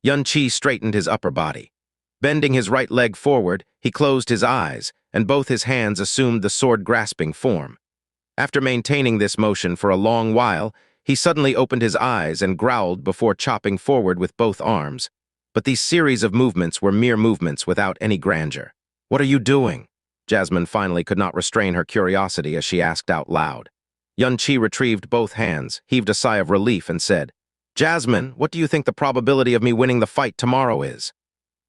Yun Qi straightened his upper body. Bending his right leg forward, he closed his eyes, and both his hands assumed the sword-grasping form. After maintaining this motion for a long while, he suddenly opened his eyes and growled before chopping forward with both arms. But these series of movements were mere movements without any grandeur. "What are you doing?" Jasmine finally could not restrain her curiosity as she asked out loud. Yun Qi retrieved both hands, heaved a sigh of relief, and said, "Jasmine, what do you think the probability of me winning the fight tomorrow is?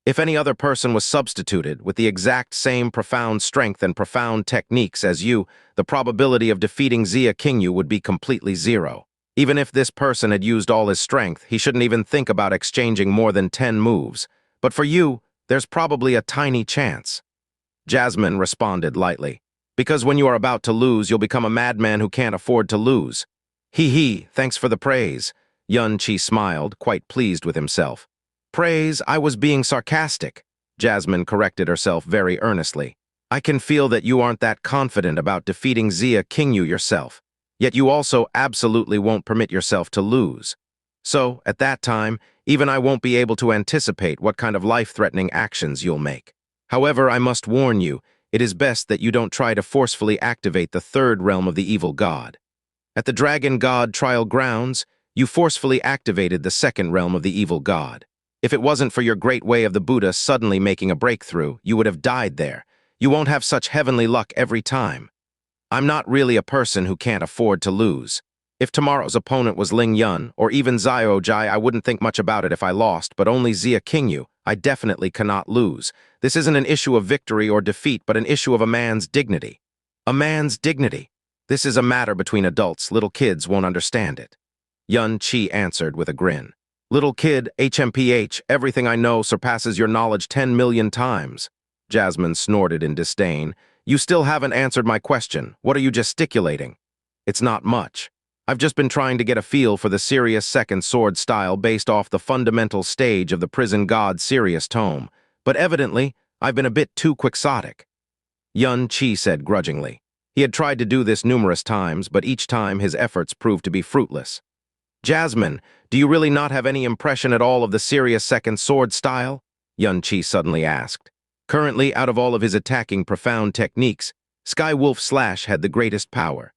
If any other person was substituted with the exact same profound strength and profound techniques as you, the probability of defeating Xianxia would be completely zero. Even if this person had used all his strength, he shouldn't even think about exchanging more than 10 moves. But for you, there's probably a tiny chance." Jasmine responded lightly, "Because when you are about to lose, you'll become a madman who can't afford to lose." "Hee, thanks for the praise." Yun Qi smiled, quite pleased with himself. "Praise? I was being sarcastic." Jasmine corrected herself very earnestly. "I can feel that you aren't that confident about defeating Xianxia yourself, yet you also absolutely won't permit yourself to lose. So, at that time, even I won't be able to anticipate what kind of life-threatening actions you'll make. However, I must warn you, it is best that you don't try to forcefully activate the third realm of the evil god. At the Dragon God Trial Grounds, you forcefully activated the second realm of the evil god. If it wasn't for your great way of the Buddha suddenly making a breakthrough, you would have died there. You won't have such heavenly luck every time. I'm not really a person who can't afford to lose. If tomorrow's opponent was Ling Yun or even Xiao Jai, I wouldn't think much about it if I lost, but only Xianxia, I definitely cannot lose. This isn't an issue of victory or defeat, but an issue of a man's dignity. A man's dignity. This is a matter between adults. Little kids won't understand it." Yun Qi answered with a grin. "Little kid, HMPH, everything I know surpasses your knowledge 10 million times." Jasmine snorted in disdain. "You still haven't answered my question. What are you gesticulating?" "It's not much. I've just been trying to get a feel for the serious second sword style based off the fundamental stage of the Prison God serious tome, but evidently, I've been a bit too quixotic." Yun Qi said grudgingly. He had tried to do this numerous times, but each time his efforts proved to be fruitless. "Jasmine, do you really not have any impression at all of the serious second sword style?" Yun Qi suddenly asked. Currently, out of all of his attacking profound techniques, Sky Wolf Slash had the greatest power.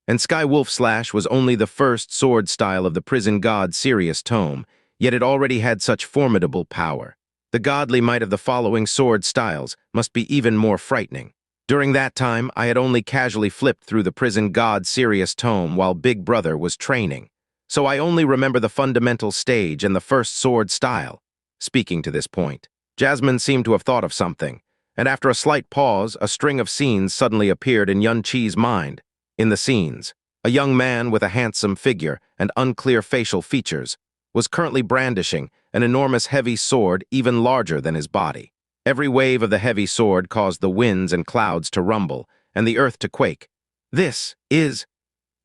And Sky Wolf Slash was only the first sword style of the Prison God serious tome, yet it already had such formidable power. The godly might of the following sword styles must be even more frightening. During that time, I had only casually flipped through the Prison God serious tome while Big Brother was training. So I only remember the fundamental stage and the first sword style. Speaking to this point, Jasmine seemed to have thought of something, and after a slight pause, a string of scenes suddenly appeared in Yun Qi's mind. In the scenes, a young man with a handsome figure and unclear facial features was currently brandishing an enormous heavy sword even larger than his body. Every wave of the heavy sword caused the winds and clouds to rumble and the earth to quake. This is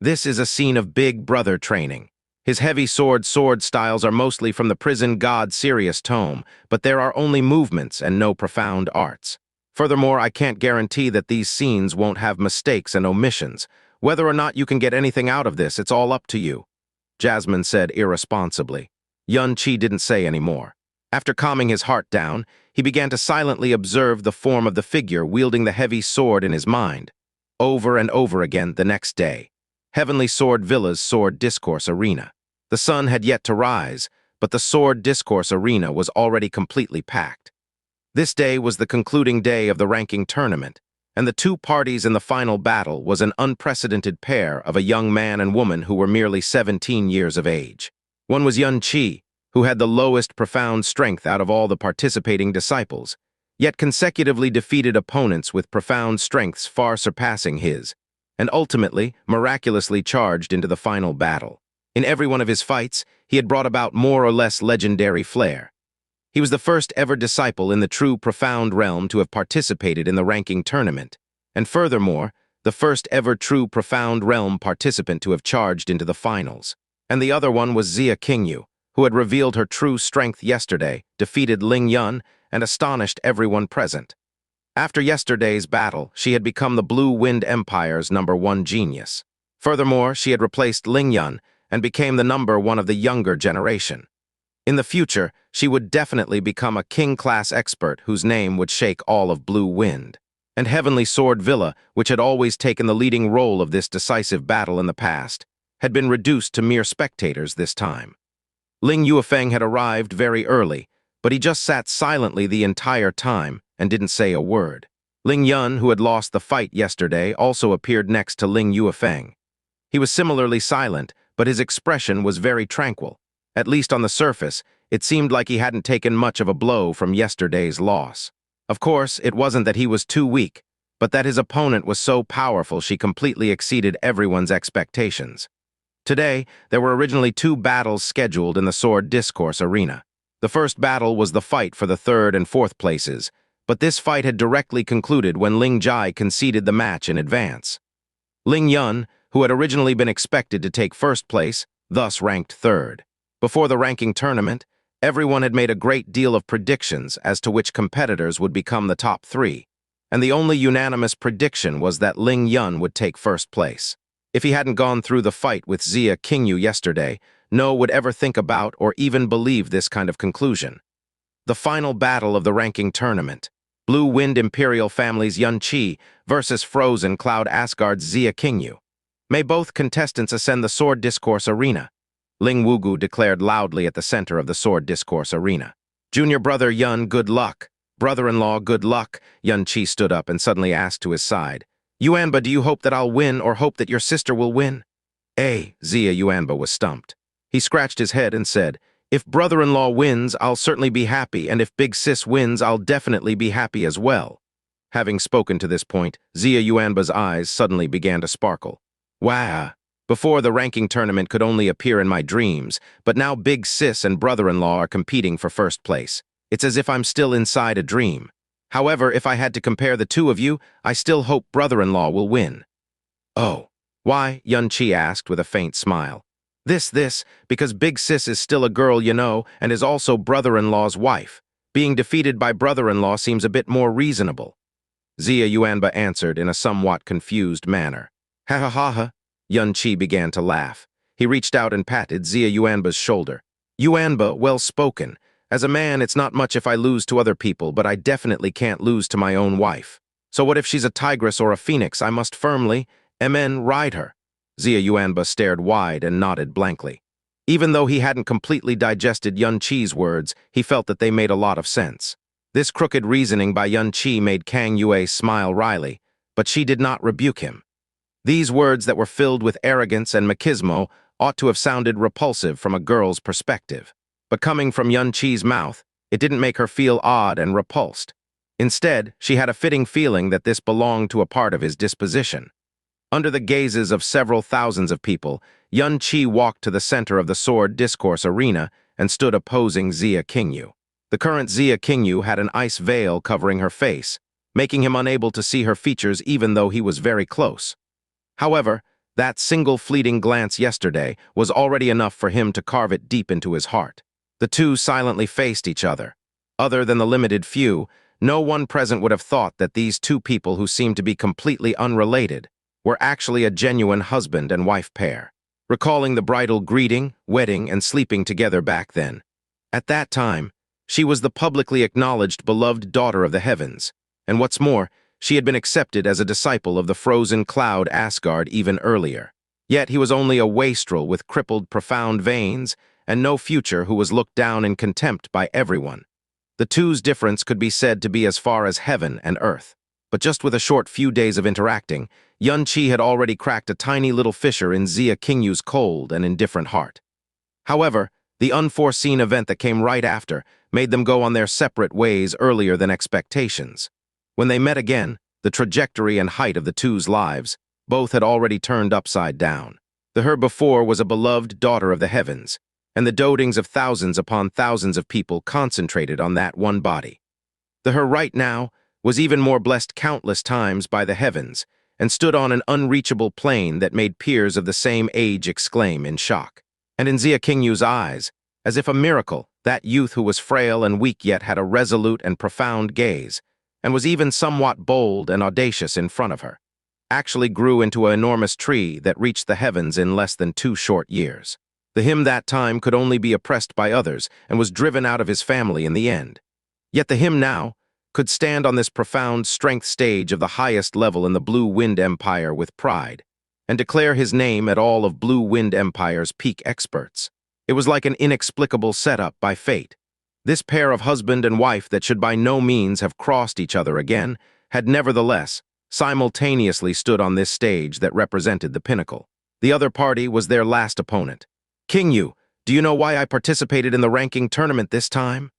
a scene of Big Brother training. His heavy sword styles are mostly from the Prison God serious tome, but there are only movements and no profound arts. Furthermore, I can't guarantee that these scenes won't have mistakes and omissions. Whether or not you can get anything out of this, it's all up to you," Jasmine said irresponsibly. Yun Qi didn't say any more. After calming his heart down, he began to silently observe the form of the figure wielding the heavy sword in his mind. Over and over again the next day. Heavenly Sword Villa's Sword Discourse Arena. The sun had yet to rise, but the Sword Discourse Arena was already completely packed. This day was the concluding day of the ranking tournament, and the two parties in the final battle was an unprecedented pair of a young man and woman who were merely 17 years of age. One was Yun Qi, who had the lowest profound strength out of all the participating disciples, yet consecutively defeated opponents with profound strengths far surpassing his, and ultimately, miraculously charged into the final battle. In every one of his fights, he had brought about more or less legendary flair. He was the first ever disciple in the true profound realm to have participated in the ranking tournament, and furthermore, the first ever true profound realm participant to have charged into the finals. And the other one was Xianxia, who had revealed her true strength yesterday, defeated Ling Yun, and astonished everyone present. After yesterday's battle, she had become the Blue Wind Empire's #1 genius. Furthermore, she had replaced Ling Yun and became the #1 of the younger generation. In the future, she would definitely become a king-class expert whose name would shake all of Blue Wind. And Heavenly Sword Villa, which had always taken the leading role of this decisive battle in the past, had been reduced to mere spectators this time. Ling Yuefeng had arrived very early, but he just sat silently the entire time and didn't say a word. Ling Yun, who had lost the fight yesterday, also appeared next to Ling Yuefeng. He was similarly silent, but his expression was very tranquil. At least on the surface, it seemed like he hadn't taken much of a blow from yesterday's loss. Of course, it wasn't that he was too weak, but that his opponent was so powerful she completely exceeded everyone's expectations. Today, there were originally 2 battles scheduled in the Sword Discourse Arena. The first battle was the fight for the 3rd and 4th places, but this fight had directly concluded when Ling Jai conceded the match in advance. Ling Yun, who had originally been expected to take 1st place, thus ranked 3rd. Before the ranking tournament, everyone had made a great deal of predictions as to which competitors would become the top 3, and the only unanimous prediction was that Ling Yun would take 1st place. If he hadn't gone through the fight with Xia Qingyu yesterday, no one would ever think about or even believe this kind of conclusion. The final battle of the ranking tournament, Blue Wind Imperial Family's Yun Qi versus Frozen Cloud Asgard's Xia Qingyu. May both contestants ascend the Sword Discourse Arena, Ling Wugu declared loudly at the center of the Sword Discourse Arena. Junior brother Yun, good luck. Brother-in-law, good luck. Yun Qi stood up and suddenly asked to his side, Yuanba, do you hope that I'll win or hope that your sister will win? Xia Yuanba was stumped. He scratched his head and said, if brother-in-law wins, I'll certainly be happy, and if big sis wins, I'll definitely be happy as well. Having spoken to this point, Xia Yuanba's eyes suddenly began to sparkle. Wow! Before, the ranking tournament could only appear in my dreams, but now big sis and brother-in-law are competing for 1st place. It's as if I'm still inside a dream. However, if I had to compare the 2 of you, I still hope brother-in-law will win. Oh, why? Yun Qi asked with a faint smile. This, because big sis is still a girl, you know, and is also brother-in-law's wife. Being defeated by brother-in-law seems a bit more reasonable. Xia Yuanba answered in a somewhat confused manner. Ha ha ha ha. Yun Qi began to laugh. He reached out and patted Xia Yuanba's shoulder. Yuanba, well spoken. As a man, it's not much if I lose to other people, but I definitely can't lose to my own wife. So what if she's a tigress or a phoenix? I must firmly, ride her. Xia Yuanba stared wide and nodded blankly. Even though he hadn't completely digested Yun Qi's words, he felt that they made a lot of sense. This crooked reasoning by Yun Qi made Kang Yue smile wryly, but she did not rebuke him. These words that were filled with arrogance and machismo ought to have sounded repulsive from a girl's perspective. But coming from Yun Qi's mouth, it didn't make her feel odd and repulsed. Instead, she had a fitting feeling that this belonged to a part of his disposition. Under the gazes of several thousands of people, Yun Qi walked to the center of the Sword Discourse Arena and stood opposing Xia Qingyu. The current Xia Qingyu had an ice veil covering her face, making him unable to see her features even though he was very close. However, that single fleeting glance yesterday was already enough for him to carve it deep into his heart. The 2 silently faced each other. Other than the limited few, no one present would have thought that these 2 people who seemed to be completely unrelated were actually a genuine husband and wife pair. Recalling the bridal greeting, wedding, and sleeping together back then. At that time, she was the publicly acknowledged beloved daughter of the heavens, and what's more, she had been accepted as a disciple of the frozen cloud Asgard even earlier. Yet he was only a wastrel with crippled profound veins and no future who was looked down in contempt by everyone. The 2's difference could be said to be as far as heaven and earth. But just with a short few days of interacting, Yun Qi had already cracked a tiny little fissure in Xia Qingyu's cold and indifferent heart. However, the unforeseen event that came right after made them go on their separate ways earlier than expectations. When they met again, the trajectory and height of the 2's lives, both had already turned upside down. The her before was a beloved daughter of the heavens, and the dotings of thousands upon thousands of people concentrated on that one body. The her right now was even more blessed countless times by the heavens, and stood on an unreachable plane that made peers of the same age exclaim in shock. And in Xia Qingyu's eyes, as if a miracle, that youth who was frail and weak yet had a resolute and profound gaze, and was even somewhat bold and audacious in front of her, actually grew into an enormous tree that reached the heavens in less than 2 short years. The him that time could only be oppressed by others and was driven out of his family in the end. Yet the him now could stand on this profound strength stage of the highest level in the Blue Wind Empire with pride, and declare his name at all of Blue Wind Empire's peak experts. It was like an inexplicable setup by fate. This pair of husband and wife that should by no means have crossed each other again had nevertheless simultaneously stood on this stage that represented the pinnacle. The other party was their last opponent. "King Yu, do you know why I participated in the ranking tournament this time?"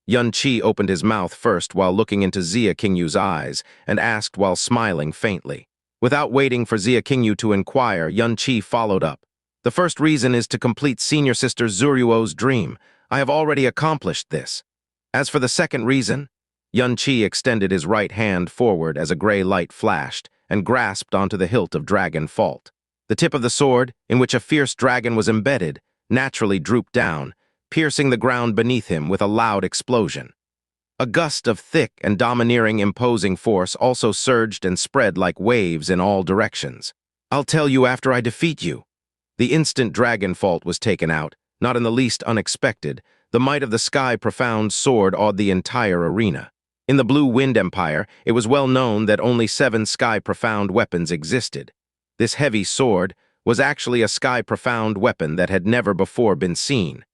Yun-Chi opened his mouth first while looking into Xia Qingyu's eyes and asked while smiling faintly. Without waiting for Xia Qingyu to inquire, Yun-Chi followed up. "The first reason is to complete senior sister Zuruo's dream. I have already accomplished this. As for the second reason," Yun-Chi extended his right hand forward as a gray light flashed and grasped onto the hilt of Dragon Fault. The tip of the sword, in which a fierce dragon was embedded, naturally drooped down, piercing the ground beneath him with a loud explosion. A gust of thick and domineering imposing force also surged and spread like waves in all directions. "I'll tell you after I defeat you." The instant Dragon Fault was taken out, not in the least unexpected, the might of the Sky Profound sword awed the entire arena. In the Blue Wind Empire, it was well known that only 7 Sky Profound weapons existed. This heavy sword was actually a Sky Profound weapon that had never before been seen.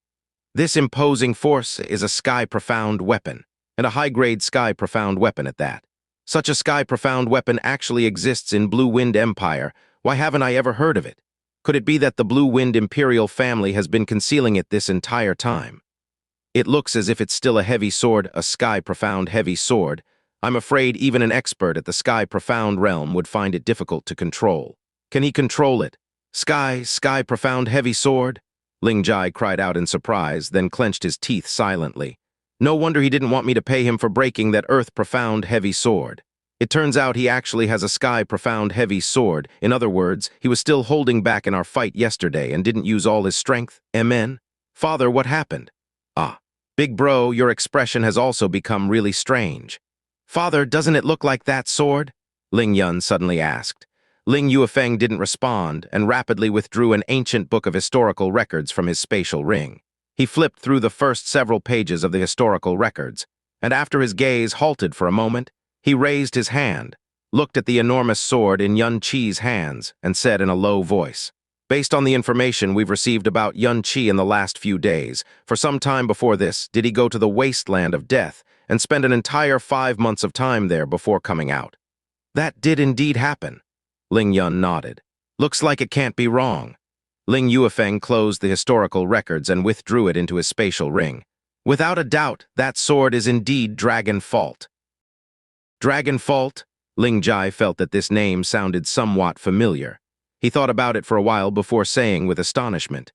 This imposing force is a Sky Profound weapon, and a high-grade Sky Profound weapon at that. Such a Sky Profound weapon actually exists in Blue Wind Empire. Why haven't I ever heard of it? Could it be that the Blue Wind Imperial family has been concealing it this entire time? It looks as if it's still a heavy sword, a Sky Profound heavy sword. I'm afraid even an expert at the Sky Profound realm would find it difficult to control. Can he control it? Sky Profound heavy sword? Ling Jai cried out in surprise, then clenched his teeth silently. No wonder he didn't want me to pay him for breaking that Earth Profound heavy sword. It turns out he actually has a Sky Profound heavy sword. In other words, he was still holding back in our fight yesterday and didn't use all his strength. Amen. Father, what happened? Ah, big bro, your expression has also become really strange. Father, doesn't it look like that sword? Ling Yun suddenly asked. Ling Yuefeng didn't respond and rapidly withdrew an ancient book of historical records from his spatial ring. He flipped through the first several pages of the historical records, and after his gaze halted for a moment, he raised his hand, looked at the enormous sword in Yun-Chi's hands, and said in a low voice, "Based on the information we've received about Yun-Chi in the last few days, for some time before this, did he go to the wasteland of death and spend an entire 5 months of time there before coming out?" "That did indeed happen." Ling Yun nodded. "Looks like it can't be wrong." Ling Yuefeng closed the historical records and withdrew it into his spatial ring. "Without a doubt, that sword is indeed Dragon Fault." Dragon Fault? Ling Jai felt that this name sounded somewhat familiar. He thought about it for a while before saying with astonishment,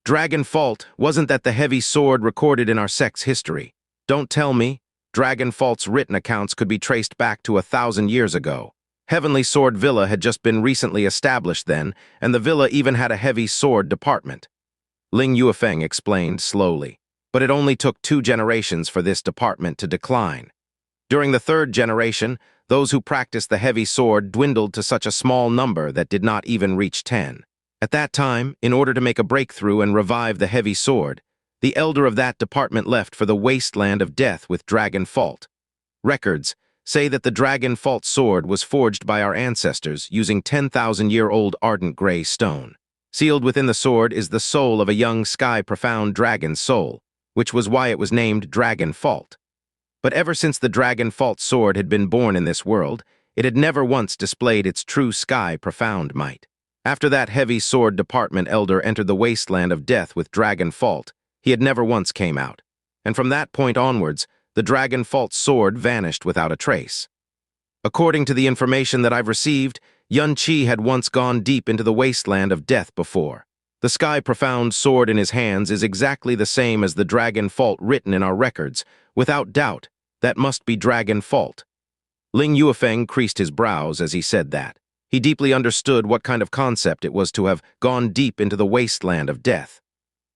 "Dragon Fault, wasn't that the heavy sword recorded in our sect's history? Don't tell me. Dragon Fault's written accounts could be traced back to 1,000 years ago. Heavenly Sword Villa had just been recently established then, and the villa even had a heavy sword department." Ling Yuefeng explained slowly. "But it only took 2 generations for this department to decline. During the 3rd generation, those who practiced the heavy sword dwindled to such a small number that did not even reach 10. At that time, in order to make a breakthrough and revive the heavy sword, the elder of that department left for the wasteland of death with Dragon Fault. Records say that the Dragon Fault sword was forged by our ancestors using 10,000-year-old ardent gray stone. Sealed within the sword is the soul of a young Sky Profound dragon soul, which was why it was named Dragon Fault. But ever since the Dragon Fault sword had been born in this world, it had never once displayed its true Sky Profound might. After that heavy sword department elder entered the wasteland of death with Dragon Fault, he had never once came out. And from that point onwards, the Dragon Fault sword vanished without a trace. According to the information that I've received, Yun-Chi had once gone deep into the wasteland of death before. The Sky Profound sword in his hands is exactly the same as the Dragon Fault written in our records. Without doubt, that must be Dragon Fault. Ling Yuefeng creased his brows as he said that. He deeply understood what kind of concept it was to have gone deep into the wasteland of death.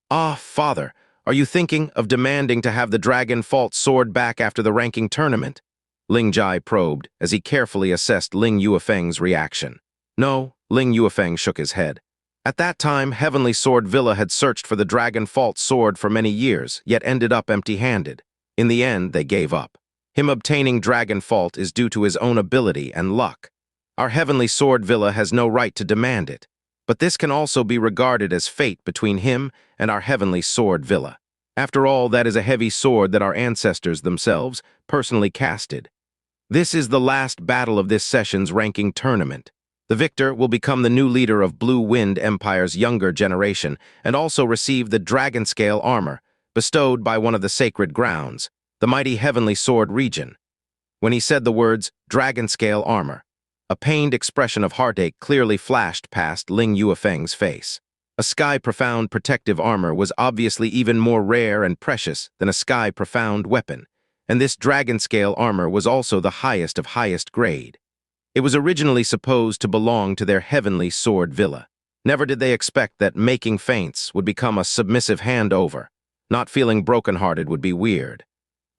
"Ah, Father, are you thinking of demanding to have the Dragon Fault sword back after the ranking tournament?" Ling Jai probed as he carefully assessed Ling Yuefeng's reaction. "No," Ling Yuefeng shook his head. At that time, Heavenly Sword Villa had searched for the Dragon Fault sword for many years, yet ended up empty-handed. In the end, they gave up. Him obtaining Dragon Fault is due to his own ability and luck. Our Heavenly Sword Villa has no right to demand it, but this can also be regarded as fate between him and our Heavenly Sword Villa. After all, that is a heavy sword that our ancestors themselves personally casted. This is the last battle of this session's ranking tournament. The victor will become the new leader of Blue Wind Empire's younger generation and also receive the Dragon Scale armor, bestowed by one of the sacred grounds, the mighty Heavenly Sword region. When he said the words, Dragon Scale armor, a pained expression of heartache clearly flashed past Ling Yuefeng's face. A sky-profound protective armor was obviously even more rare and precious than a sky-profound weapon, and this Dragon Scale armor was also the highest of highest grade. It was originally supposed to belong to their Heavenly Sword Villa. Never did they expect that making feints would become a submissive handover. Not feeling brokenhearted would be weird.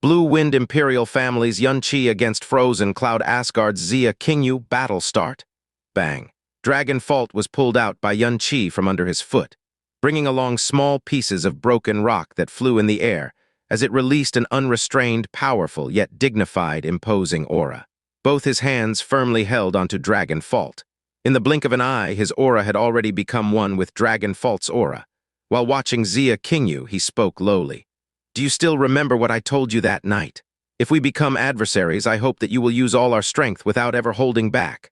Blue Wind Imperial Family's Xianxia against Frozen Cloud Asgard's Xianxia battle start. Bang. Dragon Fault was pulled out by Xianxia from under his foot, bringing along small pieces of broken rock that flew in the air as it released an unrestrained, powerful, yet dignified, imposing aura. Both his hands firmly held onto Dragon Fault. In the blink of an eye, his aura had already become one with Dragon Fault's aura. While watching Xianxia, he spoke lowly. Do you still remember what I told you that night? If we become adversaries, I hope that you will use all our strength without ever holding back.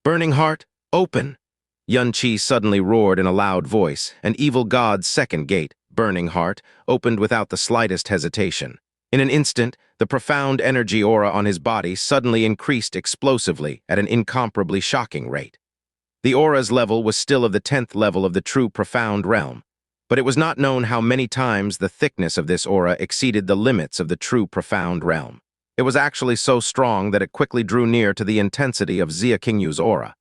Burning Heart, open! Xianxia suddenly roared in a loud voice, and Evil God's second gate, Burning Heart, opened without the slightest hesitation. In an instant, the profound energy aura on his body suddenly increased explosively at an incomparably shocking rate. The aura's level was still of the 10th level of the true profound realm, but it was not known how many times the thickness of this aura exceeded the limits of the true profound realm. It was actually so strong that it quickly drew near to the intensity of Xianxia's aura.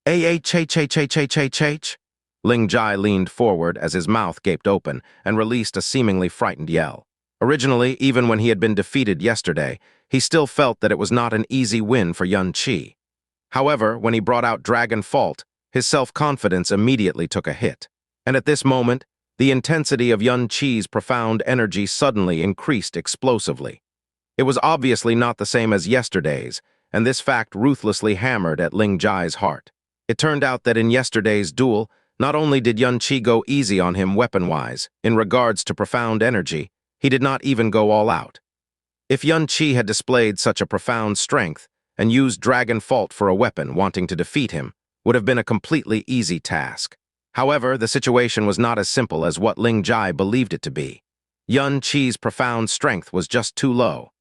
Ah-H-H-H-H-H-H-H. Ling Jai leaned forward as his mouth gaped open and released a seemingly frightened yell. Originally, even when he had been defeated yesterday, he still felt that it was not an easy win for Xianxia. However, when he brought out Dragon Fault, his self-confidence immediately took a hit. And at this moment, the intensity of Xianxia's profound energy suddenly increased explosively. It was obviously not the same as yesterday's, and this fact ruthlessly hammered at Ling Jai's heart. It turned out that in yesterday's duel, not only did Xianxia go easy on him weapon-wise, in regards to profound energy, he did not even go all out. If Xianxia had displayed such a profound strength and used Dragon Fault for a weapon wanting to defeat him, would have been a completely easy task. However, the situation was not as simple as what Ling Jai believed it to be. Xianxia's profound strength was just too low.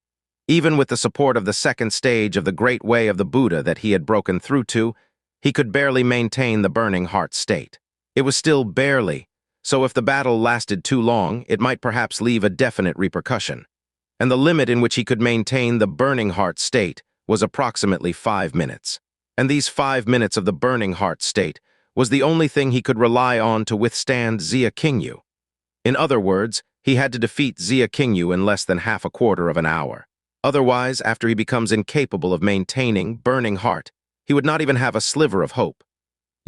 Even with the support of the second stage of the Great Way of the Buddha that he had broken through to, he could barely maintain the Burning Heart state. It was still barely, so if the battle lasted too long, it might perhaps leave a definite repercussion. And the limit in which he could maintain the Burning Heart state was approximately 5 minutes. And these 5 minutes of the Burning Heart state was the only thing he could rely on to withstand Xianxia. In other words, he had to defeat Xianxia in less than half a quarter of an hour. Otherwise, after he becomes incapable of maintaining Burning Heart, he would not even have a sliver of hope.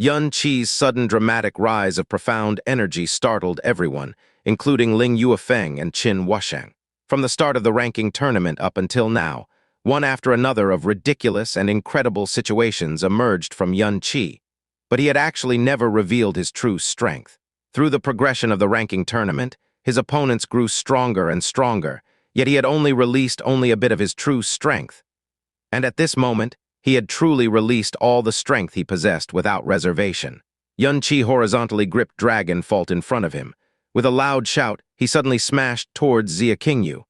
Xianxia's sudden dramatic rise of profound energy startled everyone, including Ling Yuefeng and Qin Wusheng. From the start of the ranking tournament up until now, one after another of ridiculous and incredible situations emerged from Xianxia, but he had actually never revealed his true strength. Through the progression of the ranking tournament, his opponents grew stronger and stronger, yet he had only released a bit of his true strength. And at this moment, he had truly released all the strength he possessed without reservation. Xianxia horizontally gripped Dragon Fault in front of him. With a loud shout, he suddenly smashed towards Xianxia.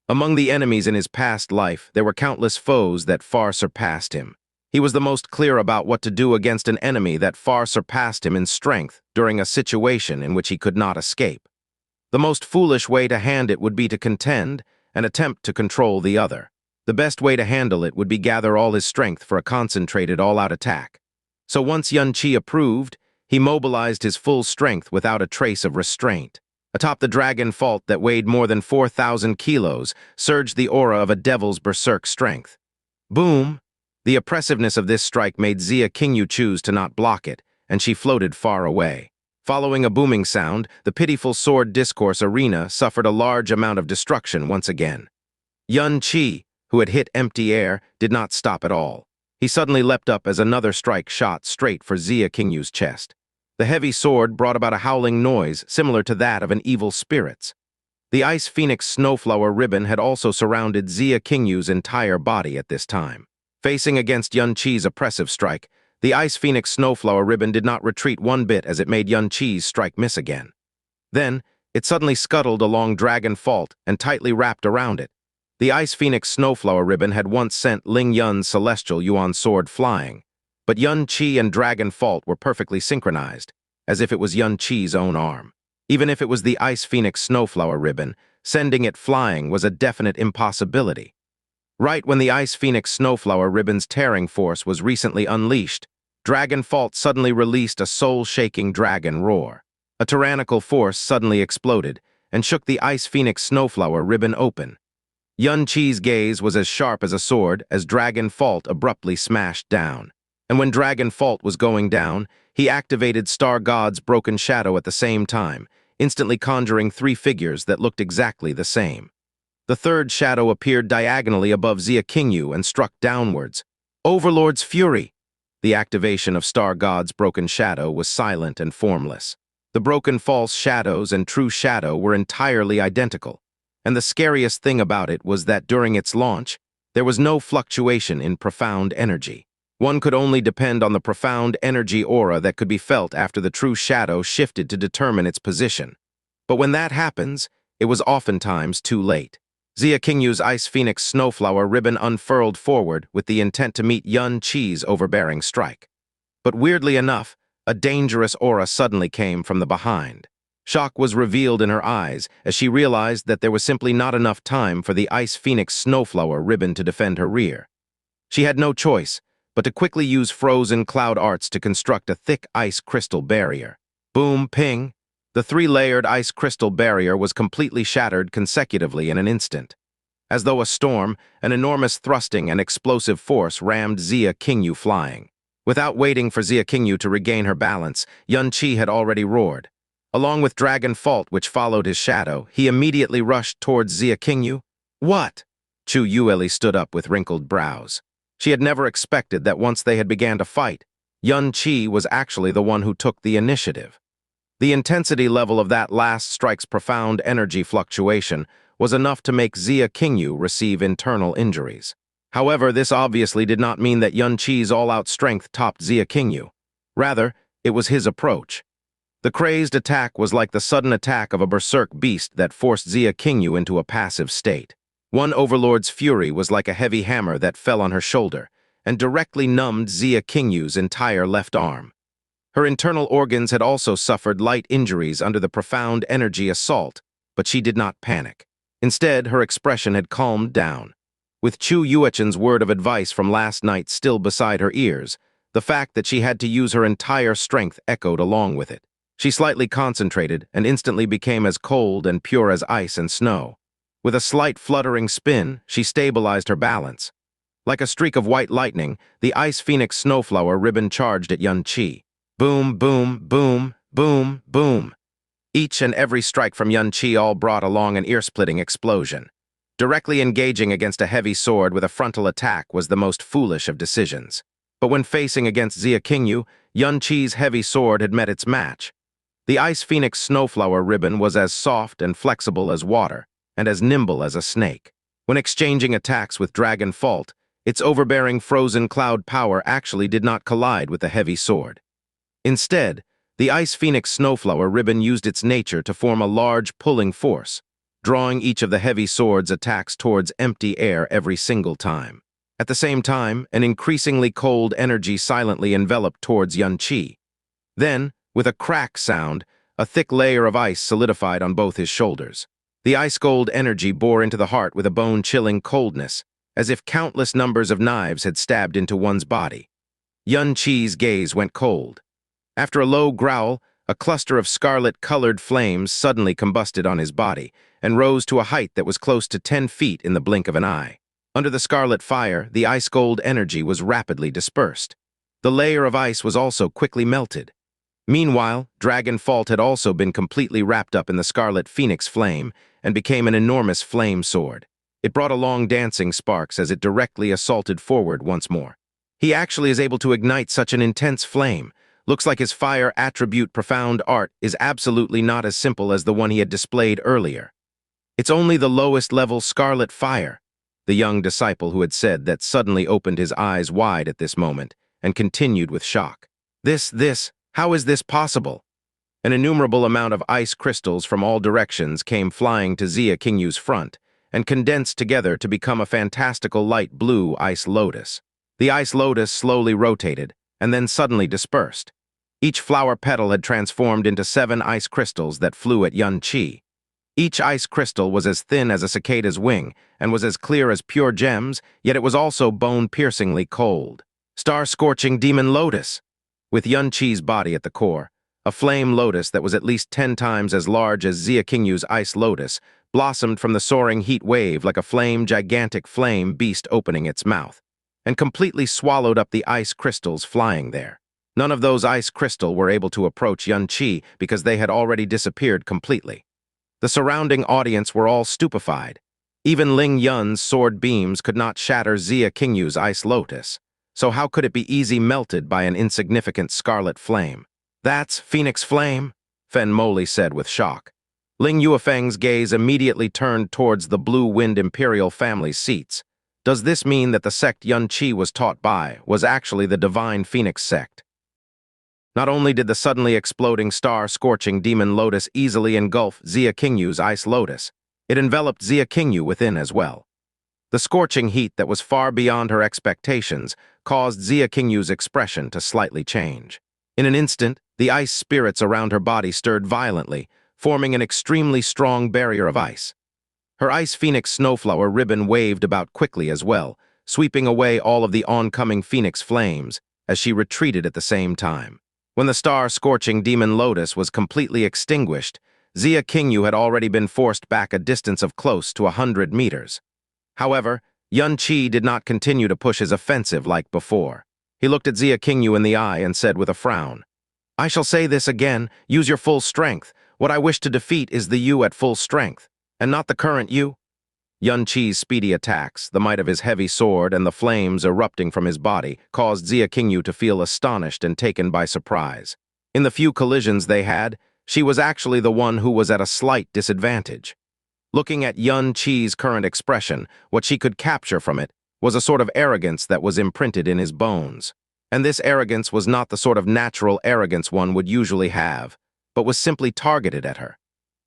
Among the enemies in his past life, there were countless foes that far surpassed him. He was the most clear about what to do against an enemy that far surpassed him in strength during a situation in which he could not escape. The most foolish way to hand it would be to contend and attempt to control the other. The best way to handle it would be gather all his strength for a concentrated all-out attack. So once Xianxia approved, he mobilized his full strength without a trace of restraint. Atop the Dragon Fault that weighed more than 4,000 kilos surged the aura of a devil's berserk strength. Boom! The oppressiveness of this strike made Xianxia choose to not block it, and she floated far away. Following a booming sound, the pitiful sword discourse arena suffered a large amount of destruction once again. Xianxia, who had hit empty air, did not stop at all. He suddenly leapt up as another strike shot straight for Xia Qingyu's chest. The heavy sword brought about a howling noise similar to that of an evil spirit's. The Ice Phoenix Snowflower ribbon had also surrounded Xia Qingyu's entire body at this time. Facing against Xianxia's oppressive strike, the Ice Phoenix Snowflower ribbon did not retreat one bit as it made Xianxia's strike miss again. Then, it suddenly scuttled along Dragon Fault and tightly wrapped around it. The Ice Phoenix Snowflower ribbon had once sent Ling Yun's celestial Yuan sword flying, but Xianxia and Dragon Fault were perfectly synchronized, as if it was Xianxia's own arm. Even if it was the Ice Phoenix Snowflower ribbon, sending it flying was a definite impossibility. Right when the Ice Phoenix Snowflower ribbon's tearing force was recently unleashed, Dragon Fault suddenly released a soul-shaking dragon roar. A tyrannical force suddenly exploded and shook the Ice Phoenix Snowflower ribbon open. Xianxia's gaze was as sharp as a sword as Dragon Fault abruptly smashed down. And when Dragon Fault was going down, he activated Star God's broken shadow at the same time, instantly conjuring three figures that looked exactly the same. The third shadow appeared diagonally above Xia Qingyu and struck downwards. Overlord's Fury! The activation of Star God's broken shadow was silent and formless. The broken false shadows and true shadow were entirely identical, and the scariest thing about it was that during its launch, there was no fluctuation in profound energy. One could only depend on the profound energy aura that could be felt after the true shadow shifted to determine its position. But when that happens, it was oftentimes too late. Xia Qingyu's Ice Phoenix Snowflower ribbon unfurled forward with the intent to meet Xianxia's overbearing strike. But weirdly enough, a dangerous aura suddenly came from the behind. Shock was revealed in her eyes as she realized that there was simply not enough time for the Ice Phoenix Snowflower ribbon to defend her rear. She had no choice but to quickly use frozen cloud arts to construct a thick ice crystal barrier. Boom, ping! The three-layered ice crystal barrier was completely shattered consecutively in an instant. As though a storm, an enormous thrusting and explosive force rammed Xia Qingyu flying. Without waiting for Xia Qingyu to regain her balance, Xianxia had already roared. Along with Dragon Fault, which followed his shadow, he immediately rushed towards Xia Qingyu. What? Chu Yueli stood up with wrinkled brows. She had never expected that once they had began to fight, Xianxia was actually the one who took the initiative. The intensity level of that last strike's profound energy fluctuation was enough to make Xia Qingyu receive internal injuries. However, this obviously did not mean that Xianxia's all-out strength topped Xia Qingyu. Rather, it was his approach. The crazed attack was like the sudden attack of a berserk beast that forced Xia Qingyu into a passive state. One Overlord's fury was like a heavy hammer that fell on her shoulder and directly numbed Xia Qingyu's entire left arm. Her internal organs had also suffered light injuries under the profound energy assault, but she did not panic. Instead, her expression had calmed down. With Chu Yuechen's word of advice from last night still beside her ears, the fact that she had to use her entire strength echoed along with it. She slightly concentrated and instantly became as cold and pure as ice and snow. With a slight fluttering spin, she stabilized her balance. Like a streak of white lightning, the Ice Phoenix Snowflower ribbon charged at Xianxia. Boom, boom, boom, boom, boom. Each and every strike from Xianxia all brought along an ear-splitting explosion. Directly engaging against a heavy sword with a frontal attack was the most foolish of decisions. But when facing against Xia Qingyu, Xianxia's heavy sword had met its match. The Ice Phoenix Snowflower ribbon was as soft and flexible as water, and as nimble as a snake. When exchanging attacks with Dragon Fault, its overbearing frozen cloud power actually did not collide with the heavy sword. Instead, the Ice Phoenix Snowflower ribbon used its nature to form a large pulling force, drawing each of the heavy sword's attacks towards empty air every single time. At the same time, an increasingly cold energy silently enveloped towards Xianxia. Then, with a crack sound, a thick layer of ice solidified on both his shoulders. The ice-cold energy bore into the heart with a bone-chilling coldness, as if countless numbers of knives had stabbed into one's body. Xianxia's gaze went cold. After a low growl, a cluster of scarlet-colored flames suddenly combusted on his body and rose to a height that was close to 10 feet in the blink of an eye. Under the scarlet fire, the ice-cold energy was rapidly dispersed. The layer of ice was also quickly melted. Meanwhile, Dragon Fault had also been completely wrapped up in the scarlet phoenix flame and became an enormous flame sword. It brought along dancing sparks as it directly assaulted forward once more. He actually is able to ignite such an intense flame. Looks like his fire attribute profound art is absolutely not as simple as the one he had displayed earlier. It's only the lowest level scarlet fire, the young disciple who had said that suddenly opened his eyes wide at this moment and continued with shock. How is this possible? An innumerable amount of ice crystals from all directions came flying to Xianxia's front and condensed together to become a fantastical light blue ice lotus. The ice lotus slowly rotated and then suddenly dispersed. Each flower petal had transformed into 7 ice crystals that flew at Xianxia. Each ice crystal was as thin as a cicada's wing and was as clear as pure gems, yet it was also bone-piercingly cold. Star-scorching demon lotus! With Xianxia's body at the core, a flame lotus that was at least 10 times as large as Xianxia's ice lotus blossomed from the soaring heat wave like a gigantic flame beast opening its mouth, and completely swallowed up the ice crystals flying there. None of those ice crystals were able to approach Xianxia because they had already disappeared completely. The surrounding audience were all stupefied. Even Ling Yun's sword beams could not shatter Xianxia's ice lotus. So how could it be easy melted by an insignificant scarlet flame? That's Phoenix Flame, Fen Moli said with shock. Ling Yuefeng's gaze immediately turned towards the Blue Wind Imperial family's seats. Does this mean that the sect Xianxia was taught by was actually the Divine Phoenix sect? Not only did the suddenly exploding star-scorching demon lotus easily engulf Xianxia's ice lotus, it enveloped Xianxia within as well. The scorching heat that was far beyond her expectations caused Xianxia's expression to slightly change. In an instant, the ice spirits around her body stirred violently, forming an extremely strong barrier of ice. Her ice phoenix snowflower ribbon waved about quickly as well, sweeping away all of the oncoming phoenix flames as she retreated at the same time. When the star-scorching demon lotus was completely extinguished, Xianxia had already been forced back a distance of close to 100 meters. However, Xianxia did not continue to push his offensive like before. He looked at Xianxia in the eye and said with a frown, "I shall say this again, use your full strength. What I wish to defeat is the you at full strength, and not the current you." Xianxia's speedy attacks, the might of his heavy sword, and the flames erupting from his body caused Xianxia to feel astonished and taken by surprise. In the few collisions they had, she was actually the one who was at a slight disadvantage. Looking at Xianxia's current expression, what she could capture from it was a sort of arrogance that was imprinted in his bones. And this arrogance was not the sort of natural arrogance one would usually have, but was simply targeted at her.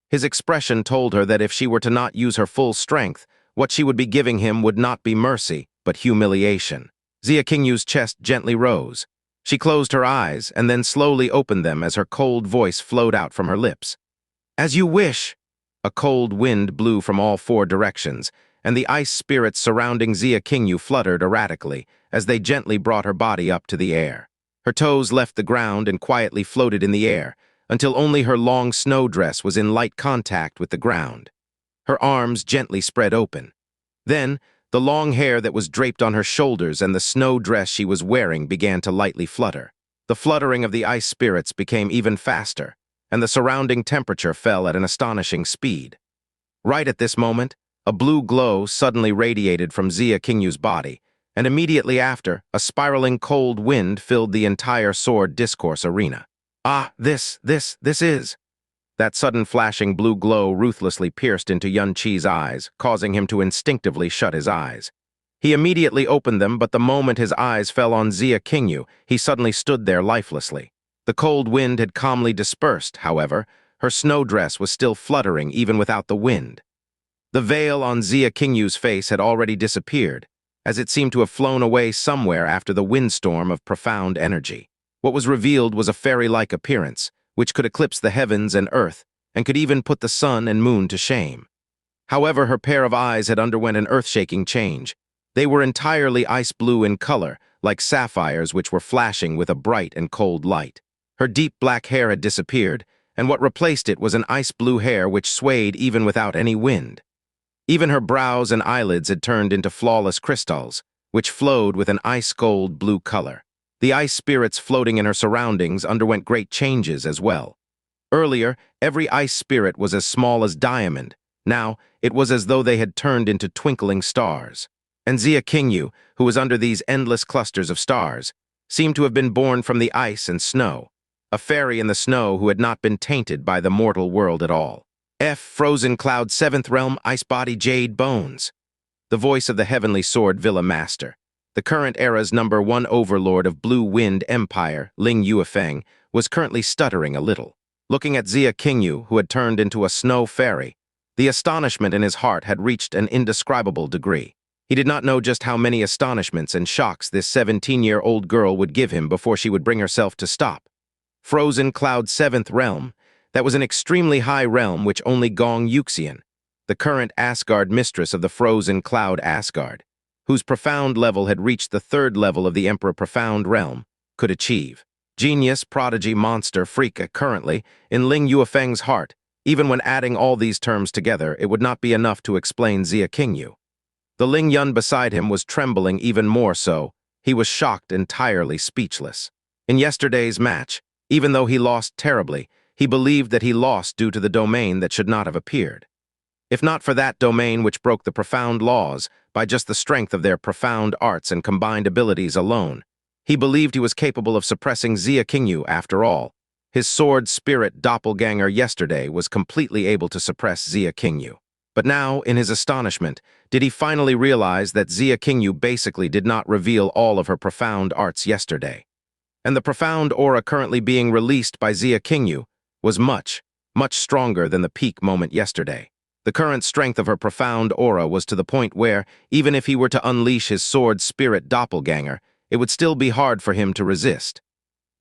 His expression told her that if she were to not use her full strength, what she would be giving him would not be mercy, but humiliation. Xianxia's chest gently rose. She closed her eyes and then slowly opened them as her cold voice flowed out from her lips. "As you wish." A cold wind blew from all 4 directions, and the ice spirits surrounding Xianxia fluttered erratically as they gently brought her body up to the air. Her toes left the ground and quietly floated in the air, until only her long snow dress was in light contact with the ground. Her arms gently spread open. Then, the long hair that was draped on her shoulders and the snow dress she was wearing began to lightly flutter. The fluttering of the ice spirits became even faster, and the surrounding temperature fell at an astonishing speed. Right at this moment, a blue glow suddenly radiated from Xianxia's body, and immediately after, a spiraling cold wind filled the entire sword discourse arena. "Ah, this is..." That sudden flashing blue glow ruthlessly pierced into Xianxia's eyes, causing him to instinctively shut his eyes. He immediately opened them, but the moment his eyes fell on Xianxia, he suddenly stood there lifelessly. The cold wind had calmly dispersed, however. Her snow dress was still fluttering even without the wind. The veil on Xianxia's face had already disappeared, as it seemed to have flown away somewhere after the windstorm of profound energy. What was revealed was a fairy-like appearance, which could eclipse the heavens and earth, and could even put the sun and moon to shame. However, her pair of eyes had underwent an earth-shaking change. They were entirely ice blue in color, like sapphires which were flashing with a bright and cold light. Her deep black hair had disappeared, and what replaced it was an ice-blue hair which swayed even without any wind. Even her brows and eyelids had turned into flawless crystals, which flowed with an ice-gold blue color. The ice spirits floating in her surroundings underwent great changes as well. Earlier, every ice spirit was as small as diamond. Now, it was as though they had turned into twinkling stars. And Xianxia, who was under these endless clusters of stars, seemed to have been born from the ice and snow, a fairy in the snow who had not been tainted by the mortal world at all. Frozen Cloud 7th Realm Ice Body Jade Bones. The voice of the Heavenly Sword Villa Master, the current era's #1 overlord of Blue Wind Empire, Ling Yuefeng, was currently stuttering a little. Looking at Xianxia, who had turned into a snow fairy, the astonishment in his heart had reached an indescribable degree. He did not know just how many astonishments and shocks this 17-year-old girl would give him before she would bring herself to stop. Frozen Cloud 7th Realm, that was an extremely high realm which only Gong Yuxian, the current Asgard mistress of the Frozen Cloud Asgard, whose profound level had reached the 3rd level of the Emperor Profound Realm, could achieve. Genius, prodigy, monster, freak, currently, in Ling Yuefeng's heart, even when adding all these terms together, it would not be enough to explain Xianxia. The Ling Yun beside him was trembling even more so. He was shocked, entirely speechless. In yesterday's match, even though he lost terribly, he believed that he lost due to the domain that should not have appeared. If not for that domain which broke the profound laws, by just the strength of their profound arts and combined abilities alone, he believed he was capable of suppressing Xianxia after all. His sword spirit doppelganger yesterday was completely able to suppress Xianxia. But now, in his astonishment, did he finally realize that Xianxia basically did not reveal all of her profound arts yesterday. And the profound aura currently being released by Xianxia was much, much stronger than the peak moment yesterday. The current strength of her profound aura was to the point where, even if he were to unleash his sword spirit doppelganger, it would still be hard for him to resist.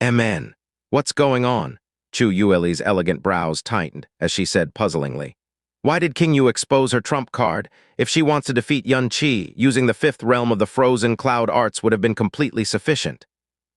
"MN, what's going on?" Chu Yueli's elegant brows tightened as she said puzzlingly. "Why did King Yu expose her trump card? If she wants to defeat Yun Qi, using the 5th realm of the Frozen Cloud arts would have been completely sufficient.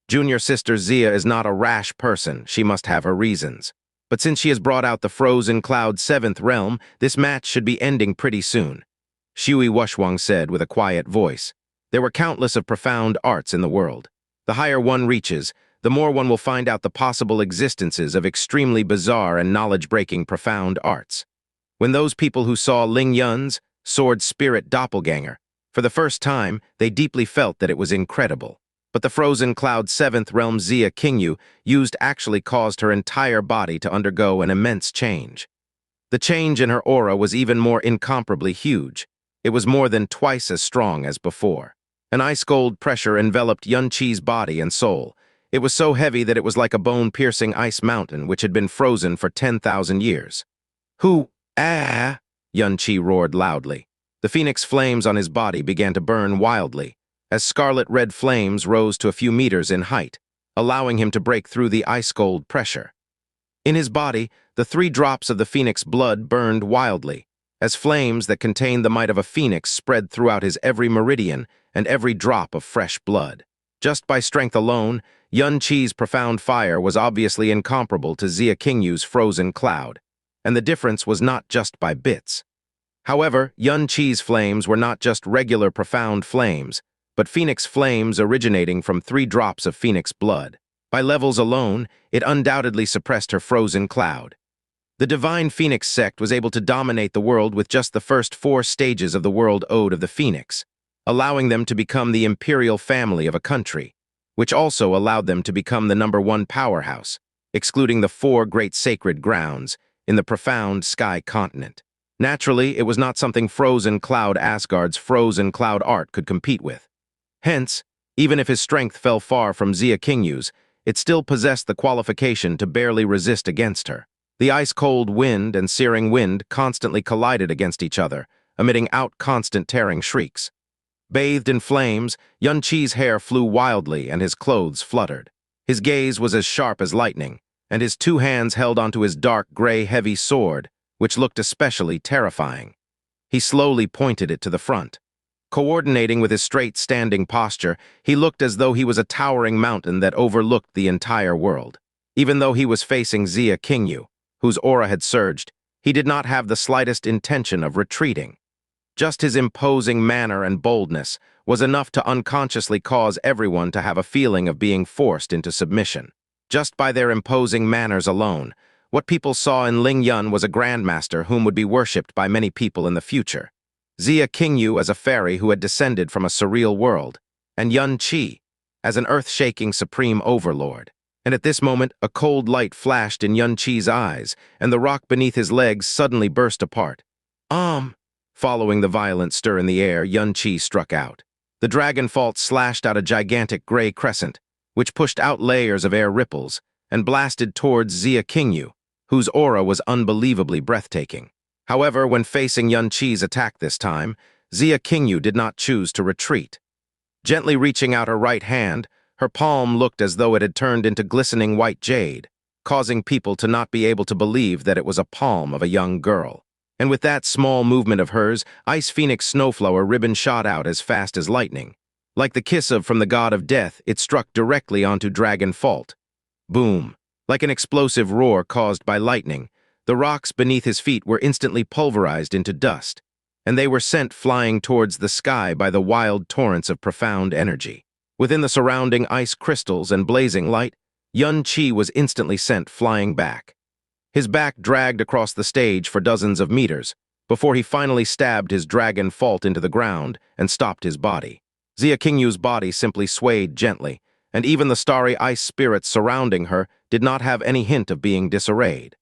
Junior sister Xia is not a rash person, she must have her reasons. But since she has brought out the Frozen Cloud 7th realm, this match should be ending pretty soon," Shui Wushwang said with a quiet voice. There were countless of profound arts in the world. The higher one reaches, the more one will find out the possible existences of extremely bizarre and knowledge-breaking profound arts. When those people who saw Ling Yun's sword spirit doppelganger, for the first time, they deeply felt that it was incredible. But the Frozen Cloud 7th realm Xianxia used actually caused her entire body to undergo an immense change. The change in her aura was even more incomparably huge. It was more than twice as strong as before. An ice-cold pressure enveloped Yun Qi's body and soul. It was so heavy that it was like a bone-piercing ice mountain which had been frozen for 10,000 years. "Who? Ah!" Yun Qi roared loudly. The phoenix flames on his body began to burn wildly, as scarlet-red flames rose to a few meters in height, allowing him to break through the ice-cold pressure. In his body, the 3 drops of the phoenix blood burned wildly, as flames that contained the might of a phoenix spread throughout his every meridian and every drop of fresh blood. Just by strength alone, Yun Qi's profound fire was obviously incomparable to Xianxia's frozen cloud, and the difference was not just by bits. However, Yun Qi's flames were not just regular profound flames, but phoenix flames originating from 3 drops of phoenix blood. By levels alone, it undoubtedly suppressed her frozen cloud. The divine phoenix sect was able to dominate the world with just the first 4 stages of the world ode of the phoenix, allowing them to become the imperial family of a country, which also allowed them to become the #1 powerhouse, excluding the 4 great sacred grounds in the profound sky continent. Naturally, it was not something Frozen Cloud Asgard's Frozen Cloud art could compete with. Hence, even if his strength fell far from Xianxia's, it still possessed the qualification to barely resist against her. The ice-cold wind and searing wind constantly collided against each other, emitting out constant tearing shrieks. Bathed in flames, Yun Qi's hair flew wildly and his clothes fluttered. His gaze was as sharp as lightning, and his 2 hands held onto his dark gray heavy sword, which looked especially terrifying. He slowly pointed it to the front. Coordinating with his straight standing posture, he looked as though he was a towering mountain that overlooked the entire world. Even though he was facing Xianxia, whose aura had surged, he did not have the slightest intention of retreating. Just his imposing manner and boldness was enough to unconsciously cause everyone to have a feeling of being forced into submission. Just by their imposing manners alone, what people saw in Ling Yun was a grandmaster whom would be worshipped by many people in the future. Xia Qingyu as a fairy who had descended from a surreal world, and Yun Qi as an earth-shaking supreme overlord. And at this moment, a cold light flashed in Yun Qi's eyes, and the rock beneath his legs suddenly burst apart. Following the violent stir in the air, Yun Qi struck out. The dragon fault slashed out a gigantic gray crescent, which pushed out layers of air ripples, and blasted towards Xia Qingyu, whose aura was unbelievably breathtaking. However, when facing Yun Qi's attack this time, Xia Qingyu did not choose to retreat. Gently reaching out her right hand, her palm looked as though it had turned into glistening white jade, causing people to not be able to believe that it was a palm of a young girl. And with that small movement of hers, Ice Phoenix Snowflower ribbon shot out as fast as lightning. Like the kiss from the god of death, it struck directly onto Dragon Fault. Boom! Like an explosive roar caused by lightning, the rocks beneath his feet were instantly pulverized into dust, and they were sent flying towards the sky by the wild torrents of profound energy. Within the surrounding ice crystals and blazing light, Yun Qi was instantly sent flying back. His back dragged across the stage for dozens of meters, before he finally stabbed his dragon fault into the ground and stopped his body. Xia Qingyu's body simply swayed gently, and even the starry ice spirits surrounding her did not have any hint of being disarrayed.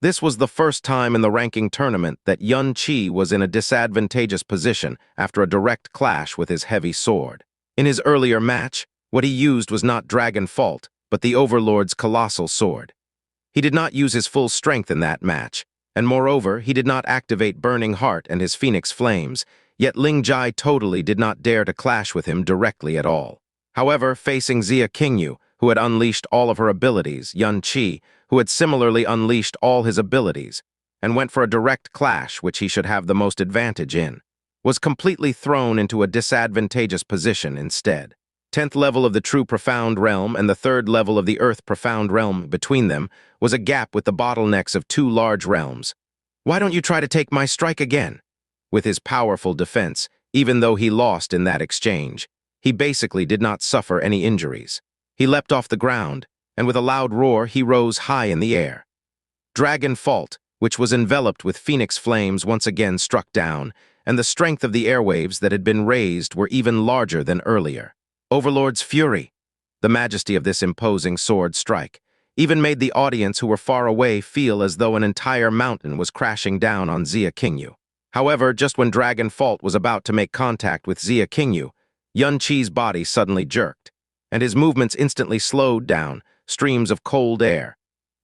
This was the first time in the ranking tournament that Yun Qi was in a disadvantageous position after a direct clash with his heavy sword. In his earlier match, what he used was not Dragon Fault, but the Overlord's colossal sword. He did not use his full strength in that match, and moreover, he did not activate Burning Heart and his Phoenix Flames, yet Ling Jai totally did not dare to clash with him directly at all. However, facing Xia Qingyu, who had unleashed all of her abilities, Yun Qi, who had similarly unleashed all his abilities, and went for a direct clash which he should have the most advantage in, was completely thrown into a disadvantageous position instead. 10th level of the True Profound Realm and the 3rd level of the Earth Profound Realm between them was a gap with the bottlenecks of 2 large realms. Why don't you try to take my strike again? With his powerful defense, even though he lost in that exchange, he basically did not suffer any injuries. He leapt off the ground, and with a loud roar, he rose high in the air. Dragon Fault, which was enveloped with Phoenix Flames, once again struck down, and the strength of the airwaves that had been raised were even larger than earlier. Overlord's fury, the majesty of this imposing sword strike, even made the audience who were far away feel as though an entire mountain was crashing down on Xia Qingyu. However, just when Dragon Fault was about to make contact with Xia Qingyu, Yun Qi's body suddenly jerked, and his movements instantly slowed down, streams of cold air,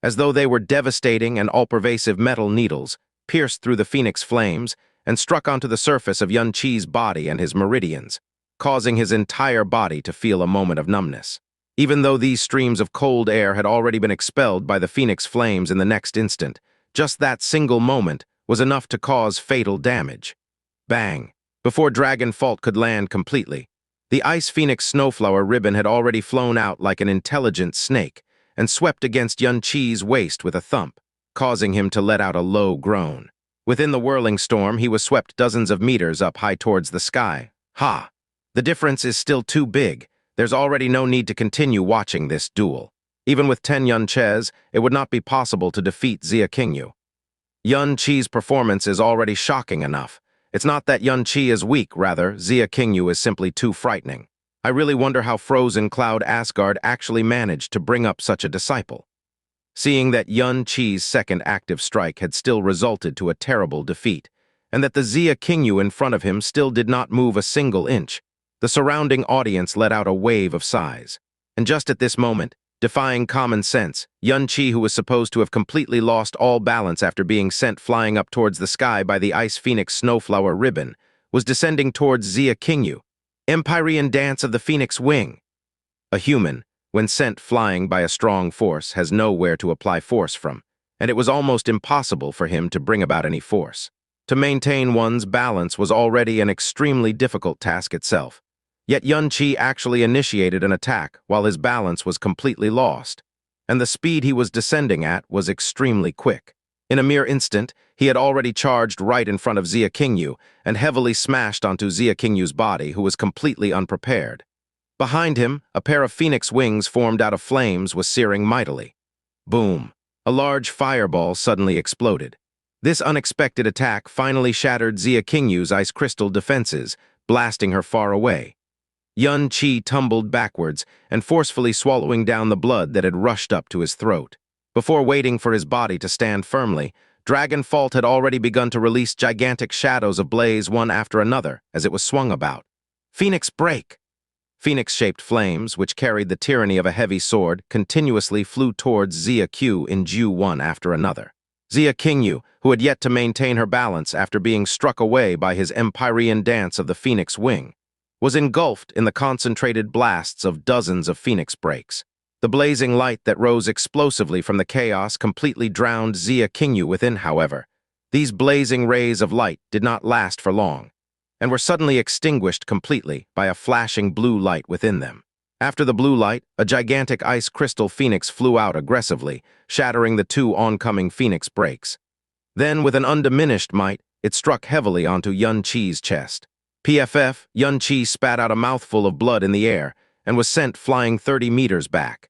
as though they were devastating and all-pervasive metal needles, pierced through the Phoenix Flames and struck onto the surface of Yun Qi's body and his meridians, causing his entire body to feel a moment of numbness. Even though these streams of cold air had already been expelled by the Phoenix Flames in the next instant, just that single moment was enough to cause fatal damage. Bang! Before Dragon Fault could land completely, the Ice Phoenix Snowflower ribbon had already flown out like an intelligent snake and swept against Yun Qi's waist with a thump, causing him to let out a low groan. Within the whirling storm, he was swept dozens of meters up high towards the sky. Ha! The difference is still too big. There's already no need to continue watching this duel. Even with 10 Yun Ches, it would not be possible to defeat Xia Qingyu. Yun Qi's performance is already shocking enough. It's not that Yun Qi is weak, rather, Xia Qingyu is simply too frightening. I really wonder how Frozen Cloud Asgard actually managed to bring up such a disciple. Seeing that Yun Qi's second active strike had still resulted to a terrible defeat, and that the Xia Qingyu in front of him still did not move a single inch, the surrounding audience let out a wave of sighs. And just at this moment, defying common sense, Yun Qi, who was supposed to have completely lost all balance after being sent flying up towards the sky by the Ice Phoenix Snowflower ribbon, was descending towards Xia Qingyu. Empyrean Dance of the Phoenix Wing. A human, when sent flying by a strong force, has nowhere to apply force from, and it was almost impossible for him to bring about any force. To maintain one's balance was already an extremely difficult task itself. Yet Yun Qi actually initiated an attack while his balance was completely lost, and the speed he was descending at was extremely quick. In a mere instant, He had already charged right in front of Xianxia and heavily smashed onto Xianxia's body, who was completely unprepared. Behind him, a pair of phoenix wings formed out of flames was searing mightily. Boom! A large fireball suddenly exploded. This unexpected attack finally shattered Xianxia's ice crystal defenses, blasting her far away. Xianxia tumbled backwards and forcefully swallowing down the blood that had rushed up to his throat. Before waiting for his body to stand firmly, Dragon Fault had already begun to release gigantic shadows of blaze one after another as it was swung about. Phoenix break! Phoenix-shaped flames, which carried the tyranny of a heavy sword, continuously flew towards Xianxia in Ju one after another. Xianxia, who had yet to maintain her balance after being struck away by his Empyrean dance of the Phoenix wing, was engulfed in the concentrated blasts of dozens of Phoenix breaks. The blazing light that rose explosively from the chaos completely drowned Xianxia within, however. These blazing rays of light did not last for long, and were suddenly extinguished completely by a flashing blue light within them. After the blue light, a gigantic ice crystal phoenix flew out aggressively, shattering the two oncoming phoenix breaks. Then, with an undiminished might, it struck heavily onto Xianxia's chest. PFF, Xianxia spat out a mouthful of blood in the air and was sent flying 30 meters back.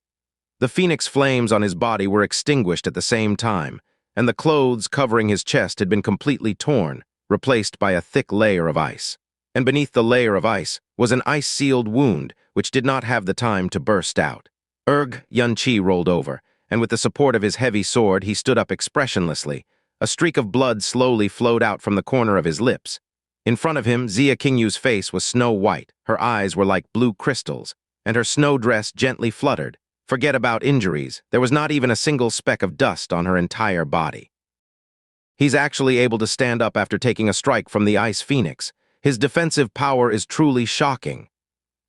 The phoenix flames on his body were extinguished at the same time, and the clothes covering his chest had been completely torn, replaced by a thick layer of ice. And beneath the layer of ice was an ice-sealed wound which did not have the time to burst out. Xianxia rolled over, and with the support of his heavy sword he stood up expressionlessly. A streak of blood slowly flowed out from the corner of his lips. In front of him, Xianxia's face was snow white, her eyes were like blue crystals, and her snow dress gently fluttered. Forget about injuries, there was not even a single speck of dust on her entire body. He's actually able to stand up after taking a strike from the Ice Phoenix. His defensive power is truly shocking.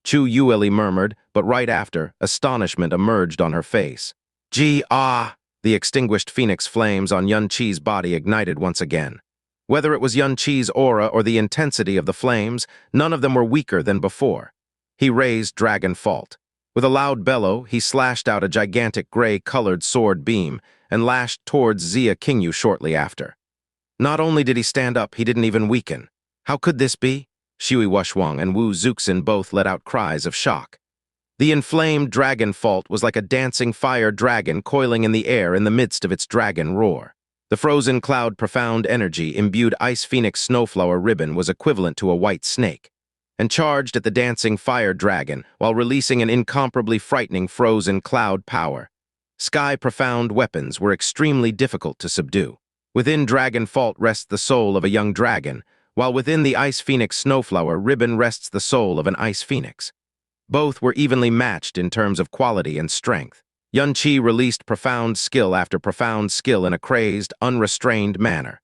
Chu Yueli murmured, but right after, astonishment emerged on her face. The extinguished phoenix flames on Xianxia's body ignited once again. Whether it was Xianxia's aura or the intensity of the flames, none of them were weaker than before. He raised Dragon Fault. With a loud bellow, he slashed out a gigantic gray-colored sword beam and lashed towards Xianxia shortly after. Not only did he stand up, he didn't even weaken. How could this be? Shui Wuxuang and Wu Zuxin both let out cries of shock. The inflamed Dragon Fault was like a dancing fire dragon coiling in the air in the midst of its dragon roar. The frozen cloud profound energy imbued Ice Phoenix Snowflower ribbon was equivalent to a white snake, and charged at the dancing fire dragon while releasing an incomparably frightening frozen cloud power. Sky profound weapons were extremely difficult to subdue. Within Dragon Fault rests the soul of a young dragon, while within the Ice Phoenix Snowflower ribbon rests the soul of an Ice Phoenix. Both were evenly matched in terms of quality and strength. Xianxia released profound skill after profound skill in a crazed, unrestrained manner.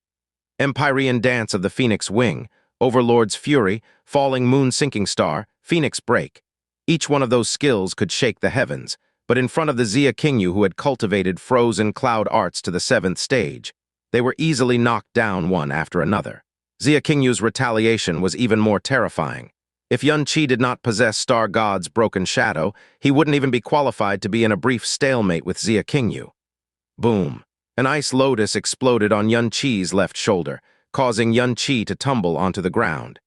Empyrean dance of the Phoenix Wing, Overlord's Fury, Falling Moon Sinking Star, Phoenix Break. Each one of those skills could shake the heavens, but in front of the Xianxia who had cultivated frozen cloud arts to the 7th stage, they were easily knocked down one after another. Xianxia's retaliation was even more terrifying. If Xianxia did not possess Star God's broken shadow, he wouldn't even be qualified to be in a brief stalemate with Xianxia. Boom! An ice lotus exploded on Xianxia's left shoulder, causing Xianxia to tumble onto the ground.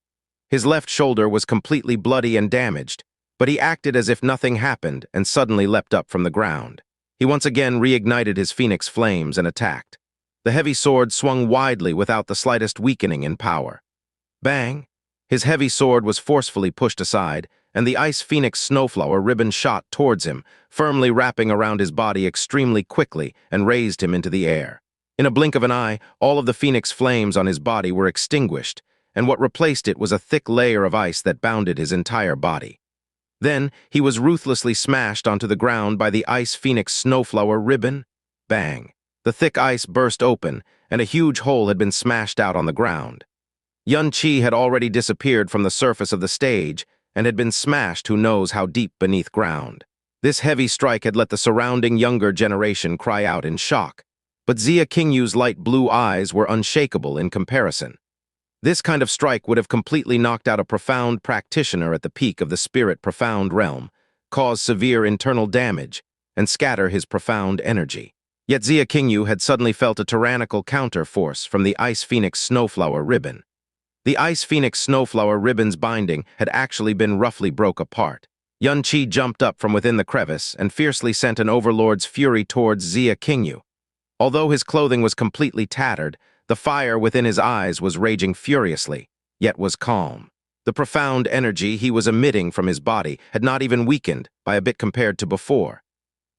His left shoulder was completely bloody and damaged, but he acted as if nothing happened and suddenly leapt up from the ground. He once again reignited his phoenix flames and attacked. The heavy sword swung widely without the slightest weakening in power. Bang! His heavy sword was forcefully pushed aside, and the Ice Phoenix Snowflower ribbon shot towards him, firmly wrapping around his body extremely quickly and raised him into the air. In a blink of an eye, all of the phoenix flames on his body were extinguished, and what replaced it was a thick layer of ice that bounded his entire body. Then, he was ruthlessly smashed onto the ground by the Ice Phoenix Snowflower ribbon. Bang! The thick ice burst open, and a huge hole had been smashed out on the ground. Xianxia had already disappeared from the surface of the stage and had been smashed who knows how deep beneath ground. This heavy strike had let the surrounding younger generation cry out in shock, but Xianxia's light blue eyes were unshakable in comparison. This kind of strike would have completely knocked out a profound practitioner at the peak of the spirit profound realm, cause severe internal damage, and scatter his profound energy. Yet Xia Qingyu had suddenly felt a tyrannical counter-force from the Ice Phoenix Snowflower ribbon. The Ice Phoenix Snowflower ribbon's binding had actually been roughly broke apart. Yun Qi jumped up from within the crevice and fiercely sent an overlord's fury towards Xia Qingyu. Although his clothing was completely tattered, the fire within his eyes was raging furiously, yet was calm. The profound energy he was emitting from his body had not even weakened by a bit compared to before.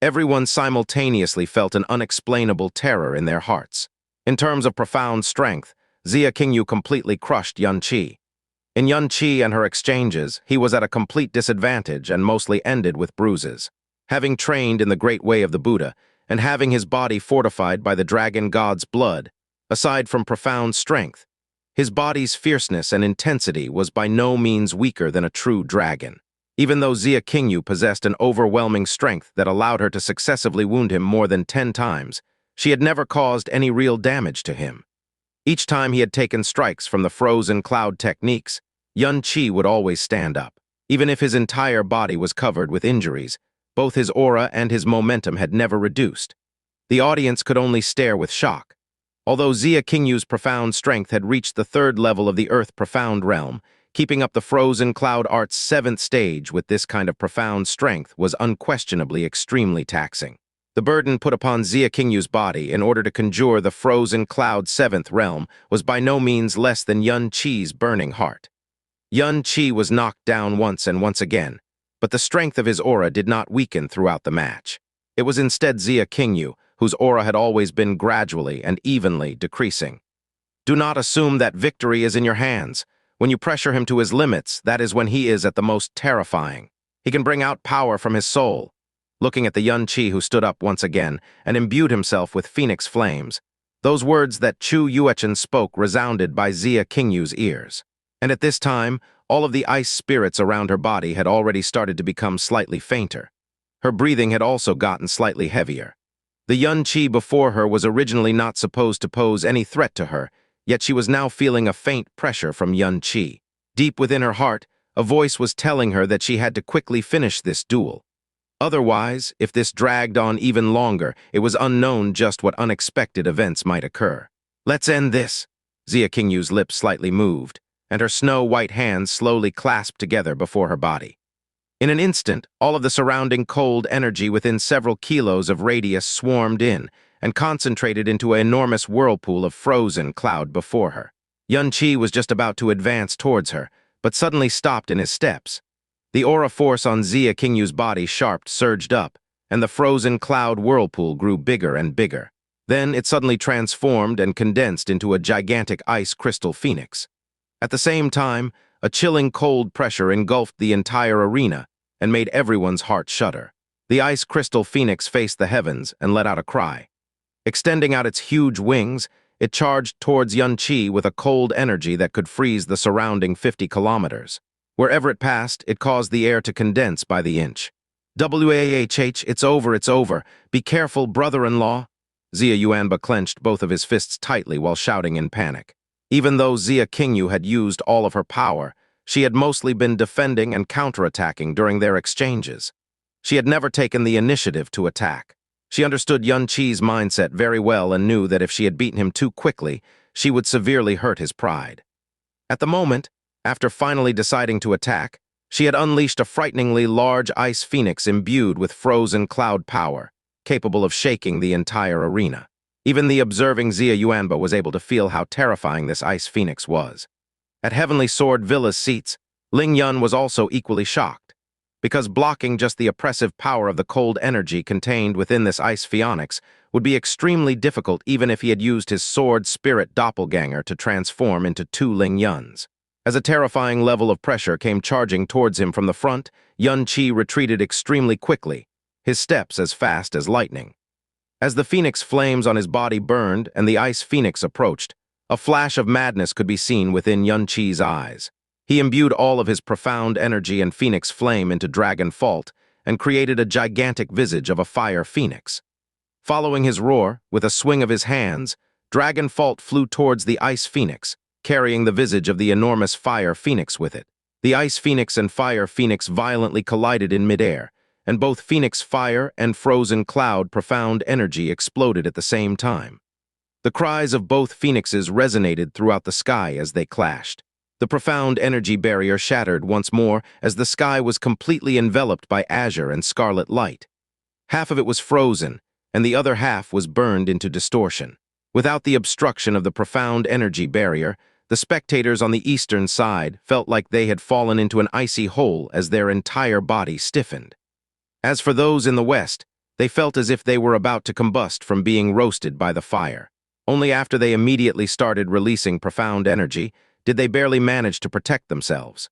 Everyone simultaneously felt an unexplainable terror in their hearts. In terms of profound strength, Xia Qingyu completely crushed Yun Qi. In Yun Qi and her exchanges, he was at a complete disadvantage and mostly ended with bruises. Having trained in the great way of the Buddha, and having his body fortified by the dragon god's blood, aside from profound strength, his body's fierceness and intensity was by no means weaker than a true dragon. Even though Xia Qingyu possessed an overwhelming strength that allowed her to successively wound him more than 10 times, she had never caused any real damage to him. Each time he had taken strikes from the frozen cloud techniques, Yun Qi would always stand up. Even if his entire body was covered with injuries, both his aura and his momentum had never reduced. The audience could only stare with shock. Although Xia Qingyu's profound strength had reached the 3rd level of the Earth Profound Realm, keeping up the frozen cloud art's 7th stage with this kind of profound strength was unquestionably extremely taxing. The burden put upon Xia Qingyu's body in order to conjure the frozen cloud 7th realm was by no means less than Yun Qi's burning heart. Yun Qi was knocked down once and once again, but the strength of his aura did not weaken throughout the match. It was instead Xia Qingyu, whose aura had always been gradually and evenly decreasing. Do not assume that victory is in your hands. When you pressure him to his limits, that is when he is at the most terrifying. He can bring out power from his soul. Looking at the Yun Qi who stood up once again and imbued himself with phoenix flames, those words that Chu Yuechen spoke resounded by Xia Qingyu's ears. And at this time, all of the ice spirits around her body had already started to become slightly fainter. Her breathing had also gotten slightly heavier. The Yun Qi before her was originally not supposed to pose any threat to her, yet she was now feeling a faint pressure from Yun Qi. Deep within her heart, a voice was telling her that she had to quickly finish this duel. Otherwise, if this dragged on even longer, it was unknown just what unexpected events might occur. Let's end this. Xia Qingyu's lips slightly moved, and her snow-white hands slowly clasped together before her body. In an instant, all of the surrounding cold energy within several kilos of radius swarmed in and concentrated into an enormous whirlpool of frozen cloud before her. Yun Qi was just about to advance towards her, but suddenly stopped in his steps. The aura force on Xia Qingyu's body surged up, and the frozen cloud whirlpool grew bigger and bigger. Then it suddenly transformed and condensed into a gigantic ice crystal phoenix. At the same time, a chilling cold pressure engulfed the entire arena and made everyone's heart shudder. The ice crystal phoenix faced the heavens and let out a cry. Extending out its huge wings, it charged towards Yun Qi with a cold energy that could freeze the surrounding 50 kilometers. Wherever it passed, it caused the air to condense by the inch. Wahhh, it's over, it's over. Be careful, brother-in-law. Xia Yuanba clenched both of his fists tightly while shouting in panic. Even though Xia Qingyu had used all of her power, she had mostly been defending and counterattacking during their exchanges. She had never taken the initiative to attack. She understood Yun Qi's mindset very well and knew that if she had beaten him too quickly, she would severely hurt his pride. At the moment, after finally deciding to attack, she had unleashed a frighteningly large ice phoenix imbued with frozen cloud power, capable of shaking the entire arena. Even the observing Xia Yuanba was able to feel how terrifying this ice phoenix was. At Heavenly Sword Villa's seats, Ling Yun was also equally shocked, because blocking just the oppressive power of the cold energy contained within this ice phoenix would be extremely difficult even if he had used his sword spirit doppelganger to transform into 2 Ling Yuns. As a terrifying level of pressure came charging towards him from the front, Yun Qi retreated extremely quickly, his steps as fast as lightning. As the phoenix flames on his body burned and the ice phoenix approached, a flash of madness could be seen within Yun Qi's eyes. He imbued all of his profound energy and phoenix flame into Dragon Fault and created a gigantic visage of a fire phoenix. Following his roar, with a swing of his hands, Dragon Fault flew towards the ice phoenix, carrying the visage of the enormous fire phoenix with it. The ice phoenix and fire phoenix violently collided in midair, and both Phoenix Fire and Frozen Cloud profound energy exploded at the same time. The cries of both phoenixes resonated throughout the sky as they clashed. The profound energy barrier shattered once more as the sky was completely enveloped by azure and scarlet light. Half of it was frozen, and the other half was burned into distortion. Without the obstruction of the profound energy barrier, the spectators on the eastern side felt like they had fallen into an icy hole as their entire body stiffened. As for those in the west, they felt as if they were about to combust from being roasted by the fire. Only after they immediately started releasing profound energy did they barely manage to protect themselves.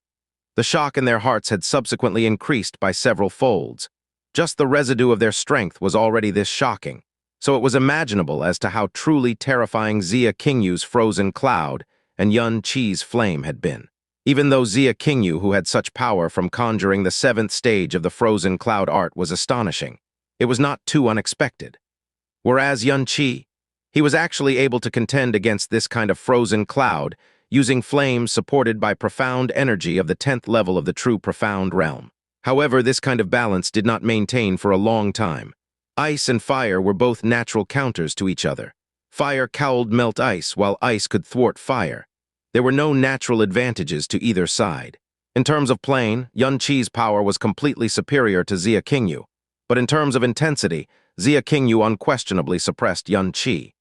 The shock in their hearts had subsequently increased by several folds. Just the residue of their strength was already this shocking, so it was imaginable as to how truly terrifying Xia Qingyu's frozen cloud and Yun Qi's flame had been. Even though Xia Qingyu, who had such power from conjuring the 7th stage of the frozen cloud art, was astonishing, it was not too unexpected. Whereas Yun Qi, he was actually able to contend against this kind of frozen cloud using flames supported by profound energy of the 10th level of the true profound realm. However, this kind of balance did not maintain for a long time. Ice and fire were both natural counters to each other. Fire cowled melt ice, while ice could thwart fire. There were no natural advantages to either side. In terms of plane, Yun Qi's power was completely superior to Xia Qingyu, but in terms of intensity, Xia Qingyu unquestionably suppressed Yun Qi.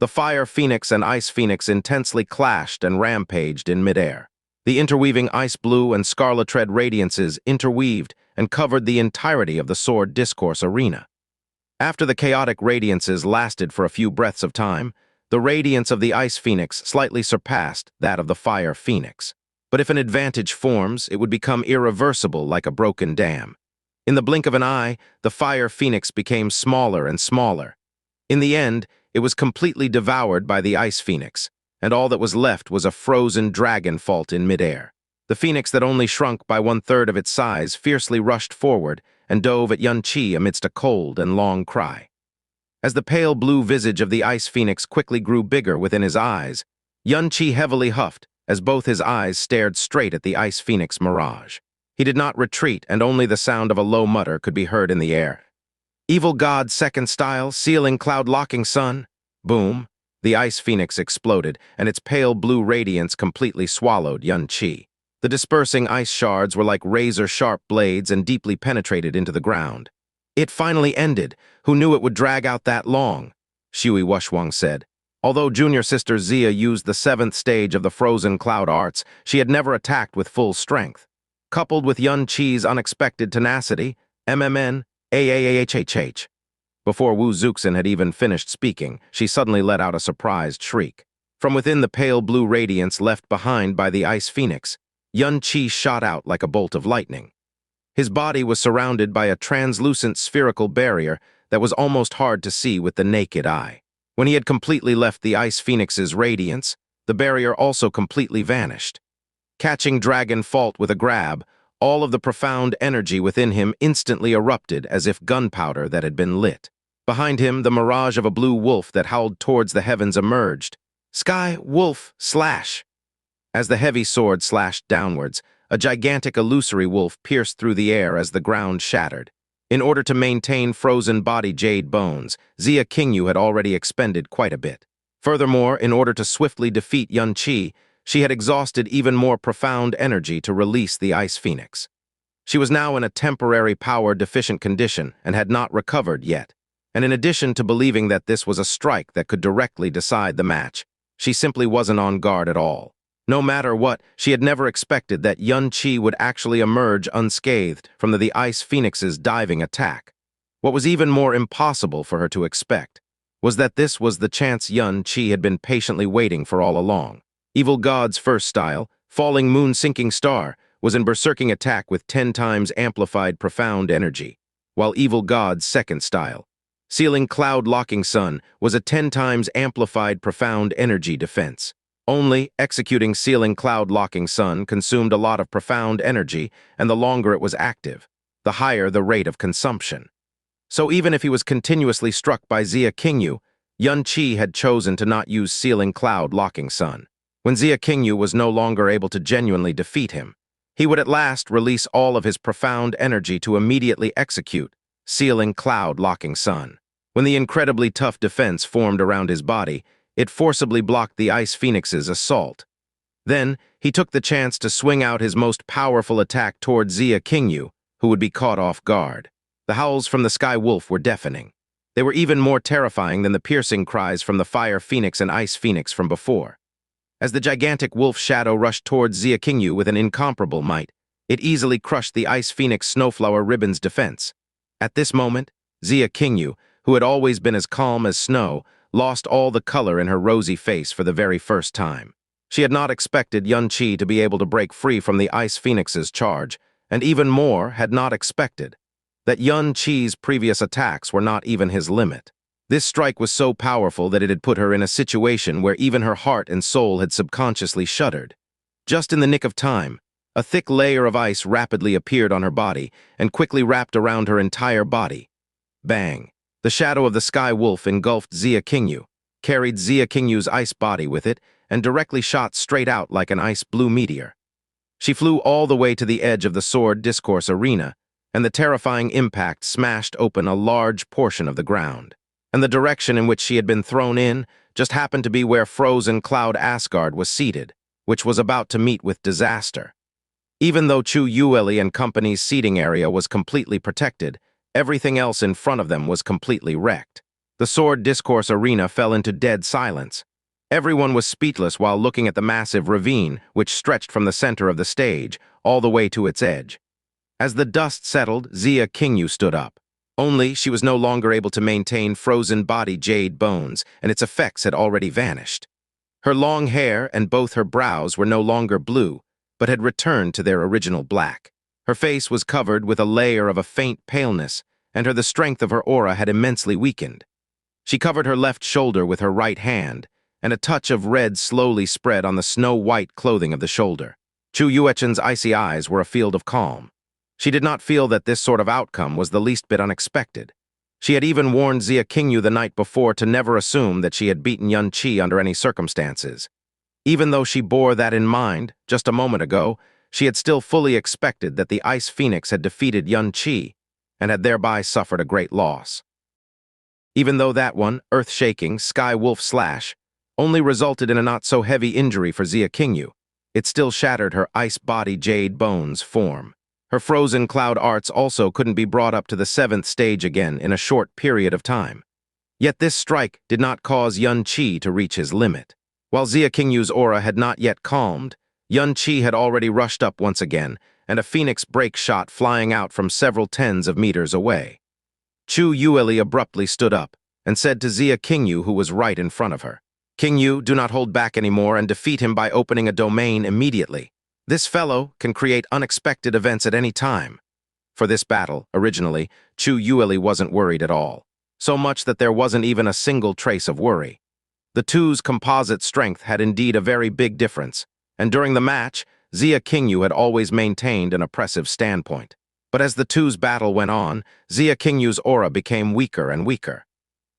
The Fire Phoenix and Ice Phoenix intensely clashed and rampaged in midair. The interweaving ice blue and scarlet red radiances interweaved and covered the entirety of the Sword Discourse arena. After the chaotic radiances lasted for a few breaths of time, the radiance of the Ice Phoenix slightly surpassed that of the Fire Phoenix. But if an advantage forms, it would become irreversible like a broken dam. In the blink of an eye, the Fire Phoenix became smaller and smaller. In the end, it was completely devoured by the Ice Phoenix, and all that was left was a frozen dragon fault in midair. The phoenix that only shrunk by 1/3 of its size fiercely rushed forward and dove at Yun Qi amidst a cold and long cry. As the pale blue visage of the Ice Phoenix quickly grew bigger within his eyes, Yun Qi heavily huffed as both his eyes stared straight at the Ice Phoenix mirage. He did not retreat, and only the sound of a low mutter could be heard in the air. "Evil God, second style, sealing cloud-locking sun." Boom. The Ice Phoenix exploded, and its pale blue radiance completely swallowed Yun Qi. The dispersing ice shards were like razor-sharp blades and deeply penetrated into the ground. "It finally ended. Who knew it would drag out that long?" Shui Wushwang said. Although junior sister Xia used the 7th stage of the frozen cloud arts, she had never attacked with full strength. Coupled with Yun Qi's unexpected tenacity, MMN, AAAHHH. Before Wu Zuxin had even finished speaking, she suddenly let out a surprised shriek. From within the pale blue radiance left behind by the Ice Phoenix, Yun Qi shot out like a bolt of lightning. His body was surrounded by a translucent spherical barrier that was almost hard to see with the naked eye. When he had completely left the Ice Phoenix's radiance, the barrier also completely vanished. Catching Dragon Fault with a grab, all of the profound energy within him instantly erupted as if gunpowder that had been lit. Behind him, the mirage of a blue wolf that howled towards the heavens emerged. Sky, wolf, slash! As the heavy sword slashed downwards, a gigantic illusory wolf pierced through the air as the ground shattered. In order to maintain frozen body jade bones, Xia Qingyu had already expended quite a bit. Furthermore, in order to swiftly defeat Yun Qi, she had exhausted even more profound energy to release the Ice Phoenix. She was now in a temporary power-deficient condition and had not recovered yet. And in addition to believing that this was a strike that could directly decide the match, she simply wasn't on guard at all. No matter what, she had never expected that Yun Qi would actually emerge unscathed from the Ice Phoenix's diving attack. What was even more impossible for her to expect was that this was the chance Yun Qi had been patiently waiting for all along. Evil God's first style, Falling Moon Sinking Star, was in berserking attack with 10 times amplified profound energy, while Evil God's second style, Sealing Cloud Locking Sun, was a 10 times amplified profound energy defense. Only executing Sealing Cloud Locking Sun consumed a lot of profound energy, and the longer it was active, the higher the rate of consumption. So even if he was continuously struck by Xia Qingyu, Yun Qi had chosen to not use Sealing Cloud Locking Sun. When Xia Qingyu was no longer able to genuinely defeat him, He would at last release all of his profound energy to immediately execute, sealing cloud-locking sun. When the incredibly tough defense formed around his body, it forcibly blocked the Ice Phoenix's assault. Then, he took the chance to swing out his most powerful attack toward Xianxia, who would be caught off guard. The howls from the Sky Wolf were deafening. They were even more terrifying than the piercing cries from the Fire Phoenix and Ice Phoenix from before. As the gigantic wolf shadow rushed towards Xianxia with an incomparable might, it easily crushed the Ice Phoenix Snowflower Ribbon's defense. At this moment, Xianxia, who had always been as calm as snow, lost all the color in her rosy face for the very first time. She had not expected Xianxia to be able to break free from the Ice Phoenix's charge, and even more had not expected that Xianxia's previous attacks were not even his limit. This strike was so powerful that it had put her in a situation where even her heart and soul had subconsciously shuddered. Just in the nick of time, a thick layer of ice rapidly appeared on her body and quickly wrapped around her entire body. Bang! The shadow of the Sky Wolf engulfed Xianxia, carried Xianxia's ice body with it, and directly shot straight out like an ice-blue meteor. She flew all the way to the edge of the Sword Discourse Arena, and the terrifying impact smashed open a large portion of the ground. And the direction in which she had been thrown in just happened to be where frozen Cloud Asgard was seated, which was about to meet with disaster. Even though Chu Yueli and company's seating area was completely protected, everything else in front of them was completely wrecked. The Sword Discourse Arena fell into dead silence. Everyone was speechless while looking at the massive ravine, which stretched from the center of the stage all the way to its edge. As the dust settled, Xianxia stood up. Only she was no longer able to maintain frozen body jade bones, and its effects had already vanished. Her long hair and both her brows were no longer blue, but had returned to their original black. Her face was covered with a layer of a faint paleness, and the strength of her aura had immensely weakened. She covered her left shoulder with her right hand, and a touch of red slowly spread on the snow-white clothing of the shoulder. Chu Yuechen's icy eyes were a field of calm. She did not feel that this sort of outcome was the least bit unexpected. She had even warned Xianxia the night before to never assume that she had beaten Xianxia under any circumstances. Even though she bore that in mind, just a moment ago, she had still fully expected that the Ice Phoenix had defeated Xianxia and had thereby suffered a great loss. Even though that one, earth-shaking, Sky Wolf slash, only resulted in a not-so-heavy injury for Xianxia, it still shattered her ice-body jade bones form. Her frozen cloud arts also couldn't be brought up to the 7th stage again in a short period of time. Yet this strike did not cause Xianxia to reach his limit. While Xianxia's aura had not yet calmed, Xianxia had already rushed up once again, and a phoenix break shot flying out from several tens of meters away. Chu Yueli abruptly stood up and said to Xianxia, who was right in front of her, "King Yu, do not hold back anymore and defeat him by opening a domain immediately. This fellow can create unexpected events at any time." For this battle, originally, Chu Yueli wasn't worried at all, so much that there wasn't even a single trace of worry. The two's composite strength had indeed a very big difference, and during the match, Xianxia had always maintained an oppressive standpoint. But as the two's battle went on, Xianxia's aura became weaker and weaker.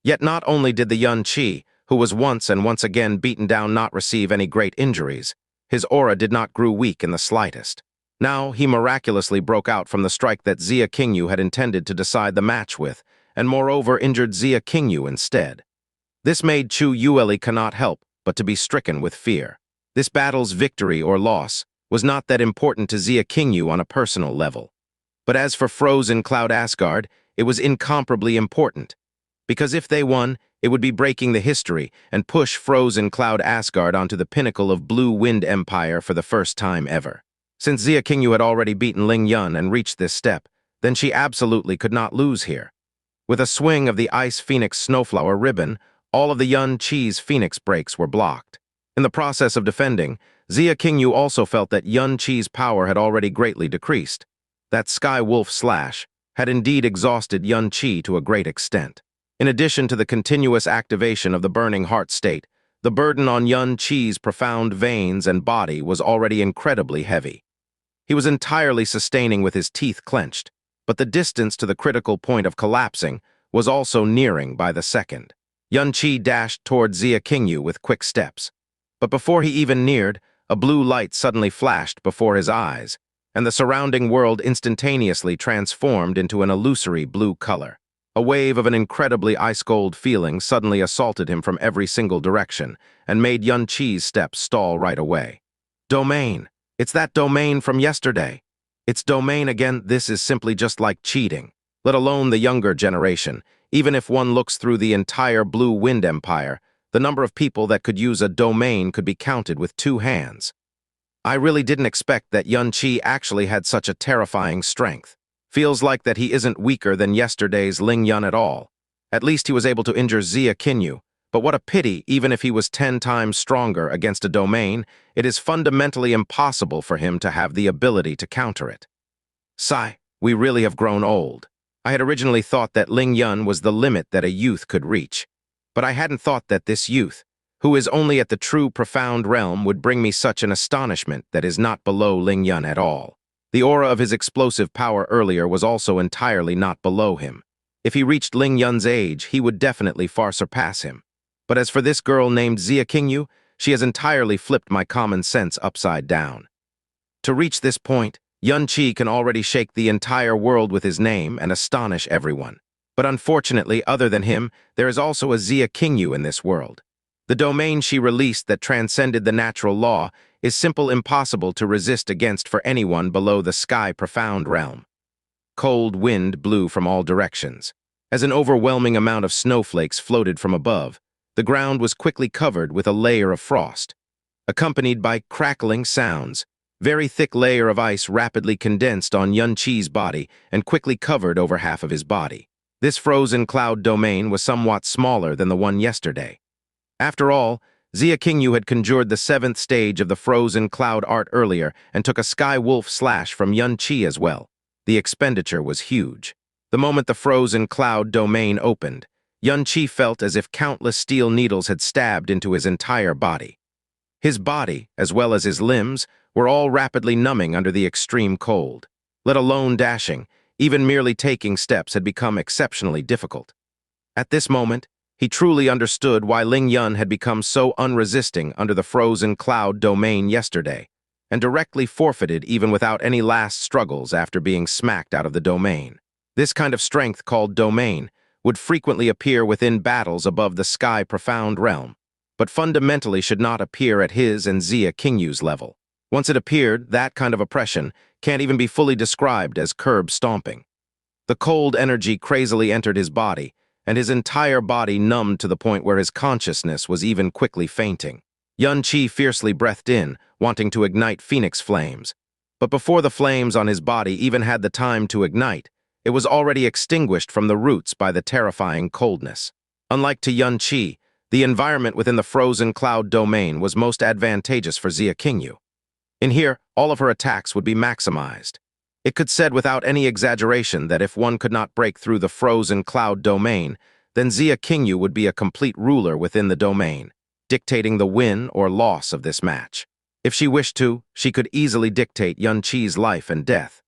Yet not only did the Xianxia, who was once and once again beaten down, not receive any great injuries, his aura did not grow weak in the slightest. Now he miraculously broke out from the strike that Xianxia had intended to decide the match with, and moreover injured Xianxia instead. This made Chu Yueli cannot help but to be stricken with fear. This battle's victory or loss was not that important to Xianxia on a personal level. But as for frozen Cloud Asgard, it was incomparably important. Because if they won, it would be breaking the history and push frozen Cloud Asgard onto the pinnacle of Blue Wind Empire for the first time ever. Since Xianxia had already beaten Ling Yun and reached this step, then she absolutely could not lose here. With a swing of the Ice Phoenix Snowflower ribbon, all of the Xianxia's Phoenix breaks were blocked. In the process of defending, Xianxia also felt that Xianxia's power had already greatly decreased. That Sky Wolf slash had indeed exhausted Xianxia to a great extent. In addition to the continuous activation of the burning heart state, the burden on Xianxia's profound veins and body was already incredibly heavy. He was entirely sustaining with his teeth clenched, but the distance to the critical point of collapsing was also nearing by the second. Xianxia dashed toward Xianxia with quick steps. But before he even neared, a blue light suddenly flashed before his eyes, and the surrounding world instantaneously transformed into an illusory blue color. A wave of an incredibly ice-cold feeling suddenly assaulted him from every single direction and made Xianxia's steps stall right away. Domain! It's that domain from yesterday. It's domain again. This is simply just like cheating. Let alone the younger generation. Even if one looks through the entire Blue Wind Empire, the number of people that could use a domain could be counted with 2 hands. I really didn't expect that Xianxia actually had such a terrifying strength. Feels like that he isn't weaker than yesterday's Ling Yun at all. At least he was able to injure Xianxia, but what a pity. Even if he was 10 times stronger against a domain, it is fundamentally impossible for him to have the ability to counter it. Sigh, we really have grown old. I had originally thought that Ling Yun was the limit that a youth could reach. But I hadn't thought that this youth, who is only at the true profound realm, would bring me such an astonishment that is not below Ling Yun at all. The aura of his explosive power earlier was also entirely not below him. If he reached Ling Yun's age, he would definitely far surpass him. But as for this girl named Xianxia, she has entirely flipped my common sense upside down. To reach this point, Xianxia can already shake the entire world with his name and astonish everyone. But unfortunately, other than him, there is also a Xianxia in this world. The domain she released that transcended the natural law is simple impossible to resist against for anyone below the sky profound realm. Cold wind blew from all directions. As an overwhelming amount of snowflakes floated from above, the ground was quickly covered with a layer of frost. Accompanied by crackling sounds, very thick layer of ice rapidly condensed on Xianxia's body and quickly covered over half of his body. This frozen cloud domain was somewhat smaller than the one yesterday. After all, Xianxia had conjured the 7th stage of the frozen cloud art earlier and took a sky wolf slash from Xianxia as well. The expenditure was huge. The moment the frozen cloud domain opened, Xianxia felt as if countless steel needles had stabbed into his entire body. His body, as well as his limbs, were all rapidly numbing under the extreme cold. Let alone dashing, even merely taking steps had become exceptionally difficult. At this moment, he truly understood why Ling Yun had become so unresisting under the frozen cloud domain yesterday, and directly forfeited even without any last struggles after being smacked out of the domain. This kind of strength, called domain, would frequently appear within battles above the sky profound realm, but fundamentally should not appear at his and Xianxia's level. Once it appeared, that kind of oppression can't even be fully described as curb stomping. The cold energy crazily entered his body, and his entire body numbed to the point where his consciousness was even quickly fainting. Xianxia fiercely breathed in, wanting to ignite phoenix flames. But before the flames on his body even had the time to ignite, it was already extinguished from the roots by the terrifying coldness. Unlike to Xianxia, the environment within the frozen cloud domain was most advantageous for Xianxia. In here, all of her attacks would be maximized. It could said without any exaggeration that if one could not break through the frozen cloud domain, then Xianxia would be a complete ruler within the domain, dictating the win or loss of this match. If she wished to, she could easily dictate Xianxia's life and death.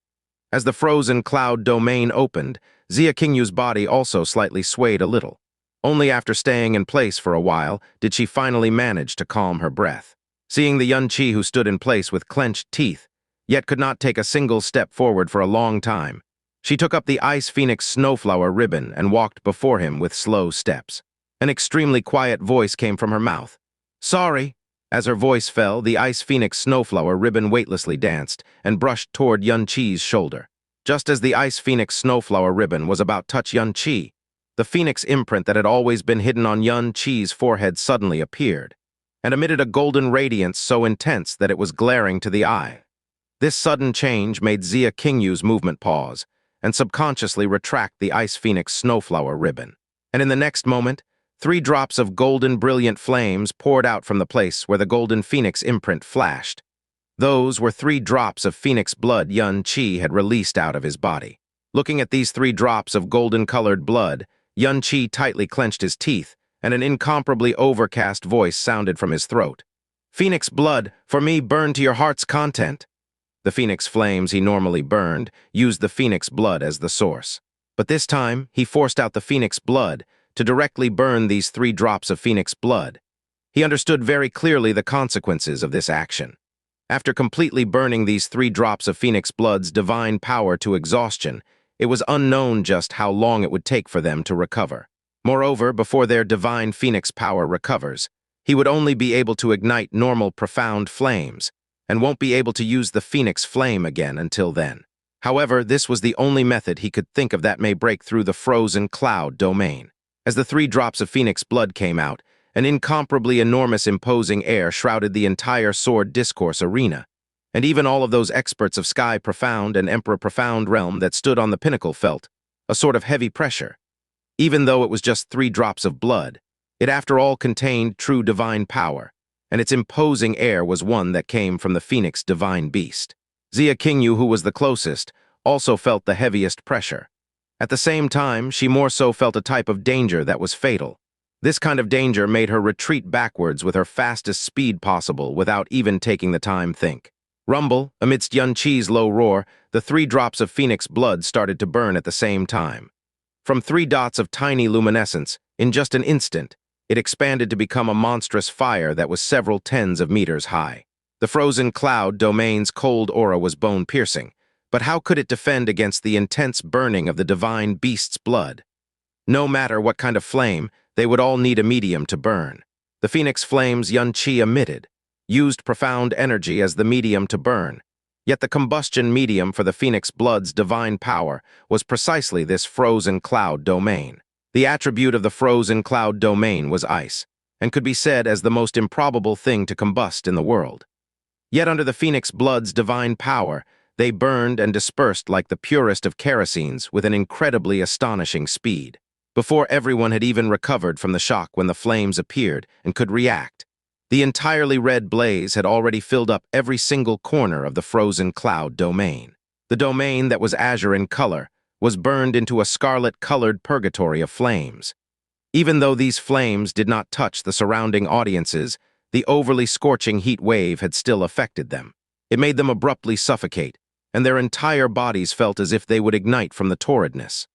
As the frozen cloud domain opened, Xianxia's body also slightly swayed a little. Only after staying in place for a while did she finally manage to calm her breath. Seeing the Xianxia who stood in place with clenched teeth, yet could not take a single step forward for a long time, she took up the Ice Phoenix Snowflower ribbon and walked before him with slow steps. An extremely quiet voice came from her mouth. "Sorry." As her voice fell, the Ice Phoenix Snowflower ribbon weightlessly danced and brushed toward Xianxia's shoulder. Just as the Ice Phoenix Snowflower ribbon was about to touch Xianxia, the phoenix imprint that had always been hidden on Xianxia's forehead suddenly appeared, and emitted a golden radiance so intense that it was glaring to the eye. This sudden change made Xianxia's movement pause, and subconsciously retract the Ice Phoenix Snowflower ribbon. And in the next moment, 3 drops of golden brilliant flames poured out from the place where the golden phoenix imprint flashed. Those were 3 drops of phoenix blood Xianxia had released out of his body. Looking at these 3 drops of golden-colored blood, Xianxia tightly clenched his teeth, and an incomparably overcast voice sounded from his throat. "Phoenix blood, for me, burn to your heart's content." The phoenix flames he normally burned used the phoenix blood as the source. But this time, he forced out the phoenix blood to directly burn these 3 drops of phoenix blood. He understood very clearly the consequences of this action. After completely burning these 3 drops of Phoenix Blood's divine power to exhaustion, it was unknown just how long it would take for them to recover. Moreover, before their divine Phoenix power recovers, he would only be able to ignite normal profound flames, and won't be able to use the Phoenix flame again until then. However, this was the only method he could think of that may break through the frozen cloud domain. As the 3 drops of Phoenix Blood came out, an incomparably enormous imposing air shrouded the entire Sword Discourse arena, and even all of those experts of Sky Profound and Emperor Profound realm that stood on the pinnacle felt a sort of heavy pressure. Even though it was just 3 drops of blood, it after all contained true divine power, and its imposing air was one that came from the Phoenix divine beast. Xianxia, who was the closest, also felt the heaviest pressure. At the same time, she more so felt a type of danger that was fatal. This kind of danger made her retreat backwards with her fastest speed possible without even taking the time to think. Rumble, amidst Xianxia's low roar, the 3 drops of Phoenix Blood started to burn at the same time. From 3 dots of tiny luminescence, in just an instant, it expanded to become a monstrous fire that was several tens of meters high. The frozen cloud domain's cold aura was bone-piercing, but how could it defend against the intense burning of the divine beast's blood? No matter what kind of flame, they would all need a medium to burn. The Phoenix flames Xianxia emitted used profound energy as the medium to burn, yet the combustion medium for the Phoenix Blood's divine power was precisely this frozen cloud domain. The attribute of the frozen cloud domain was ice, and could be said as the most improbable thing to combust in the world. Yet under the Phoenix Blood's divine power, they burned and dispersed like the purest of kerosenes with an incredibly astonishing speed. Before everyone had even recovered from the shock when the flames appeared and could react, the entirely red blaze had already filled up every single corner of the frozen cloud domain. The domain that was azure in color was burned into a scarlet-colored purgatory of flames. Even though these flames did not touch the surrounding audiences, the overly scorching heat wave had still affected them. It made them abruptly suffocate, and their entire bodies felt as if they would ignite from the torridness.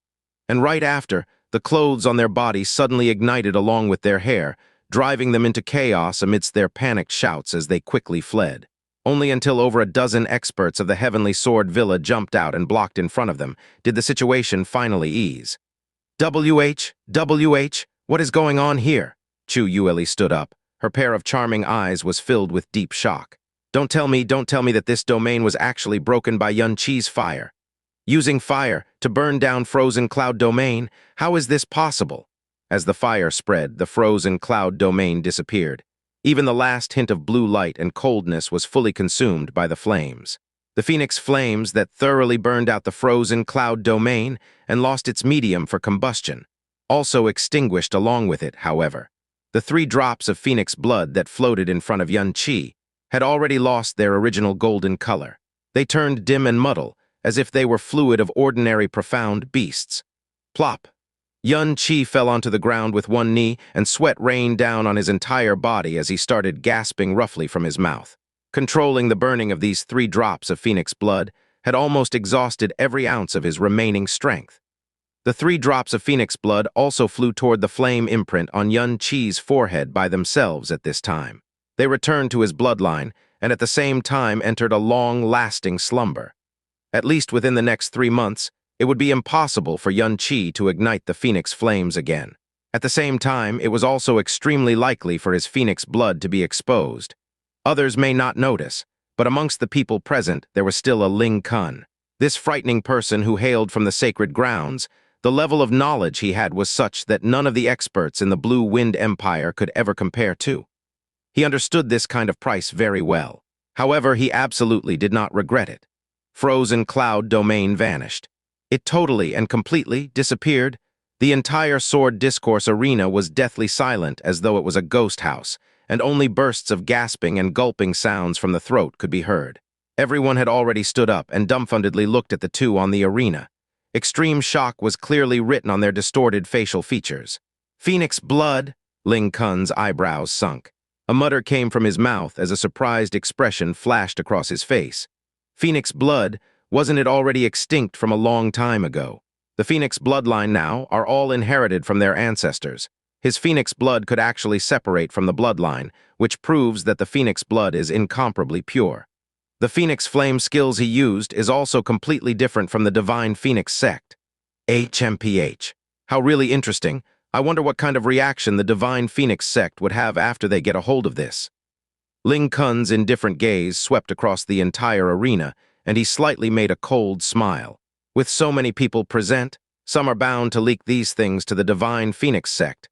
And right after, the clothes on their bodies suddenly ignited along with their hair, driving them into chaos amidst their panicked shouts as they quickly fled. Only until over a dozen experts of the Heavenly Sword Villa jumped out and blocked in front of them did the situation finally ease. WH, what is going on here? Chu Yueli stood up. Her pair of charming eyes was filled with deep shock. Don't tell me that this domain was actually broken by Xianxia's fire. Using fire to burn down frozen cloud domain, how is this possible? As the fire spread, the frozen cloud domain disappeared. Even the last hint of blue light and coldness was fully consumed by the flames. The Phoenix flames that thoroughly burned out the frozen cloud domain and lost its medium for combustion, also extinguished along with it, however. The 3 drops of Phoenix blood that floated in front of Xianxia had already lost their original golden color. They turned dim and muddle, as if they were fluid of ordinary profound beasts. Plop! Xianxia fell onto the ground with one knee, and sweat rained down on his entire body as he started gasping roughly from his mouth. Controlling the burning of these 3 drops of Phoenix blood had almost exhausted every ounce of his remaining strength. The 3 drops of Phoenix blood also flew toward the flame imprint on Xianxia's forehead by themselves at this time. They returned to his bloodline, and at the same time entered a long-lasting slumber. At least within the next 3 months, it would be impossible for Xianxia to ignite the Phoenix flames again. At the same time, it was also extremely likely for his Phoenix blood to be exposed. Others may not notice, but amongst the people present there was still a Ling Kun. This frightening person who hailed from the sacred grounds, the level of knowledge he had was such that none of the experts in the Blue Wind Empire could ever compare to. He understood this kind of price very well. However, he absolutely did not regret it. Frozen cloud domain vanished. It totally and completely disappeared. The entire Sword Discourse arena was deathly silent as though it was a ghost house, and only bursts of gasping and gulping sounds from the throat could be heard. Everyone had already stood up and dumbfoundedly looked at the two on the arena. Extreme shock was clearly written on their distorted facial features. Phoenix blood? Ling Kun's eyebrows sunk. A mutter came from his mouth as a surprised expression flashed across his face. Phoenix blood? Wasn't it already extinct from a long time ago? The Phoenix bloodline now are all inherited from their ancestors. His Phoenix blood could actually separate from the bloodline, which proves that the Phoenix blood is incomparably pure. The Phoenix Flame skills he used is also completely different from the Divine Phoenix sect. HMPH. How really interesting. I wonder what kind of reaction the Divine Phoenix sect would have after they get a hold of this. Ling Kun's indifferent gaze swept across the entire arena, and he slightly made a cold smile. With so many people present, some are bound to leak these things to the Divine Phoenix sect.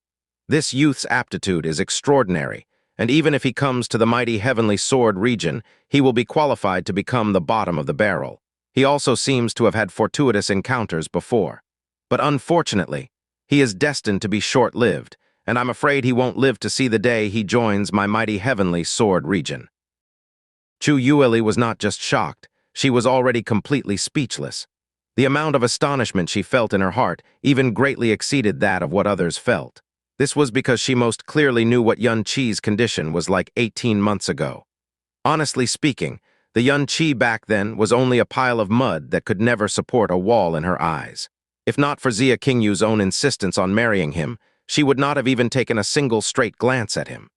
This youth's aptitude is extraordinary, and even if he comes to the mighty Heavenly Sword region, he will be qualified to become the bottom of the barrel. He also seems to have had fortuitous encounters before. But unfortunately, he is destined to be short-lived, and I'm afraid he won't live to see the day he joins my mighty Heavenly Sword region. Chu Yueli was not just shocked, she was already completely speechless. The amount of astonishment she felt in her heart even greatly exceeded that of what others felt. This was because she most clearly knew what Yun Qi's condition was like 18 months ago. Honestly speaking, the Yun Qi back then was only a pile of mud that could never support a wall in her eyes. If not for Xia Qingyu's own insistence on marrying him, she would not have even taken a single straight glance at him.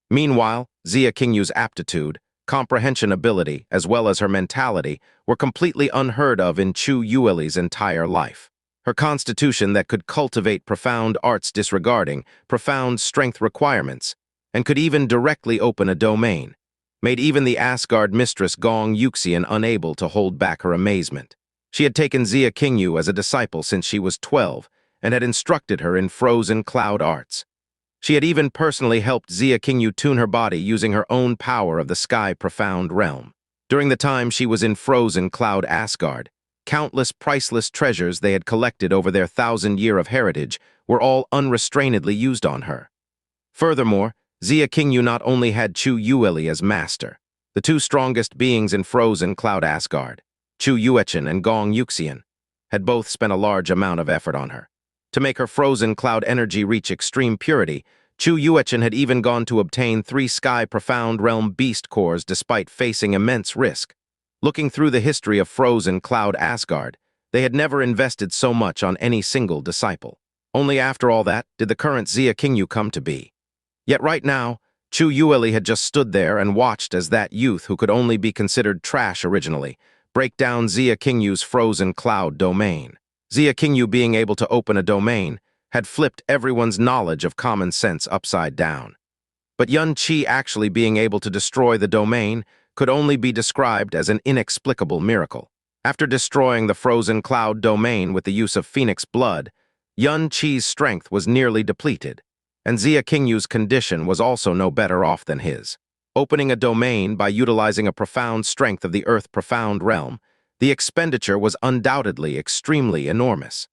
Meanwhile, Xia Qingyu's aptitude, comprehension ability, as well as her mentality, were completely unheard of in Chu Yueli's entire life. Her constitution that could cultivate profound arts disregarding profound strength requirements, and could even directly open a domain, made even the Asgard mistress Gong Yuxian unable to hold back her amazement. She had taken Xia Qingyu as a disciple since she was 12, and had instructed her in frozen cloud arts. She had even personally helped Xia Qingyu tune her body using her own power of the sky profound realm. During the time she was in frozen cloud Asgard, countless priceless treasures they had collected over their 1,000 years of heritage were all unrestrainedly used on her. Furthermore, Xia Qingyu not only had Chu Yueli as master, the two strongest beings in frozen cloud Asgard, Chu Yuechen and Gong Yuxian, had both spent a large amount of effort on her. To make her frozen cloud energy reach extreme purity, Chu Yuechen had even gone to obtain 3 sky profound realm beast cores despite facing immense risk. Looking through the history of frozen cloud Asgard, they had never invested so much on any single disciple. Only after all that did the current Xia Qingyu come to be. Yet right now, Chu Yueli had just stood there and watched as that youth who could only be considered trash originally break down Xia Qingyu's frozen cloud domain. Xia Qingyu being able to open a domain had flipped everyone's knowledge of common sense upside down. But Yun Qi actually being able to destroy the domain could only be described as an inexplicable miracle. After destroying the frozen cloud domain with the use of Phoenix blood, Yun Qi's strength was nearly depleted, and Xia Qingyu's condition was also no better off than his. Opening a domain by utilizing a profound strength of the Earth profound realm, the expenditure was undoubtedly extremely enormous.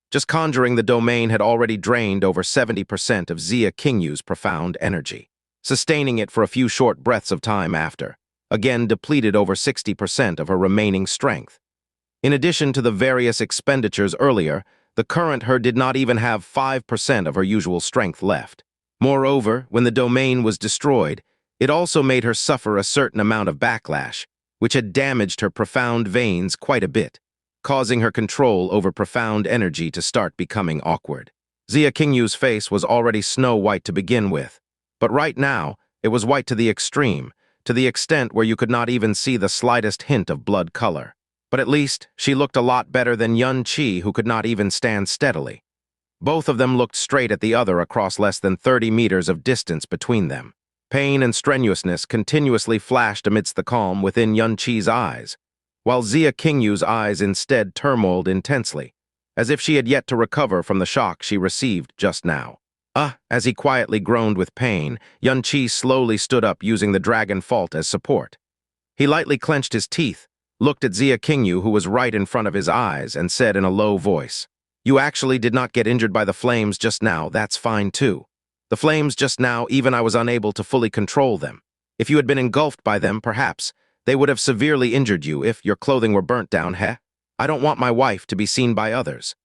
Just conjuring the domain had already drained over 70% of Xia Qingyu's profound energy, sustaining it for a few short breaths of time after, again depleted over 60% of her remaining strength. In addition to the various expenditures earlier, the current her did not even have 5% of her usual strength left. Moreover, when the domain was destroyed, it also made her suffer a certain amount of backlash, which had damaged her profound veins quite a bit, causing her control over profound energy to start becoming awkward. Xia Qingyu's face was already snow-white to begin with, but right now, it was white to the extreme, to the extent where you could not even see the slightest hint of blood color. But at least, she looked a lot better than Yun Qi, who could not even stand steadily. Both of them looked straight at the other across less than 30 meters of distance between them. Pain and strenuousness continuously flashed amidst the calm within Yun Qi's eyes, while Xia Qingyu's eyes instead turmoiled intensely, as if she had yet to recover from the shock she received just now. As he quietly groaned with pain, Yun Qi slowly stood up using the dragon fault as support. He lightly clenched his teeth, looked at Xia Qingyu, who was right in front of his eyes, and said in a low voice, "You actually did not get injured by the flames just now, that's fine too. The flames just now, even I was unable to fully control them. If you had been engulfed by them, perhaps, they would have severely injured you if your clothing were burnt down, heh? I don't want my wife to be seen by others."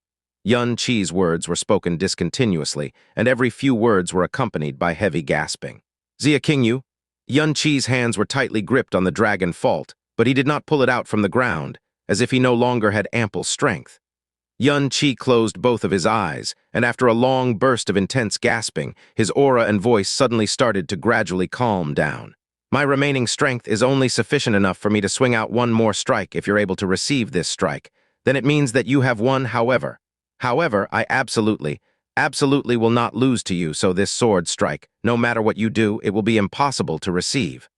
Yun Qi's words were spoken discontinuously, and every few words were accompanied by heavy gasping. Xia Qingyu, Yun Qi's hands were tightly gripped on the dragon fault, but he did not pull it out from the ground, as if he no longer had ample strength. Yun Qi closed both of his eyes, and after a long burst of intense gasping, his aura and voice suddenly started to gradually calm down. My remaining strength is only sufficient enough for me to swing out one more strike if you're able to receive this strike. Then it means that you have won, however. However, I absolutely will not lose to you, so this sword strike, no matter what you do, it will be impossible to receive.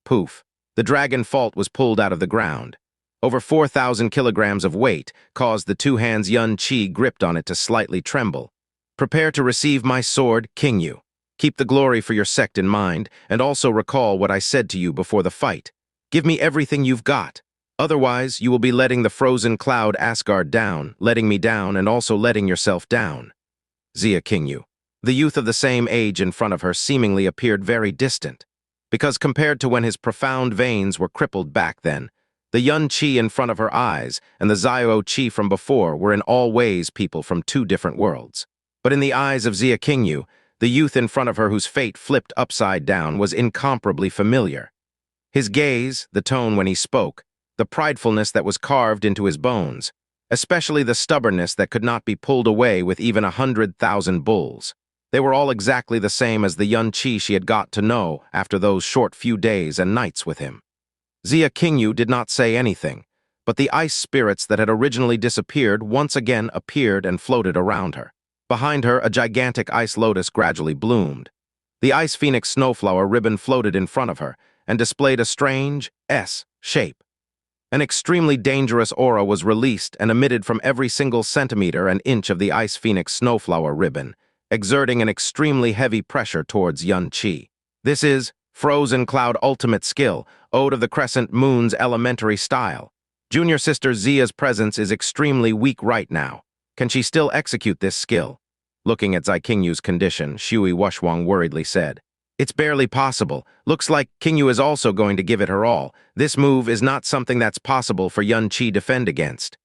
Poof. The dragon fault was pulled out of the ground. Over 4,000 kilograms of weight caused the two hands Xianxia gripped on it to slightly tremble. Prepare to receive my sword, King Yu. Keep the glory for your sect in mind, and also recall what I said to you before the fight. Give me everything you've got. Otherwise, you will be letting the frozen cloud Asgard down, letting me down, and also letting yourself down. Xianxia Yu. The youth of the same age in front of her seemingly appeared very distant, because compared to when his profound veins were crippled back then, the Yun Qi in front of her eyes and the Xiao Qi from before were in all ways people from two different worlds. But in the eyes of Xianxia Yu, the youth in front of her whose fate flipped upside down was incomparably familiar. His gaze, the tone when he spoke, the pridefulness that was carved into his bones, especially the stubbornness that could not be pulled away with even 100,000 bulls. They were all exactly the same as the Yun Qi she had got to know after those short few days and nights with him. Xianxia Yu did not say anything, but the ice spirits that had originally disappeared once again appeared and floated around her. Behind her, a gigantic ice lotus gradually bloomed. The ice phoenix snowflower ribbon floated in front of her and displayed a strange S shape. An extremely dangerous aura was released and emitted from every single centimeter and inch of the ice phoenix snowflower ribbon, exerting an extremely heavy pressure towards Yun Qi. This is Frozen Cloud Ultimate Skill, Ode of the Crescent Moon's elementary style. Junior sister Zia's presence is extremely weak right now. Can she still execute this skill? Looking at Xianxia Yu's condition, Shui Wushwang worriedly said, It's barely possible. Looks like King Yu is also going to give it her all. This move is not something that's possible for Yun Qi defend against.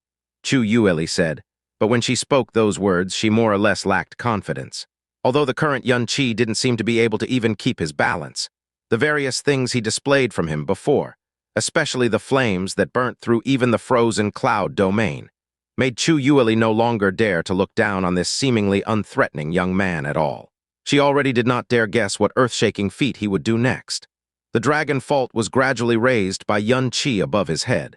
Chu Yueli said, but when she spoke those words, she more or less lacked confidence. Although the current Yun Qi didn't seem to be able to even keep his balance. The various things he displayed from him before, especially the flames that burnt through even the frozen cloud domain, made Chu Yueli no longer dare to look down on this seemingly unthreatening young man at all. She already did not dare guess what earth-shaking feat he would do next. The dragon fault was gradually raised by Yun Qi above his head.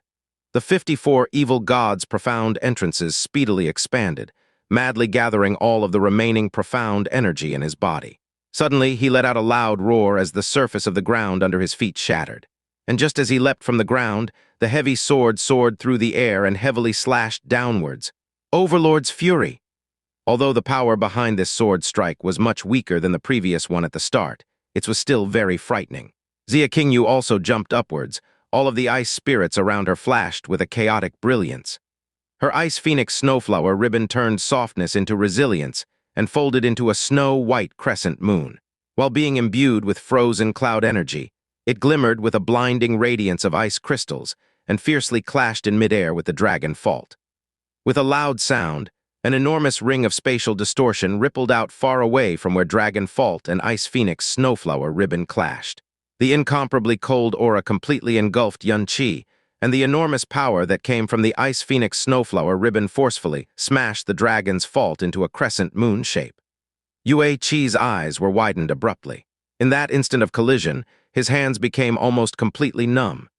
The 54 evil gods' profound entrances speedily expanded, madly gathering all of the remaining profound energy in his body. Suddenly, he let out a loud roar as the surface of the ground under his feet shattered. And just as he leapt from the ground, the heavy sword soared through the air and heavily slashed downwards. Overlord's fury! Although the power behind this sword strike was much weaker than the previous one at the start, it was still very frightening. Xianxia Yu also jumped upwards. All of the ice spirits around her flashed with a chaotic brilliance. Her ice phoenix snowflower ribbon turned softness into resilience and folded into a snow-white crescent moon. While being imbued with frozen cloud energy, it glimmered with a blinding radiance of ice crystals and fiercely clashed in midair with the dragon fault. With a loud sound, an enormous ring of spatial distortion rippled out far away from where Dragon Fault and Ice Phoenix Snowflower ribbon clashed. The incomparably cold aura completely engulfed Yun Qi, and the enormous power that came from the Ice Phoenix Snowflower ribbon forcefully smashed the dragon's fault into a crescent moon shape. Yue Qi's eyes were widened abruptly. In that instant of collision, his hands became almost completely numb.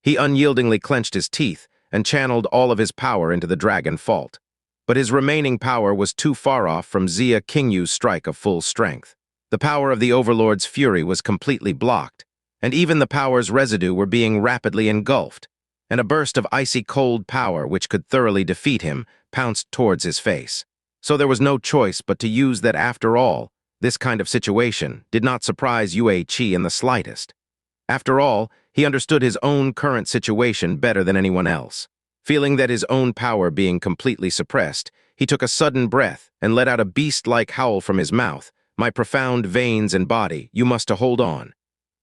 He unyieldingly clenched his teeth and channeled all of his power into the dragon fault. But his remaining power was too far off from Xianxia Yu's strike of full strength. The power of the Overlord's fury was completely blocked, and even the power's residue were being rapidly engulfed, and a burst of icy cold power which could thoroughly defeat him pounced towards his face. So there was no choice but to use that. After all, this kind of situation did not surprise Yue Qi in the slightest. After all, he understood his own current situation better than anyone else. Feeling that his own power being completely suppressed, he took a sudden breath and let out a beast-like howl from his mouth. My profound veins and body, you must hold on.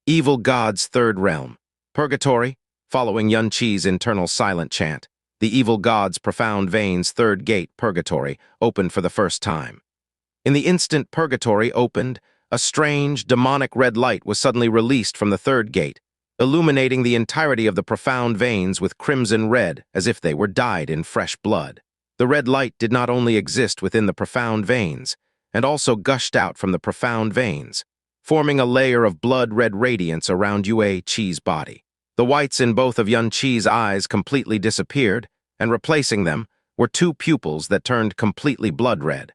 Evil God's third realm. Purgatory, following Yun Qi's internal silent chant. The evil God's profound veins third gate, Purgatory, opened for the first time. In the instant Purgatory opened, a strange, demonic red light was suddenly released from the third gate, illuminating the entirety of the profound veins with crimson red as if they were dyed in fresh blood. The red light did not only exist within the profound veins, and also gushed out from the profound veins, forming a layer of blood-red radiance around Yue Qi's body. The whites in both of Yun Qi's eyes completely disappeared, and replacing them were two pupils that turned completely blood-red.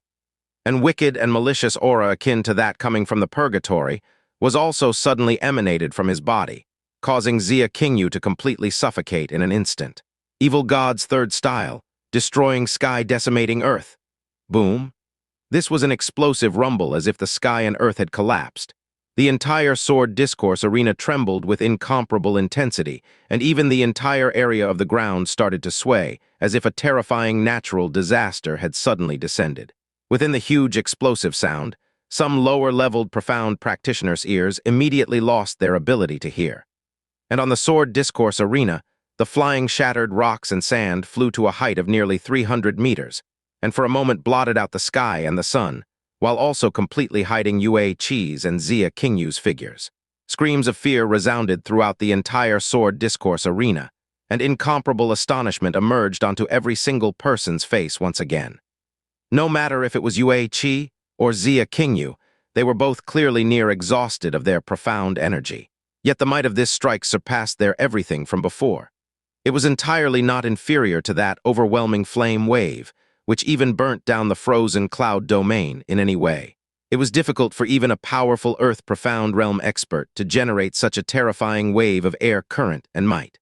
An wicked and malicious aura akin to that coming from the purgatory was also suddenly emanated from his body, causing Xianxia to completely suffocate in an instant. Evil God's third style, destroying sky, decimating earth. Boom. This was an explosive rumble as if the sky and earth had collapsed. The entire sword discourse arena trembled with incomparable intensity, and even the entire area of the ground started to sway, as if a terrifying natural disaster had suddenly descended. Within the huge explosive sound, some lower-leveled profound practitioners' ears immediately lost their ability to hear. And on the sword discourse arena, the flying shattered rocks and sand flew to a height of nearly 300 meters, and for a moment blotted out the sky and the sun, while also completely hiding Yue Qi's and Xianxia's figures. Screams of fear resounded throughout the entire sword discourse arena, and incomparable astonishment emerged onto every single person's face once again. No matter if it was Yue Qi or Xianxia, they were both clearly near exhausted of their profound energy. Yet the might of this strike surpassed their everything from before. It was entirely not inferior to that overwhelming flame wave, which even burnt down the frozen cloud domain in any way. It was difficult for even a powerful Earth profound realm expert to generate such a terrifying wave of air current and might.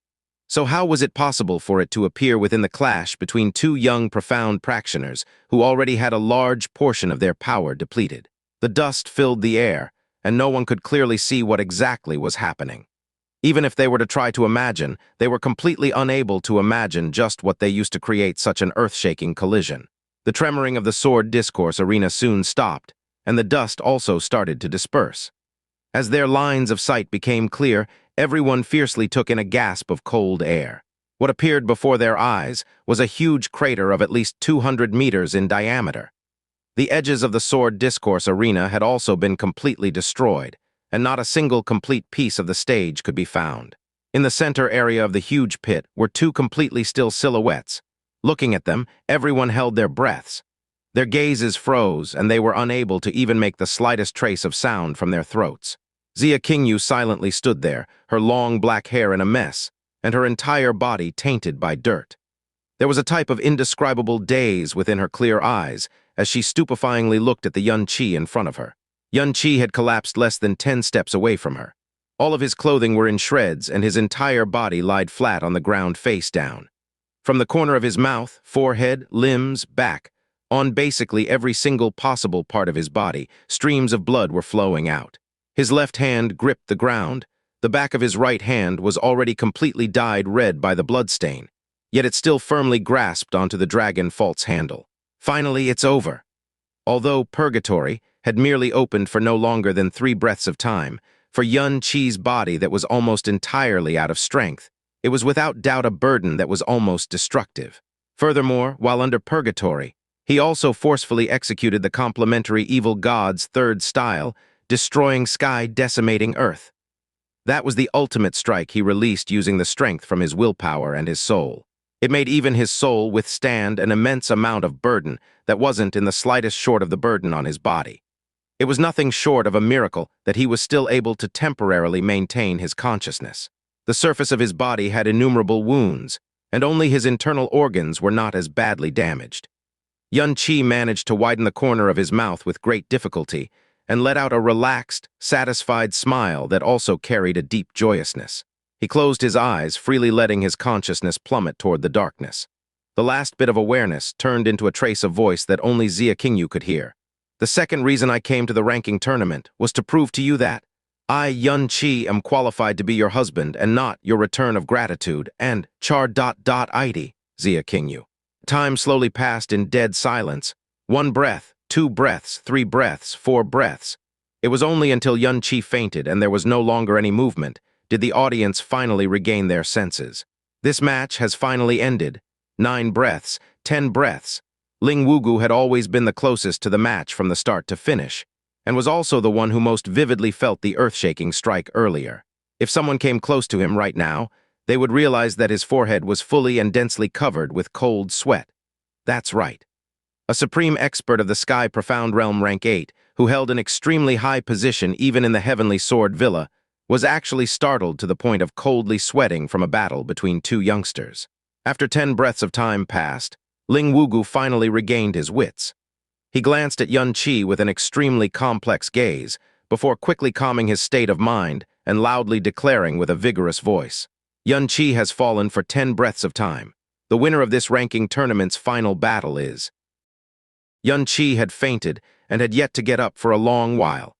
So how was it possible for it to appear within the clash between two young profound practitioners who already had a large portion of their power depleted? The dust filled the air, and no one could clearly see what exactly was happening. Even if they were to try to imagine, they were completely unable to imagine just what they used to create such an earth-shaking collision. The tremoring of the sword discourse arena soon stopped, and the dust also started to disperse. As their lines of sight became clear, everyone fiercely took in a gasp of cold air. What appeared before their eyes was a huge crater of at least 200 meters in diameter. The edges of the sword discourse arena had also been completely destroyed, and not a single complete piece of the stage could be found. In the center area of the huge pit were two completely still silhouettes. Looking at them, everyone held their breaths. Their gazes froze, and they were unable to even make the slightest trace of sound from their throats. Xianxia silently stood there, her long black hair in a mess, and her entire body tainted by dirt. There was a type of indescribable daze within her clear eyes as she stupefyingly looked at the Yun Qi in front of her. Yun Qi had collapsed less than 10 steps away from her. All of his clothing were in shreds, and his entire body lied flat on the ground face down. From the corner of his mouth, forehead, limbs, back, on basically every single possible part of his body, streams of blood were flowing out. His left hand gripped the ground. The back of his right hand was already completely dyed red by the bloodstain, yet it still firmly grasped onto the dragon fault's handle. Finally, it's over. Although purgatory had merely opened for no longer than 3 breaths of time, for Yun Qi's body that was almost entirely out of strength, it was without doubt a burden that was almost destructive. Furthermore, while under purgatory, he also forcefully executed the complementary evil god's third style, destroying sky, decimating earth. That was the ultimate strike he released using the strength from his willpower and his soul. It made even his soul withstand an immense amount of burden that wasn't in the slightest short of the burden on his body. It was nothing short of a miracle that he was still able to temporarily maintain his consciousness. The surface of his body had innumerable wounds, and only his internal organs were not as badly damaged. Yun Qi managed to widen the corner of his mouth with great difficulty and let out a relaxed, satisfied smile that also carried a deep joyousness. He closed his eyes, freely letting his consciousness plummet toward the darkness. The last bit of awareness turned into a trace of voice that only Xianxia could hear. The second reason I came to the ranking tournament was to prove to you that I, Yun Qi, am qualified to be your husband and not your return of gratitude and Id, Xianxia. Time slowly passed in dead silence. 1 breath, 2 breaths, 3 breaths, 4 breaths. It was only until Yun Qi fainted and there was no longer any movement did the audience finally regain their senses. This match has finally ended. 9 breaths, 10 breaths. Ling Wugu had always been the closest to the match from the start to finish, and was also the one who most vividly felt the earth-shaking strike earlier. If someone came close to him right now, they would realize that his forehead was fully and densely covered with cold sweat. That's right. A supreme expert of the Sky Profound Realm Rank 8, who held an extremely high position even in the Heavenly Sword Villa, was actually startled to the point of coldly sweating from a battle between two youngsters. After 10 breaths of time passed, Ling Wugu finally regained his wits. He glanced at Yun Qi with an extremely complex gaze, before quickly calming his state of mind and loudly declaring with a vigorous voice, "Yun Qi has fallen for 10 breaths of time. The winner of this ranking tournament's final battle is..." Yun Qi had fainted and had yet to get up for a long while.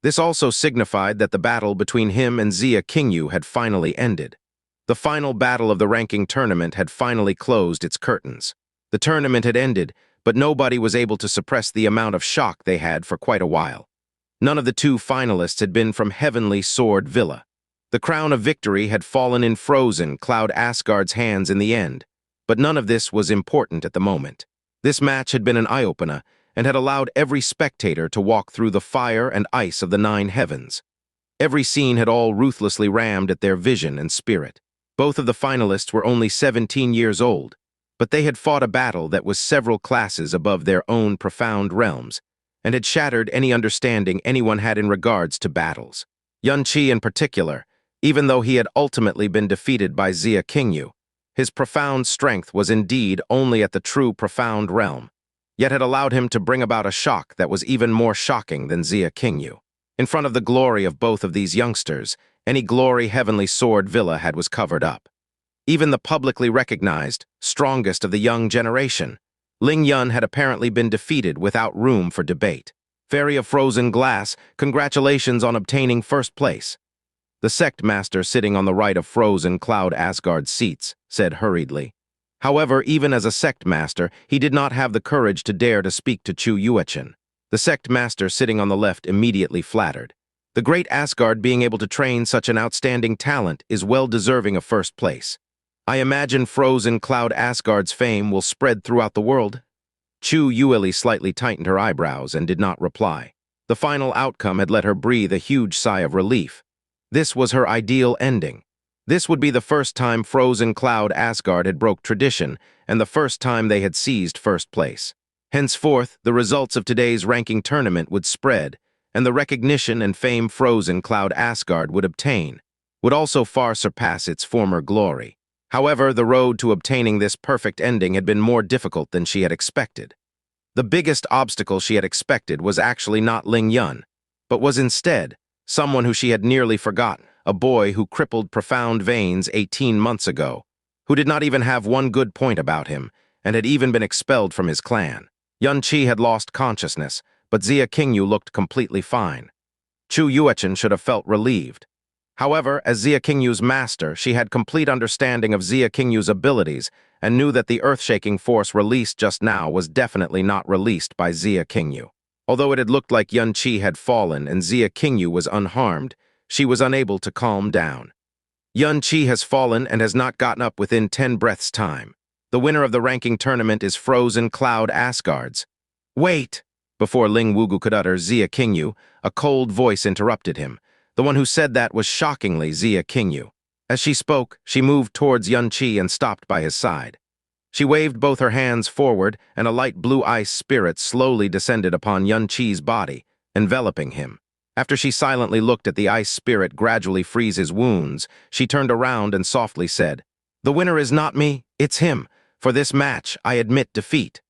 This also signified that the battle between him and Xia Qingyu had finally ended. The final battle of the ranking tournament had finally closed its curtains. The tournament had ended, but nobody was able to suppress the amount of shock they had for quite a while. None of the two finalists had been from Heavenly Sword Villa. The crown of victory had fallen in frozen Cloud Asgard's hands in the end, but none of this was important at the moment. This match had been an eye-opener and had allowed every spectator to walk through the fire and ice of the 9 heavens. Every scene had all ruthlessly rammed at their vision and spirit. Both of the finalists were only 17 years old, but they had fought a battle that was several classes above their own profound realms, and had shattered any understanding anyone had in regards to battles. Yun Qi in particular, even though he had ultimately been defeated by Xia Qingyu, his profound strength was indeed only at the true profound realm, yet had allowed him to bring about a shock that was even more shocking than Xia Qingyu. In front of the glory of both of these youngsters, any glory Heavenly Sword Villa had was covered up. Even the publicly recognized, strongest of the young generation, Ling Yun had apparently been defeated without room for debate. Fairy of Frozen Glass, congratulations on obtaining first place. The sect master sitting on the right of Frozen Cloud Asgard's seats said hurriedly. However, even as a sect master, he did not have the courage to dare to speak to Chu Yuechen. The sect master sitting on the left immediately flattered. The great Asgard being able to train such an outstanding talent is well deserving of first place. I imagine Frozen Cloud Asgard's fame will spread throughout the world. Chu Yueli slightly tightened her eyebrows and did not reply. The final outcome had let her breathe a huge sigh of relief. This was her ideal ending. This would be the first time Frozen Cloud Asgard had broke tradition, and the first time they had seized first place. Henceforth, the results of today's ranking tournament would spread, and the recognition and fame Frozen Cloud Asgard would obtain would also far surpass its former glory. However, the road to obtaining this perfect ending had been more difficult than she had expected. The biggest obstacle she had expected was actually not Ling Yun, but was instead someone who she had nearly forgotten, a boy who crippled profound veins 18 months ago, who did not even have one good point about him, and had even been expelled from his clan. Yun Qi had lost consciousness, but Xia Qingyu looked completely fine. Chu Yuechen should have felt relieved. However, as Xia Qingyu's master, she had complete understanding of Xia Qingyu's abilities and knew that the earth-shaking force released just now was definitely not released by Xia Qingyu. Although it had looked like Yun Qi had fallen and Xia Qingyu was unharmed, she was unable to calm down. Yun Qi has fallen and has not gotten up within 10 breaths' time. The winner of the ranking tournament is Frozen Cloud Asgards. Wait! Before Ling Wugu could utter Xia Qingyu, a cold voice interrupted him. The one who said that was shockingly Xia Qingyu. As she spoke, she moved towards Yun Qi and stopped by his side. She waved both her hands forward, and a light blue ice spirit slowly descended upon Yun Qi's body, enveloping him. After she silently looked at the ice spirit gradually freeze his wounds, she turned around and softly said, "The winner is not me, it's him. For this match, I admit defeat."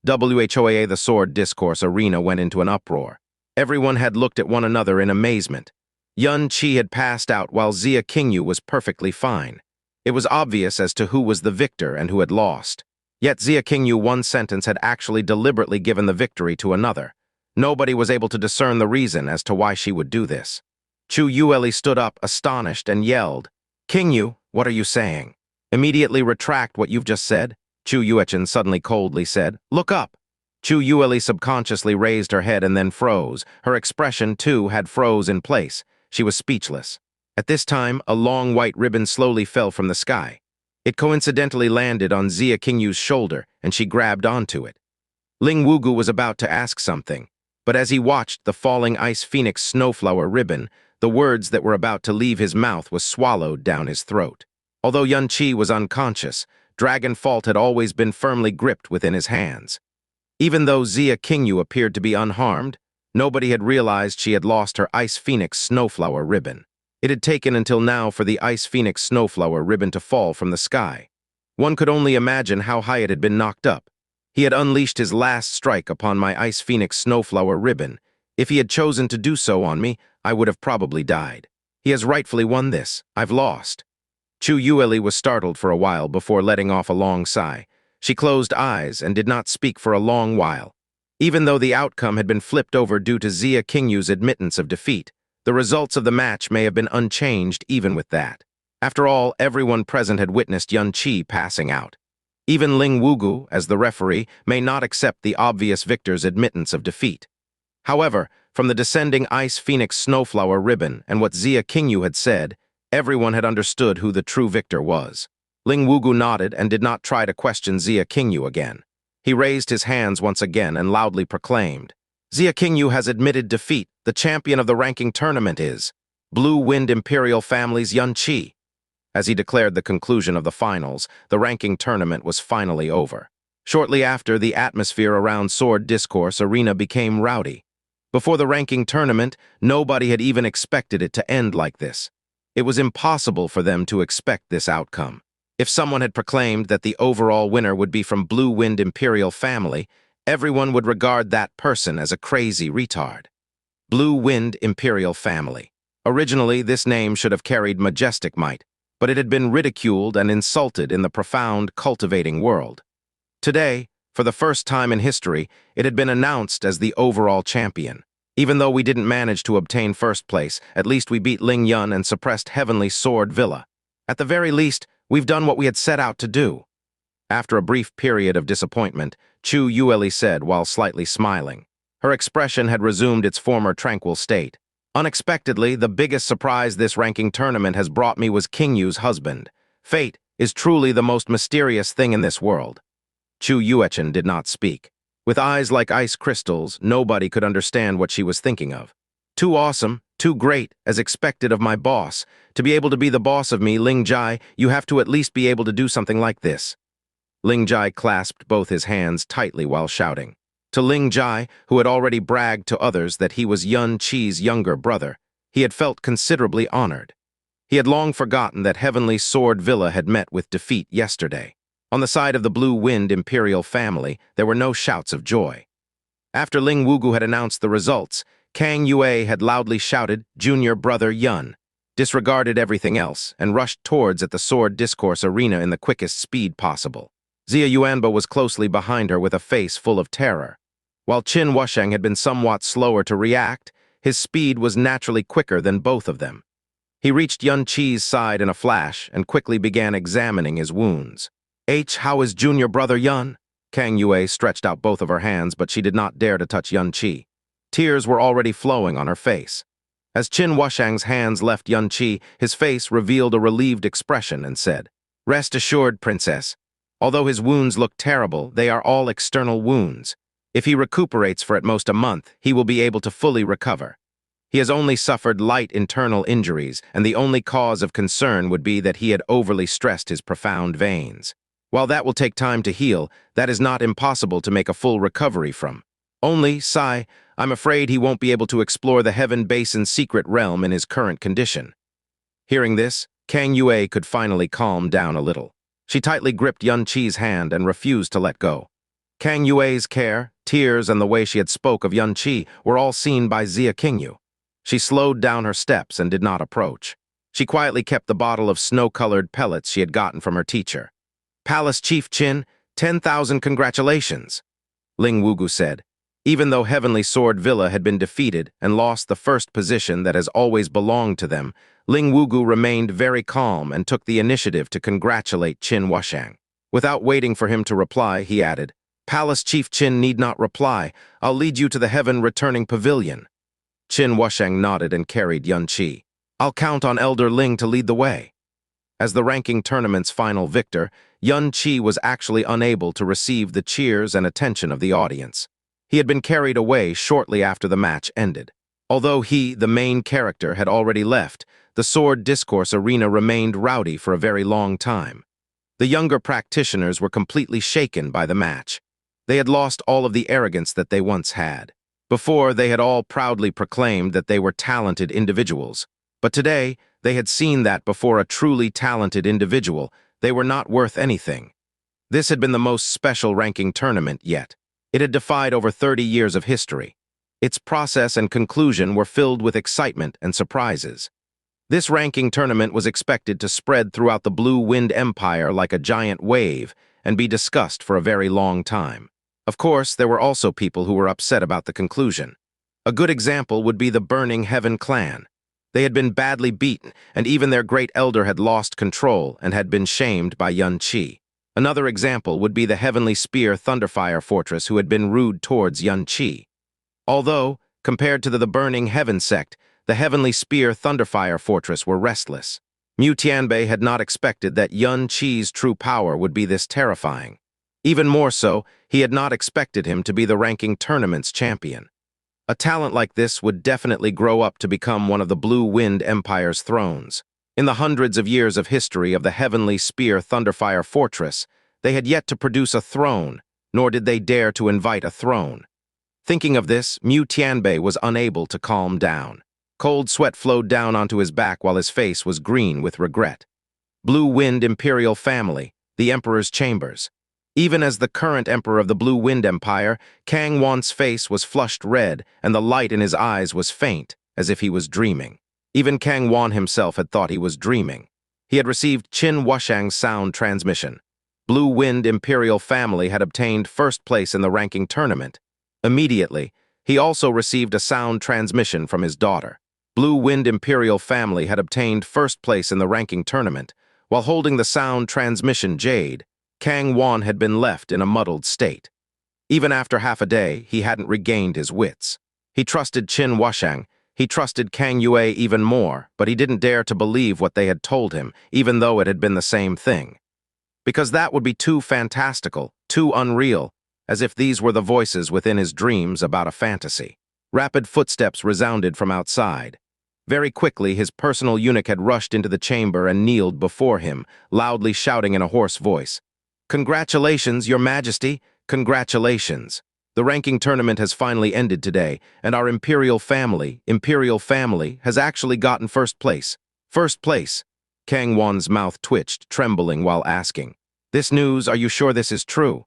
WHOAA the Sword Discourse Arena went into an uproar. Everyone had looked at one another in amazement. Yun Qi had passed out while Xia Qingyu was perfectly fine. It was obvious as to who was the victor and who had lost. Yet Xia Qingyu one sentence had actually deliberately given the victory to another. Nobody was able to discern the reason as to why she would do this. Chu Yueli stood up, astonished, and yelled, "Qingyu, what are you saying? Immediately retract what you've just said." Chu Yuechen suddenly coldly said, "Look up." Chu Yueli subconsciously raised her head and then froze. Her expression, too, had froze in place. She was speechless. At this time, a long white ribbon slowly fell from the sky. It coincidentally landed on Xia Qingyu's shoulder, and she grabbed onto it. Ling Wugu was about to ask something, but as he watched the falling ice phoenix snowflower ribbon, the words that were about to leave his mouth was swallowed down his throat. Although Yun Qi was unconscious, Dragon Fault had always been firmly gripped within his hands. Even though Xia Qingyu appeared to be unharmed, Nobody had realized she had lost her Ice Phoenix Snowflower ribbon. It had taken until now for the Ice Phoenix Snowflower ribbon to fall from the sky. One could only imagine how high it had been knocked up. He had unleashed his last strike upon my Ice Phoenix Snowflower ribbon. If he had chosen to do so on me, I would have probably died. He has rightfully won this. I've lost. Chu Yueli was startled for a while before letting off a long sigh. She closed eyes and did not speak for a long while. Even though the outcome had been flipped over due to Xia Qingyu's admittance of defeat, the results of the match may have been unchanged even with that. After all, everyone present had witnessed Yun Qi passing out. Even Ling Wugu, as the referee, may not accept the obvious victor's admittance of defeat. However, from the descending Ice Phoenix Snowflower ribbon and what Xia Qingyu had said, everyone had understood who the true victor was. Ling Wugu nodded and did not try to question Xia Qingyu again. He raised his hands once again and loudly proclaimed, "Xia Qingyu has admitted defeat. The champion of the ranking tournament is Blue Wind Imperial Family's Yun Qi." As he declared the conclusion of the finals, the ranking tournament was finally over. Shortly after, the atmosphere around Sword Discourse Arena became rowdy. Before the ranking tournament, nobody had even expected it to end like this. It was impossible for them to expect this outcome. If someone had proclaimed that the overall winner would be from Blue Wind Imperial Family, everyone would regard that person as a crazy retard. Blue Wind Imperial Family. Originally, this name should have carried majestic might, but it had been ridiculed and insulted in the profound cultivating world. Today, for the first time in history, it had been announced as the overall champion. Even though we didn't manage to obtain first place, at least we beat Ling Yun and suppressed Heavenly Sword Villa. At the very least, we've done what we had set out to do. After a brief period of disappointment, Chu Yueli said while slightly smiling. Her expression had resumed its former tranquil state. Unexpectedly, the biggest surprise this ranking tournament has brought me was Qingyu's husband. Fate is truly the most mysterious thing in this world. Chu Yuechen did not speak. With eyes like ice crystals, nobody could understand what she was thinking of. Too awesome, too great, as expected of my boss. To be able to be the boss of me, Ling Jai, you have to at least be able to do something like this. Ling Jai clasped both his hands tightly while shouting. To Ling Jai, who had already bragged to others that he was Yun Qi's younger brother, he had felt considerably honored. He had long forgotten that Heavenly Sword Villa had met with defeat yesterday. On the side of the Blue Wind Imperial Family, there were no shouts of joy. After Ling Wugu had announced the results, Kang Yue had loudly shouted, "Junior Brother Yun," disregarded everything else, and rushed towards at the Sword Discourse Arena in the quickest speed possible. Xia Yuanba was closely behind her with a face full of terror. While Qin Wusheng had been somewhat slower to react, his speed was naturally quicker than both of them. He reached Yun Qi's side in a flash and quickly began examining his wounds. How is Junior Brother Yun?" Kang Yue stretched out both of her hands, but she did not dare to touch Yun Qi. Tears were already flowing on her face. As Qin Wusheng's hands left Yun Qi, his face revealed a relieved expression and said, "Rest assured, Princess. Although his wounds look terrible, they are all external wounds. If he recuperates for at most a month, he will be able to fully recover. He has only suffered light internal injuries, and the only cause of concern would be that he had overly stressed his profound veins. While that will take time to heal, that is not impossible to make a full recovery from. Only, Sai, I'm afraid he won't be able to explore the Heaven Basin's secret realm in his current condition." Hearing this, Kang Yue could finally calm down a little. She tightly gripped Yun Qi's hand and refused to let go. Kang Yue's care, tears, and the way she had spoke of Yun Qi were all seen by Xia Qingyu. She slowed down her steps and did not approach. She quietly kept the bottle of snow-colored pellets she had gotten from her teacher. "Palace Chief Qin, 10,000 congratulations," Ling Wugu said. Even though Heavenly Sword Villa had been defeated and lost the first position that has always belonged to them, Ling Wugu remained very calm and took the initiative to congratulate Qin Wusheng. Without waiting for him to reply, he added, "Palace Chief Qin need not reply. I'll lead you to the Heaven Returning Pavilion." Qin Wusheng nodded and carried Yun Qi. "I'll count on Elder Ling to lead the way." As the ranking tournament's final victor, Yun Qi was actually unable to receive the cheers and attention of the audience. He had been carried away shortly after the match ended. Although he, the main character, had already left, the Sword Discourse Arena remained rowdy for a very long time. The younger practitioners were completely shaken by the match. They had lost all of the arrogance that they once had. Before, they had all proudly proclaimed that they were talented individuals. But today, they had seen that before a truly talented individual, they were not worth anything. This had been the most special ranking tournament yet. It had defied over 30 years of history. Its process and conclusion were filled with excitement and surprises. This ranking tournament was expected to spread throughout the Blue Wind Empire like a giant wave and be discussed for a very long time. Of course, there were also people who were upset about the conclusion. A good example would be the Burning Heaven clan. They had been badly beaten, and even their great elder had lost control and had been shamed by Xianxia. Another example would be the Heavenly Spear Thunderfire Fortress who had been rude towards Xianxia. Although, compared to the Burning Heaven sect, the Heavenly Spear Thunderfire Fortress were restless. Mu Tianbei had not expected that Xianxia's true power would be this terrifying. Even more so, he had not expected him to be the ranking tournament's champion. A talent like this would definitely grow up to become one of the Blue Wind Empire's thrones. In the hundreds of years of history of the Heavenly Spear Thunderfire Fortress, they had yet to produce a throne, nor did they dare to invite a throne. Thinking of this, Mu Tianbei was unable to calm down. Cold sweat flowed down onto his back while his face was green with regret. Blue Wind Imperial Family, the Emperor's Chambers. Even as the current emperor of the Blue Wind Empire, Kang Wan's face was flushed red and the light in his eyes was faint, as if he was dreaming. Even Kang Wan himself had thought he was dreaming. He had received Qin Wushang's sound transmission. Blue Wind Imperial Family had obtained first place in the ranking tournament. Immediately, he also received a sound transmission from his daughter. Blue Wind Imperial Family had obtained first place in the ranking tournament. While holding the sound transmission Jade, Kang Wan had been left in a muddled state. Even after half a day, he hadn't regained his wits. He trusted Qin Wushang, he trusted Kang Yue even more, but he didn't dare to believe what they had told him, even though it had been the same thing. Because that would be too fantastical, too unreal, as if these were the voices within his dreams about a fantasy. Rapid footsteps resounded from outside. Very quickly, his personal eunuch had rushed into the chamber and kneeled before him, loudly shouting in a hoarse voice, "Congratulations, Your Majesty! Congratulations! The ranking tournament has finally ended today, and our Imperial family, has actually gotten first place. First place!" Kang Wan's mouth twitched, trembling while asking, "This news, are you sure this is true?"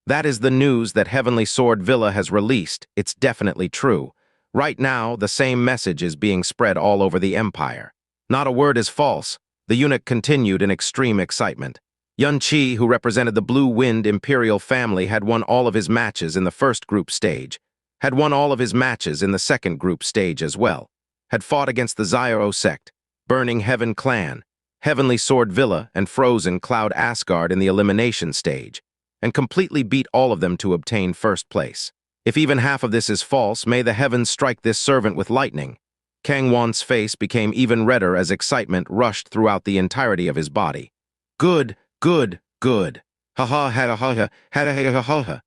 "That is the news that Heavenly Sword Villa has released. It's definitely true. Right now, the same message is being spread all over the Empire. Not a word is false," the eunuch continued in extreme excitement. Xianxia, who represented the Blue Wind Imperial Family, had won all of his matches in the first group stage, had won all of his matches in the second group stage as well, had fought against the Xiao sect, Burning Heaven clan, Heavenly Sword Villa, and Frozen Cloud Asgard in the elimination stage, and completely beat all of them to obtain first place. If even half of this is false, may the heavens strike this servant with lightning. Kang Wan's face became even redder as excitement rushed throughout the entirety of his body. Good, good, good. Ha-ha, ha-ha-ha, ha-ha-ha-ha-ha.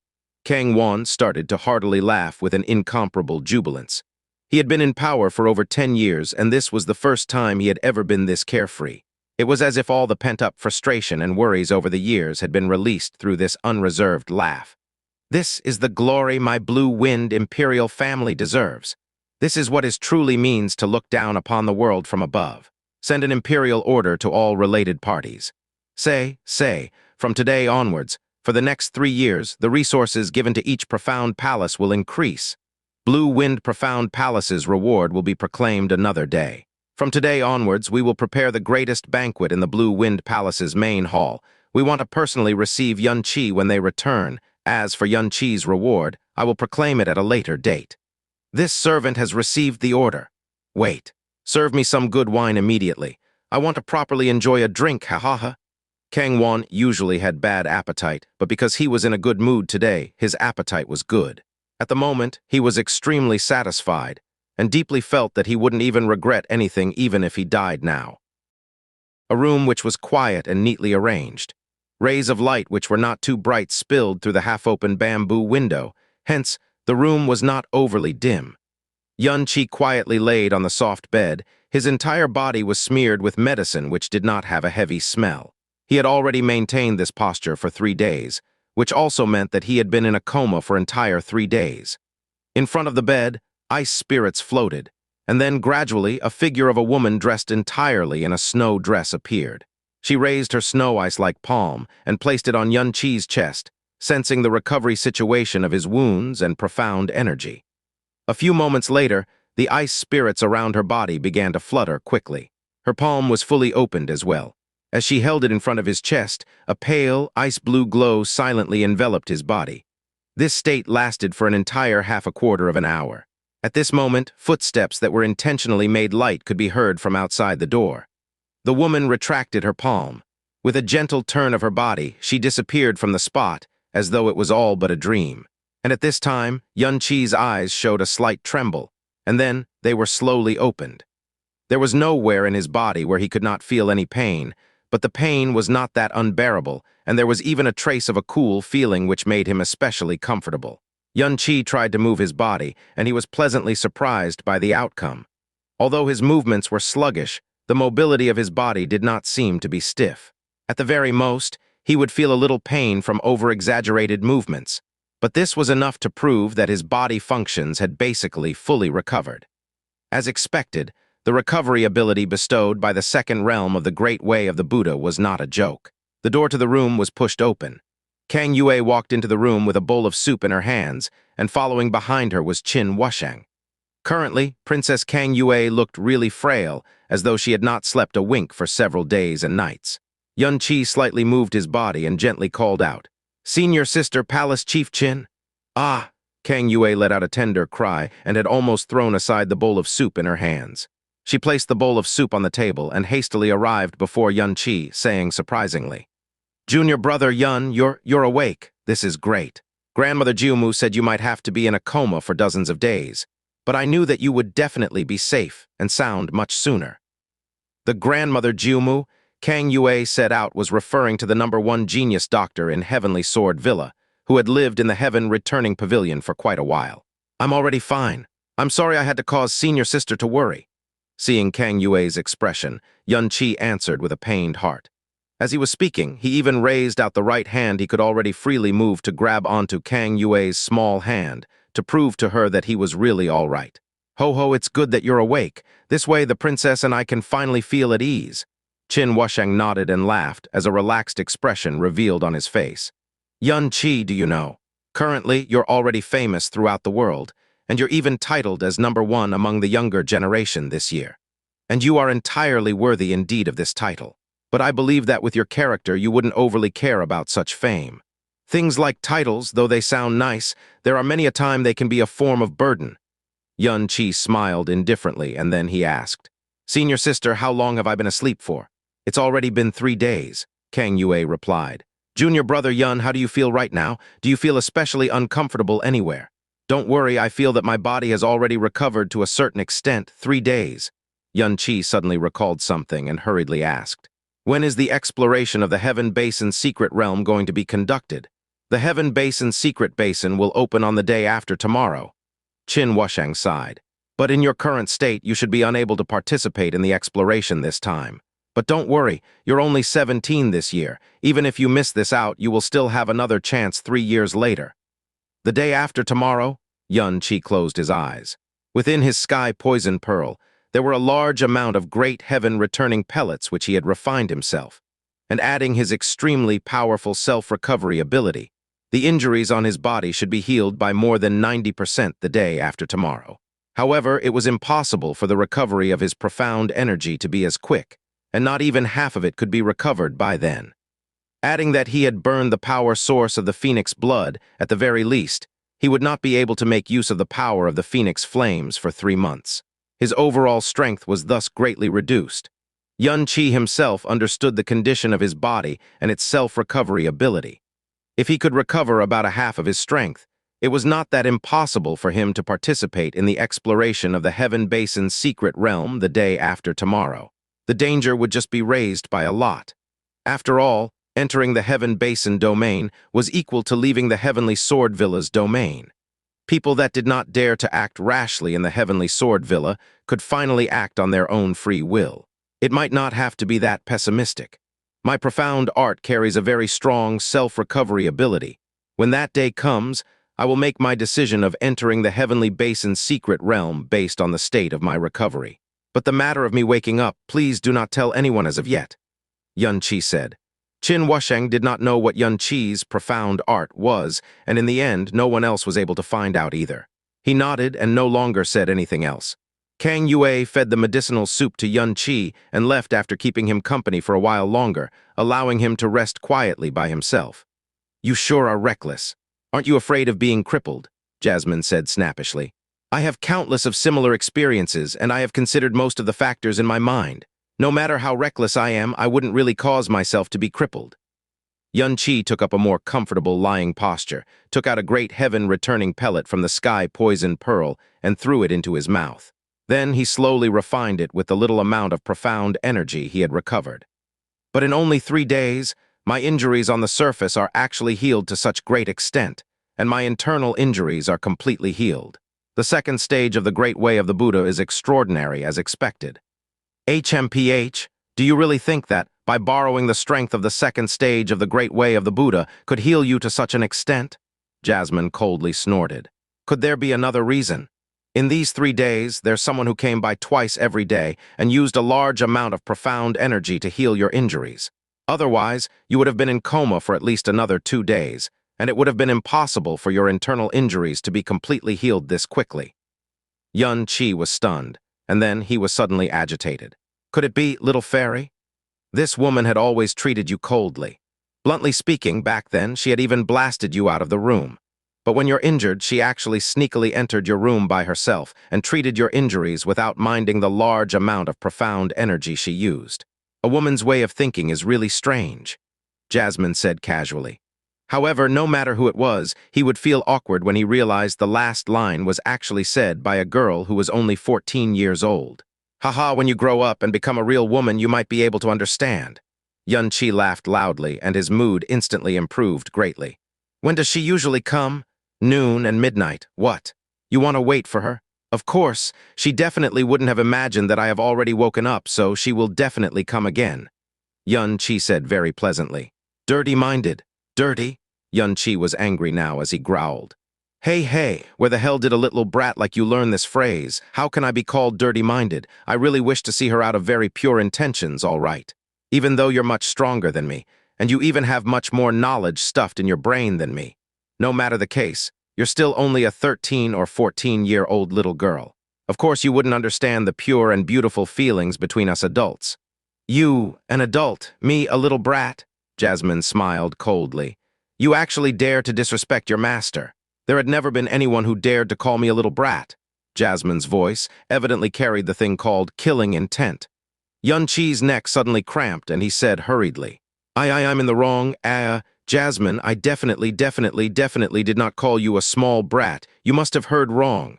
Kang Wan started to heartily laugh with an incomparable jubilance. He had been in power for over 10 years, and this was the first time he had ever been this carefree. It was as if all the pent-up frustration and worries over the years had been released through this unreserved laugh. This is the glory my Blue Wind Imperial family deserves. This is what it truly means to look down upon the world from above. Send an imperial order to all related parties. Say, from today onwards, for the next 3 years, the resources given to each profound palace will increase. Blue Wind Profound Palace's reward will be proclaimed another day. From today onwards, we will prepare the greatest banquet in the Blue Wind Palace's main hall. We want to personally receive Xianxia when they return. As for Xianxia's reward, I will proclaim it at a later date. This servant has received the order. Wait, serve me some good wine immediately. I want to properly enjoy a drink, ha-ha-ha. Kang Wan usually had bad appetite, but because he was in a good mood today, his appetite was good. At the moment, he was extremely satisfied, and deeply felt that he wouldn't even regret anything even if he died now. A room which was quiet and neatly arranged. Rays of light which were not too bright spilled through the half-open bamboo window, hence, the room was not overly dim. Xianxia quietly laid on the soft bed. His entire body was smeared with medicine which did not have a heavy smell. He had already maintained this posture for 3 days, which also meant that he had been in a coma for entire 3 days. In front of the bed, ice spirits floated, and then gradually a figure of a woman dressed entirely in a snow dress appeared. She raised her snow ice-like palm and placed it on Xianxia's chest, sensing the recovery situation of his wounds and profound energy. A few moments later, the ice spirits around her body began to flutter quickly. Her palm was fully opened as well. As she held it in front of his chest, a pale, ice-blue glow silently enveloped his body. This state lasted for an entire half a quarter of an hour. At this moment, footsteps that were intentionally made light could be heard from outside the door. The woman retracted her palm. With a gentle turn of her body, she disappeared from the spot, as though it was all but a dream. And at this time, Xianxia's eyes showed a slight tremble, and then they were slowly opened. There was nowhere in his body where he could not feel any pain, but the pain was not that unbearable, and there was even a trace of a cool feeling which made him especially comfortable. Xianxia tried to move his body, and he was pleasantly surprised by the outcome. Although his movements were sluggish, the mobility of his body did not seem to be stiff. At the very most, he would feel a little pain from over-exaggerated movements, but this was enough to prove that his body functions had basically fully recovered. As expected, the recovery ability bestowed by the second realm of the Great Way of the Buddha was not a joke. The door to the room was pushed open. Kang Yue walked into the room with a bowl of soup in her hands, and following behind her was Qin Wusheng. Currently, Princess Kang Yue looked really frail, as though she had not slept a wink for several days and nights. Xianxia slightly moved his body and gently called out, "Senior Sister Palace Chief Qin." "Ah!" Kang Yue let out a tender cry and had almost thrown aside the bowl of soup in her hands. She placed the bowl of soup on the table and hastily arrived before Xianxia, saying surprisingly, "Junior brother Yun, you're awake. This is great. Grandmother Jiumu said you might have to be in a coma for dozens of days, but I knew that you would definitely be safe and sound much sooner." The grandmother Jiumu, Kang Yue set out, was referring to the #1 genius doctor in Heavenly Sword Villa, who had lived in the Heaven Returning Pavilion for quite a while. "I'm already fine. I'm sorry I had to cause Senior Sister to worry." Seeing Kang Yue's expression, Xianxia answered with a pained heart. As he was speaking, he even raised out the right hand he could already freely move to grab onto Kang Yue's small hand, to prove to her that he was really all right. "Ho, it's good that you're awake. This way the princess and I can finally feel at ease." Qin Wusheng nodded and laughed as a relaxed expression revealed on his face. "Xianxia, do you know? Currently, you're already famous throughout the world, and you're even titled as #1 among the younger generation this year. And you are entirely worthy indeed of this title. But I believe that with your character you wouldn't overly care about such fame. Things like titles, though they sound nice, there are many a time they can be a form of burden." Xianxia smiled indifferently, and then he asked, "Senior Sister, how long have I been asleep for?" "It's already been 3 days, Kang Yue replied. "Junior brother Yun, how do you feel right now? Do you feel especially uncomfortable anywhere?" "Don't worry, I feel that my body has already recovered to a certain extent. 3 days. Xianxia suddenly recalled something and hurriedly asked, "When is the exploration of the Heaven Basin Secret Realm going to be conducted?" "The Heaven Basin Secret Basin will open on the day after tomorrow." Qin Wusheng sighed. "But in your current state, you should be unable to participate in the exploration this time. But don't worry, you're only 17 this year. Even if you miss this out, you will still have another chance 3 years later." "The day after tomorrow?" Xianxia closed his eyes. Within his sky poison pearl, there were a large amount of great heaven-returning pellets which he had refined himself. And adding his extremely powerful self-recovery ability, the injuries on his body should be healed by more than 90% the day after tomorrow. However, it was impossible for the recovery of his profound energy to be as quick, and not even half of it could be recovered by then. Adding that he had burned the power source of the phoenix blood, at the very least, he would not be able to make use of the power of the phoenix flames for 3 months. His overall strength was thus greatly reduced. Xianxia himself understood the condition of his body and its self-recovery ability. If he could recover about a half of his strength, it was not that impossible for him to participate in the exploration of the Heaven Basin Secret Realm the day after tomorrow. The danger would just be raised by a lot. After all, entering the Heaven Basin domain was equal to leaving the Heavenly Sword Villa's domain. People that did not dare to act rashly in the Heavenly Sword Villa could finally act on their own free will. It might not have to be that pessimistic. My profound art carries a very strong self-recovery ability. When that day comes, I will make my decision of entering the Heavenly Basin's secret realm based on the state of my recovery. But the matter of me waking up, please do not tell anyone as of yet, Yun-Chi said. Qin Wusheng did not know what Yun-Chi's profound art was, and in the end, no one else was able to find out either. He nodded and no longer said anything else. Kang Yue fed the medicinal soup to Yun-Chi and left after keeping him company for a while longer, allowing him to rest quietly by himself. You sure are reckless. Aren't you afraid of being crippled? Jasmine said snappishly. I have countless of similar experiences, and I have considered most of the factors in my mind. No matter how reckless I am, I wouldn't really cause myself to be crippled. Yun-Chi took up a more comfortable lying posture, took out a great heaven-returning pellet from the sky poison pearl, and threw it into his mouth. Then he slowly refined it with the little amount of profound energy he had recovered. But in only 3 days, my injuries on the surface are actually healed to such great extent, and my internal injuries are completely healed. The second stage of the Great Way of the Buddha is extraordinary as expected. HMPH, do you really think that, by borrowing the strength of the second stage of the Great Way of the Buddha, could heal you to such an extent? Jasmine coldly snorted. Could there be another reason? In these 3 days, there's someone who came by twice every day and used a large amount of profound energy to heal your injuries. Otherwise, you would have been in coma for at least another 2 days, and it would have been impossible for your internal injuries to be completely healed this quickly. Yun-Chi was stunned, and then he was suddenly agitated. Could it be, little fairy? This woman had always treated you coldly. Bluntly speaking, back then, she had even blasted you out of the room. But when you're injured, she actually sneakily entered your room by herself and treated your injuries without minding the large amount of profound energy she used. A woman's way of thinking is really strange, Jasmine said casually. However, no matter who it was, he would feel awkward when he realized the last line was actually said by a girl who was only 14 years old. Haha, when you grow up and become a real woman, you might be able to understand. Yun-Chi laughed loudly, and his mood instantly improved greatly. When does she usually come? Noon and midnight. What? You want to wait for her? Of course, she definitely wouldn't have imagined that I have already woken up, so she will definitely come again. Yun-Chi said very pleasantly. Dirty-minded. Dirty? Yun-Chi was angry now as he growled. Hey, where the hell did a little brat like you learn this phrase? How can I be called dirty-minded? I really wish to see her out of very pure intentions, all right. Even though you're much stronger than me, and you even have much more knowledge stuffed in your brain than me. No matter the case, you're still only a 13 or 14-year-old little girl. Of course, you wouldn't understand the pure and beautiful feelings between us adults. You, an adult, me, a little brat? Jasmine smiled coldly. You actually dare to disrespect your master. There had never been anyone who dared to call me a little brat. Jasmine's voice evidently carried the thing called killing intent. Yun-Chi's neck suddenly cramped, and he said hurriedly, I'm in the wrong, Jasmine, I definitely did not call you a small brat. You must have heard wrong.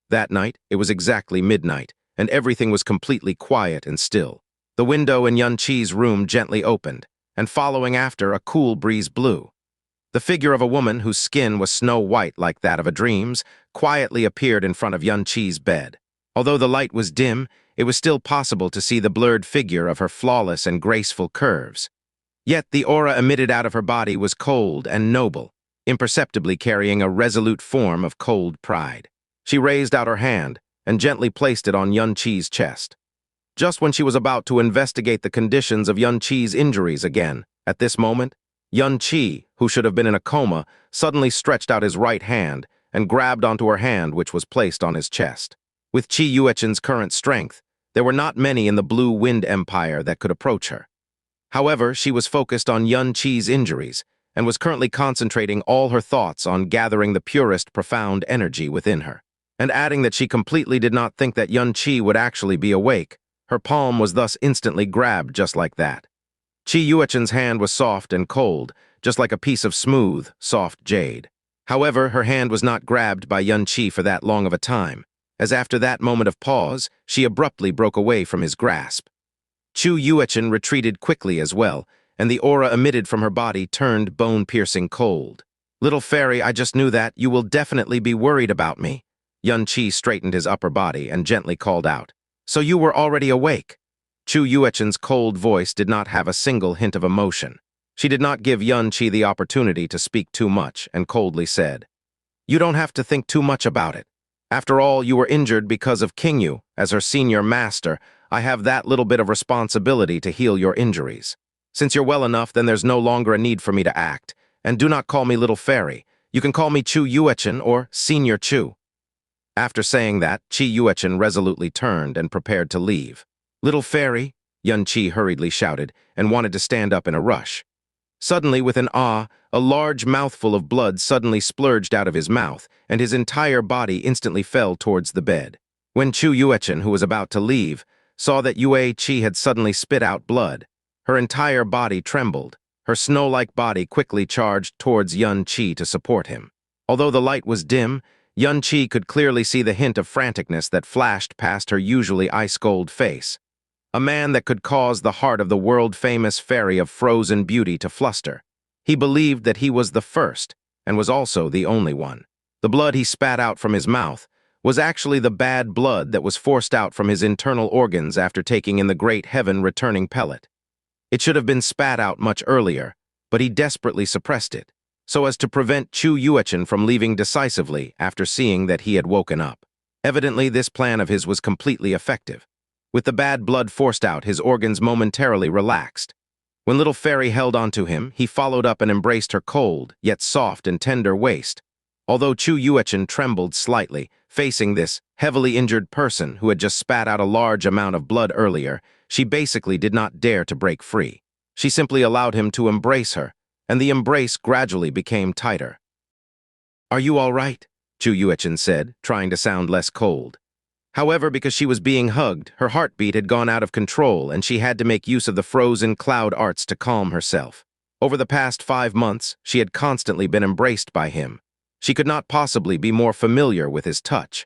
That night, it was exactly midnight, and everything was completely quiet and still. The window in Yun-Chi's room gently opened, and following after, a cool breeze blew. The figure of a woman whose skin was snow-white like that of a dream's quietly appeared in front of Yun-Chi's bed. Although the light was dim, it was still possible to see the blurred figure of her flawless and graceful curves. Yet the aura emitted out of her body was cold and noble, imperceptibly carrying a resolute form of cold pride. She raised out her hand and gently placed it on Yun-Chi's chest. Just when she was about to investigate the conditions of Yun-Chi's injuries again, at this moment, Yun-Chi, who should have been in a coma, suddenly stretched out his right hand and grabbed onto her hand which was placed on his chest. With Qi Yuechen's current strength, there were not many in the Blue Wind Empire that could approach her. However, she was focused on Yun-Chi's injuries and was currently concentrating all her thoughts on gathering the purest, profound energy within her. And adding that she completely did not think that Yun-Chi would actually be awake, her palm was thus instantly grabbed just like that. Qi Yuechen's hand was soft and cold, just like a piece of smooth, soft jade. However, her hand was not grabbed by Yun-Chi for that long of a time, as after that moment of pause, she abruptly broke away from his grasp. Qi Yuechen retreated quickly as well, and the aura emitted from her body turned bone-piercing cold. Little fairy, I just knew that you will definitely be worried about me. Yun-Chi straightened his upper body and gently called out. So you were already awake? Qi Yuechen's cold voice did not have a single hint of emotion. She did not give Yun-Chi the opportunity to speak too much and coldly said, You don't have to think too much about it. After all, you were injured because of Qingyu. As her senior master, I have that little bit of responsibility to heal your injuries. Since you're well enough, then there's no longer a need for me to act. And do not call me Little Fairy. You can call me Chu Yuechen or Senior Chu." After saying that, Chi Yuechen resolutely turned and prepared to leave. "Little Fairy," Yun Chi hurriedly shouted, and wanted to stand up in a rush. Suddenly, with an ah, a large mouthful of blood suddenly splurged out of his mouth, and his entire body instantly fell towards the bed. When Chu Yuechen, who was about to leave, saw that Yue Chi had suddenly spit out blood, her entire body trembled. Her snow-like body quickly charged towards Yun Chi to support him. Although the light was dim, Yun Chi could clearly see the hint of franticness that flashed past her usually ice-cold face. A man that could cause the heart of the world-famous fairy of frozen beauty to fluster. He believed that he was the first, and was also the only one. The blood he spat out from his mouth was actually the bad blood that was forced out from his internal organs after taking in the great heaven-returning pellet. It should have been spat out much earlier, but he desperately suppressed it, so as to prevent Chu Yuechen from leaving decisively after seeing that he had woken up. Evidently, this plan of his was completely effective. With the bad blood forced out, his organs momentarily relaxed. When Little Fairy held onto him, he followed up and embraced her cold, yet soft and tender waist. Although Chu Yuechen trembled slightly, facing this heavily injured person who had just spat out a large amount of blood earlier, she basically did not dare to break free. She simply allowed him to embrace her, and the embrace gradually became tighter. "Are you all right?" Chu Yuechen said, trying to sound less cold. However, because she was being hugged, her heartbeat had gone out of control and she had to make use of the frozen cloud arts to calm herself. Over the past 5 months, she had constantly been embraced by him. She could not possibly be more familiar with his touch.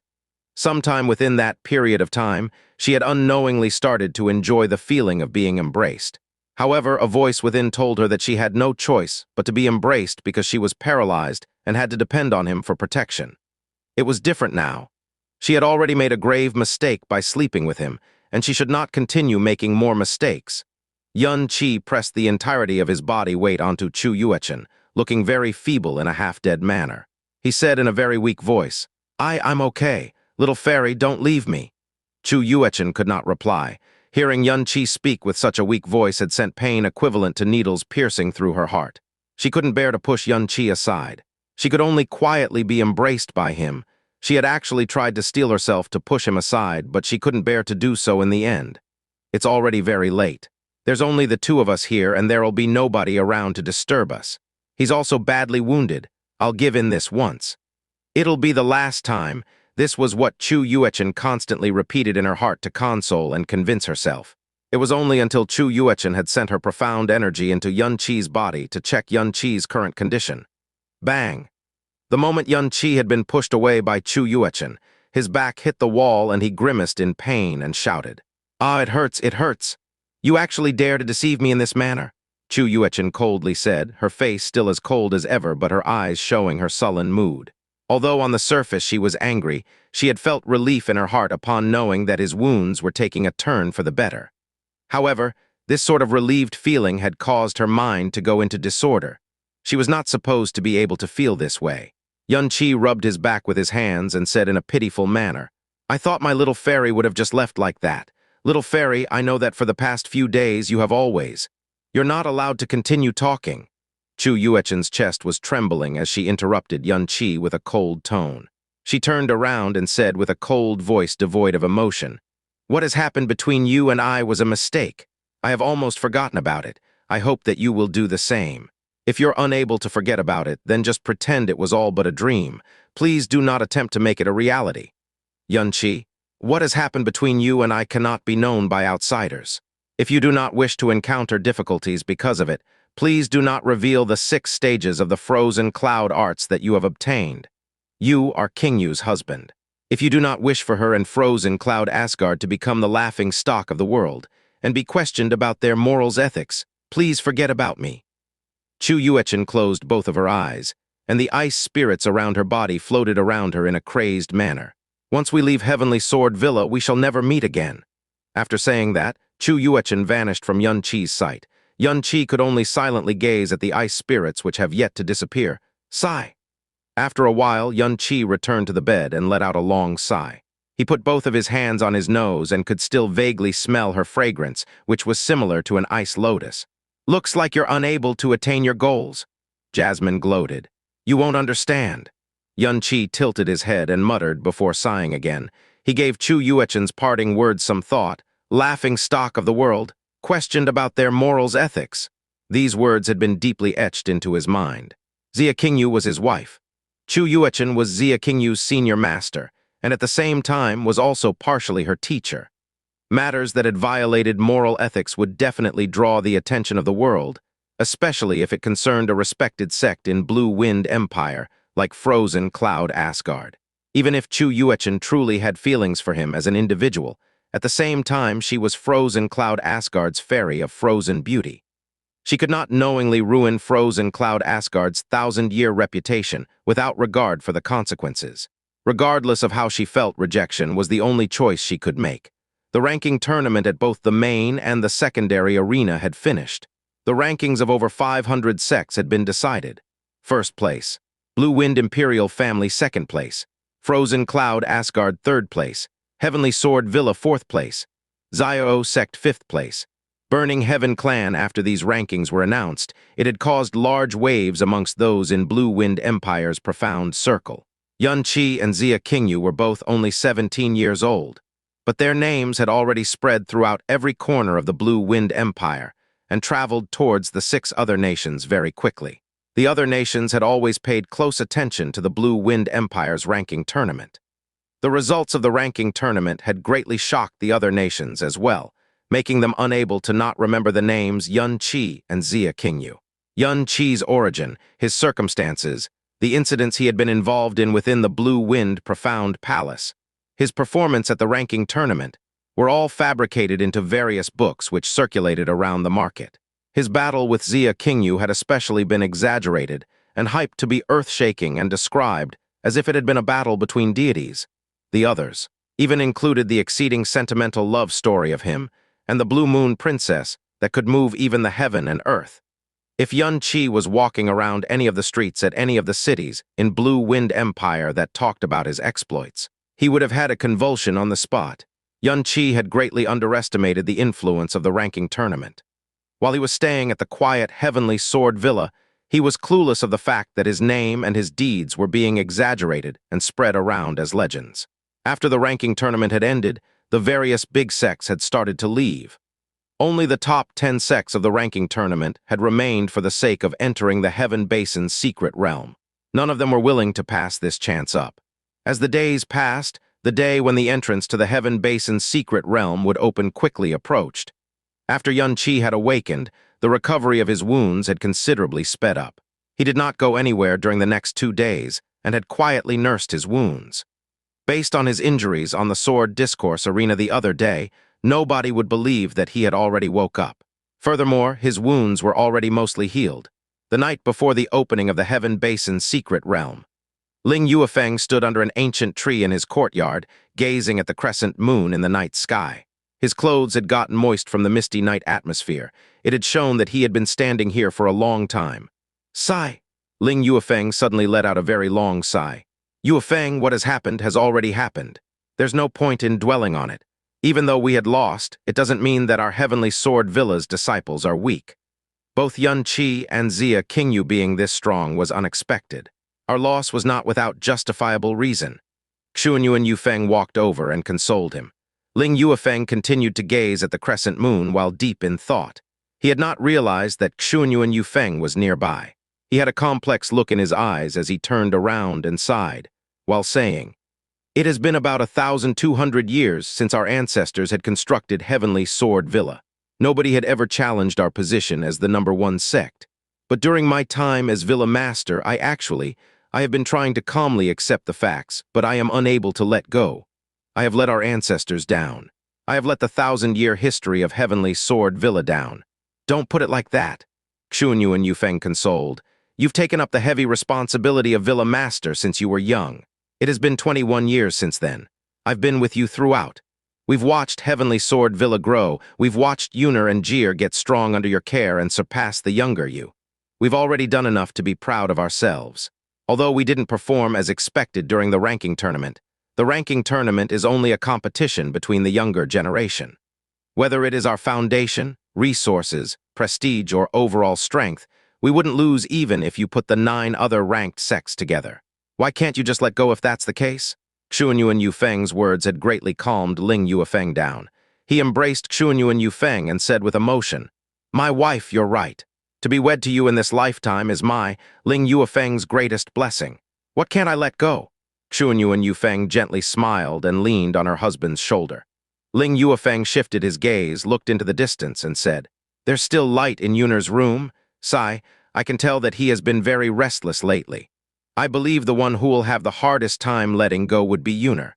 Sometime within that period of time, she had unknowingly started to enjoy the feeling of being embraced. However, a voice within told her that she had no choice but to be embraced because she was paralyzed and had to depend on him for protection. It was different now. She had already made a grave mistake by sleeping with him, and she should not continue making more mistakes. Yun Chi pressed the entirety of his body weight onto Chu Yuechen, looking very feeble in a half-dead manner. He said in a very weak voice, I'm okay. Little Fairy, don't leave me." Chu Yuechen could not reply. Hearing Yun Chi speak with such a weak voice had sent pain equivalent to needles piercing through her heart. She couldn't bear to push Yun Chi aside. She could only quietly be embraced by him. She had actually tried to steel herself to push him aside, but she couldn't bear to do so in the end. "It's already very late. There's only the 2 of us here, and there'll be nobody around to disturb us. He's also badly wounded. I'll give in this once. It'll be the last time." This was what Chu Yuechen constantly repeated in her heart to console and convince herself. It was only until Chu Yuechen had sent her profound energy into Yun Chi's body to check Yun Chi's current condition. Bang! The moment Yun Chi had been pushed away by Chu Yuechen, his back hit the wall and he grimaced in pain and shouted, "Ah, it hurts, it hurts. You actually dare to deceive me in this manner?" Chu Yuechen coldly said, her face still as cold as ever but her eyes showing her sullen mood. Although on the surface she was angry, she had felt relief in her heart upon knowing that his wounds were taking a turn for the better. However, this sort of relieved feeling had caused her mind to go into disorder. She was not supposed to be able to feel this way. Yun Chi rubbed his back with his hands and said in a pitiful manner, "I thought my little fairy would have just left like that. Little Fairy, I know that for the past few days you have always. You're not allowed to continue talking." Chu Yuechen's chest was trembling as she interrupted Yun Chi with a cold tone. She turned around and said with a cold voice devoid of emotion, "What has happened between you and I was a mistake. I have almost forgotten about it. I hope that you will do the same. If you're unable to forget about it, then just pretend it was all but a dream. Please do not attempt to make it a reality." "Yun Chi, what has happened between you and I cannot be known by outsiders. If you do not wish to encounter difficulties because of it, please do not reveal the 6 stages of the frozen cloud arts that you have obtained. You are Qingyu's husband. If you do not wish for her and frozen cloud Asgard to become the laughing stock of the world and be questioned about their morals ethics, please forget about me." Chu Yuechen closed both of her eyes, and the ice spirits around her body floated around her in a crazed manner. "Once we leave Heavenly Sword Villa, we shall never meet again." After saying that, Chu Yuechen vanished from Yun Chi's sight. Yun Chi could only silently gaze at the ice spirits which have yet to disappear. Sigh. After a while, Xianxia returned to the bed and let out a long sigh. He put both of his hands on his nose and could still vaguely smell her fragrance, which was similar to an ice lotus. "Looks like you're unable to attain your goals." Jasmine gloated. "You won't understand." Xianxia tilted his head and muttered before sighing again. He gave Chu Yuechen's parting words some thought, laughing stock of the world, questioned about their morals ethics. These words had been deeply etched into his mind. Xia Qingyu was his wife. Chu Yuechen was Xia Qingyu's senior master, and at the same time was also partially her teacher. Matters that had violated moral ethics would definitely draw the attention of the world, especially if it concerned a respected sect in Blue Wind Empire, like Frozen Cloud Asgard. Even if Chu Yuechen truly had feelings for him as an individual, at the same time she was Frozen Cloud Asgard's fairy of frozen beauty. She could not knowingly ruin Frozen Cloud Asgard's thousand-year reputation without regard for the consequences. Regardless of how she felt, rejection was the only choice she could make. The ranking tournament at both the main and the secondary arena had finished. The rankings of over 500 sects had been decided. First place, Blue Wind Imperial Family second place, Frozen Cloud Asgard third place, Heavenly Sword Villa fourth place, Xiao Sect fifth place. Burning Heaven Clan. After these rankings were announced, it had caused large waves amongst those in Blue Wind Empire's profound circle. Xianxia and Xia Qingyu were both only 17 years old, but their names had already spread throughout every corner of the Blue Wind Empire and traveled towards the 6 other nations very quickly. The other nations had always paid close attention to the Blue Wind Empire's ranking tournament. The results of the ranking tournament had greatly shocked the other nations as well, making them unable to not remember the names Xianxia and Xia Qingyu. Xianxia's origin, his circumstances, the incidents he had been involved in within the Blue Wind Profound Palace, his performance at the ranking tournament, were all fabricated into various books which circulated around the market. His battle with Xia Qingyu had especially been exaggerated and hyped to be earth-shaking and described as if it had been a battle between deities. The others even included the exceeding sentimental love story of him and the Blue Moon Princess that could move even the heaven and earth. If Xianxia was walking around any of the streets at any of the cities in Blue Wind Empire that talked about his exploits, he would have had a convulsion on the spot. Xianxia had greatly underestimated the influence of the ranking tournament. While he was staying at the quiet Heavenly Sword Villa, he was clueless of the fact that his name and his deeds were being exaggerated and spread around as legends. After the ranking tournament had ended, the various big sects had started to leave. Only the top 10 sects of the ranking tournament had remained for the sake of entering the Heaven Basin's secret realm. None of them were willing to pass this chance up. As the days passed, the day when the entrance to the Heaven Basin's secret realm would open quickly approached. After Xianxia had awakened, the recovery of his wounds had considerably sped up. He did not go anywhere during the next 2 days and had quietly nursed his wounds. Based on his injuries on the Sword Discourse Arena the other day, nobody would believe that he had already woke up. Furthermore, his wounds were already mostly healed. The night before the opening of the Heaven Basin's secret realm, Ling Yuefeng stood under an ancient tree in his courtyard, gazing at the crescent moon in the night sky. His clothes had gotten moist from the misty night atmosphere. It had shown that he had been standing here for a long time. Sigh. Ling Yuefeng suddenly let out a very long sigh. Yuefeng, what has happened has already happened. There's no point in dwelling on it. Even though we had lost, it doesn't mean that our Heavenly Sword Villa's disciples are weak. Both Xianxia and Xia Qingyu being this strong was unexpected. Our loss was not without justifiable reason. Xuanyuan Yufeng walked over and consoled him. Ling Yuefeng continued to gaze at the crescent moon while deep in thought. He had not realized that Xuanyuan Yufeng was nearby. He had a complex look in his eyes as he turned around and sighed, while saying, "It has been about 1,200 years since our ancestors had constructed Heavenly Sword Villa. Nobody had ever challenged our position as the #1 sect. But during my time as Villa Master, I have been trying to calmly accept the facts, but I am unable to let go. I have let our ancestors down. I have let the 1,000-year history of Heavenly Sword Villa down." "Don't put it like that," Xuanyuan Yufeng consoled. "You've taken up the heavy responsibility of Villa Master since you were young. It has been 21 years since then. I've been with you throughout. We've watched Heavenly Sword Villa grow. We've watched Yuner and Jir get strong under your care and surpass the younger you. We've already done enough to be proud of ourselves. Although we didn't perform as expected during the ranking tournament, the ranking tournament is only a competition between the younger generation. Whether it is our foundation, resources, prestige, or overall strength, we wouldn't lose even if you put the 9 other ranked sects together. Why can't you just let go if that's the case? Xuanyuan Yufeng's words had greatly calmed Ling Yufeng down. He embraced Xuanyuan Yufeng and said with emotion, "My wife, you're right. To be wed to you in this lifetime is my, Ling Yufeng's greatest blessing. What can't I let go?" Xuanyuan Yufeng gently smiled and leaned on her husband's shoulder. Ling Yufeng shifted his gaze, looked into the distance, and said, "There's still light in Yunar's room. Sai, I can tell that he has been very restless lately. I believe the one who will have the hardest time letting go would be Yunar.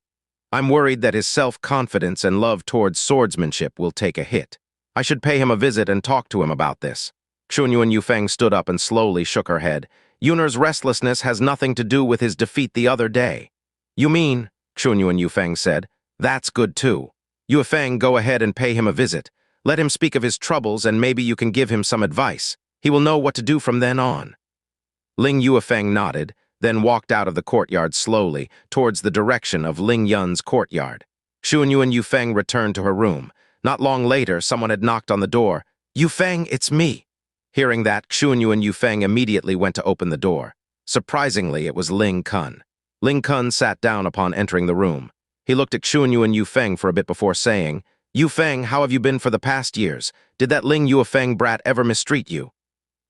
I'm worried that his self-confidence and love towards swordsmanship will take a hit. I should pay him a visit and talk to him about this." Xuanyuan Yufeng stood up and slowly shook her head. "Yunar's restlessness has nothing to do with his defeat the other day." "You mean," Xuanyuan Yufeng said, "that's good too. Yufeng, go ahead and pay him a visit. Let him speak of his troubles and maybe you can give him some advice. He will know what to do from then on." Ling Yufeng nodded, then walked out of the courtyard slowly, towards the direction of Ling Yun's courtyard. Xuanyuan Yufeng returned to her room. Not long later, someone had knocked on the door. "Yufeng, it's me." Hearing that, Xuanyuan Yufeng immediately went to open the door. Surprisingly, it was Ling Kun. Ling Kun sat down upon entering the room. He looked at Xuanyuan Yufeng for a bit before saying, "Yufeng, how have you been for the past years? Did that Ling Yufeng brat ever mistreat you?"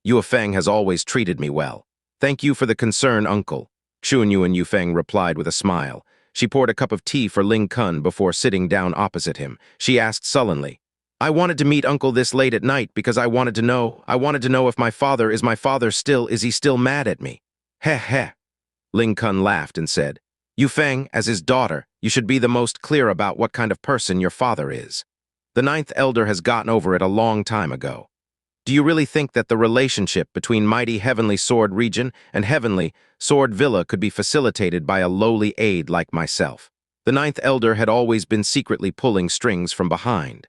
"Yufeng has always treated me well. Thank you for the concern, uncle," Xuanyuan Yufeng replied with a smile. She poured a cup of tea for Ling Kun before sitting down opposite him. She asked sullenly, "I wanted to meet uncle this late at night because I wanted to know if my father is he still mad at me?" "Heh heh." Ling Kun laughed and said, "Yufeng, as his daughter, you should be the most clear about what kind of person your father is. The 9th Elder has gotten over it a long time ago. Do you really think that the relationship between mighty Heavenly Sword Region and Heavenly Sword Villa could be facilitated by a lowly aide like myself?" The 9th Elder had always been secretly pulling strings from behind.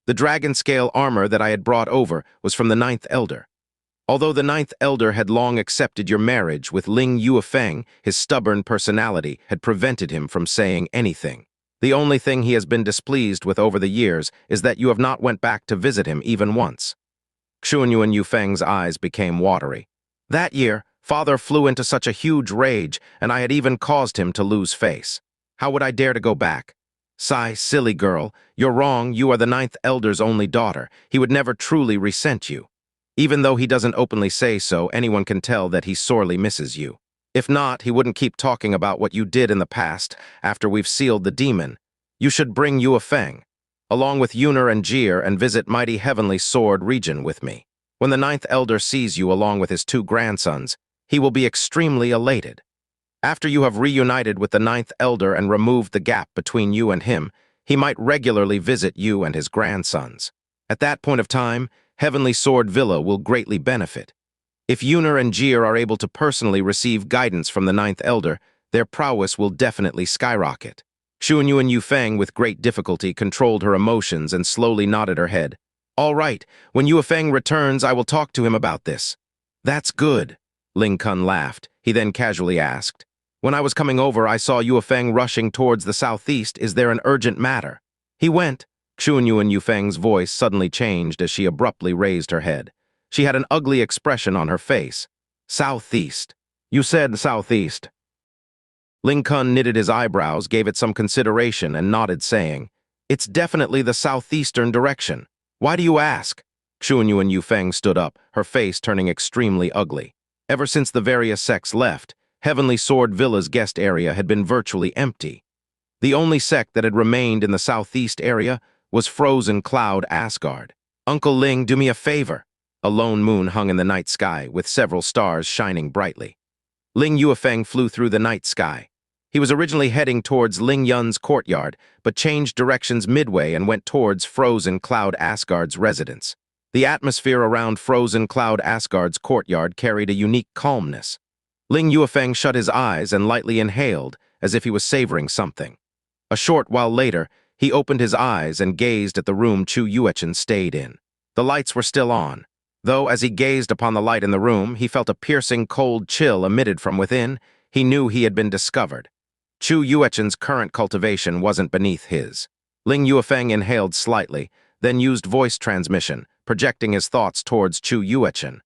The dragon scale armor that I had brought over was from the 9th Elder. Although the 9th Elder had long accepted your marriage with Ling Yufeng, his stubborn personality had prevented him from saying anything. The only thing he has been displeased with over the years is that you have not went back to visit him even once. Xuanyuan Yufeng's eyes became watery. That year, father flew into such a huge rage, and I had even caused him to lose face. How would I dare to go back? Sigh, silly girl, you're wrong. You are the 9th Elder's only daughter. He would never truly resent you. Even though he doesn't openly say so, anyone can tell that he sorely misses you. If not, he wouldn't keep talking about what you did in the past after we've sealed the demon. You should bring Yufeng, along with Yunar and Jir, and visit mighty Heavenly Sword Region with me. When the 9th Elder sees you along with his 2 grandsons, he will be extremely elated. After you have reunited with the 9th Elder and removed the gap between you and him, he might regularly visit you and his grandsons. At that point of time, Heavenly Sword Villa will greatly benefit. If Yunar and Jir are able to personally receive guidance from the 9th Elder, their prowess will definitely skyrocket." Xuanyuan Yufeng with great difficulty controlled her emotions and slowly nodded her head. "All right, when Yufeng returns, I will talk to him about this." "That's good," Ling Kun laughed. He then casually asked, "When I was coming over, I saw Yufeng rushing towards the southeast. Is there an urgent matter?" "He went." Xuanyuan Yufeng's voice suddenly changed as she abruptly raised her head. She had an ugly expression on her face. "Southeast. You said southeast." Ling Kun knitted his eyebrows, gave it some consideration, and nodded, saying, "It's definitely the southeastern direction. Why do you ask?" Xuanyuan Yufeng stood up, her face turning extremely ugly. Ever since the various sects left, Heavenly Sword Villa's guest area had been virtually empty. The only sect that had remained in the southeast area was Frozen Cloud Asgard. "Uncle Ling, do me a favor." A lone moon hung in the night sky, with several stars shining brightly. Ling Yufeng flew through the night sky. He was originally heading towards Ling Yun's courtyard, but changed directions midway and went towards Frozen Cloud Asgard's residence. The atmosphere around Frozen Cloud Asgard's courtyard carried a unique calmness. Ling Yufeng shut his eyes and lightly inhaled, as if he was savoring something. A short while later, he opened his eyes and gazed at the room Chu Yuechen stayed in. The lights were still on. Though, as he gazed upon the light in the room, he felt a piercing, cold chill emitted from within, he knew he had been discovered. Chu Yuechen's current cultivation wasn't beneath his. Ling Yuefeng inhaled slightly, then used voice transmission, projecting his thoughts towards Chu Yuechen.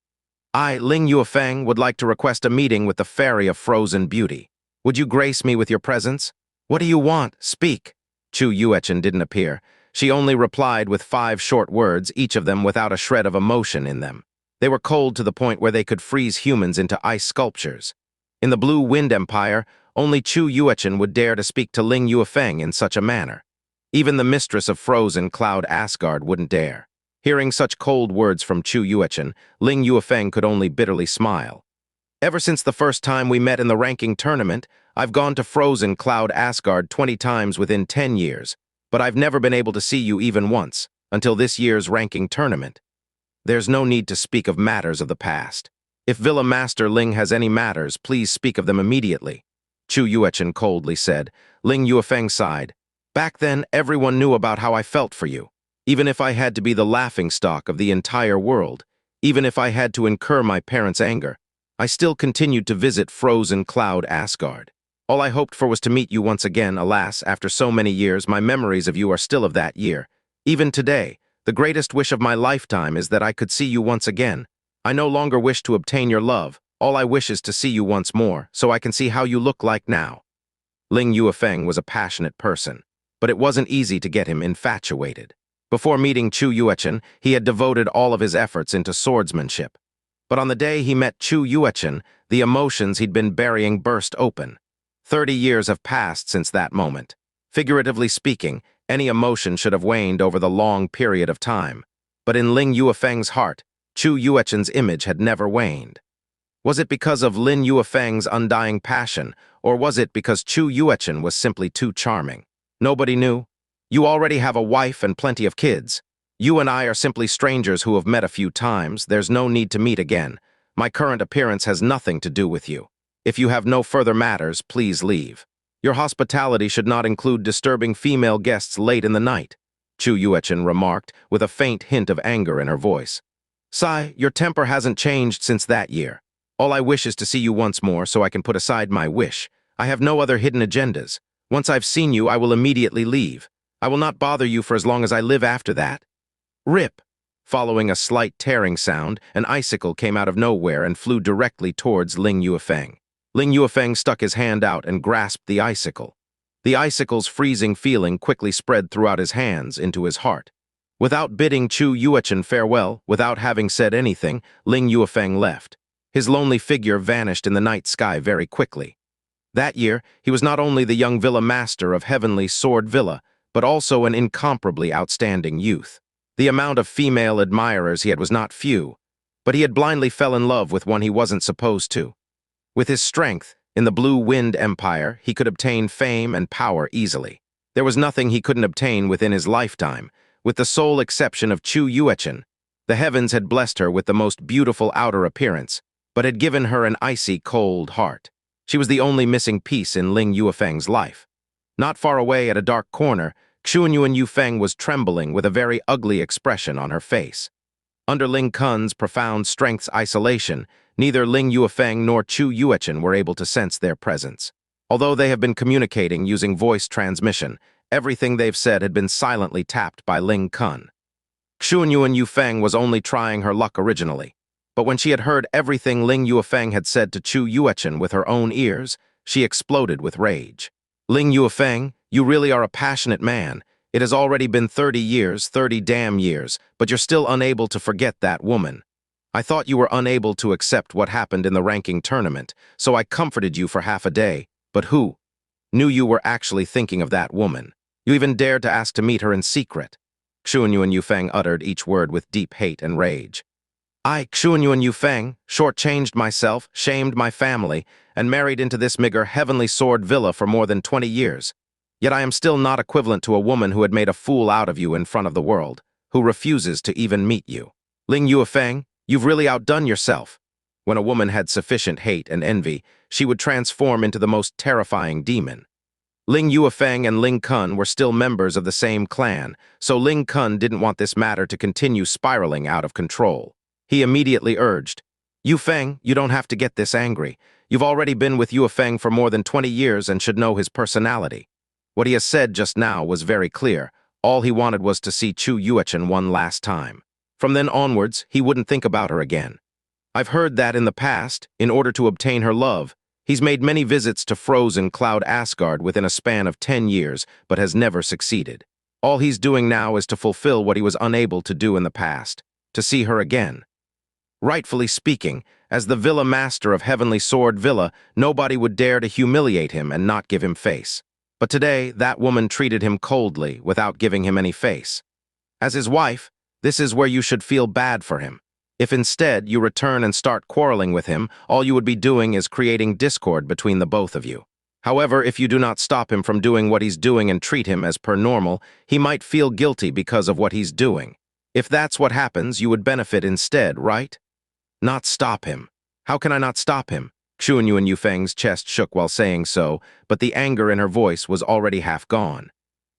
I, Ling Yuefeng, would like to request a meeting with the Fairy of Frozen Beauty. Would you grace me with your presence? What do you want? Speak. Chu Yuechen didn't appear. She only replied with 5 short words, each of them without a shred of emotion in them. They were cold to the point where they could freeze humans into ice sculptures. In the Blue Wind Empire, only Chu Yuechen would dare to speak to Ling Yuefeng in such a manner. Even the mistress of Frozen Cloud Asgard wouldn't dare. Hearing such cold words from Chu Yuechen, Ling Yuefeng could only bitterly smile. Ever since the first time we met in the ranking tournament, I've gone to Frozen Cloud Asgard 20 times within 10 years, but I've never been able to see you even once, until this year's ranking tournament. There's no need to speak of matters of the past. If Villa Master Ling has any matters, please speak of them immediately. Chu Yuechen coldly said. Ling Yuefeng sighed. Back then, everyone knew about how I felt for you. Even if I had to be the laughingstock of the entire world, even if I had to incur my parents' anger, I still continued to visit Frozen Cloud Asgard. All I hoped for was to meet you once again. Alas, after so many years, my memories of you are still of that year. Even today, the greatest wish of my lifetime is that I could see you once again. I no longer wish to obtain your love. All I wish is to see you once more, so I can see how you look like now. Ling Yuefeng was a passionate person, but it wasn't easy to get him infatuated. Before meeting Chu Yuechen, he had devoted all of his efforts into swordsmanship. But on the day he met Chu Yuechen, the emotions he'd been burying burst open. 30 years have passed since that moment. Figuratively speaking, any emotion should have waned over the long period of time. But in Ling Yuefeng's heart, Chu Yuechen's image had never waned. Was it because of Lin Yuefeng's undying passion, or was it because Chu Yuechen was simply too charming? Nobody knew. You already have a wife and plenty of kids. You and I are simply strangers who have met a few times. There's no need to meet again. My current appearance has nothing to do with you. If you have no further matters, please leave. Your hospitality should not include disturbing female guests late in the night, Chu Yuechen remarked, with a faint hint of anger in her voice. Sai, your temper hasn't changed since that year. All I wish is to see you once more so I can put aside my wish. I have no other hidden agendas. Once I've seen you, I will immediately leave. I will not bother you for as long as I live after that. Rip! Following a slight tearing sound, an icicle came out of nowhere and flew directly towards Ling Yuefeng. Ling Yuefeng stuck his hand out and grasped the icicle. The icicle's freezing feeling quickly spread throughout his hands into his heart. Without bidding Chu Yuechen farewell, without having said anything, Ling Yuefeng left. His lonely figure vanished in the night sky very quickly. That year, he was not only the young Villa Master of Heavenly Sword Villa, but also an incomparably outstanding youth. The amount of female admirers he had was not few, but he had blindly fell in love with one he wasn't supposed to. With his strength, in the Blue Wind Empire, he could obtain fame and power easily. There was nothing he couldn't obtain within his lifetime, with the sole exception of Chu Yuechen. The heavens had blessed her with the most beautiful outer appearance, but had given her an icy, cold heart. She was the only missing piece in Ling Yuefeng's life. Not far away at a dark corner, Xianxia Yufeng was trembling with a very ugly expression on her face. Under Ling Kun's profound strength's isolation, neither Ling Yuefeng nor Chu Yuechen were able to sense their presence. Although they have been communicating using voice transmission, everything they've said had been silently tapped by Ling Kun. Xianxia Yufeng was only trying her luck originally, but when she had heard everything Ling Yuefeng had said to Chu Yuechen with her own ears, she exploded with rage. Ling Yuefeng, you really are a passionate man. It has already been 30 years, 30 damn years, but you're still unable to forget that woman. I thought you were unable to accept what happened in the ranking tournament, so I comforted you for half a day. But who knew you were actually thinking of that woman? You even dared to ask to meet her in secret. Xianxia Yufeng uttered each word with deep hate and rage. I, Xianxia Yufeng, shortchanged myself, shamed my family, and married into this meager Heavenly Sword Villa for more than 20 years. Yet I am still not equivalent to a woman who had made a fool out of you in front of the world, who refuses to even meet you. Ling Yuefeng, you've really outdone yourself. When a woman had sufficient hate and envy, she would transform into the most terrifying demon. Ling Yuefeng and Ling Kun were still members of the same clan, so Ling Kun didn't want this matter to continue spiraling out of control. He immediately urged, Yu Feng, you don't have to get this angry. You've already been with Yu Feng for more than 20 years and should know his personality. What he has said just now was very clear. All he wanted was to see Chu Yuechen one last time. From then onwards, he wouldn't think about her again. I've heard that in the past, in order to obtain her love, he's made many visits to frozen Cloud Asgard within a span of 10 years, but has never succeeded. All he's doing now is to fulfill what he was unable to do in the past, to see her again. Rightfully speaking, as the Villa Master of Heavenly Sword Villa, nobody would dare to humiliate him and not give him face. But today, that woman treated him coldly, without giving him any face. As his wife, this is where you should feel bad for him. If instead you return and start quarreling with him, all you would be doing is creating discord between the both of you. However, if you do not stop him from doing what he's doing and treat him as per normal, he might feel guilty because of what he's doing. If that's what happens, you would benefit instead, right? Not stop him. How can I not stop him? Xuanyuan Yufeng's chest shook while saying so, but the anger in her voice was already half gone.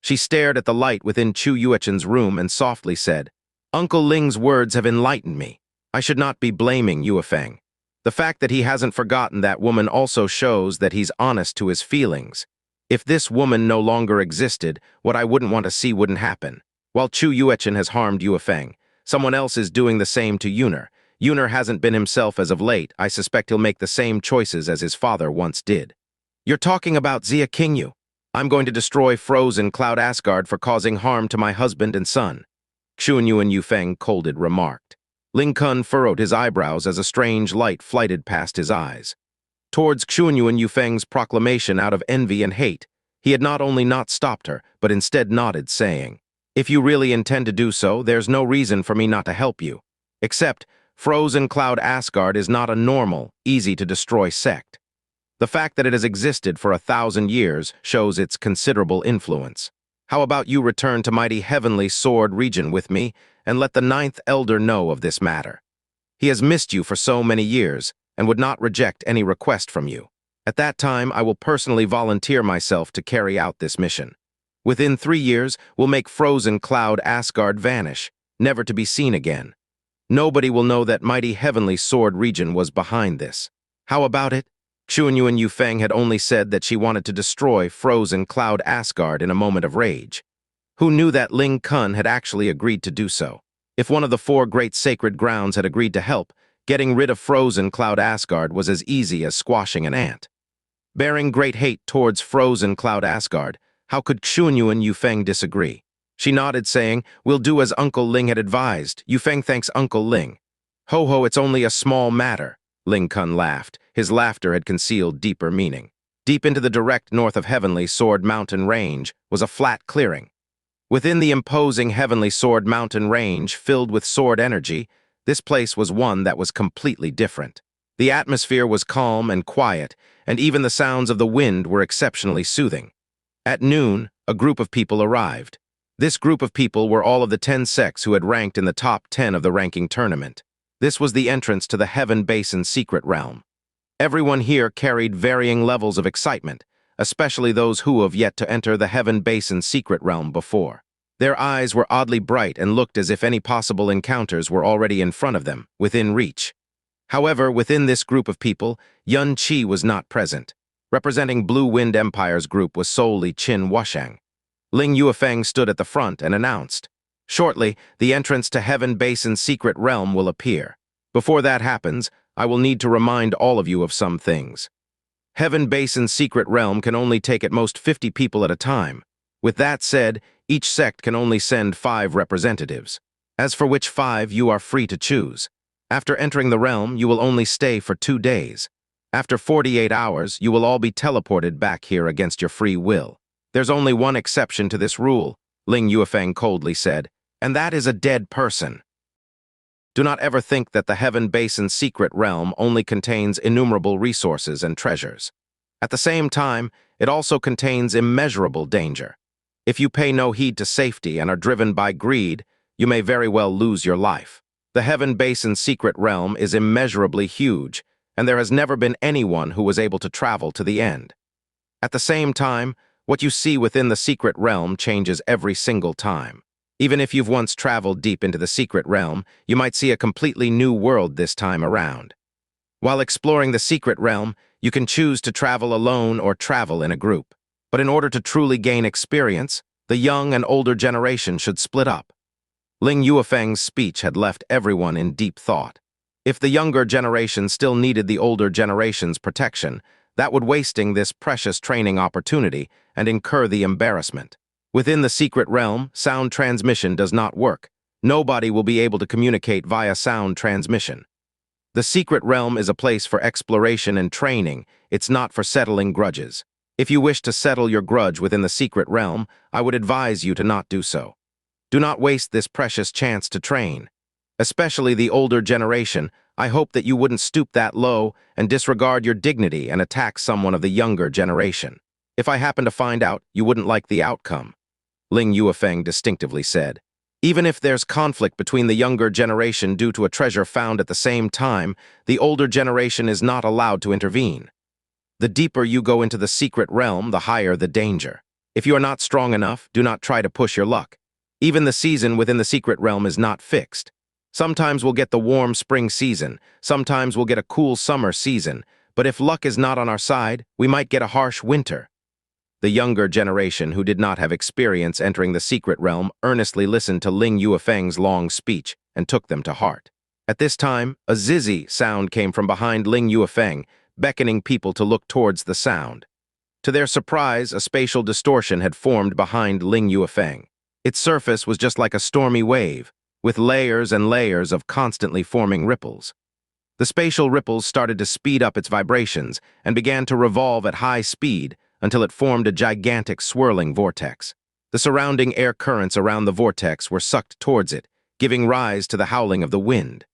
She stared at the light within Chu Yuechen's room and softly said, Uncle Ling's words have enlightened me. I should not be blaming Yu Feng. The fact that he hasn't forgotten that woman also shows that he's honest to his feelings. If this woman no longer existed, what I wouldn't want to see wouldn't happen. While Chu Yuechen has harmed Yu Feng, someone else is doing the same to Yuner. Yuner hasn't been himself as of late. I suspect he'll make the same choices as his father once did. You're talking about Xia Qingyu. I'm going to destroy frozen Cloud Asgard for causing harm to my husband and son. Xuanyuan Yufeng colded remarked. Ling Kun furrowed his eyebrows as a strange light flighted past his eyes. Towards Xuanyuan Yufeng's proclamation out of envy and hate, he had not only not stopped her, but instead nodded, saying, If you really intend to do so, there's no reason for me not to help you. Except, frozen Cloud Asgard is not a normal, easy-to-destroy sect. The fact that it has existed for 1,000 years shows its considerable influence. How about you return to mighty Heavenly Sword region with me and let the 9th Elder know of this matter? He has missed you for so many years and would not reject any request from you. At that time, I will personally volunteer myself to carry out this mission. Within 3 years, we'll make frozen Cloud Asgard vanish, never to be seen again. Nobody will know that mighty Heavenly Sword region was behind this. How about it? Xuanyuan Yufeng had only said that she wanted to destroy frozen Cloud Asgard in a moment of rage. Who knew that Ling Kun had actually agreed to do so? If one of the 4 great sacred grounds had agreed to help, getting rid of frozen Cloud Asgard was as easy as squashing an ant. Bearing great hate towards frozen Cloud Asgard, how could Xuanyuan Yufeng disagree? She nodded, saying, We'll do as Uncle Ling had advised. Yufeng thanks Uncle Ling. Ho ho, it's only a small matter. Ling Kun laughed. His laughter had concealed deeper meaning. Deep into the direct north of Heavenly Sword Mountain Range was a flat clearing. Within the imposing Heavenly Sword Mountain Range, filled with sword energy, this place was one that was completely different. The atmosphere was calm and quiet, and even the sounds of the wind were exceptionally soothing. At noon, a group of people arrived. This group of people were all of the 10 sects who had ranked in the top 10 of the ranking tournament. This was the entrance to the Heaven Basin Secret Realm. Everyone here carried varying levels of excitement, especially those who have yet to enter the Heaven Basin Secret Realm before. Their eyes were oddly bright and looked as if any possible encounters were already in front of them, within reach. However, within this group of people, Yun Qi was not present. Representing Blue Wind Empire's group was solely Qin Wushang. Ling Yuefeng stood at the front and announced, Shortly, the entrance to Heaven Basin's Secret Realm will appear. Before that happens, I will need to remind all of you of some things. Heaven Basin's Secret Realm can only take at most 50 people at a time. With that said, each sect can only send 5 representatives. As for which 5 you are free to choose. After entering the realm, you will only stay for 2 days. After 48 hours, you will all be teleported back here against your free will. There's only one exception to this rule, Ling Yuefeng coldly said, and that is a dead person. Do not ever think that the Heaven Basin's Secret Realm only contains innumerable resources and treasures. At the same time, it also contains immeasurable danger. If you pay no heed to safety and are driven by greed, you may very well lose your life. The Heaven Basin's Secret Realm is immeasurably huge, and there has never been anyone who was able to travel to the end. At the same time, what you see within the secret realm changes every single time. Even if you've once traveled deep into the secret realm, you might see a completely new world this time around. While exploring the secret realm, you can choose to travel alone or travel in a group. But in order to truly gain experience, the young and older generation should split up. Ling Yuefeng's speech had left everyone in deep thought. If the younger generation still needed the older generation's protection, that would wasting this precious training opportunity and incur the embarrassment. Within the secret realm, sound transmission does not work. Nobody will be able to communicate via sound transmission. The secret realm is a place for exploration and training. It's not for settling grudges. If you wish to settle your grudge within the secret realm, I would advise you to not do so. Do not waste this precious chance to train. Especially the older generation, I hope that you wouldn't stoop that low and disregard your dignity and attack someone of the younger generation. If I happen to find out, you wouldn't like the outcome, Ling Yuefeng distinctively said. Even if there's conflict between the younger generation due to a treasure found at the same time, the older generation is not allowed to intervene. The deeper you go into the secret realm, the higher the danger. If you are not strong enough, do not try to push your luck. Even the season within the secret realm is not fixed. Sometimes we'll get the warm spring season, sometimes we'll get a cool summer season, but if luck is not on our side, we might get a harsh winter. The younger generation, who did not have experience entering the secret realm, earnestly listened to Ling Yuefeng's long speech and took them to heart. At this time, a zizzy sound came from behind Ling Yuefeng, beckoning people to look towards the sound. To their surprise, a spatial distortion had formed behind Ling Yuefeng. Its surface was just like a stormy wave, with layers and layers of constantly forming ripples. The spatial ripples started to speed up its vibrations and began to revolve at high speed until it formed a gigantic swirling vortex. The surrounding air currents around the vortex were sucked towards it, giving rise to the howling of the wind.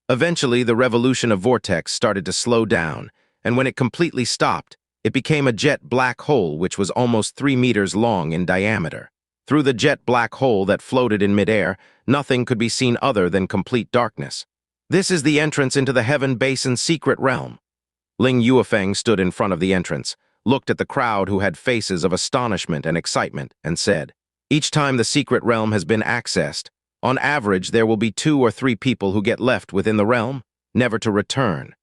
Eventually, the revolution of vortex started to slow down, and when it completely stopped, it became a jet black hole which was almost 3 meters long in diameter. Through the jet black hole that floated in midair, nothing could be seen other than complete darkness. This is the entrance into the Heaven Basin's secret realm. Ling Yuefeng stood in front of the entrance, looked at the crowd who had faces of astonishment and excitement, and said, "Each time the secret realm has been accessed, on average there will be 2 or 3 people who get left within the realm, never to return.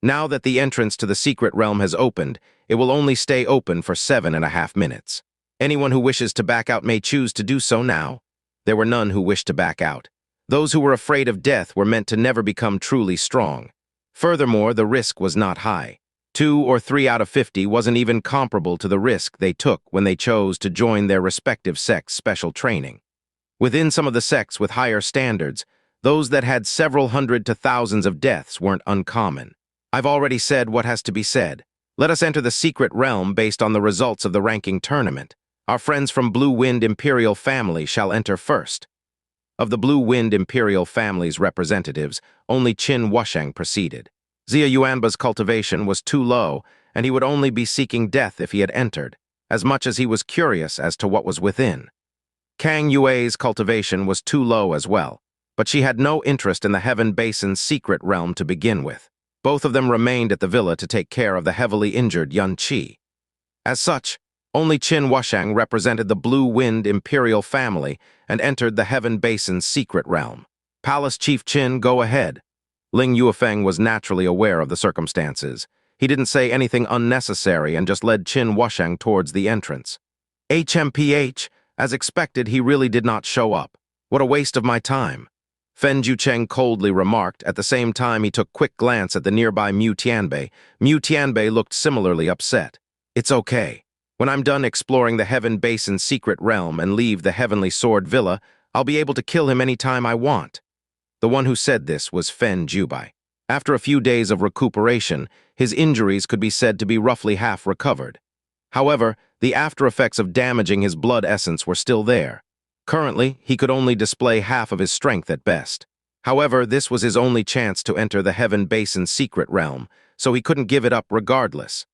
Now that the entrance to the secret realm has opened, it will only stay open for 7.5 minutes. Anyone who wishes to back out may choose to do so now." There were none who wished to back out. Those who were afraid of death were meant to never become truly strong. Furthermore, the risk was not high. 2 or 3 out of 50 wasn't even comparable to the risk they took when they chose to join their respective sect's special training. Within some of the sects with higher standards, those that had several hundred to thousands of deaths weren't uncommon. I've already said what has to be said. Let us enter the secret realm based on the results of the ranking tournament. Our friends from Blue Wind Imperial Family shall enter first. Of the Blue Wind Imperial Family's representatives, only Qin Wusheng proceeded. Xia Yuanba's cultivation was too low, and he would only be seeking death if he had entered, as much as he was curious as to what was within. Kang Yue's cultivation was too low as well, but she had no interest in the Heaven Basin's secret realm to begin with. Both of them remained at the villa to take care of the heavily injured Yun Qi. As such, only Qin Wusheng represented the Blue Wind Imperial Family and entered the Heaven Basin's secret realm. Palace Chief Qin, go ahead. Ling Yuefeng was naturally aware of the circumstances. He didn't say anything unnecessary and just led Qin Wusheng towards the entrance. HMPH, as expected, he really did not show up. What a waste of my time. Fen Jucheng coldly remarked. At the same time, he took a quick glance at the nearby Mu Tianbei. Mu Tianbei looked similarly upset. It's okay. When I'm done exploring the Heaven Basin's secret realm and leave the Heavenly Sword Villa, I'll be able to kill him any time I want. The one who said this was Fen Jubai. After a few days of recuperation, his injuries could be said to be roughly half recovered. However, the after effects of damaging his blood essence were still there. Currently, he could only display half of his strength at best. However, this was his only chance to enter the Heaven Basin's secret realm, so he couldn't give it up regardless.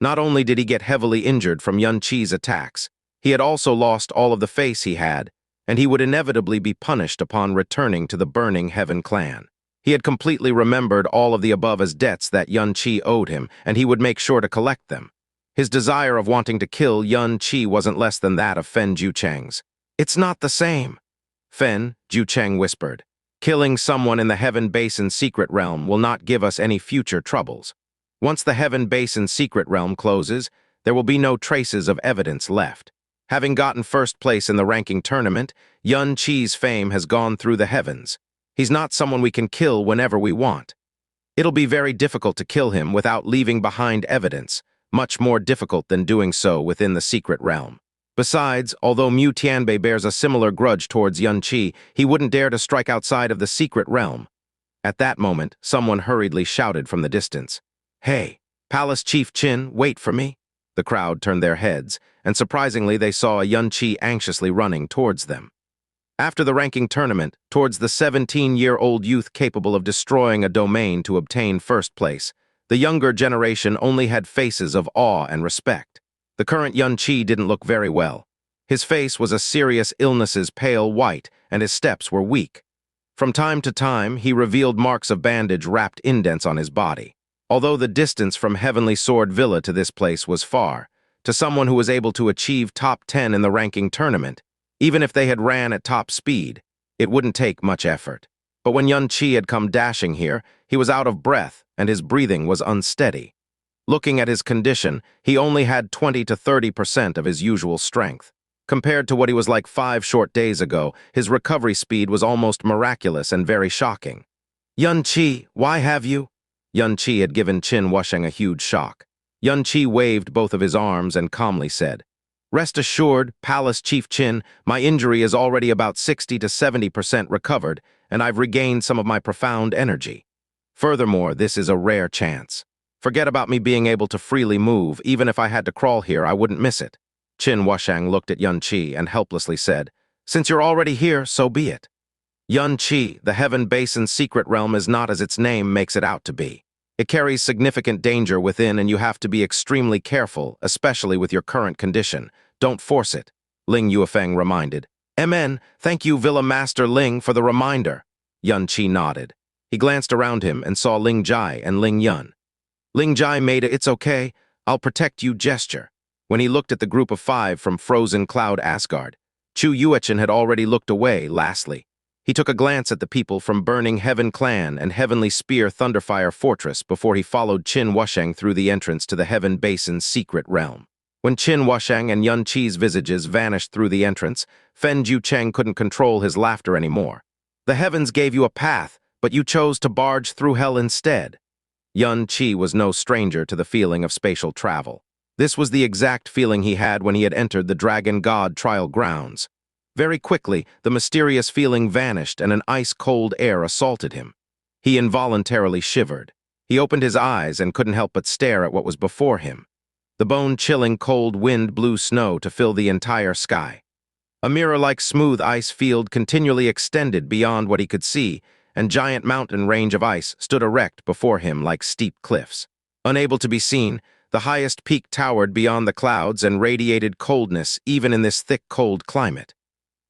Not only did he get heavily injured from Yun Qi's attacks, he had also lost all of the face he had, and he would inevitably be punished upon returning to the Burning Heaven clan. He had completely remembered all of the above as debts that Yun Qi owed him, and he would make sure to collect them. His desire of wanting to kill Yun Qi wasn't less than that of Fen Jucheng's. It's not the same. Fen, Jucheng whispered. Killing someone in the Heaven Basin secret realm will not give us any future troubles. Once the Heaven Basin secret realm closes, there will be no traces of evidence left. Having gotten first place in the ranking tournament, Yun Chi's fame has gone through the heavens. He's not someone we can kill whenever we want. It'll be very difficult to kill him without leaving behind evidence, much more difficult than doing so within the secret realm. Besides, although Mu Tianbei bears a similar grudge towards Yun Chi, he wouldn't dare to strike outside of the secret realm. At that moment, someone hurriedly shouted from the distance, "Hey, Palace Chief Qin, wait for me." The crowd turned their heads, and surprisingly they saw a Yun Chi anxiously running towards them. After the ranking tournament, towards the 17-year-old youth capable of destroying a domain to obtain first place, the younger generation only had faces of awe and respect. The current Yun Chi didn't look very well. His face was a serious illness's pale white, and his steps were weak. From time to time, he revealed marks of bandage-wrapped indents on his body. Although the distance from Heavenly Sword Villa to this place was far, to someone who was able to achieve top 10 in the ranking tournament, even if they had ran at top speed, it wouldn't take much effort. But when Yun Chi had come dashing here, he was out of breath, and his breathing was unsteady. Looking at his condition, he only had 20 to 30% of his usual strength. Compared to what he was like 5 short days ago, his recovery speed was almost miraculous and very shocking. "Yun Chi, why have you?" Yun Chi had given Qin Wusheng a huge shock. Yun Chi waved both of his arms and calmly said, "Rest assured, Palace Chief Qin, my injury is already about 60 to 70% recovered, and I've regained some of my profound energy. Furthermore, this is a rare chance. Forget about me being able to freely move. Even if I had to crawl here, I wouldn't miss it." Qin Wusheng looked at Yun Chi and helplessly said, "Since you're already here, so be it." Yun Chi, the Heaven Basin secret realm is not as its name makes it out to be. It carries significant danger within, and you have to be extremely careful, especially with your current condition. Don't force it, Ling Yuefeng reminded. "Amen, thank you Villa Master Ling for the reminder." Yun Chi nodded. He glanced around him and saw Ling Jai and Ling Yun. Ling Jai made a "it's okay, I'll protect you" gesture. When he looked at the group of 5 from Frozen Cloud Asgard, Chu Yuechen had already looked away. Lastly, he took a glance at the people from Burning Heaven Clan and Heavenly Spear Thunderfire Fortress before he followed Qin Wusheng through the entrance to the Heaven Basin's secret realm. When Qin Wusheng and Yun Chi's visages vanished through the entrance, Fen Jucheng couldn't control his laughter anymore. "The heavens gave you a path, but you chose to barge through hell instead." Yun Chi was no stranger to the feeling of spatial travel. This was the exact feeling he had when he had entered the Dragon God trial grounds. Very quickly, the mysterious feeling vanished and an ice-cold air assaulted him. He involuntarily shivered. He opened his eyes and couldn't help but stare at what was before him. The bone-chilling cold wind blew snow to fill the entire sky. A mirror-like smooth ice field continually extended beyond what he could see, and giant mountain range of ice stood erect before him like steep cliffs. Unable to be seen, the highest peak towered beyond the clouds and radiated coldness even in this thick, cold climate.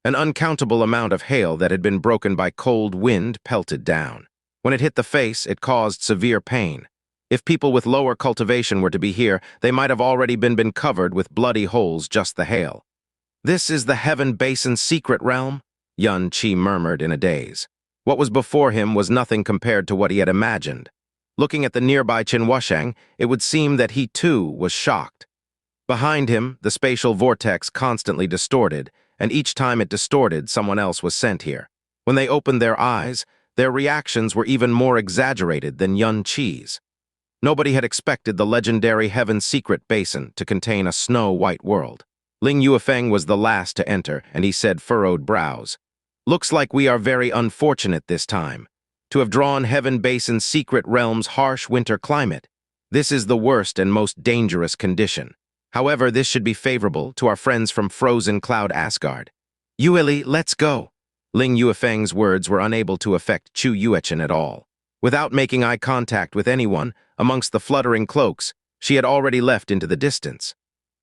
An uncountable amount of hail that had been broken by cold wind pelted down. When it hit the face, it caused severe pain. If people with lower cultivation were to be here, they might have already been covered with bloody holes just the hail. "This is the Heaven Basin secret realm?" Yun Chi murmured in a daze. What was before him was nothing compared to what he had imagined. Looking at the nearby Qin Wusheng, it would seem that he too was shocked. Behind him, the spatial vortex constantly distorted, and each time it distorted, someone else was sent here. When they opened their eyes, their reactions were even more exaggerated than Yun Chi's. Nobody had expected the legendary Heaven Secret Basin to contain a snow-white world. Ling Yuefeng was the last to enter, and he said, furrowed brows, "Looks like we are very unfortunate this time, to have drawn Heaven Basin's secret realm's harsh winter climate. This is the worst and most dangerous condition. However, this should be favorable to our friends from Frozen Cloud Asgard. Yueli, let's go." Ling Yuefeng's words were unable to affect Chu Yuechen at all. Without making eye contact with anyone, amongst the fluttering cloaks, she had already left into the distance.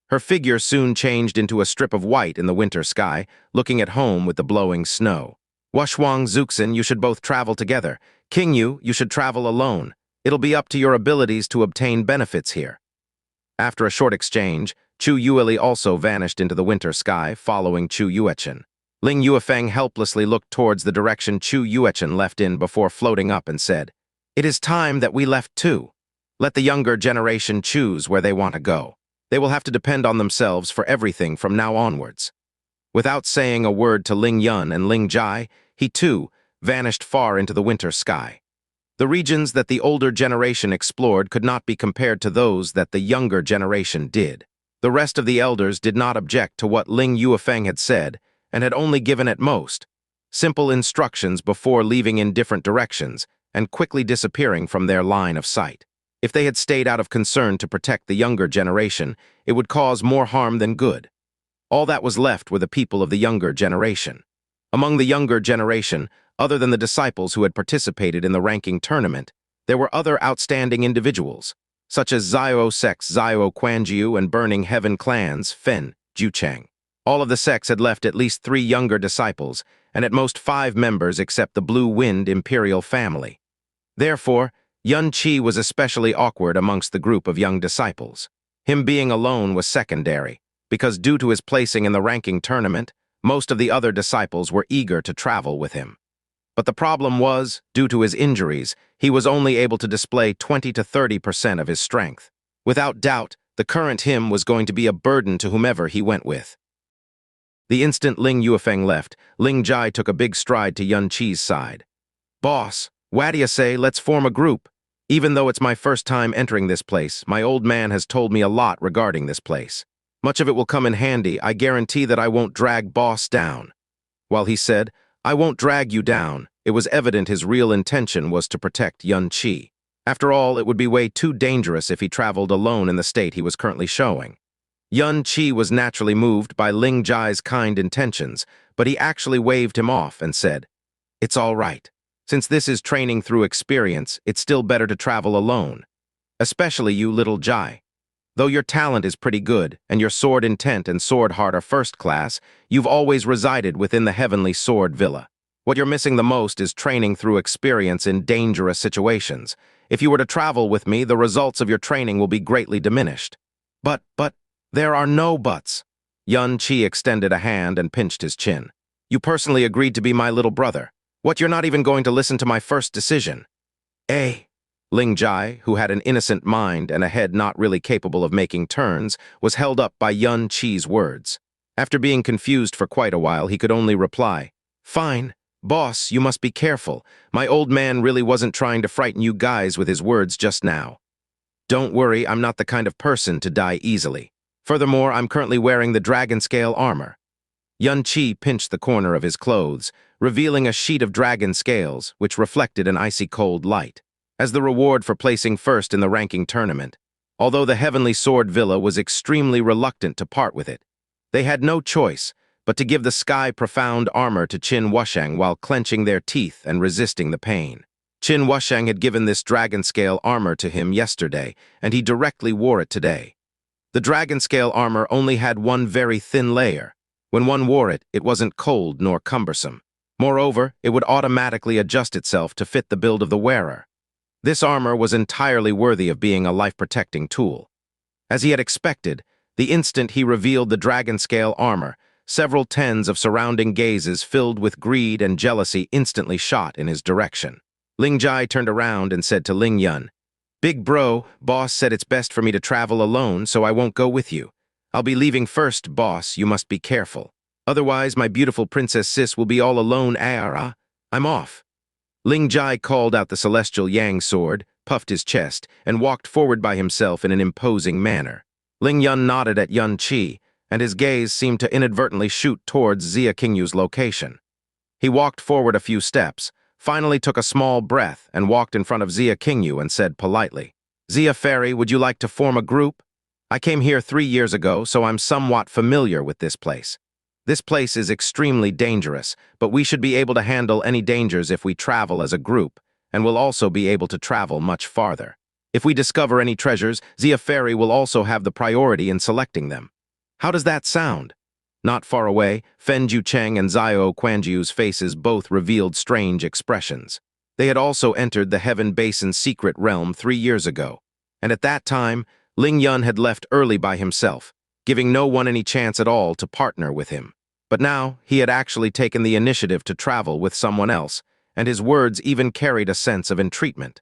Her figure soon changed into a strip of white in the winter sky, looking at home with the blowing snow. "Wushwang, Zuxin, you should both travel together. Qingyu, you should travel alone. It'll be up to your abilities to obtain benefits here." After a short exchange, Chu Yueli also vanished into the winter sky, following Chu Yuechen. Ling Yuefeng helplessly looked towards the direction Chu Yuechen left in before floating up and said, "It is time that we left too. Let the younger generation choose where they want to go. They will have to depend on themselves for everything from now onwards." Without saying a word to Ling Yun and Ling Jai, he too vanished far into the winter sky. The regions that the older generation explored could not be compared to those that the younger generation did. The rest of the elders did not object to what Ling Yuefeng had said, and had only given at most simple instructions before leaving in different directions and quickly disappearing from their line of sight. If they had stayed out of concern to protect the younger generation, it would cause more harm than good. All that was left were the people of the younger generation. Among the younger generation, other than the disciples who had participated in the ranking tournament, there were other outstanding individuals, such as Xiao sects Xiao Quanjiu and Burning Heaven clans Fen, Juchang. All of the sects had left at least 3 younger disciples, and at most 5 members except the Blue Wind Imperial family. Therefore, Yun Qi was especially awkward amongst the group of young disciples. Him being alone was secondary, because due to his placing in the ranking tournament, most of the other disciples were eager to travel with him. But the problem was, due to his injuries, he was only able to display 20 to 30% of his strength. Without doubt, the current him was going to be a burden to whomever he went with. The instant Ling Yuefeng left, Ling Jai took a big stride to Yun Qi's side. "Boss, what do you say, let's form a group? Even though it's my first time entering this place, my old man has told me a lot regarding this place. Much of it will come in handy. I guarantee that I won't drag boss down." While he said, "I won't drag you down," it was evident his real intention was to protect Yun Qi. After all, it would be way too dangerous if he traveled alone in the state he was currently showing. Yun Qi was naturally moved by Ling Jai's kind intentions, but he actually waved him off and said, "It's all right. Since this is training through experience, it's still better to travel alone. Especially you, little Jai. Though your talent is pretty good, and your sword intent and sword heart are first class, you've always resided within the Heavenly Sword Villa. What you're missing the most is training through experience in dangerous situations. If you were to travel with me, the results of your training will be greatly diminished." But, there are no buts." Yun Qi extended a hand and pinched his chin. "You personally agreed to be my little brother. What, you're not even going to listen to my first decision?" "Eh?" Ling Jai, who had an innocent mind and a head not really capable of making turns, was held up by Yun Qi's words. After being confused for quite a while, he could only reply, "Fine. Boss, you must be careful. My old man really wasn't trying to frighten you guys with his words just now. Don't worry, I'm not the kind of person to die easily. Furthermore, I'm currently wearing the dragon scale armor." Yun Qi pinched the corner of his clothes, revealing a sheet of dragon scales, which reflected an icy cold light, as the reward for placing first in the ranking tournament. Although the Heavenly Sword Villa was extremely reluctant to part with it, they had no choice but to give the sky-profound armor to Qin Wusheng while clenching their teeth and resisting the pain. Qin Wusheng had given this dragon scale armor to him yesterday, and he directly wore it today. The dragon scale armor only had one very thin layer. When one wore it, it wasn't cold nor cumbersome. Moreover, it would automatically adjust itself to fit the build of the wearer. This armor was entirely worthy of being a life-protecting tool. As he had expected, the instant he revealed the dragon scale armor, several tens of surrounding gazes filled with greed and jealousy instantly shot in his direction. Ling Jai turned around and said to Ling Yun, "Big bro, boss said it's best for me to travel alone, so I won't go with you. I'll be leaving first, boss, you must be careful. Otherwise, my beautiful princess sis will be all alone, I'm off." Ling Jai called out the celestial yang sword, puffed his chest, and walked forward by himself in an imposing manner. Ling Yun nodded at Yun Qi, and his gaze seemed to inadvertently shoot towards Xia Qingyu's location. He walked forward a few steps, finally took a small breath and walked in front of Xia Qingyu and said politely, "Xia Fairy, would you like to form a group? I came here 3 years ago, so I'm somewhat familiar with this place. This place is extremely dangerous, but we should be able to handle any dangers if we travel as a group, and we'll also be able to travel much farther. If we discover any treasures, Xia Fairy will also have the priority in selecting them. How does that sound?" Not far away, Fen Jucheng and Xiao Quanjiu's faces both revealed strange expressions. They had also entered the Heaven Basin's secret realm 3 years ago, and at that time, Ling Yun had left early by himself, giving no one any chance at all to partner with him. But now he had actually taken the initiative to travel with someone else, and his words even carried a sense of entreatment.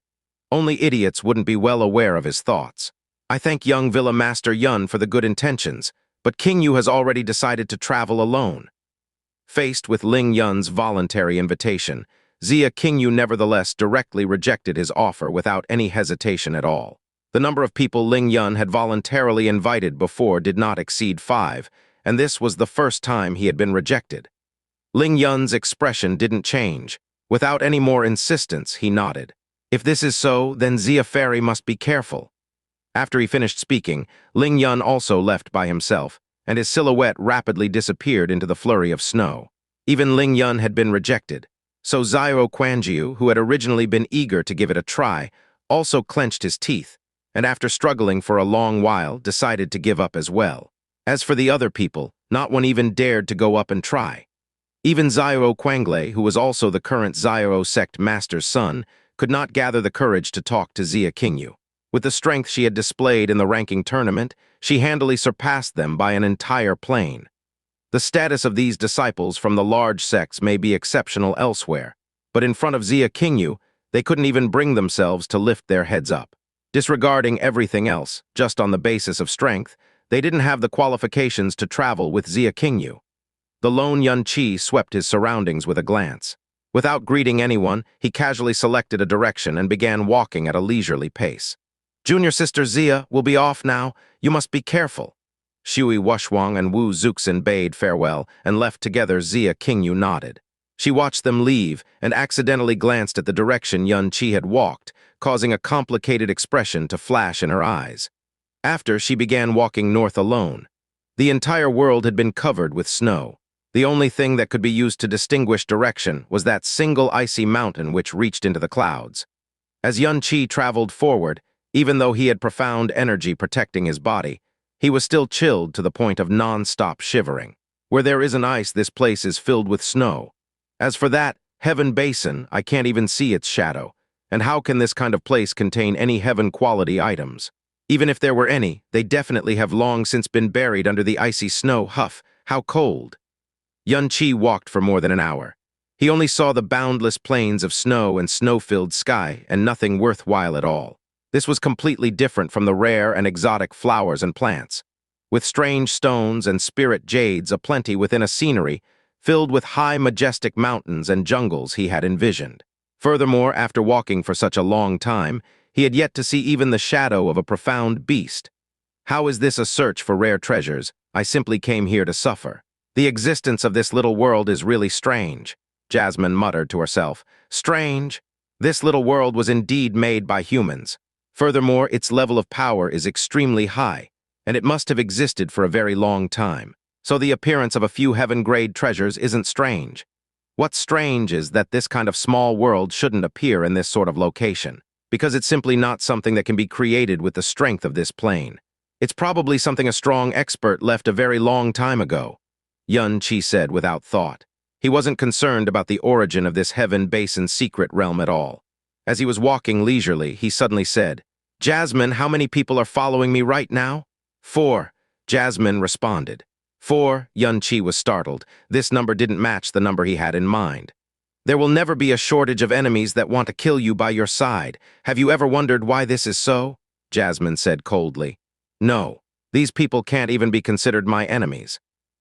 Only idiots wouldn't be well aware of his thoughts. I thank young Villa Master Yun for the good intentions, but King Yu has already decided to travel alone. Faced with Ling Yun's voluntary invitation, Xia Qingyu nevertheless directly rejected his offer without any hesitation at all. The number of people Ling Yun had voluntarily invited before did not exceed 5, and this was the first time he had been rejected. Ling Yun's expression didn't change. Without any more insistence, he nodded. If this is so, then Xia Fairy must be careful. After he finished speaking, Ling Yun also left by himself, and his silhouette rapidly disappeared into the flurry of snow. Even Ling Yun had been rejected, so Xiao Quanjiu, who had originally been eager to give it a try, also clenched his teeth, and after struggling for a long while, decided to give up as well. As for the other people, not one even dared to go up and try. Even Xiao Quangle, who was also the current Xiao sect master's son, could not gather the courage to talk to Xia Qingyu. With the strength she had displayed in the ranking tournament, she handily surpassed them by an entire plane. The status of these disciples from the large sects may be exceptional elsewhere, but in front of Xia Qingyu, they couldn't even bring themselves to lift their heads up. Disregarding everything else, just on the basis of strength, they didn't have the qualifications to travel with Xia Qingyu. The lone Yun Qi swept his surroundings with a glance. Without greeting anyone, he casually selected a direction and began walking at a leisurely pace. Junior Sister Xia will be off now. You must be careful. Shui Wushwang and Wu Zuxin bade farewell and left together. Xia Qingyu nodded. She watched them leave and accidentally glanced at the direction Yun Qi had walked, causing a complicated expression to flash in her eyes. After, she began walking north alone. The entire world had been covered with snow. The only thing that could be used to distinguish direction was that single icy mountain which reached into the clouds. As Yun Qi traveled forward, even though he had profound energy protecting his body, he was still chilled to the point of non-stop shivering. Where there isn't ice, this place is filled with snow. As for that heaven basin, I can't even see its shadow. And how can this kind of place contain any heaven-quality items? Even if there were any, they definitely have long since been buried under the icy snow. Huff, how cold. Yun Qi walked for more than an hour. He only saw the boundless plains of snow and snow-filled sky, and nothing worthwhile at all. This was completely different from the rare and exotic flowers and plants, with strange stones and spirit jades aplenty within a scenery filled with high majestic mountains and jungles he had envisioned. Furthermore, after walking for such a long time, he had yet to see even the shadow of a profound beast. How is this a search for rare treasures? I simply came here to suffer. The existence of this little world is really strange, Jasmine muttered to herself. Strange? This little world was indeed made by humans. Furthermore, its level of power is extremely high, and it must have existed for a very long time. So the appearance of a few heaven-grade treasures isn't strange. What's strange is that this kind of small world shouldn't appear in this sort of location, because it's simply not something that can be created with the strength of this plane. It's probably something a strong expert left a very long time ago, Yun Qi said without thought. He wasn't concerned about the origin of this heaven basin secret realm at all. As he was walking leisurely, he suddenly said, Jasmine, how many people are following me right now? 4, Jasmine responded. 4, Yun Qi was startled. This number didn't match the number he had in mind. There will never be a shortage of enemies that want to kill you by your side. Have you ever wondered why this is so? Jasmine said coldly. No, these people can't even be considered my enemies.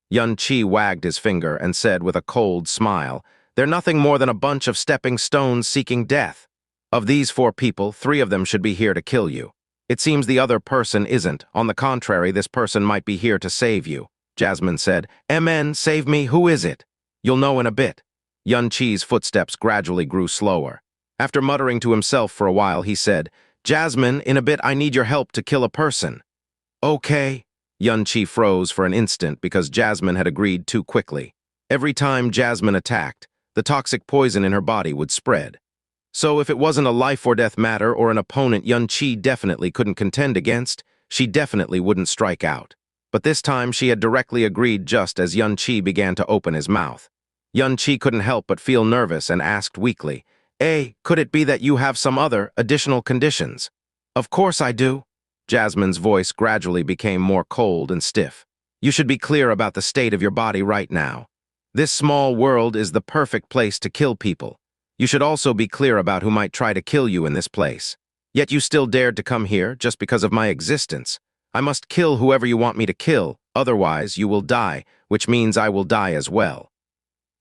Yun Qi wagged his finger and said with a cold smile, They're nothing more than a bunch of stepping stones seeking death. Of these 4 people, 3 of them should be here to kill you. It seems the other person isn't. On the contrary, this person might be here to save you. Jasmine said, MN, save me, who is it? You'll know in a bit. Yun Qi's footsteps gradually grew slower. After muttering to himself for a while, he said, Jasmine, in a bit I need your help to kill a person. Okay. Yun Qi froze for an instant because Jasmine had agreed too quickly. Every time Jasmine attacked, the toxic poison in her body would spread. So if it wasn't a life-or-death matter or an opponent Yun Qi definitely couldn't contend against, she definitely wouldn't strike out. But this time she had directly agreed just as Yun Qi began to open his mouth. Yun Qi couldn't help but feel nervous and asked weakly, could it be that you have some other, additional conditions? Of course I do. Jasmine's voice gradually became more cold and stiff. You should be clear about the state of your body right now. This small world is the perfect place to kill people. You should also be clear about who might try to kill you in this place. Yet you still dared to come here just because of my existence. I must kill whoever you want me to kill, otherwise you will die, which means I will die as well.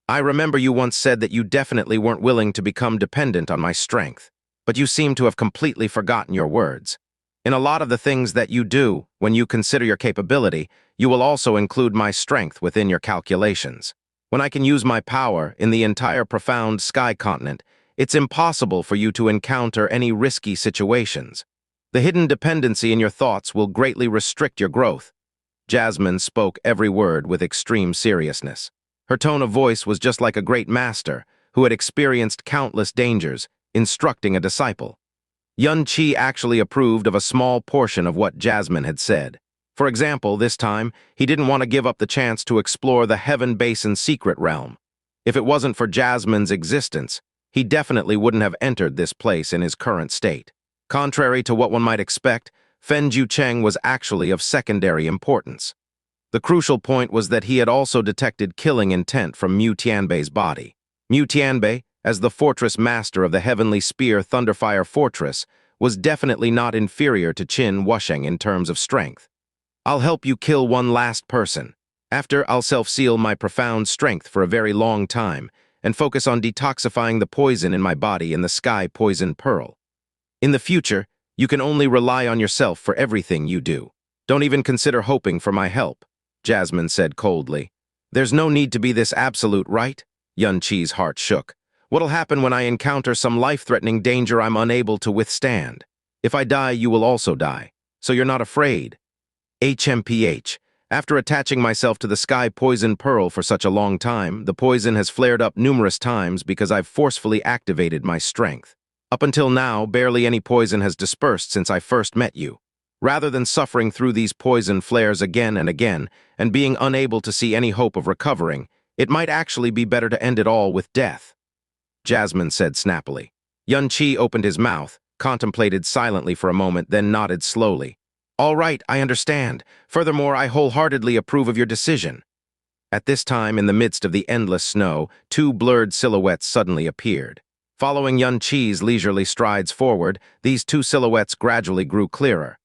I remember you once said that you definitely weren't willing to become dependent on my strength, but you seem to have completely forgotten your words. In a lot of the things that you do, when you consider your capability, you will also include my strength within your calculations. When I can use my power in the entire profound sky continent, it's impossible for you to encounter any risky situations. The hidden dependency in your thoughts will greatly restrict your growth. Jasmine spoke every word with extreme seriousness. Her tone of voice was just like a great master who had experienced countless dangers, instructing a disciple. Xianxia actually approved of a small portion of what Jasmine had said. For example, this time, he didn't want to give up the chance to explore the Heaven Basin secret realm. If it wasn't for Jasmine's existence, he definitely wouldn't have entered this place in his current state. Contrary to what one might expect, Fen Jiucheng was actually of secondary importance. The crucial point was that he had also detected killing intent from Mu Tianbei's body. Mu Tianbei, as the fortress master of the Heavenly Spear Thunderfire Fortress, was definitely not inferior to Qin Wusheng in terms of strength. I'll help you kill one last person. After, I'll self-seal my profound strength for a very long time and focus on detoxifying the poison in my body in the Sky Poison Pearl. In the future, you can only rely on yourself for everything you do. Don't even consider hoping for my help, Jasmine said coldly. There's no need to be this absolute, right? Xianxia's heart shook. What'll happen when I encounter some life-threatening danger I'm unable to withstand? If I die, you will also die. So you're not afraid. HMPH. After attaching myself to the Sky Poison Pearl for such a long time, the poison has flared up numerous times because I've forcefully activated my strength. Up until now, barely any poison has dispersed since I first met you. Rather than suffering through these poison flares again and again, and being unable to see any hope of recovering, it might actually be better to end it all with death, Jasmine said snappily. Xianxia opened his mouth, contemplated silently for a moment, then nodded slowly. All right, I understand. Furthermore, I wholeheartedly approve of your decision. At this time, in the midst of the endless snow, two blurred silhouettes suddenly appeared. Following Xianxia's leisurely strides forward, these two silhouettes gradually grew clearer.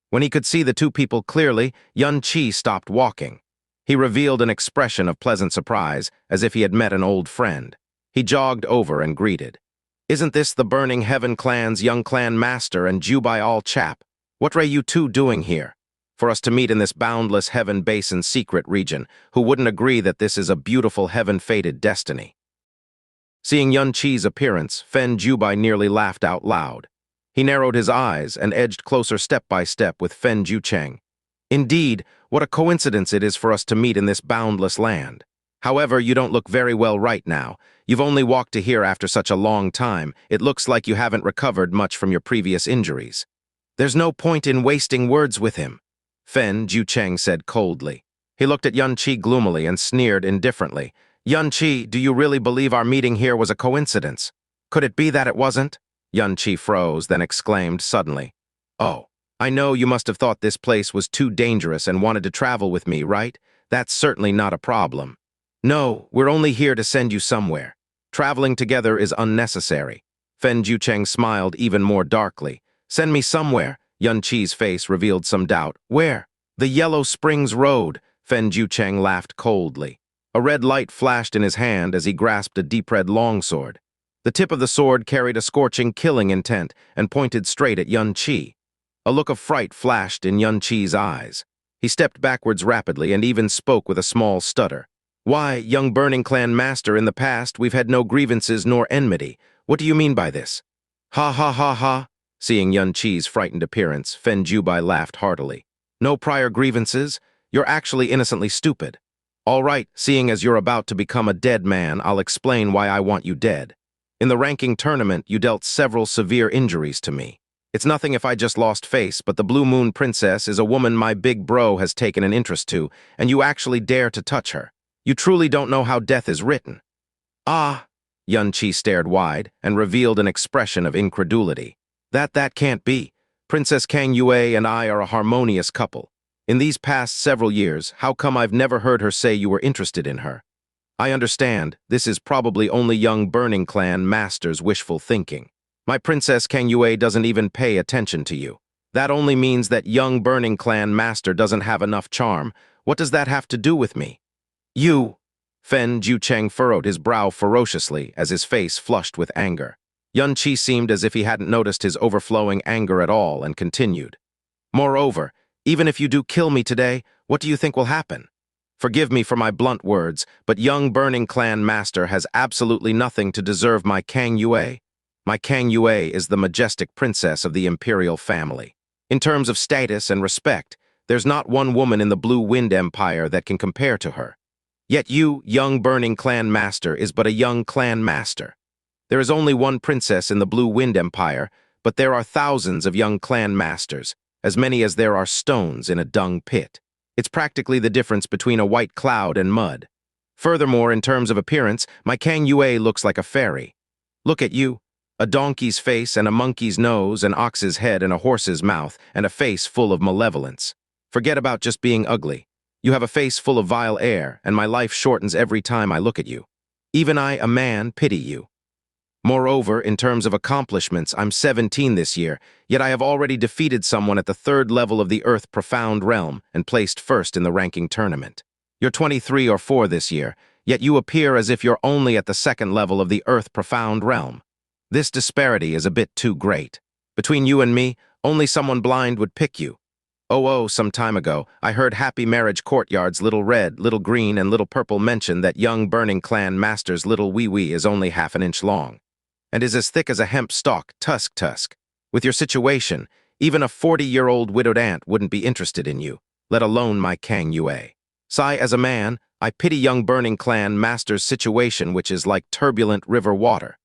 When he could see the two people clearly, Xianxia stopped walking. He revealed an expression of pleasant surprise, as if he had met an old friend. He jogged over and greeted. Isn't this the Burning Heaven clan's young clan master and Jubai chap? What are you two doing here? For us to meet in this boundless Heaven Basin secret region, who wouldn't agree that this is a beautiful heaven-fated destiny? Seeing Xianxia's appearance, Fen Jubai nearly laughed out loud. He narrowed his eyes and edged closer step by step with Fen Jiucheng. Indeed, what a coincidence it is for us to meet in this boundless land. However, you don't look very well right now. You've only walked to here after such a long time. It looks like you haven't recovered much from your previous injuries. There's no point in wasting words with him, Fen Jiucheng said coldly. He looked at Xianxia gloomily and sneered indifferently. Xianxia, do you really believe our meeting here was a coincidence? Could it be that it wasn't? Xianxia froze, then exclaimed suddenly. Oh, I know you must have thought this place was too dangerous and wanted to travel with me, right? That's certainly not a problem. No, we're only here to send you somewhere. Traveling together is unnecessary. Fen Jiucheng smiled even more darkly. Send me somewhere. Xianxia's face revealed some doubt. Where? The Yellow Springs Road. Fen Jiucheng laughed coldly. A red light flashed in his hand as he grasped a deep red longsword. The tip of the sword carried a scorching, killing intent and pointed straight at Xianxia. A look of fright flashed in Xianxia's eyes. He stepped backwards rapidly and even spoke with a small stutter. Why, young Burning Clan master, in the past we've had no grievances nor enmity. What do you mean by this? Ha ha ha ha. Seeing Xianxia's frightened appearance, Fen Jubai laughed heartily. No prior grievances? You're actually innocently stupid. All right, seeing as you're about to become a dead man, I'll explain why I want you dead. In the ranking tournament, you dealt several severe injuries to me. It's nothing if I just lost face, but the Blue Moon Princess is a woman my big bro has taken an interest to, and you actually dare to touch her. You truly don't know how death is written. Ah, Xianxia stared wide and revealed an expression of incredulity. That can't be. Princess Kang Yue and I are a harmonious couple. In these past several years, how come I've never heard her say you were interested in her? I understand, this is probably only young Burning Clan master's wishful thinking. My Princess Kang Yue doesn't even pay attention to you. That only means that young Burning Clan master doesn't have enough charm. What does that have to do with me? You! Fen Jiucheng furrowed his brow ferociously as his face flushed with anger. Yun Qi seemed as if he hadn't noticed his overflowing anger at all and continued. Moreover, even if you do kill me today, what do you think will happen? Forgive me for my blunt words, but young Burning Clan master has absolutely nothing to deserve my Kang Yue. My Kang Yue is the majestic princess of the imperial family. In terms of status and respect, there's not one woman in the Blue Wind Empire that can compare to her. Yet you, young Burning Clan master, is but a young clan master. There is only one princess in the Blue Wind Empire, but there are thousands of young clan masters, as many as there are stones in a dung pit. It's practically the difference between a white cloud and mud. Furthermore, in terms of appearance, my Kang Yue looks like a fairy. Look at you. A donkey's face and a monkey's nose, an ox's head and a horse's mouth, and a face full of malevolence. Forget about just being ugly. You have a face full of vile air, and my life shortens every time I look at you. Even I, a man, pity you. Moreover, in terms of accomplishments, I'm 17 this year, yet I have already defeated someone at the 3rd level of the Earth Profound Realm and placed first in the ranking tournament. You're 23 or 4 this year, yet you appear as if you're only at the 2nd level of the Earth Profound Realm. This disparity is a bit too great. Between you and me, only someone blind would pick you. Some time ago, I heard Happy Marriage Courtyard's Little Red, Little Green, and Little Purple mention that young Burning Clan Master's little wee-wee is only half an inch long, and is as thick as a hemp stalk, tusk. With your situation, even a 40-year-old widowed aunt wouldn't be interested in you, let alone my Kang Yue. As a man, I pity young Burning Clan Master's situation, which is like turbulent river water.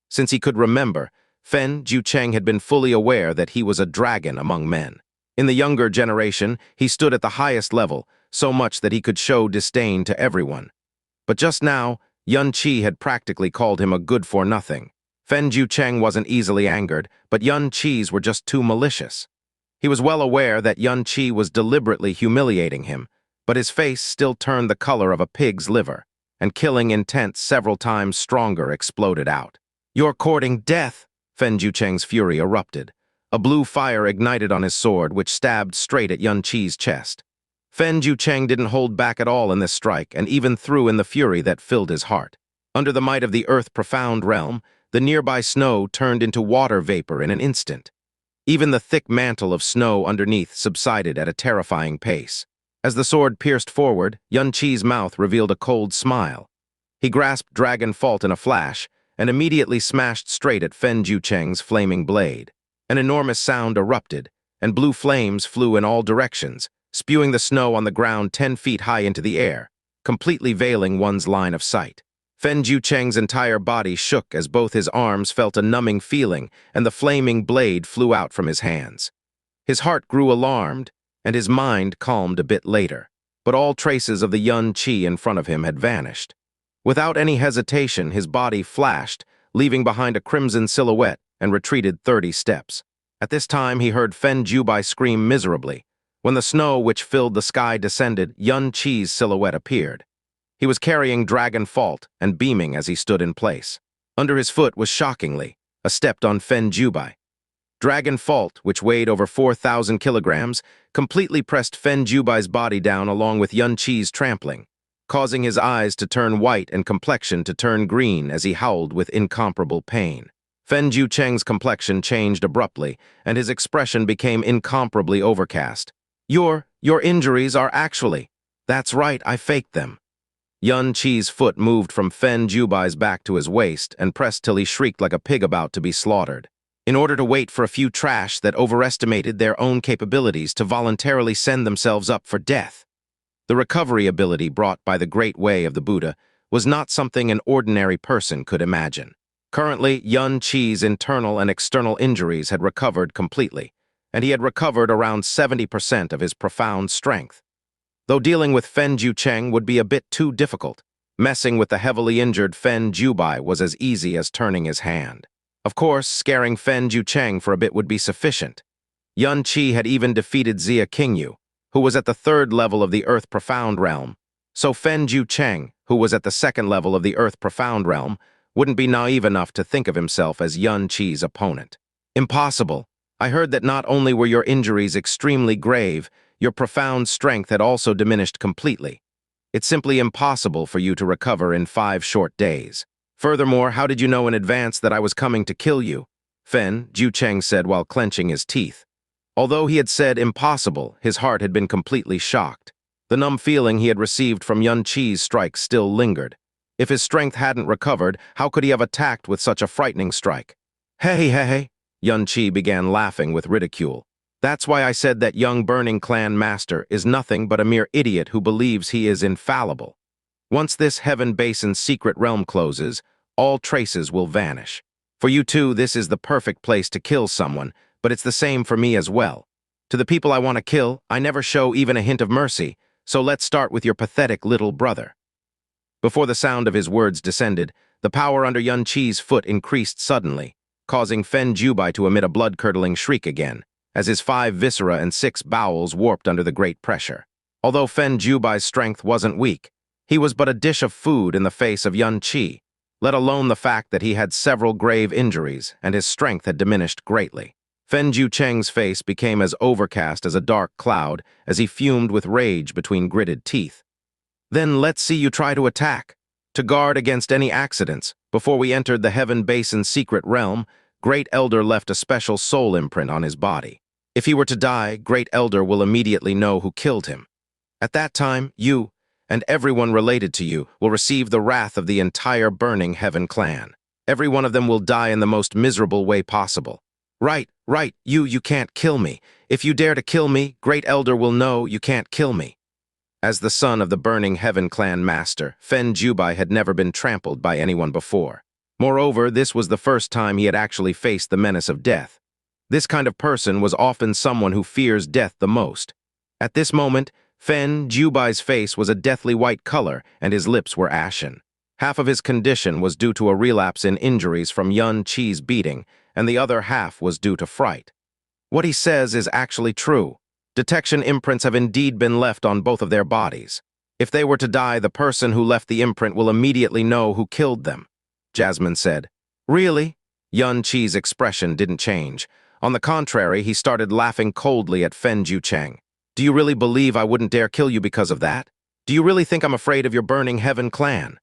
Since he could remember, Fen Jiucheng had been fully aware that he was a dragon among men. In the younger generation, he stood at the highest level, so much that he could show disdain to everyone. But just now, Yun Qi had practically called him a good-for-nothing. Fen Jiucheng wasn't easily angered, but Yun Qi's were just too malicious. He was well aware that Yun Qi was deliberately humiliating him, but his face still turned the color of a pig's liver, and killing intent several times stronger exploded out. You're courting death, Fen Jiucheng's fury erupted. A blue fire ignited on his sword, which stabbed straight at Yun Qi's chest. Fen Jiucheng didn't hold back at all in this strike, and even threw in the fury that filled his heart. Under the might of the Earth Profound Realm, the nearby snow turned into water vapor in an instant. Even the thick mantle of snow underneath subsided at a terrifying pace. As the sword pierced forward, Yun Qi's mouth revealed a cold smile. He grasped Dragon Fault in a flash, and immediately smashed straight at Fen Jiucheng's flaming blade. An enormous sound erupted, and blue flames flew in all directions, spewing the snow on the ground 10 feet high into the air, completely veiling one's line of sight. Fen Jiucheng's entire body shook as both his arms felt a numbing feeling, and the flaming blade flew out from his hands. His heart grew alarmed, and his mind calmed a bit later, but all traces of the Yun Qi in front of him had vanished. Without any hesitation, his body flashed, leaving behind a crimson silhouette, and retreated 30 steps. At this time, he heard Fen Jiubai scream miserably. When the snow which filled the sky descended, Yun Qi's silhouette appeared. He was carrying Dragon Fault and beaming as he stood in place. Under his foot was shockingly a step on Fen Jiubai. Dragon Fault, which weighed over 4,000 kilograms, completely pressed Fen Jiubai's body down along with Yun Qi's trampling, causing his eyes to turn white and complexion to turn green as he howled with incomparable pain. Fen Jiucheng's complexion changed abruptly, and his expression became incomparably overcast. Your injuries are actually... That's right, I faked them. Yun Qi's foot moved from Fen Jiubai's back to his waist and pressed till he shrieked like a pig about to be slaughtered. In order to wait for a few trash that overestimated their own capabilities to voluntarily send themselves up for death. The recovery ability brought by the Great Way of the Buddha was not something an ordinary person could imagine. Currently, Yun Qi's internal and external injuries had recovered completely, and he had recovered around 70% of his profound strength. Though dealing with Fen Jiucheng would be a bit too difficult, messing with the heavily injured Fen Jiubai was as easy as turning his hand. Of course, scaring Fen Jiucheng for a bit would be sufficient. Yun Qi had even defeated Xia Qingyu, who was at the 3rd level of the Earth Profound Realm, So Fen Jiucheng, who was at the second level of the Earth Profound Realm, wouldn't be naive enough to think of himself as Yun Qi's opponent. Impossible. I heard that not only were your injuries extremely grave, your profound strength had also diminished completely. It's simply impossible for you to recover in 5 short days. Furthermore, how did you know in advance that I was coming to kill you? Fen Jiucheng said while clenching his teeth. Although he had said impossible, his heart had been completely shocked. The numb feeling he had received from Yun Qi's strike still lingered. If his strength hadn't recovered, how could he have attacked with such a frightening strike? Hey, Yun Qi began laughing with ridicule. That's why I said that young Burning Clan master is nothing but a mere idiot who believes he is infallible. Once this Heaven Basin's secret realm closes, all traces will vanish. For you two, this is the perfect place to kill someone, but it's the same for me as well. To the people I want to kill, I never show even a hint of mercy, so let's start with your pathetic little brother. Before the sound of his words descended, the power under Yun Qi's foot increased suddenly, causing Fen Jiubai to emit a blood-curdling shriek again, as his 5 viscera and 6 bowels warped under the great pressure. Although Fen Jiubai's strength wasn't weak, he was but a dish of food in the face of Yun Qi, let alone the fact that he had several grave injuries and his strength had diminished greatly. Fen Jiucheng's face became as overcast as a dark cloud as he fumed with rage between gritted teeth. Then let's see you try to attack. To guard against any accidents, before we entered the Heaven Basin's secret realm, Great Elder left a special soul imprint on his body. If he were to die, Great Elder will immediately know who killed him. At that time, you, and everyone related to you, will receive the wrath of the entire Burning Heaven clan. Every one of them will die in the most miserable way possible. Right, you can't kill me. If you dare to kill me, Great Elder will know you can't kill me. As the son of the Burning Heaven clan master, Fen Jiubai had never been trampled by anyone before. Moreover, this was the first time he had actually faced the menace of death. This kind of person was often someone who fears death the most. At this moment, Fen Jiubai's face was a deathly white color and his lips were ashen. Half of his condition was due to a relapse in injuries from Yun Qi's beating, and the other half was due to fright. What he says is actually true. Detection imprints have indeed been left on both of their bodies. If they were to die, the person who left the imprint will immediately know who killed them, Jasmine said. Really? Yun Qi's expression didn't change. On the contrary, he started laughing coldly at Fen Jiucheng. Do you really believe I wouldn't dare kill you because of that? Do you really think I'm afraid of your Burning Heaven clan?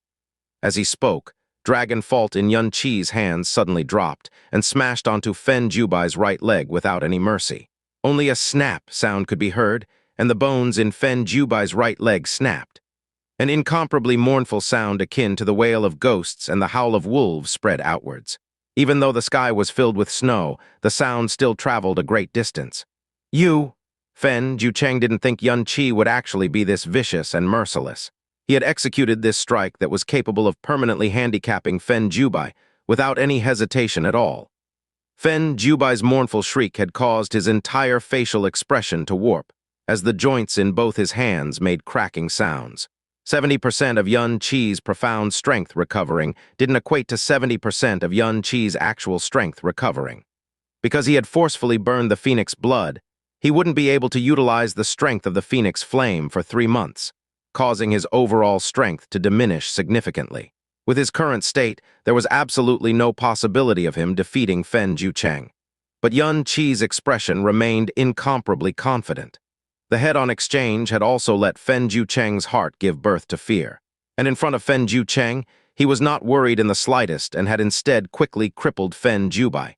As he spoke, Dragon Fault in Yun Qi's hands suddenly dropped and smashed onto Fen Jiubai's right leg without any mercy. Only a snap sound could be heard, and the bones in Fen Jiubai's right leg snapped. An incomparably mournful sound akin to the wail of ghosts and the howl of wolves spread outwards. Even though the sky was filled with snow, the sound still traveled a great distance. Fen Jiucheng didn't think Yun Qi would actually be this vicious and merciless. He had executed this strike that was capable of permanently handicapping Fen Jiubai without any hesitation at all. Fen Jiubai's mournful shriek had caused his entire facial expression to warp, as the joints in both his hands made cracking sounds. 70% of Yun Qi's profound strength recovering didn't equate to 70% of Yun Qi's actual strength recovering. Because he had forcefully burned the phoenix blood, he wouldn't be able to utilize the strength of the phoenix flame for 3 months, causing his overall strength to diminish significantly. With his current state, there was absolutely no possibility of him defeating Fen Jiucheng. But Yun Qi's expression remained incomparably confident. The head-on exchange had also let Fen Jiucheng's heart give birth to fear. And in front of Fen Jiucheng, he was not worried in the slightest and had instead quickly crippled Fen Jiubai.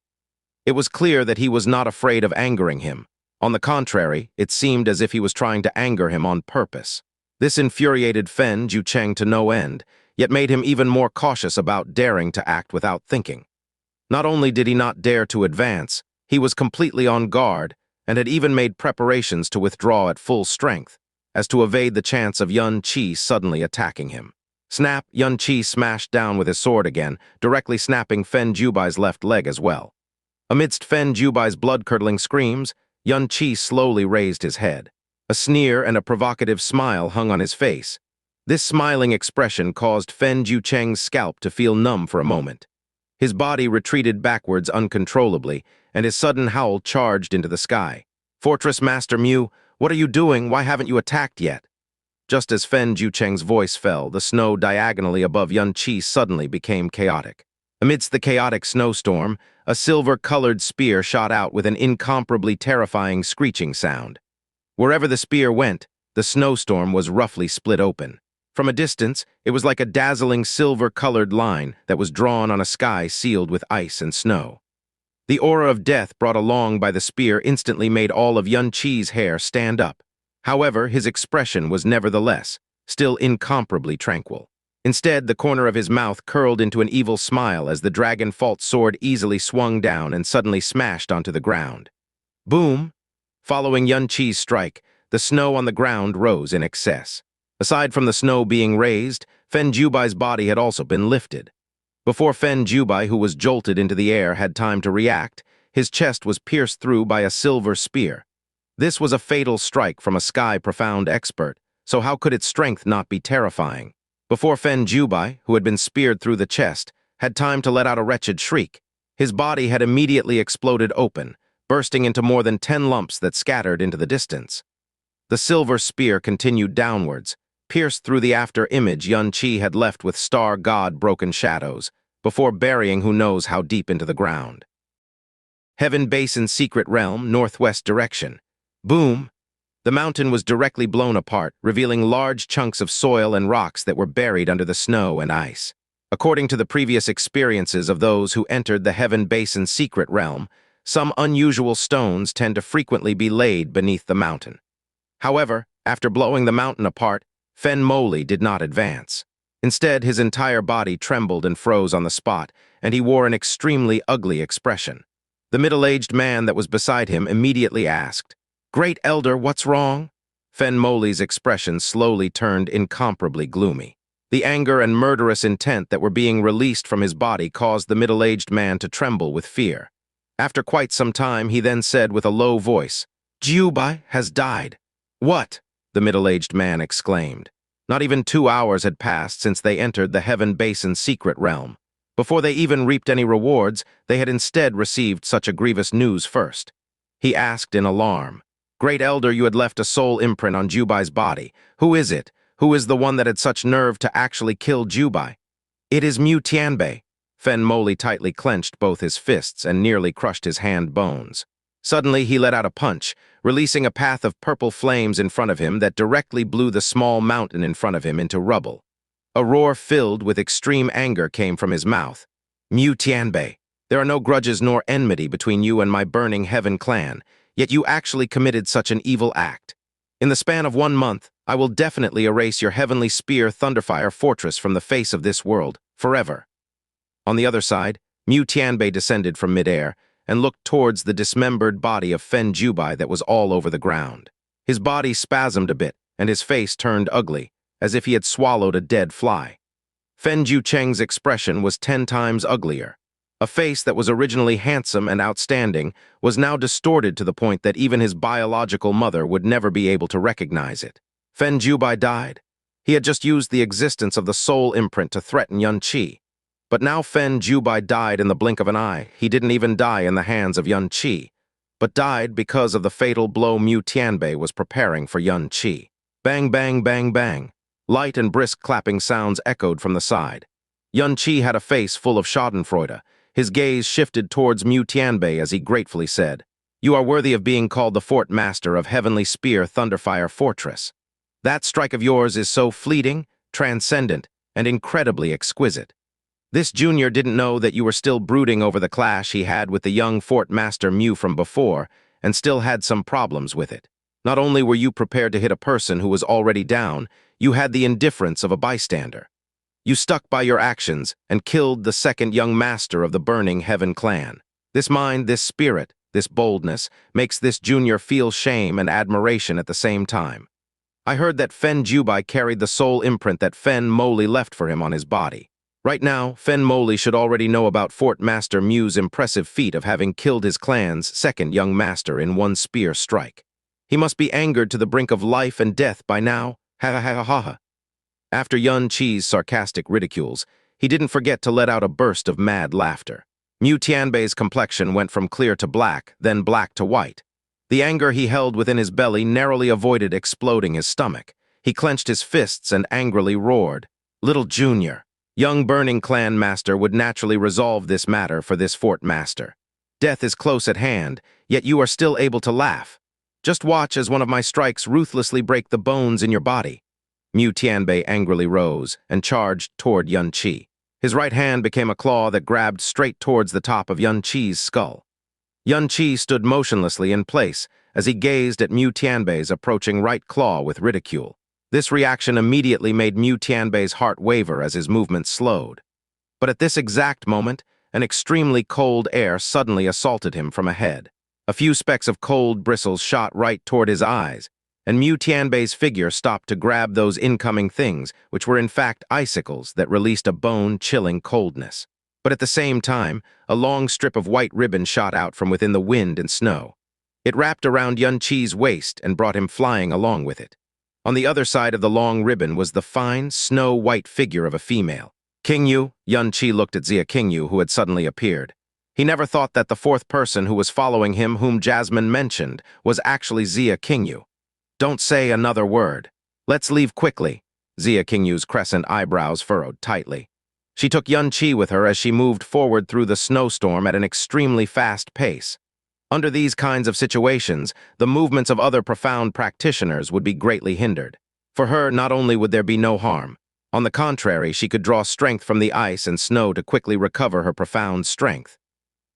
It was clear that he was not afraid of angering him. On the contrary, it seemed as if he was trying to anger him on purpose. This infuriated Fen Jiucheng to no end, yet made him even more cautious about daring to act without thinking. Not only did he not dare to advance, he was completely on guard and had even made preparations to withdraw at full strength, as to evade the chance of Yun Qi suddenly attacking him. Snap, Yun Qi smashed down with his sword again, directly snapping Fen Jiubai's left leg as well. Amidst Fen Jiubai's blood-curdling screams, Yun Qi slowly raised his head. A sneer and a provocative smile hung on his face. This smiling expression caused Fen Jiucheng's scalp to feel numb for a moment. His body retreated backwards uncontrollably, and his sudden howl charged into the sky. "Fortress Master Mu, what are you doing? Why haven't you attacked yet?" Just as Fen Jucheng's voice fell, the snow diagonally above Yun Qi suddenly became chaotic. Amidst the chaotic snowstorm, a silver-colored spear shot out with an incomparably terrifying screeching sound. Wherever the spear went, the snowstorm was roughly split open. From a distance, it was like a dazzling silver-colored line that was drawn on a sky sealed with ice and snow. The aura of death brought along by the spear instantly made all of Yun Qi's hair stand up. However, his expression was nevertheless still incomparably tranquil. Instead, the corner of his mouth curled into an evil smile as the dragon fault sword easily swung down and suddenly smashed onto the ground. Boom! Following Yun Qi's strike, the snow on the ground rose in excess. Aside from the snow being raised, Fen Jubai's body had also been lifted. Before Fen Jubai, who was jolted into the air, had time to react, his chest was pierced through by a silver spear. This was a fatal strike from a sky-profound expert, so how could its strength not be terrifying? Before Fen Jubai, who had been speared through the chest, had time to let out a wretched shriek, his body had immediately exploded open, bursting into more than 10 lumps that scattered into the distance. The silver spear continued downwards, pierced through the after-image Yun Qi had left with star-god-broken shadows, before burying who knows how deep into the ground. Heaven Basin's secret realm, northwest direction. Boom! The mountain was directly blown apart, revealing large chunks of soil and rocks that were buried under the snow and ice. According to the previous experiences of those who entered the Heaven Basin's secret realm, some unusual stones tend to frequently be laid beneath the mountain. However, after blowing the mountain apart, Fen Moli did not advance. Instead, his entire body trembled and froze on the spot, and he wore an extremely ugly expression. The middle-aged man that was beside him immediately asked, "Great Elder, what's wrong?" Fen Moli's expression slowly turned incomparably gloomy. The anger and murderous intent that were being released from his body caused the middle-aged man to tremble with fear. After quite some time, he then said with a low voice, "Jiubai has died." "What?" the middle-aged man exclaimed. Not even 2 hours had passed since they entered the Heaven Basin's secret realm. Before they even reaped any rewards, they had instead received such a grievous news first. He asked in alarm, "Great Elder, you had left a soul imprint on Jubai's body. Who is it? Who is the one that had such nerve to actually kill Jubai?" "It is Mu Tianbei." Fen Moli tightly clenched both his fists and nearly crushed his hand bones. Suddenly, he let out a punch, releasing a path of purple flames in front of him that directly blew the small mountain in front of him into rubble. A roar filled with extreme anger came from his mouth. "Mu Tianbei, there are no grudges nor enmity between you and my burning heaven clan, yet you actually committed such an evil act. In the span of 1 month, I will definitely erase your heavenly spear Thunderfire fortress from the face of this world, forever." On the other side, Mu Tianbei descended from midair and looked towards the dismembered body of Fen Jubai that was all over the ground. His body spasmed a bit, and his face turned ugly, as if he had swallowed a dead fly. Fen Jucheng's expression was 10 times uglier. A face that was originally handsome and outstanding was now distorted to the point that even his biological mother would never be able to recognize it. Fen Jubai died. He had just used the existence of the soul imprint to threaten Yun Qi. But now Fen Jubai died in the blink of an eye. He didn't even die in the hands of Yun Qi, but died because of the fatal blow Mu Tianbei was preparing for Yun Qi. Bang, bang, bang, bang. Light and brisk clapping sounds echoed from the side. Yun Qi had a face full of schadenfreude. His gaze shifted towards Mu Tianbei as he gratefully said, "You are worthy of being called the Fort Master of Heavenly Spear Thunderfire Fortress. That strike of yours is so fleeting, transcendent, and incredibly exquisite. This junior didn't know that you were still brooding over the clash he had with the young Fort Master Mu from before, and still had some problems with it. Not only were you prepared to hit a person who was already down, you had the indifference of a bystander. You stuck by your actions and killed the second young master of the burning Heaven clan. This mind, this spirit, this boldness, makes this junior feel shame and admiration at the same time. I heard that Fen Jubai carried the soul imprint that Fen Moli left for him on his body. Right now, Fen Moli should already know about Fort Master Mu's impressive feat of having killed his clan's second young master in one spear strike. He must be angered to the brink of life and death by now. Ha ha ha ha ha." After Yun Qi's sarcastic ridicules, he didn't forget to let out a burst of mad laughter. Mu Tianbei's complexion went from clear to black, then black to white. The anger he held within his belly narrowly avoided exploding his stomach. He clenched his fists and angrily roared. "Little Junior, young Burning Clan Master would naturally resolve this matter for this fort master. Death is close at hand, yet you are still able to laugh. Just watch as one of my strikes ruthlessly break the bones in your body." Mu Tianbei angrily rose and charged toward Yun Qi. His right hand became a claw that grabbed straight towards the top of Yun Qi's skull. Yun Qi stood motionlessly in place as he gazed at Mu Tianbei's approaching right claw with ridicule. This reaction immediately made Mu Tianbei's heart waver as his movements slowed. But at this exact moment, an extremely cold air suddenly assaulted him from ahead. A few specks of cold bristles shot right toward his eyes, and Mu Tianbei's figure stopped to grab those incoming things, which were in fact icicles that released a bone-chilling coldness. But at the same time, a long strip of white ribbon shot out from within the wind and snow. It wrapped around Yun Qi's waist and brought him flying along with it. On the other side of the long ribbon was the fine, snow-white figure of a female. "Qingyu," Yun Qi looked at Xia Qingyu, who had suddenly appeared. He never thought that the fourth person who was following him, whom Jasmine mentioned, was actually Xia Qingyu. "Don't say another word. Let's leave quickly." Xia Qingyu's crescent eyebrows furrowed tightly. She took Yun Qi with her as she moved forward through the snowstorm at an extremely fast pace. Under these kinds of situations, the movements of other profound practitioners would be greatly hindered. For her, not only would there be no harm, on the contrary, she could draw strength from the ice and snow to quickly recover her profound strength.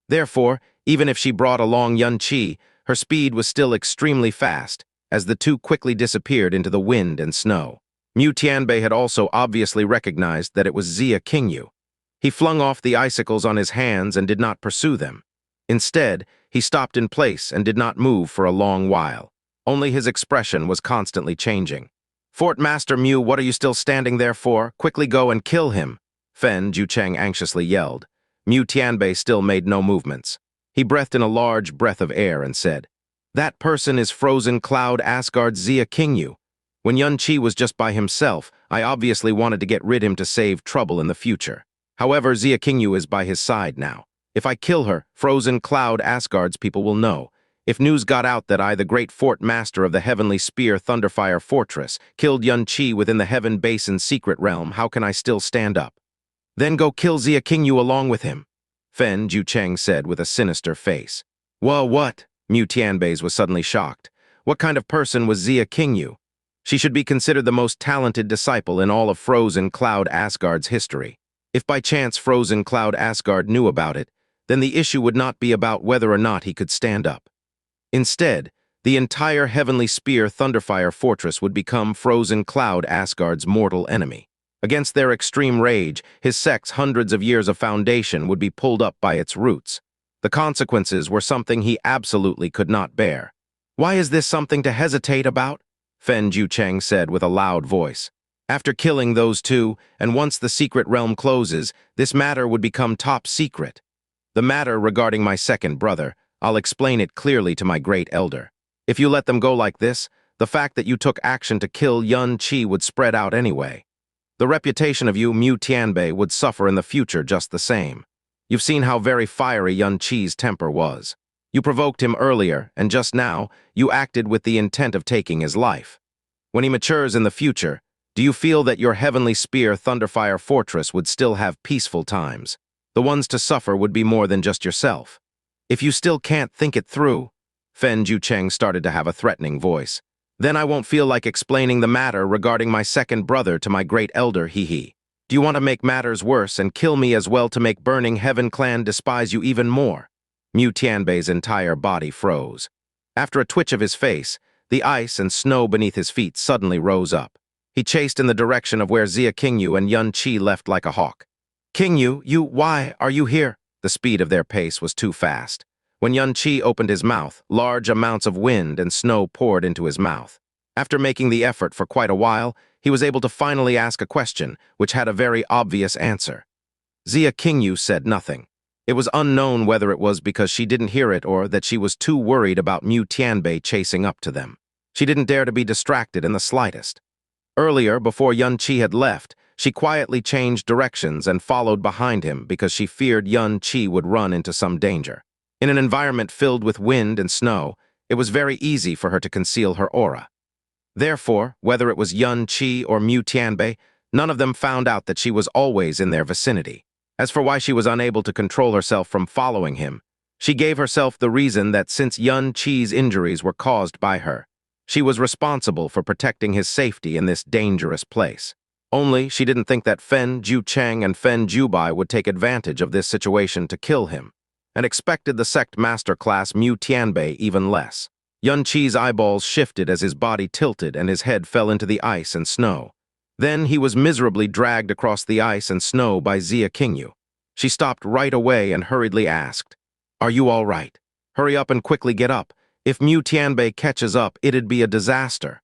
Therefore, even if she brought along Yun Qi, her speed was still extremely fast, as the two quickly disappeared into the wind and snow. Mu Tianbei had also obviously recognized that it was Xia Qingyu. He flung off the icicles on his hands and did not pursue them. Instead, he stopped in place and did not move for a long while. Only his expression was constantly changing. "Fort Master Mu, what are you still standing there for? Quickly go and kill him!" Fen Jucheng anxiously yelled. Mu Tianbei still made no movements. He breathed in a large breath of air and said, "That person is Frozen Cloud Asgard's Xia Qingyu. When Yun Qi was just by himself, I obviously wanted to get rid of him to save trouble in the future. However, Xia Qingyu is by his side now. If I kill her, Frozen Cloud Asgard's people will know. If news got out that I, the great fort master of the Heavenly Spear Thunderfire Fortress, killed Yun Qi within the Heaven Basin's secret realm, how can I still stand up? Then go kill Xia Qingyu along with him," Fen Jucheng said with a sinister face. "Whoa, what?" Mu Tianbei's was suddenly shocked. What kind of person was Xia Qingyu? She should be considered the most talented disciple in all of Frozen Cloud Asgard's history. If by chance Frozen Cloud Asgard knew about it, then the issue would not be about whether or not he could stand up. Instead, the entire Heavenly Spear Thunderfire Fortress would become Frozen Cloud Asgard's mortal enemy. Against their extreme rage, his sect's hundreds of years of foundation would be pulled up by its roots. The consequences were something he absolutely could not bear. "Why is this something to hesitate about?" Fen Jucheng said with a loud voice. "After killing those two, and once the secret realm closes, this matter would become top secret. The matter regarding my second brother, I'll explain it clearly to my great elder. If you let them go like this, the fact that you took action to kill Yun Qi would spread out anyway. The reputation of you, Mu Tianbei, would suffer in the future just the same. You've seen how very fiery Yun Qi's temper was. You provoked him earlier, and just now, you acted with the intent of taking his life. When he matures in the future, do you feel that your Heavenly Spear Thunderfire Fortress would still have peaceful times? The ones to suffer would be more than just yourself. If you still can't think it through," Fen Jucheng started to have a threatening voice, "then I won't feel like explaining the matter regarding my second brother to my great elder, hee. Do you want to make matters worse and kill me as well to make Burning Heaven Clan despise you even more?" Mu Tianbei's entire body froze. After a twitch of his face, the ice and snow beneath his feet suddenly rose up. He chased in the direction of where Xia Qingyu and Yun Qi left like a hawk. "Qingyu, why are you here?" The speed of their pace was too fast. When Yun Qi opened his mouth, large amounts of wind and snow poured into his mouth. After making the effort for quite a while, he was able to finally ask a question, which had a very obvious answer. Xia Qingyu said nothing. It was unknown whether it was because she didn't hear it or that she was too worried about Mu Tianbei chasing up to them. She didn't dare to be distracted in the slightest. Earlier, before Yun Qi had left, she quietly changed directions and followed behind him because she feared Yun Qi would run into some danger. In an environment filled with wind and snow, it was very easy for her to conceal her aura. Therefore, whether it was Xianxia or Mu Tianbei, none of them found out that she was always in their vicinity. As for why she was unable to control herself from following him, she gave herself the reason that since Xianxia's injuries were caused by her, she was responsible for protecting his safety in this dangerous place. Only she didn't think that Fen Jiucheng and Fen Jiubai would take advantage of this situation to kill him, and expected the sect master class Mu Tianbei even less. Xianxia's eyeballs shifted as his body tilted and his head fell into the ice and snow. Then he was miserably dragged across the ice and snow by Xia Qingyu. She stopped right away and hurriedly asked, "Are you all right? Hurry up and quickly get up. If Mu Tianbei catches up, it'd be a disaster."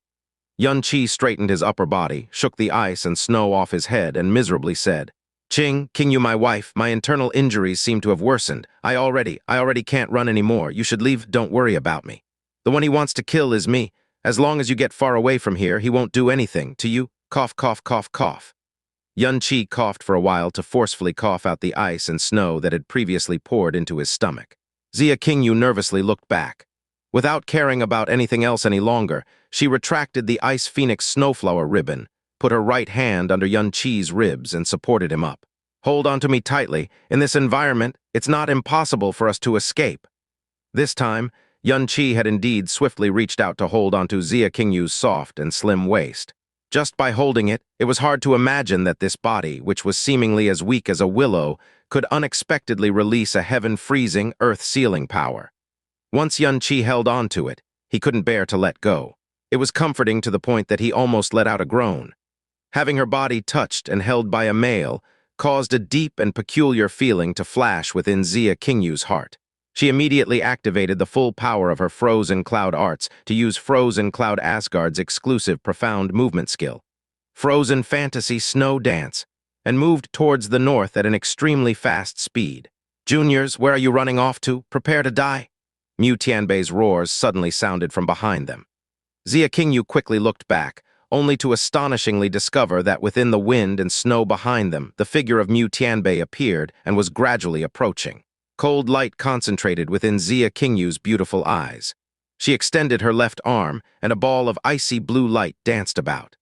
Xianxia straightened his upper body, shook the ice and snow off his head, and miserably said, Qingyu, my wife, my internal injuries seem to have worsened. I already can't run anymore. You should leave, don't worry about me. The one he wants to kill is me. As long as you get far away from here, he won't do anything to you. Cough, cough, cough, cough. Xianxia coughed for a while to forcefully cough out the ice and snow that had previously poured into his stomach. Xia Qingyu nervously looked back. Without caring about anything else any longer, she retracted the Ice Phoenix Snowflower ribbon, put her right hand under Xianxia's ribs, and supported him up. "Hold onto me tightly. In this environment, it's not impossible for us to escape." This time, Xianxia had indeed swiftly reached out to hold onto Xia Qingyu's soft and slim waist. Just by holding it, it was hard to imagine that this body, which was seemingly as weak as a willow, could unexpectedly release a heaven-freezing, earth-sealing power. Once Xianxia held on to it, he couldn't bear to let go. It was comforting to the point that he almost let out a groan. Having her body touched and held by a male caused a deep and peculiar feeling to flash within Xia Qingyu's heart. She immediately activated the full power of her Frozen Cloud arts to use Frozen Cloud Asgard's exclusive profound movement skill, Frozen Fantasy Snow Dance, and moved towards the north at an extremely fast speed. "Juniors, where are you running off to? Prepare to die." Mu Tianbei's roars suddenly sounded from behind them. Xia Qingyu quickly looked back, only to astonishingly discover that within the wind and snow behind them, the figure of Mu Tianbei appeared and was gradually approaching. Cold light concentrated within Xia Qingyu's beautiful eyes. She extended her left arm, and a ball of icy blue light danced about.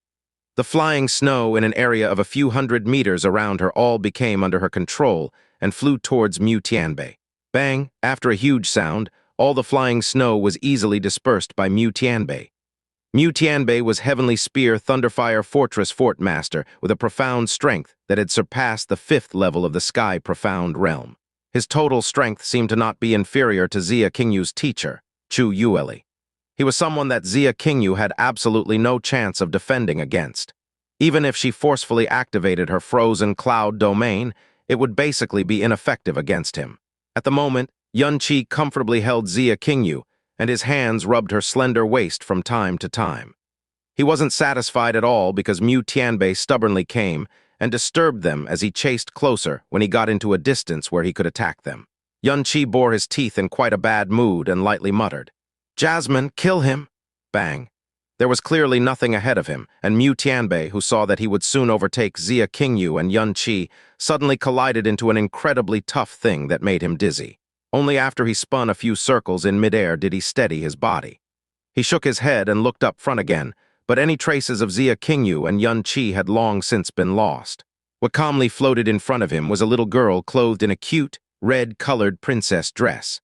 The flying snow in an area of a few hundred meters around her all became under her control and flew towards Mu Tianbei. Bang! After a huge sound, all the flying snow was easily dispersed by Mu Tianbei. Mu Tianbei was Heavenly Spear Thunderfire Fortress Fort Master with a profound strength that had surpassed the 5th level of the Sky Profound Realm. His total strength seemed to not be inferior to Xia Qingyu's teacher, Chu Yueli. He was someone that Xia Qingyu had absolutely no chance of defending against. Even if she forcefully activated her Frozen Cloud domain, it would basically be ineffective against him. At the moment, Xianxia comfortably held Xia Qingyu, and his hands rubbed her slender waist from time to time. He wasn't satisfied at all because Mu Tianbei stubbornly came and disturbed them as he chased closer when he got into a distance where he could attack them. Xianxia bore his teeth in quite a bad mood and lightly muttered, "Jasmine, kill him!" Bang. There was clearly nothing ahead of him, and Mu Tianbei, who saw that he would soon overtake Xia Qingyu and Xianxia, suddenly collided into an incredibly tough thing that made him dizzy. Only after he spun a few circles in midair did he steady his body. He shook his head and looked up front again, but any traces of Xia Qingyu and Xianxia had long since been lost. What calmly floated in front of him was a little girl clothed in a cute, red-colored princess dress.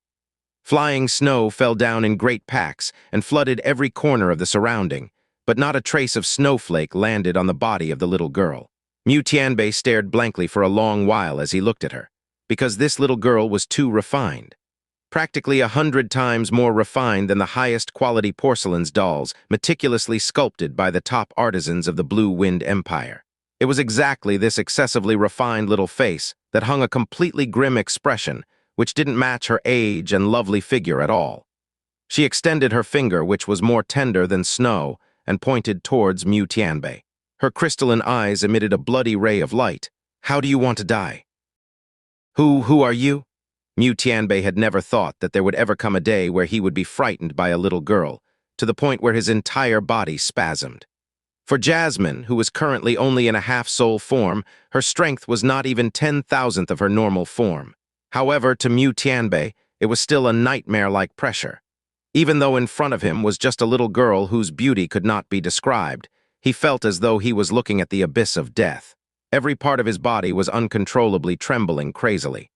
Flying snow fell down in great packs and flooded every corner of the surrounding, but not a trace of snowflake landed on the body of the little girl. Mu Tianbei stared blankly for a long while as he looked at her, because this little girl was too refined. Practically 100 times more refined than the highest quality porcelain's dolls meticulously sculpted by the top artisans of the Blue Wind Empire. It was exactly this excessively refined little face that hung a completely grim expression which didn't match her age and lovely figure at all. She extended her finger, which was more tender than snow, and pointed towards Mu Tianbei. Her crystalline eyes emitted a bloody ray of light. "How do you want to die?" Who are you?" Mu Tianbei had never thought that there would ever come a day where he would be frightened by a little girl, to the point where his entire body spasmed. For Jasmine, who was currently only in a half-soul form, her strength was not even 10,000th of her normal form. However, to Mu Tianbei, it was still a nightmare-like pressure. Even though in front of him was just a little girl whose beauty could not be described, he felt as though he was looking at the abyss of death. Every part of his body was uncontrollably trembling crazily.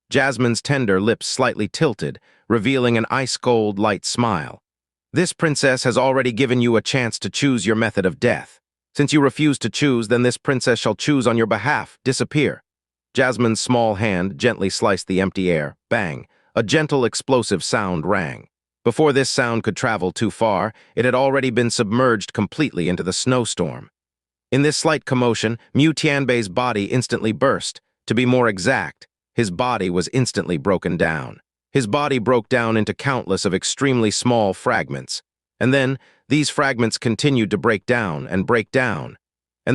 Jasmine's tender lips slightly tilted, revealing an ice-cold light smile. This princess has already given you a chance to choose your method of death. Since you refuse to choose, then this princess shall choose on your behalf. Disappear. Jasmine's small hand gently sliced the empty air. Bang! A gentle, explosive sound rang. Before this sound could travel too far, it had already been submerged completely into the snowstorm. In this slight commotion, Mu Tianbei's body instantly burst. To be more exact, his body was instantly broken down. His body broke down into countless of extremely small fragments. And then, these fragments continued to break down, and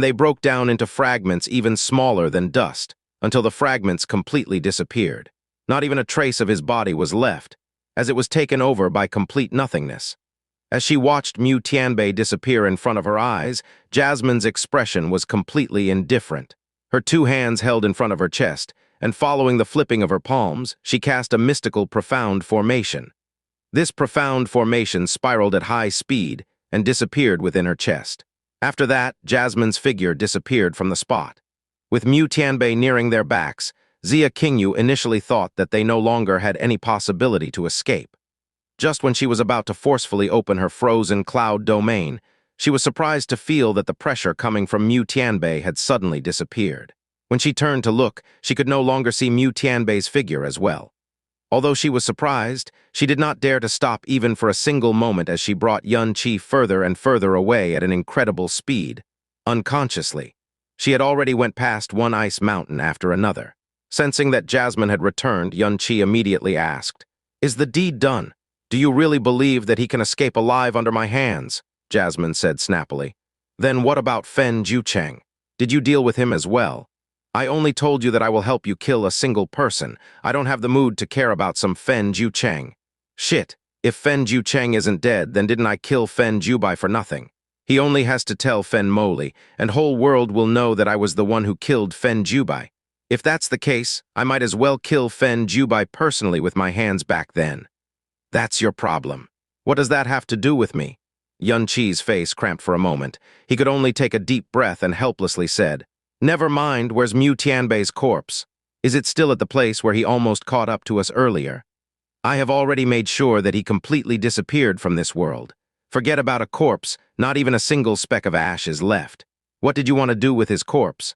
they broke down into fragments even smaller than dust, until the fragments completely disappeared. Not even a trace of his body was left, as it was taken over by complete nothingness. As she watched Mu Tianbei disappear in front of her eyes, Jasmine's expression was completely indifferent. Her two hands held in front of her chest, and following the flipping of her palms, she cast a mystical profound formation. This profound formation spiraled at high speed and disappeared within her chest. After that, Jasmine's figure disappeared from the spot. With Mu Tianbei nearing their backs, Xianxia initially thought that they no longer had any possibility to escape. Just when she was about to forcefully open her frozen cloud domain, she was surprised to feel that the pressure coming from Mu Tianbei had suddenly disappeared. When she turned to look, she could no longer see Mu Tianbei's figure as well. Although she was surprised, she did not dare to stop even for a single moment as she brought Xianxia further and further away at an incredible speed. Unconsciously, she had already went past one ice mountain after another. Sensing that Jasmine had returned, Xianxia immediately asked, "Is the deed done? Do you really believe that he can escape alive under my hands?" Jasmine said snappily. "Then what about Fen Jucheng? Did you deal with him as well? I only told you that I will help you kill a single person. I don't have the mood to care about some Fen Jucheng. Shit, if Fen Jucheng isn't dead, then didn't I kill Fen Jubai for nothing? He only has to tell Fen Moli, and whole world will know that I was the one who killed Fen Jubai. If that's the case, I might as well kill Fen Jubai personally with my hands back then." "That's your problem. What does that have to do with me?" Xianxia's face cramped for a moment. He could only take a deep breath and helplessly said, "Never mind, where's Mu Tianbei's corpse? Is it still at the place where he almost caught up to us earlier? I have already made sure that he completely disappeared from this world. Forget about a corpse, not even a single speck of ash is left. What did you want to do with his corpse?"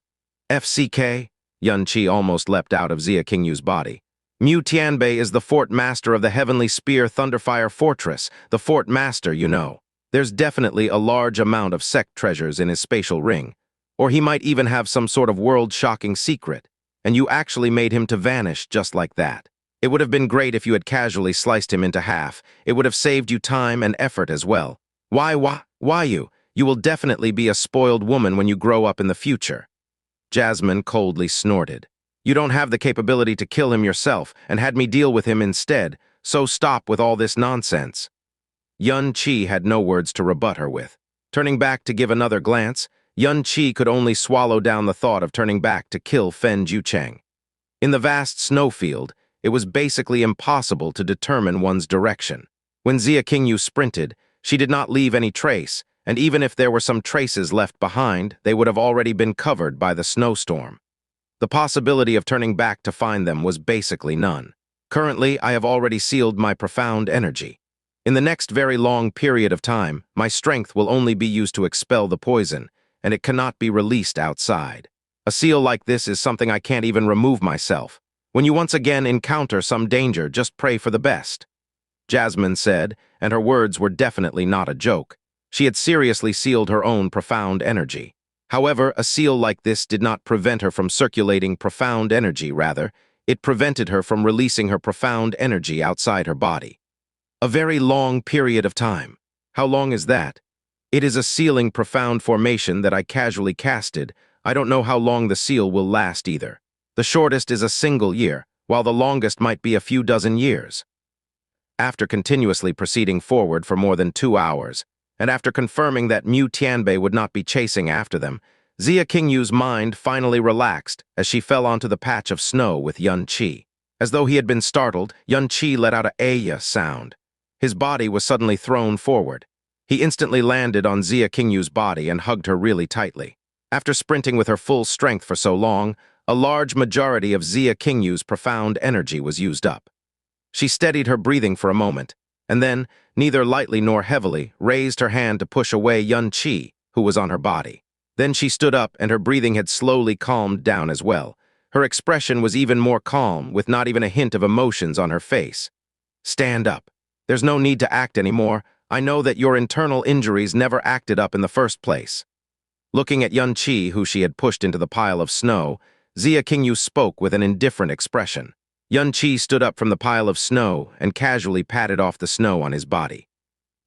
"FCK?" Xianxia almost leapt out of Xianxia's body. "Mu Tianbei is the fort master of the Heavenly Spear Thunderfire Fortress, the fort master, you know. There's definitely a large amount of sect treasures in his spatial ring. Or he might even have some sort of world-shocking secret, and you actually made him to vanish just like that. It would have been great if you had casually sliced him into half. It would have saved you time and effort as well. Why you? You will definitely be a spoiled woman when you grow up in the future." Jasmine coldly snorted. "You don't have the capability to kill him yourself and had me deal with him instead, so stop with all this nonsense." Xianxia had no words to rebut her with. Turning back to give another glance, Xianxia could only swallow down the thought of turning back to kill Fen Jucheng. In the vast snowfield, it was basically impossible to determine one's direction. When Xianxia sprinted, she did not leave any trace, and even if there were some traces left behind, they would have already been covered by the snowstorm. The possibility of turning back to find them was basically none. Currently, I have already sealed my profound energy. In the next very long period of time, my strength will only be used to expel the poison, and it cannot be released outside. A seal like this is something I can't even remove myself. When you once again encounter some danger, just pray for the best," Jasmine said, and her words were definitely not a joke. She had seriously sealed her own profound energy. However, a seal like this did not prevent her from circulating profound energy, rather, it prevented her from releasing her profound energy outside her body. "A very long period of time. How long is that? It is a sealing profound formation that I casually casted. I don't know how long the seal will last either. The shortest is a single year, while the longest might be a few dozen years." After continuously proceeding forward for more than 2 hours, and after confirming that Mu Tianbei would not be chasing after them, Xianxia's mind finally relaxed as she fell onto the patch of snow with Xianxia. As though he had been startled, Xianxia let out a "Aya" sound. His body was suddenly thrown forward. He instantly landed on Xia Qingyu's body and hugged her really tightly. After sprinting with her full strength for so long, a large majority of Xia Qingyu's profound energy was used up. She steadied her breathing for a moment, and then, neither lightly nor heavily, raised her hand to push away Yun Qi, who was on her body. Then she stood up, and her breathing had slowly calmed down as well. Her expression was even more calm, with not even a hint of emotions on her face. "Stand up. There's no need to act anymore. I know that your internal injuries never acted up in the first place." Looking at Yun Qi, who she had pushed into the pile of snow, Xia Qingyu spoke with an indifferent expression. Yun Qi stood up from the pile of snow and casually patted off the snow on his body.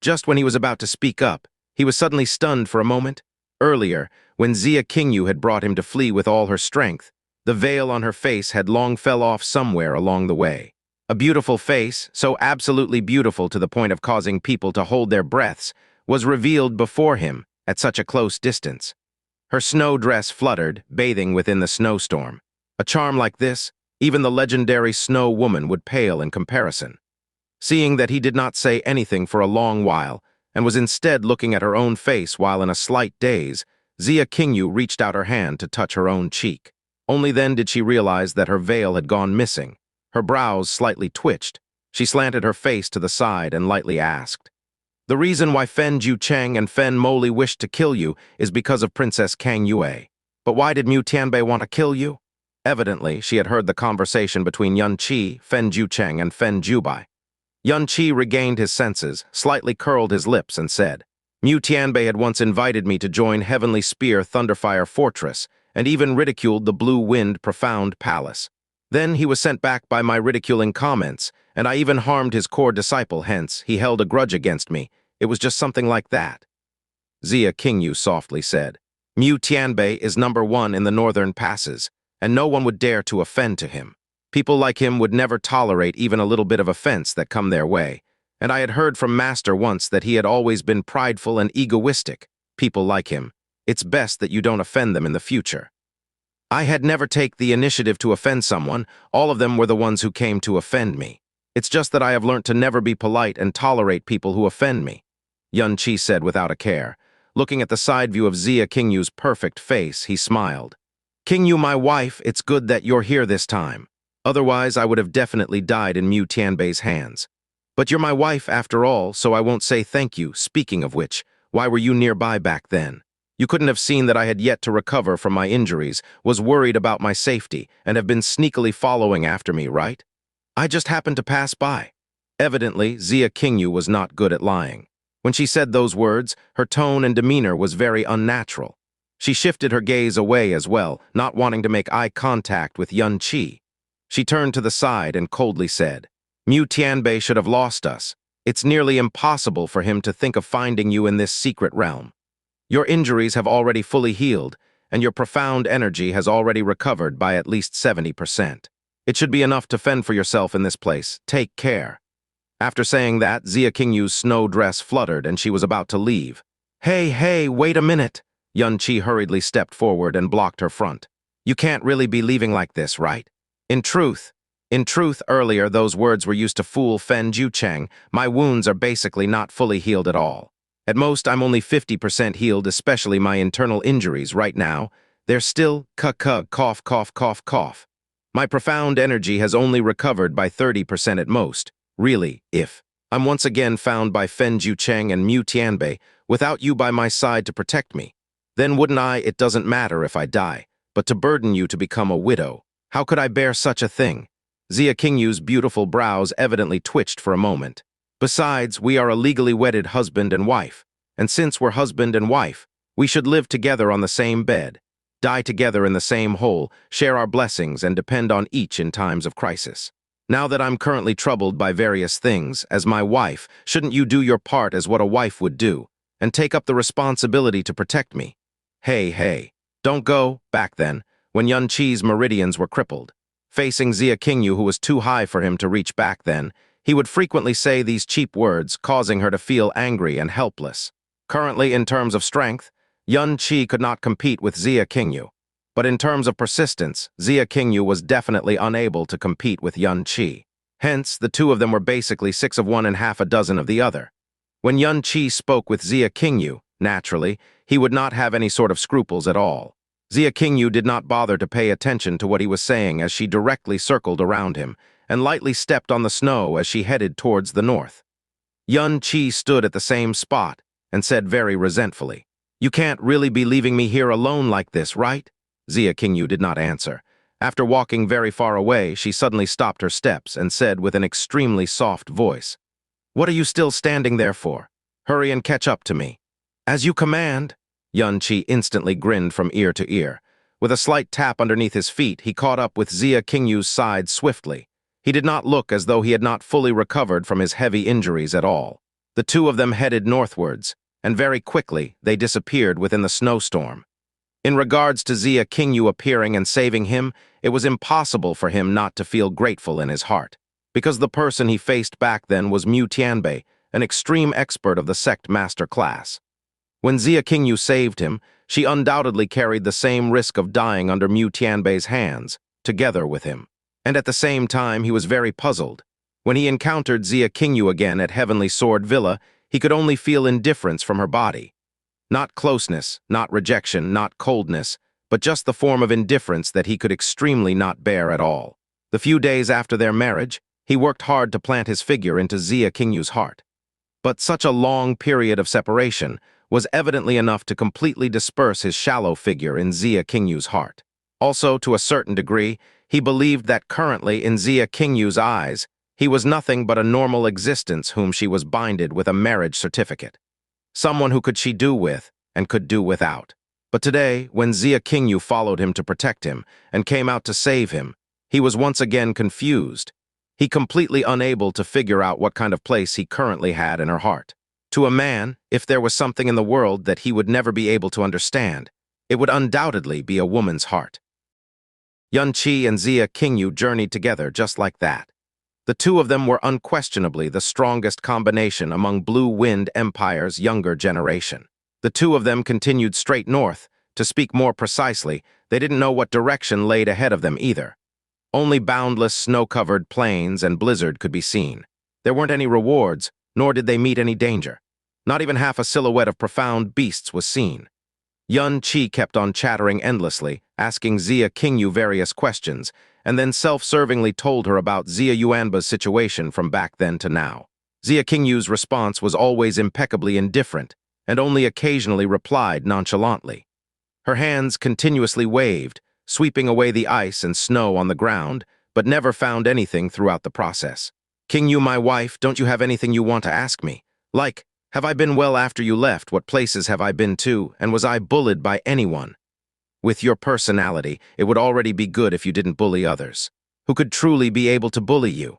Just when he was about to speak up, he was suddenly stunned for a moment. Earlier, when Xia Qingyu had brought him to flee with all her strength, the veil on her face had long fell off somewhere along the way. A beautiful face, so absolutely beautiful to the point of causing people to hold their breaths, was revealed before him at such a close distance. Her snow dress fluttered, bathing within the snowstorm. A charm like this, even the legendary Snow Woman would pale in comparison. Seeing that he did not say anything for a long while, and was instead looking at her own face while in a slight daze, Xia Qingyu reached out her hand to touch her own cheek. Only then did she realize that her veil had gone missing. Her brows slightly twitched. She slanted her face to the side and lightly asked, "The reason why Fen Jiucheng and Fen Moli wished to kill you is because of Princess Kang Yue. But why did Mu Tianbei want to kill you?" Evidently, she had heard the conversation between Yun Qi, Fen Jiucheng, and Fen Jiubai. Yun Qi regained his senses, slightly curled his lips, and said, "Mu Tianbei had once invited me to join Heavenly Spear Thunderfire Fortress, and even ridiculed the Blue Wind Profound Palace. Then he was sent back by my ridiculing comments, and I even harmed his core disciple, hence he held a grudge against me. It was just something like that." Xia Qingyu softly said, "Mu Tianbei is #1 in the northern passes, and no one would dare to offend to him. People like him would never tolerate even a little bit of offense that come their way, and I had heard from Master once that he had always been prideful and egoistic. People like him, it's best that you don't offend them in the future." I had never taken the initiative to offend someone. All of them were the ones who came to offend me. It's just that I have learnt to never be polite and tolerate people who offend me," Yun Qi said without a care. Looking at the side view of Xia Qingyu's perfect face, he smiled. "Qingyu, my wife, it's good that you're here this time. Otherwise, I would have definitely died in Mu Tianbei's hands. But you're my wife after all, so I won't say thank you. Speaking of which, why were you nearby back then? You couldn't have seen that I had yet to recover from my injuries, was worried about my safety, and have been sneakily following after me, right? I just happened to pass by." Evidently, Xia Qingyu was not good at lying. When she said those words, her tone and demeanor was very unnatural. She shifted her gaze away as well, not wanting to make eye contact with Yun Qi. She turned to the side and coldly said, "Mu Tianbei should have lost us. It's nearly impossible for him to think of finding you in this secret realm. Your injuries have already fully healed, and your profound energy has already recovered by at least 70%. It should be enough to fend for yourself in this place. Take care." After saying that, Xia Qingyu's snow dress fluttered and she was about to leave. Hey, wait a minute." Yun Qi hurriedly stepped forward and blocked her front. "You can't really be leaving like this, right? In truth, earlier those words were used to fool Fen Jiucheng. My wounds are basically not fully healed at all. At most, I'm only 50% healed, especially my internal injuries right now. They're still cough. My profound energy has only recovered by 30% at most. Really, if I'm once again found by Fen Jiucheng and Mu Tianbei without you by my side to protect me, then wouldn't it doesn't matter if I die, but to burden you to become a widow. How could I bear such a thing?" Xia Qingyu's beautiful brows evidently twitched for a moment. "Besides, we are a legally wedded husband and wife, and since we're husband and wife, we should live together on the same bed, die together in the same hole, share our blessings, and depend on each in times of crisis. Now that I'm currently troubled by various things, as my wife, shouldn't you do your part as what a wife would do, and take up the responsibility to protect me?" Hey, don't go back then, when Yun Qi's meridians were crippled. Facing Xia Qingyu, who was too high for him to reach back then, he would frequently say these cheap words, causing her to feel angry and helpless. Currently, in terms of strength, Yun Qi could not compete with Xia Qingyu. But in terms of persistence, Xia Qingyu was definitely unable to compete with Yun Qi. Hence, the two of them were basically 6 of one and half a dozen of the other. When Xianxia spoke with Xianxia, naturally, he would not have any sort of scruples at all. Xianxia did not bother to pay attention to what he was saying as she directly circled around him and lightly stepped on the snow as she headed towards the north. Xianxia stood at the same spot and said very resentfully, "You can't really be leaving me here alone like this, right?" Xianxia did not answer. After walking very far away, she suddenly stopped her steps and said with an extremely soft voice, "What are you still standing there for? Hurry and catch up to me." "As you command." Xianxia instantly grinned from ear to ear. With a slight tap underneath his feet, he caught up with Xianxia's side swiftly. He did not look as though he had not fully recovered from his heavy injuries at all. The two of them headed northwards, and very quickly they disappeared within the snowstorm. In regards to Xianxia appearing and saving him, it was impossible for him not to feel grateful in his heart, because the person he faced back then was Mu Tianbei, an extreme expert of the sect master class. When Xianxia saved him, she undoubtedly carried the same risk of dying under Mu Tianbei's hands, together with him. And at the same time, he was very puzzled. When he encountered Xianxia again at Heavenly Sword Villa, he could only feel indifference from her body. Not closeness, not rejection, not coldness, but just the form of indifference that he could extremely not bear at all. The few days after their marriage, he worked hard to plant his figure into Xianxia's heart. But such a long period of separation was evidently enough to completely disperse his shallow figure in Xianxia's heart. Also, to a certain degree, he believed that currently in Xianxia's eyes, he was nothing but a normal existence whom she was binded with a marriage certificate. Someone who could she do with and could do without. But today, when Xianxia followed him to protect him and came out to save him, he was once again confused. He completely unable to figure out what kind of place he currently had in her heart. To a man, if there was something in the world that he would never be able to understand, it would undoubtedly be a woman's heart. Xianxia and Xianxia journeyed together just like that. The two of them were unquestionably the strongest combination among Blue Wind Empire's younger generation. The two of them continued straight north. To speak more precisely, they didn't know what direction laid ahead of them either. Only boundless snow-covered plains and blizzard could be seen. There weren't any rewards, nor did they meet any danger. Not even half a silhouette of profound beasts was seen. Xianxia kept on chattering endlessly, asking Xianxia various questions, and then self-servingly told her about Xia Yuanba's situation from back then to now. Xianxia's response was always impeccably indifferent, and only occasionally replied nonchalantly. Her hands continuously waved, sweeping away the ice and snow on the ground, but never found anything throughout the process. "King Yu, my wife, don't you have anything you want to ask me? Like, have I been well after you left? What places have I been to? And was I bullied by anyone? With your personality, it would already be good if you didn't bully others. Who could truly be able to bully you?"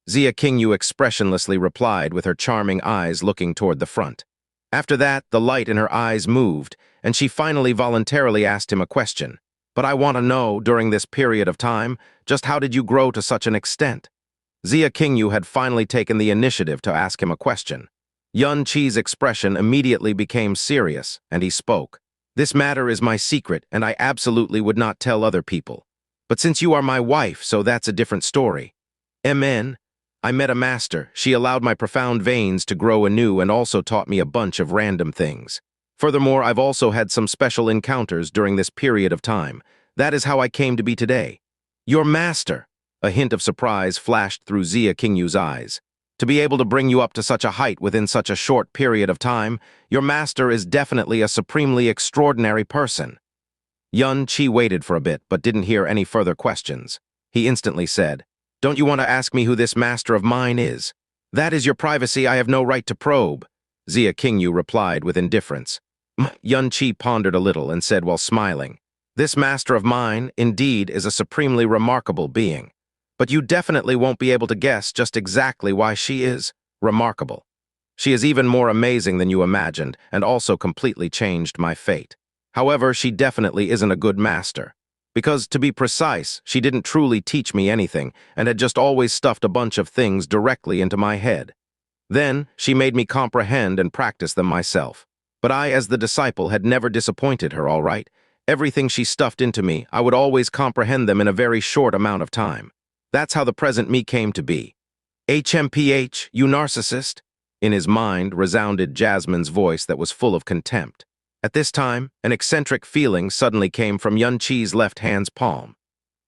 Xianxia expressionlessly replied with her charming eyes looking toward the front. After that, the light in her eyes moved, and she finally voluntarily asked him a question. "But I want to know, during this period of time, just how did you grow to such an extent?" Xianxia had finally taken the initiative to ask him a question. Xianxia's expression immediately became serious, and he spoke. "This matter is my secret, and I absolutely would not tell other people. But since you are my wife, so that's a different story. Amen. I met a master. She allowed my profound veins to grow anew and also taught me a bunch of random things. Furthermore, I've also had some special encounters during this period of time. That is how I came to be today." "Your master?" A hint of surprise flashed through Xianxia's eyes. "To be able to bring you up to such a height within such a short period of time, your master is definitely a supremely extraordinary person." Xianxia waited for a bit but didn't hear any further questions. He instantly said, "Don't you want to ask me who this master of mine is?" "That is your privacy. I have no right to probe," Xianxia replied with indifference. Xianxia pondered a little and said while smiling, "This master of mine, indeed, is a supremely remarkable being. But you definitely won't be able to guess just exactly why she is remarkable. She is even more amazing than you imagined and also completely changed my fate. However, she definitely isn't a good master. Because, to be precise, she didn't truly teach me anything and had just always stuffed a bunch of things directly into my head. Then, she made me comprehend and practice them myself. But I, as the disciple, had never disappointed her, all right? Everything she stuffed into me, I would always comprehend them in a very short amount of time. That's how the present me came to be. HMPH, you narcissist? In his mind resounded Jasmine's voice that was full of contempt. At this time, an eccentric feeling suddenly came from Yun-Chi's left hand's palm.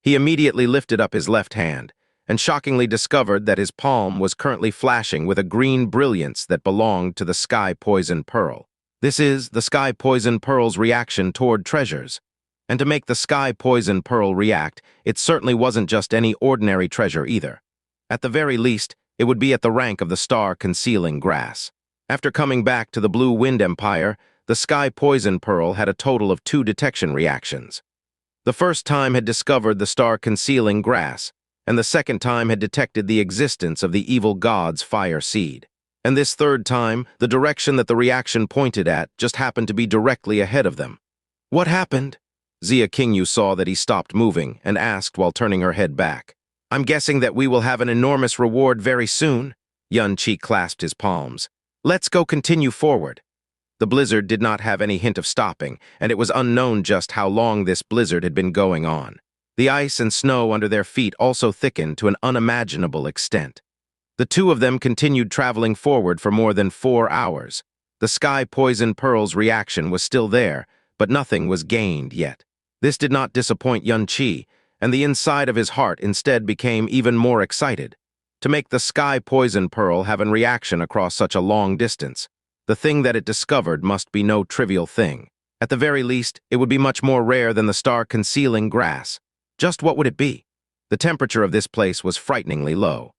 He immediately lifted up his left hand, and shockingly discovered that his palm was currently flashing with a green brilliance that belonged to the Sky Poison Pearl. This is the Sky Poison Pearl's reaction toward treasures. And to make the Sky Poison Pearl react, it certainly wasn't just any ordinary treasure either. At the very least, it would be at the rank of the star-concealing grass. After coming back to the Blue Wind Empire, the Sky Poison Pearl had a total of 2 detection reactions. The first time had discovered the star-concealing grass, and the second time had detected the existence of the evil god's fire seed. And this third time, the direction that the reaction pointed at just happened to be directly ahead of them. What happened? Xianxia saw that he stopped moving and asked while turning her head back. I'm guessing that we will have an enormous reward very soon. Yun-Chi clasped his palms. Let's go continue forward. The blizzard did not have any hint of stopping, and it was unknown just how long this blizzard had been going on. The ice and snow under their feet also thickened to an unimaginable extent. The two of them continued traveling forward for more than 4 hours. The Sky Poison Pearl's reaction was still there, but nothing was gained yet. This did not disappoint Yun-Chi, and the inside of his heart instead became even more excited. To make the Sky Poison Pearl have a reaction across such a long distance, the thing that it discovered must be no trivial thing. At the very least, it would be much more rare than the star-concealing grass. Just what would it be? The temperature of this place was frighteningly low.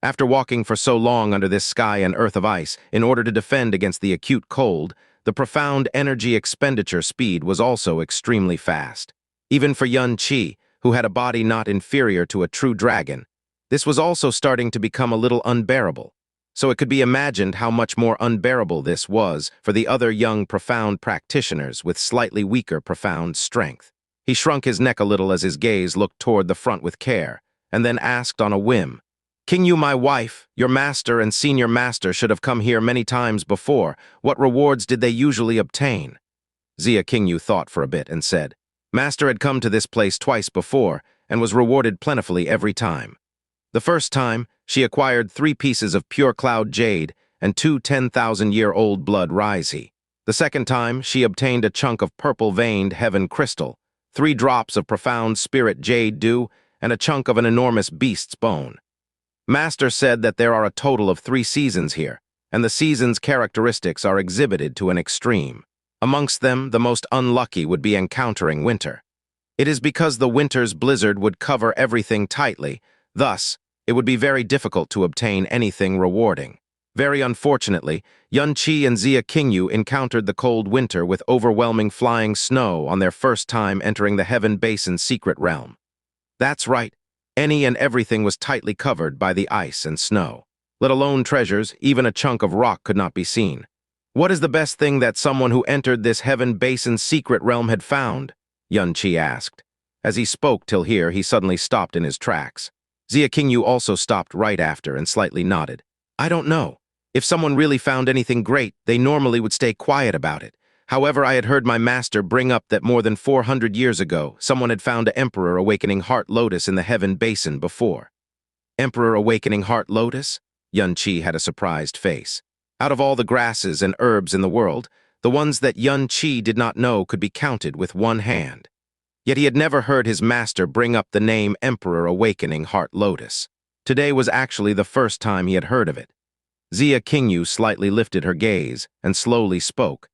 After walking for so long under this sky and earth of ice in order to defend against the acute cold, the profound energy expenditure speed was also extremely fast. Even for Yun-Chi, who had a body not inferior to a true dragon, this was also starting to become a little unbearable. So it could be imagined how much more unbearable this was for the other young profound practitioners with slightly weaker profound strength. He shrunk his neck a little as his gaze looked toward the front with care, and then asked on a whim, King Yu, my wife, your master and senior master should have come here many times before. What rewards did they usually obtain? Xianxia thought for a bit and said, Master had come to this place twice before and was rewarded plentifully every time. The first time, she acquired 3 pieces of pure cloud jade and 2 10,000-year-old blood risey. The second time, she obtained a chunk of purple-veined heaven crystal, 3 drops of profound spirit jade dew, and a chunk of an enormous beast's bone. Master said that there are a total of 3 seasons here, and the seasons' characteristics are exhibited to an extreme. Amongst them, the most unlucky would be encountering winter. It is because the winter's blizzard would cover everything tightly, thus, it would be very difficult to obtain anything rewarding. Very unfortunately, Yun-Chi and Xianxia encountered the cold winter with overwhelming flying snow on their first time entering the Heaven Basin's secret realm. That's right. Any and everything was tightly covered by the ice and snow. Let alone treasures, even a chunk of rock could not be seen. What is the best thing that someone who entered this Heaven Basin's secret realm had found? Yun-Chi asked. As he spoke till here, he suddenly stopped in his tracks. Xianxia also stopped right after and slightly nodded. I don't know. If someone really found anything great, they normally would stay quiet about it. However, I had heard my master bring up that more than 400 years ago, someone had found an Emperor Awakening Heart Lotus in the Heaven Basin before. Emperor Awakening Heart Lotus? Yun-Chi had a surprised face. Out of all the grasses and herbs in the world, the ones that Yun-Chi did not know could be counted with one hand. Yet he had never heard his master bring up the name Emperor Awakening Heart Lotus. Today was actually the first time he had heard of it. Xianxia slightly lifted her gaze and slowly spoke.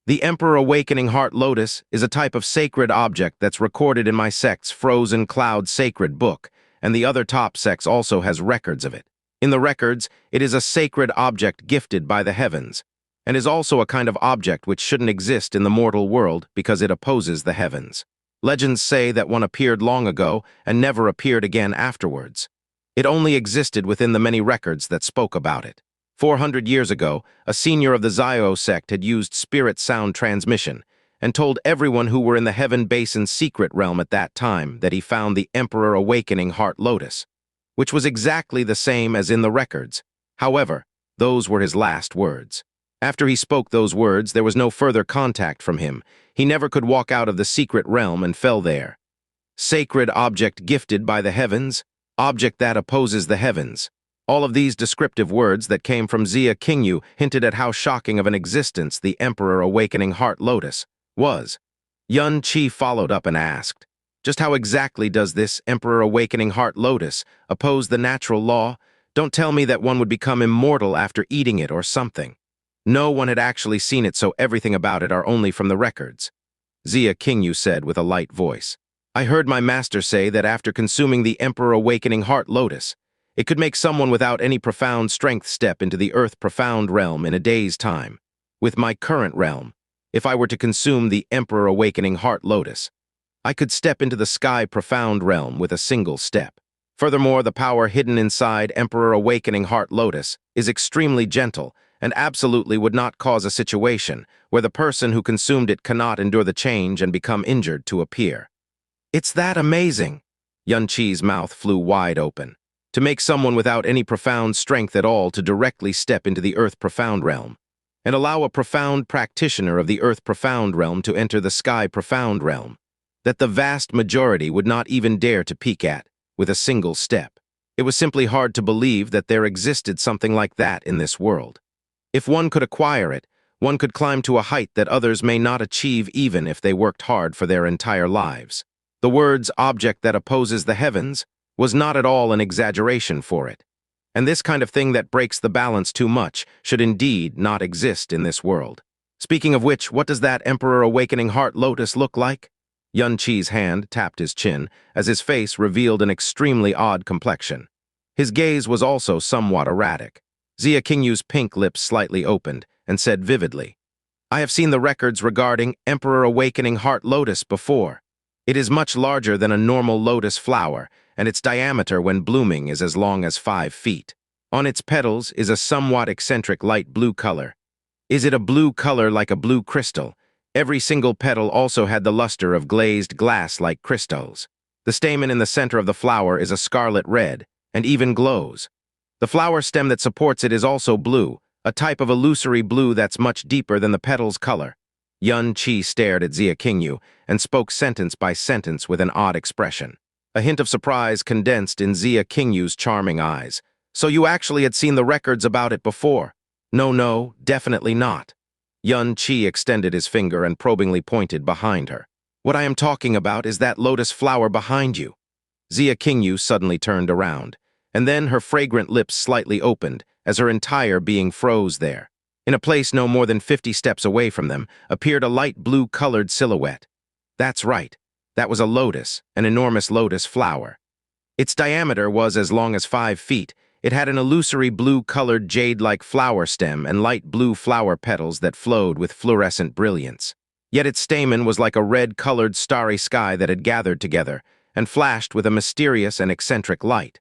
The Emperor Awakening Heart Lotus is a type of sacred object that's recorded in my sect's Frozen Cloud Sacred Book, and the other top sects also has records of it. In the records, it is a sacred object gifted by the heavens, and is also a kind of object which shouldn't exist in the mortal world because it opposes the heavens. Legends say that one appeared long ago and never appeared again afterwards. It only existed within the many records that spoke about it. 400 years ago, a senior of the Zio sect had used spirit sound transmission and told everyone who were in the Heaven Basin's secret realm at that time that he found the Emperor Awakening Heart Lotus, which was exactly the same as in the records. However, those were his last words. After he spoke those words, there was no further contact from him. He never could walk out of the secret realm and fell there. Sacred object gifted by the heavens, object that opposes the heavens. All of these descriptive words that came from Xianxia hinted at how shocking of an existence the Emperor Awakening Heart Lotus was. Yun Qi followed up and asked, just how exactly does this Emperor Awakening Heart Lotus oppose the natural law? Don't tell me that one would become immortal after eating it or something. No one had actually seen it, so everything about it are only from the records. Xianxia said with a light voice. I heard my master say that after consuming the Emperor Awakening Heart Lotus, it could make someone without any profound strength step into the earth profound realm in a day's time. With my current realm, if I were to consume the Emperor Awakening Heart Lotus, I could step into the sky profound realm with a single step. Furthermore, the power hidden inside Emperor Awakening Heart Lotus is extremely gentle and absolutely would not cause a situation where the person who consumed it cannot endure the change and become injured to appear. It's that amazing! Yun Qi's mouth flew wide open. To make someone without any profound strength at all to directly step into the earth profound realm, and allow a profound practitioner of the earth profound realm to enter the sky profound realm, that the vast majority would not even dare to peek at, with a single step. It was simply hard to believe that there existed something like that in this world. If one could acquire it, one could climb to a height that others may not achieve even if they worked hard for their entire lives. The words object that opposes the heavens was not at all an exaggeration for it. And this kind of thing that breaks the balance too much should indeed not exist in this world. Speaking of which, what does that Emperor Awakening Heart Lotus look like? Yun Qi's hand tapped his chin as his face revealed an extremely odd complexion. His gaze was also somewhat erratic. Xianxia's pink lips slightly opened and said vividly, I have seen the records regarding Emperor Awakening Heart Lotus before. It is much larger than a normal lotus flower, and its diameter when blooming is as long as 5 feet. On its petals is a somewhat eccentric light blue color. Is it a blue color like a blue crystal? Every single petal also had the luster of glazed glass like crystals. The stamen in the center of the flower is a scarlet red, and even glows. The flower stem that supports it is also blue, a type of illusory blue that's much deeper than the petal's color. Yun Qi stared at Xianxia and spoke sentence by sentence with an odd expression. A hint of surprise condensed in Xianxia's charming eyes. So you actually had seen the records about it before? No, definitely not. Yun Qi extended his finger and probingly pointed behind her. What I am talking about is that lotus flower behind you. Xianxia suddenly turned around, and then her fragrant lips slightly opened as her entire being froze there. In a place no more than 50 steps away from them appeared a light blue-colored silhouette. That's right. That was a lotus, an enormous lotus flower. Its diameter was as long as 5 feet. It had an illusory blue-colored jade-like flower stem and light blue flower petals that flowed with fluorescent brilliance. Yet its stamen was like a red-colored starry sky that had gathered together and flashed with a mysterious and eccentric light.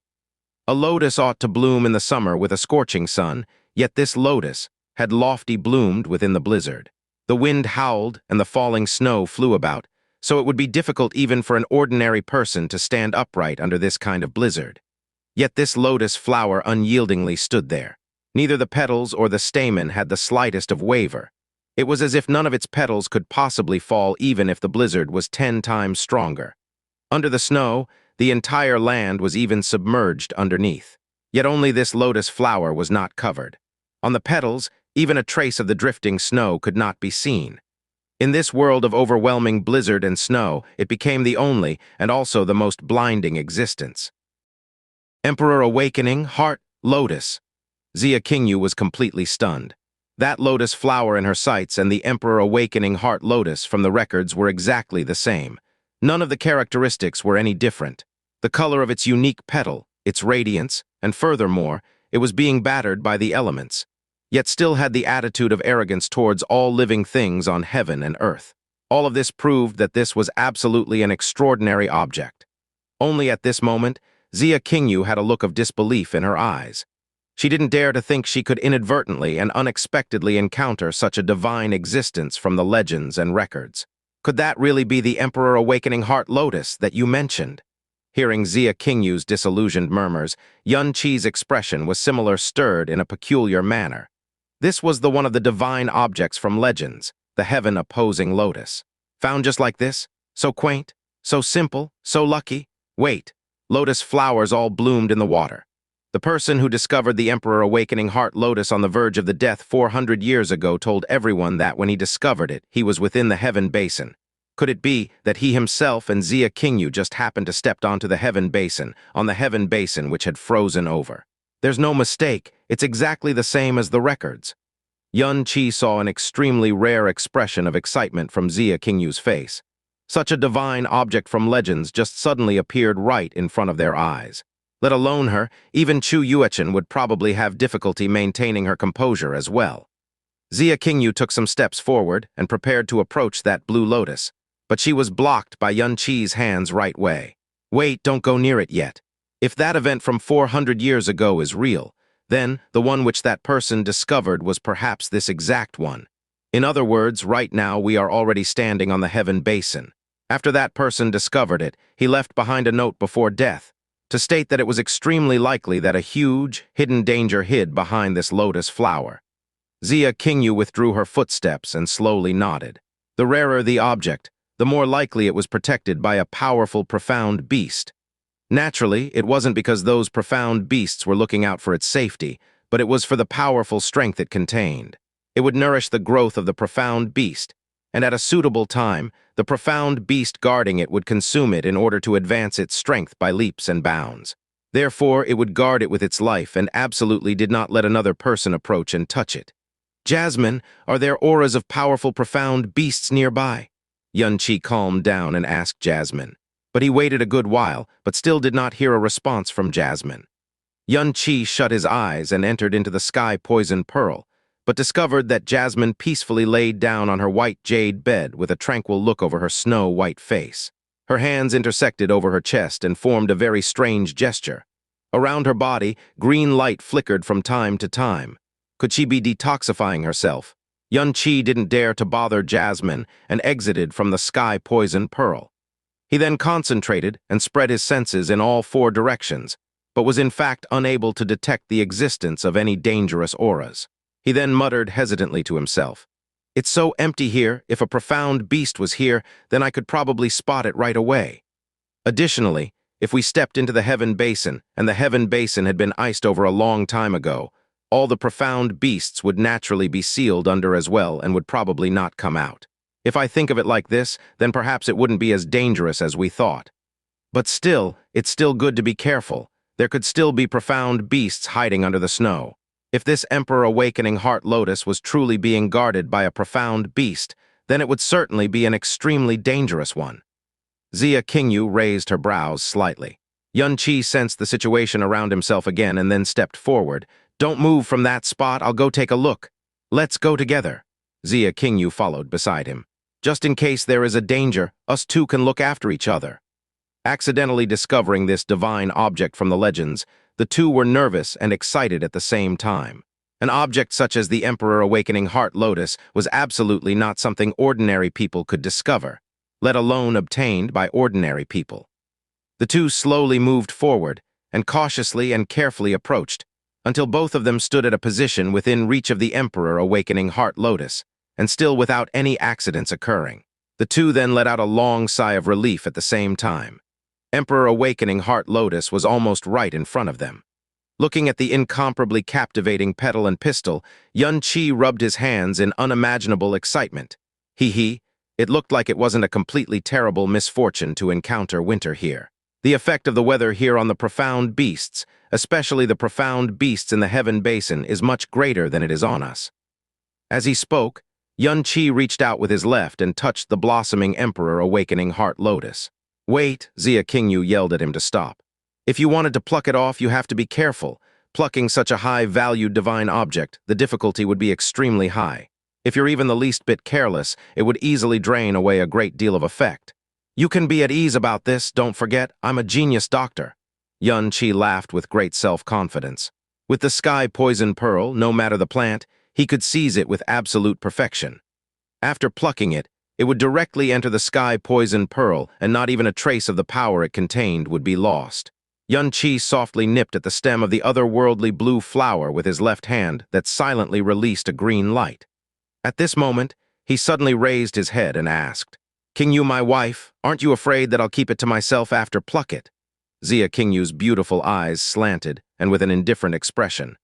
A lotus ought to bloom in the summer with a scorching sun, yet this lotus had lofty bloomed within the blizzard. The wind howled and the falling snow flew about, so it would be difficult even for an ordinary person to stand upright under this kind of blizzard. Yet this lotus flower unyieldingly stood there. Neither the petals or the stamen had the slightest of waver. It was as if none of its petals could possibly fall even if the blizzard was 10 times stronger. Under the snow, the entire land was even submerged underneath. Yet only this lotus flower was not covered. On the petals, even a trace of the drifting snow could not be seen. In this world of overwhelming blizzard and snow, it became the only and also the most blinding existence. Emperor Awakening Heart Lotus. Xianxia was completely stunned. That lotus flower in her sights and the Emperor Awakening Heart Lotus from the records were exactly the same. None of the characteristics were any different. The color of its unique petal, its radiance, and furthermore, it was being battered by the elements, yet still had the attitude of arrogance towards all living things on heaven and earth. All of this proved that this was absolutely an extraordinary object. Only at this moment, Xianxia had a look of disbelief in her eyes. She didn't dare to think she could inadvertently and unexpectedly encounter such a divine existence from the legends and records. Could that really be the Emperor Awakening Heart Lotus that you mentioned? Hearing Xianxia's disillusioned murmurs, Yun Qi's expression was similar, stirred in a peculiar manner. This was the one of the divine objects from legends, the heaven-opposing lotus. Found just like this? So quaint? So simple? So lucky? Wait, lotus flowers all bloomed in the water. The person who discovered the Emperor Awakening Heart Lotus on the verge of the death 400 years ago told everyone that when he discovered it, he was within the Heaven Basin. Could it be that he himself and Xia Qingyu just happened to step onto the Heaven Basin, on the Heaven Basin which had frozen over? There's no mistake, it's exactly the same as the records. Yun-Chi saw an extremely rare expression of excitement from Xia Qingyu's face. Such a divine object from legends just suddenly appeared right in front of their eyes. Let alone her, even Chu Yuechen would probably have difficulty maintaining her composure as well. Xia Qingyu took some steps forward and prepared to approach that blue lotus, but she was blocked by Yun-Chi's hands right way. Wait, don't go near it yet. If that event from 400 years ago is real, then the one which that person discovered was perhaps this exact one. In other words, right now we are already standing on the Heaven Basin. After that person discovered it, he left behind a note before death, to state that it was extremely likely that a huge, hidden danger hid behind this lotus flower. Xia Qingyu withdrew her footsteps and slowly nodded. The rarer the object, the more likely it was protected by a powerful, profound beast. Naturally, it wasn't because those profound beasts were looking out for its safety, but it was for the powerful strength it contained. It would nourish the growth of the profound beast, and at a suitable time, the profound beast guarding it would consume it in order to advance its strength by leaps and bounds. Therefore, it would guard it with its life and absolutely did not let another person approach and touch it. Jasmine, are there auras of powerful, profound beasts nearby? Yun-Chi calmed down and asked Jasmine. But he waited a good while, but still did not hear a response from Jasmine. Yun-Chi shut his eyes and entered into the sky poison pearl, but discovered that Jasmine peacefully laid down on her white jade bed with a tranquil look over her snow-white face. Her hands intersected over her chest and formed a very strange gesture. Around her body, green light flickered from time to time. Could she be detoxifying herself? Yun-Chi didn't dare to bother Jasmine and exited from the sky poison pearl. He then concentrated and spread his senses in all 4 directions, but was in fact unable to detect the existence of any dangerous auras. He then muttered hesitantly to himself, "It's so empty here, if a profound beast was here, then I could probably spot it right away." Additionally, if we stepped into the Heaven Basin, and the Heaven Basin had been iced over a long time ago, all the profound beasts would naturally be sealed under as well and would probably not come out. If I think of it like this, then perhaps it wouldn't be as dangerous as we thought. But still, it's still good to be careful. There could still be profound beasts hiding under the snow. If this Emperor Awakening Heart Lotus was truly being guarded by a profound beast, then it would certainly be an extremely dangerous one. Xia Qingyu raised her brows slightly. Yun-Chi sensed the situation around himself again and then stepped forward. "Don't move from that spot, I'll go take a look. Let's go together." Xia Qingyu followed beside him. "Just in case there is a danger, us two can look after each other." Accidentally discovering this divine object from the legends, the two were nervous and excited at the same time. An object such as the Emperor Awakening Heart Lotus was absolutely not something ordinary people could discover, let alone obtained by ordinary people. The two slowly moved forward and cautiously and carefully approached, until both of them stood at a position within reach of the Emperor Awakening Heart Lotus, and still without any accidents occurring. The two then let out a long sigh of relief at the same time. Emperor Awakening Heart Lotus was almost right in front of them. Looking at the incomparably captivating petal and pistil, Yun-Chi rubbed his hands in unimaginable excitement. He, it looked like it wasn't a completely terrible misfortune to encounter winter here. The effect of the weather here on the profound beasts, especially the profound beasts in the Heaven Basin, is much greater than it is on us. As he spoke, Yun-Chi reached out with his left and touched the blossoming Emperor Awakening Heart Lotus. "Wait," Xia Qingyu yelled at him to stop. "If you wanted to pluck it off, you have to be careful. Plucking such a high-valued divine object, the difficulty would be extremely high. If you're even the least bit careless, it would easily drain away a great deal of effect. You can be at ease about this, don't forget, I'm a genius doctor." Yun-Chi laughed with great self-confidence. With the sky poison pearl, no matter the plant, he could seize it with absolute perfection. After plucking it, it would directly enter the sky poison pearl, and not even a trace of the power it contained would be lost. Yun-Chi softly nipped at the stem of the otherworldly blue flower with his left hand that silently released a green light. At this moment, he suddenly raised his head and asked, "Qingyu, my wife, aren't you afraid that I'll keep it to myself after pluck it?" Xia Qingyu's beautiful eyes slanted and with an indifferent expression.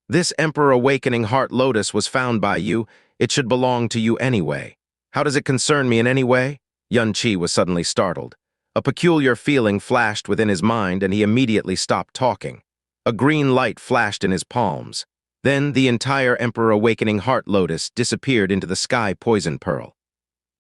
"This Emperor Awakening Heart Lotus was found by you. It should belong to you anyway. How does it concern me in any way?" Yun Qi was suddenly startled. A peculiar feeling flashed within his mind and he immediately stopped talking. A green light flashed in his palms. Then the entire Emperor Awakening Heart Lotus disappeared into the sky poison pearl.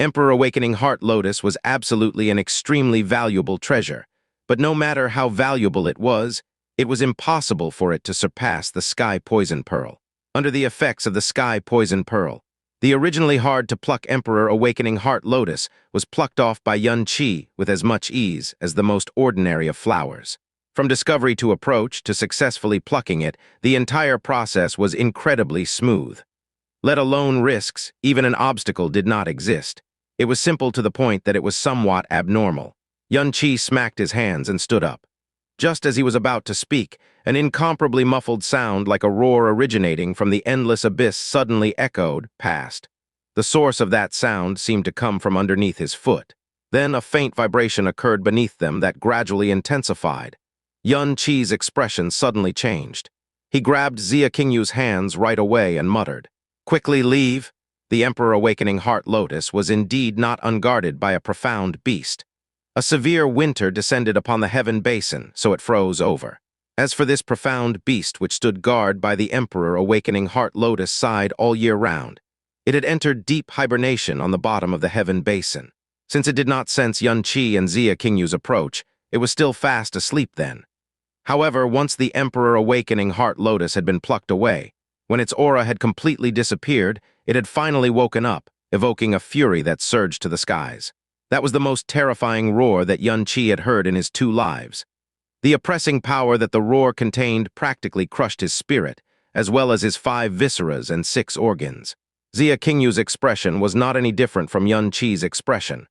Emperor Awakening Heart Lotus was absolutely an extremely valuable treasure, but no matter how valuable it was impossible for it to surpass the sky poison pearl. Under the effects of the sky poison pearl, the originally hard-to-pluck Emperor Awakening Heart Lotus was plucked off by Yun Qi with as much ease as the most ordinary of flowers. From discovery to approach to successfully plucking it, the entire process was incredibly smooth. Let alone risks, even an obstacle did not exist. It was simple to the point that it was somewhat abnormal. Yun Qi smacked his hands and stood up. Just as he was about to speak, an incomparably muffled sound like a roar originating from the endless abyss suddenly echoed past. The source of that sound seemed to come from underneath his foot. Then a faint vibration occurred beneath them that gradually intensified. Yun Qi's expression suddenly changed. He grabbed Xia Qingyu's hands right away and muttered, "Quickly leave." The Emperor Awakening Heart Lotus was indeed not unguarded by a profound beast. A severe winter descended upon the heaven basin, so it froze over. As for this profound beast which stood guard by the Emperor Awakening Heart Lotus side all year round, it had entered deep hibernation on the bottom of the heaven basin. Since it did not sense Yun Qi and Xia Qingyu's approach, it was still fast asleep then. However, once the Emperor Awakening Heart Lotus had been plucked away, when its aura had completely disappeared, it had finally woken up, evoking a fury that surged to the skies. That was the most terrifying roar that Yun Qi had heard in his 2 lives. The oppressing power that the roar contained practically crushed his spirit, as well as his 5 visceras and 6 organs. Xia Qingyu's expression was not any different from Yun Qi's expression.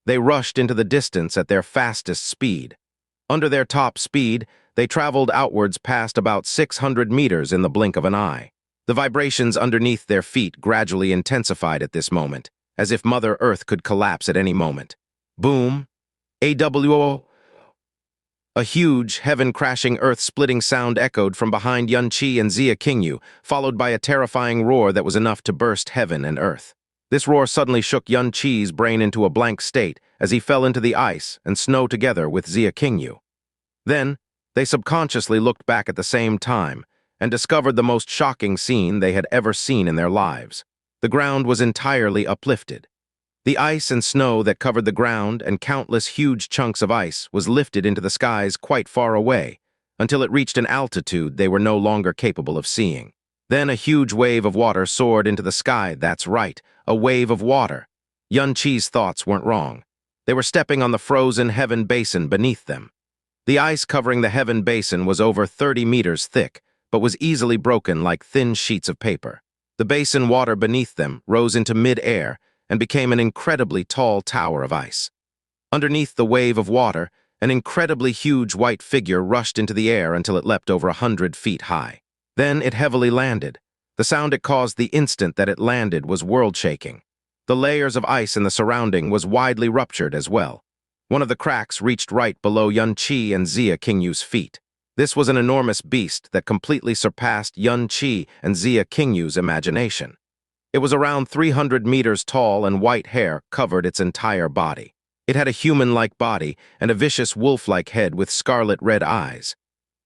They rushed into the distance at their fastest speed. Under their top speed, they traveled outwards past about 600 meters in the blink of an eye. The vibrations underneath their feet gradually intensified at this moment, as if Mother Earth could collapse at any moment. Boom! AWO! A huge, heaven-crashing, earth-splitting sound echoed from behind Yun Qi and Xia Qingyu, followed by a terrifying roar that was enough to burst heaven and earth. This roar suddenly shook Yun Qi's brain into a blank state as he fell into the ice and snow together with Xia Qingyu. Then, they subconsciously looked back at the same time and discovered the most shocking scene they had ever seen in their lives. The ground was entirely uplifted. The ice and snow that covered the ground and countless huge chunks of ice was lifted into the skies quite far away, until it reached an altitude they were no longer capable of seeing. Then a huge wave of water soared into the sky. That's right, a wave of water. Yun Qi's thoughts weren't wrong. They were stepping on the frozen heaven basin beneath them. The ice covering the heaven basin was over 30 meters thick, but was easily broken like thin sheets of paper. The basin water beneath them rose into mid-air and became an incredibly tall tower of ice. Underneath the wave of water, an incredibly huge white figure rushed into the air until it leapt over 100 feet high. Then it heavily landed. The sound it caused the instant that it landed was world-shaking. The layers of ice in the surrounding was widely ruptured as well. One of the cracks reached right below Yun Qi and Xia Qingyu's feet. This was an enormous beast that completely surpassed Yun Qi and Xia Qingyu's imagination. It was around 300 meters tall and white hair covered its entire body. It had a human-like body and a vicious wolf-like head with scarlet-red eyes.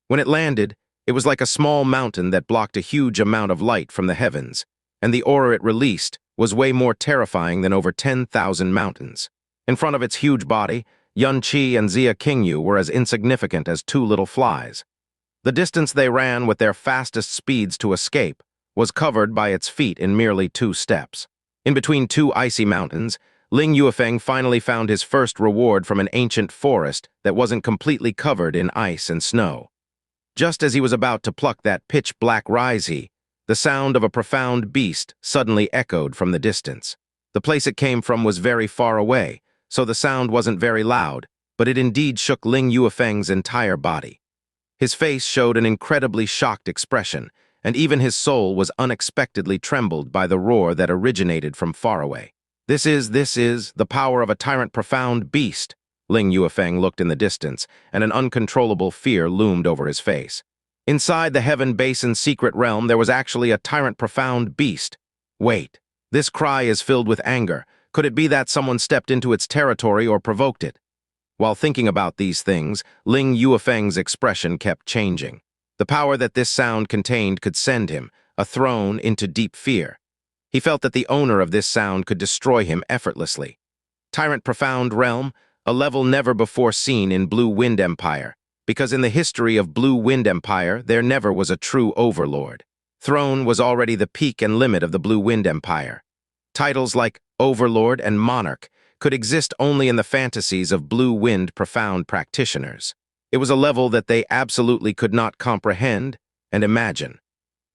When it landed, it was like a small mountain that blocked a huge amount of light from the heavens, and the aura it released was way more terrifying than over 10,000 mountains. In front of its huge body, Yun Qi and Xia Qingyu were as insignificant as 2 little flies. The distance they ran with their fastest speeds to escape was covered by its feet in merely 2 steps. In between 2 icy mountains, Ling Yuefeng finally found his first reward from an ancient forest that wasn't completely covered in ice and snow. Just as he was about to pluck that pitch-black risey, the sound of a profound beast suddenly echoed from the distance. The place it came from was very far away, so the sound wasn't very loud, but it indeed shook Ling Yuefeng's entire body. His face showed an incredibly shocked expression, and even his soul was unexpectedly trembled by the roar that originated from far away. This is the power of a tyrant profound beast. Ling Yuefeng looked in the distance, and an uncontrollable fear loomed over his face. Inside the Heaven Basin's secret realm, there was actually a tyrant-profound beast. Wait, this cry is filled with anger. Could it be that someone stepped into its territory or provoked it? While thinking about these things, Ling Yuefeng's expression kept changing. The power that this sound contained could send him, a throne, into deep fear. He felt that the owner of this sound could destroy him effortlessly. Tyrant Profound Realm, a level never before seen in Blue Wind Empire, because in the history of Blue Wind Empire, there never was a true overlord. Throne was already the peak and limit of the Blue Wind Empire. Titles like Overlord and Monarch could exist only in the fantasies of Blue Wind Profound practitioners. It was a level that they absolutely could not comprehend and imagine.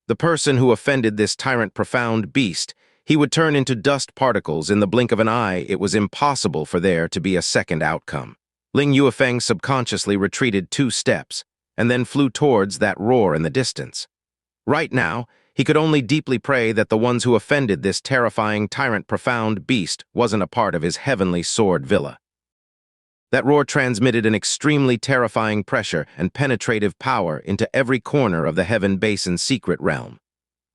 The person who offended this tyrant profound beast, he would turn into dust particles in the blink of an eye. It was impossible for there to be a second outcome. Ling Yuefeng subconsciously retreated 2 steps, and then flew towards that roar in the distance. Right now, he could only deeply pray that the ones who offended this terrifying tyrant profound beast wasn't a part of his heavenly sword villa. That roar transmitted an extremely terrifying pressure and penetrative power into every corner of the Heaven Basin's secret realm.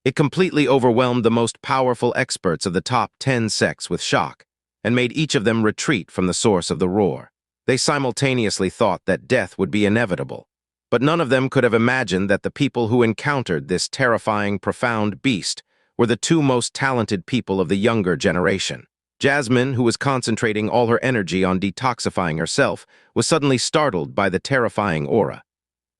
It completely overwhelmed the most powerful experts of the top 10 sects with shock, and made each of them retreat from the source of the roar. They simultaneously thought that death would be inevitable, but none of them could have imagined that the people who encountered this terrifying, profound beast were the 2 most talented people of the younger generation. Jasmine, who was concentrating all her energy on detoxifying herself, was suddenly startled by the terrifying aura.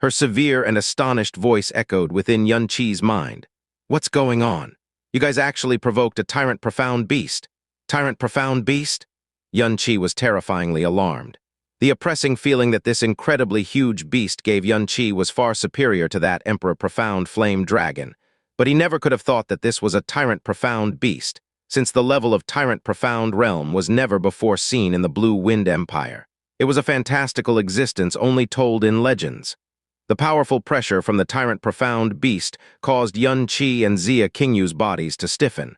Her severe and astonished voice echoed within Yunqi's mind. "What's going on? You guys actually provoked a tyrant profound beast." "Tyrant profound beast?" Yunqi was terrifyingly alarmed. The oppressing feeling that this incredibly huge beast gave Yunqi was far superior to that Emperor Profound Flame Dragon, but he never could have thought that this was a tyrant profound beast, since the level of Tyrant Profound Realm was never before seen in the Blue Wind Empire. It was a fantastical existence only told in legends. The powerful pressure from the Tyrant Profound Beast caused Yunqi and Xia Qingyu's bodies to stiffen.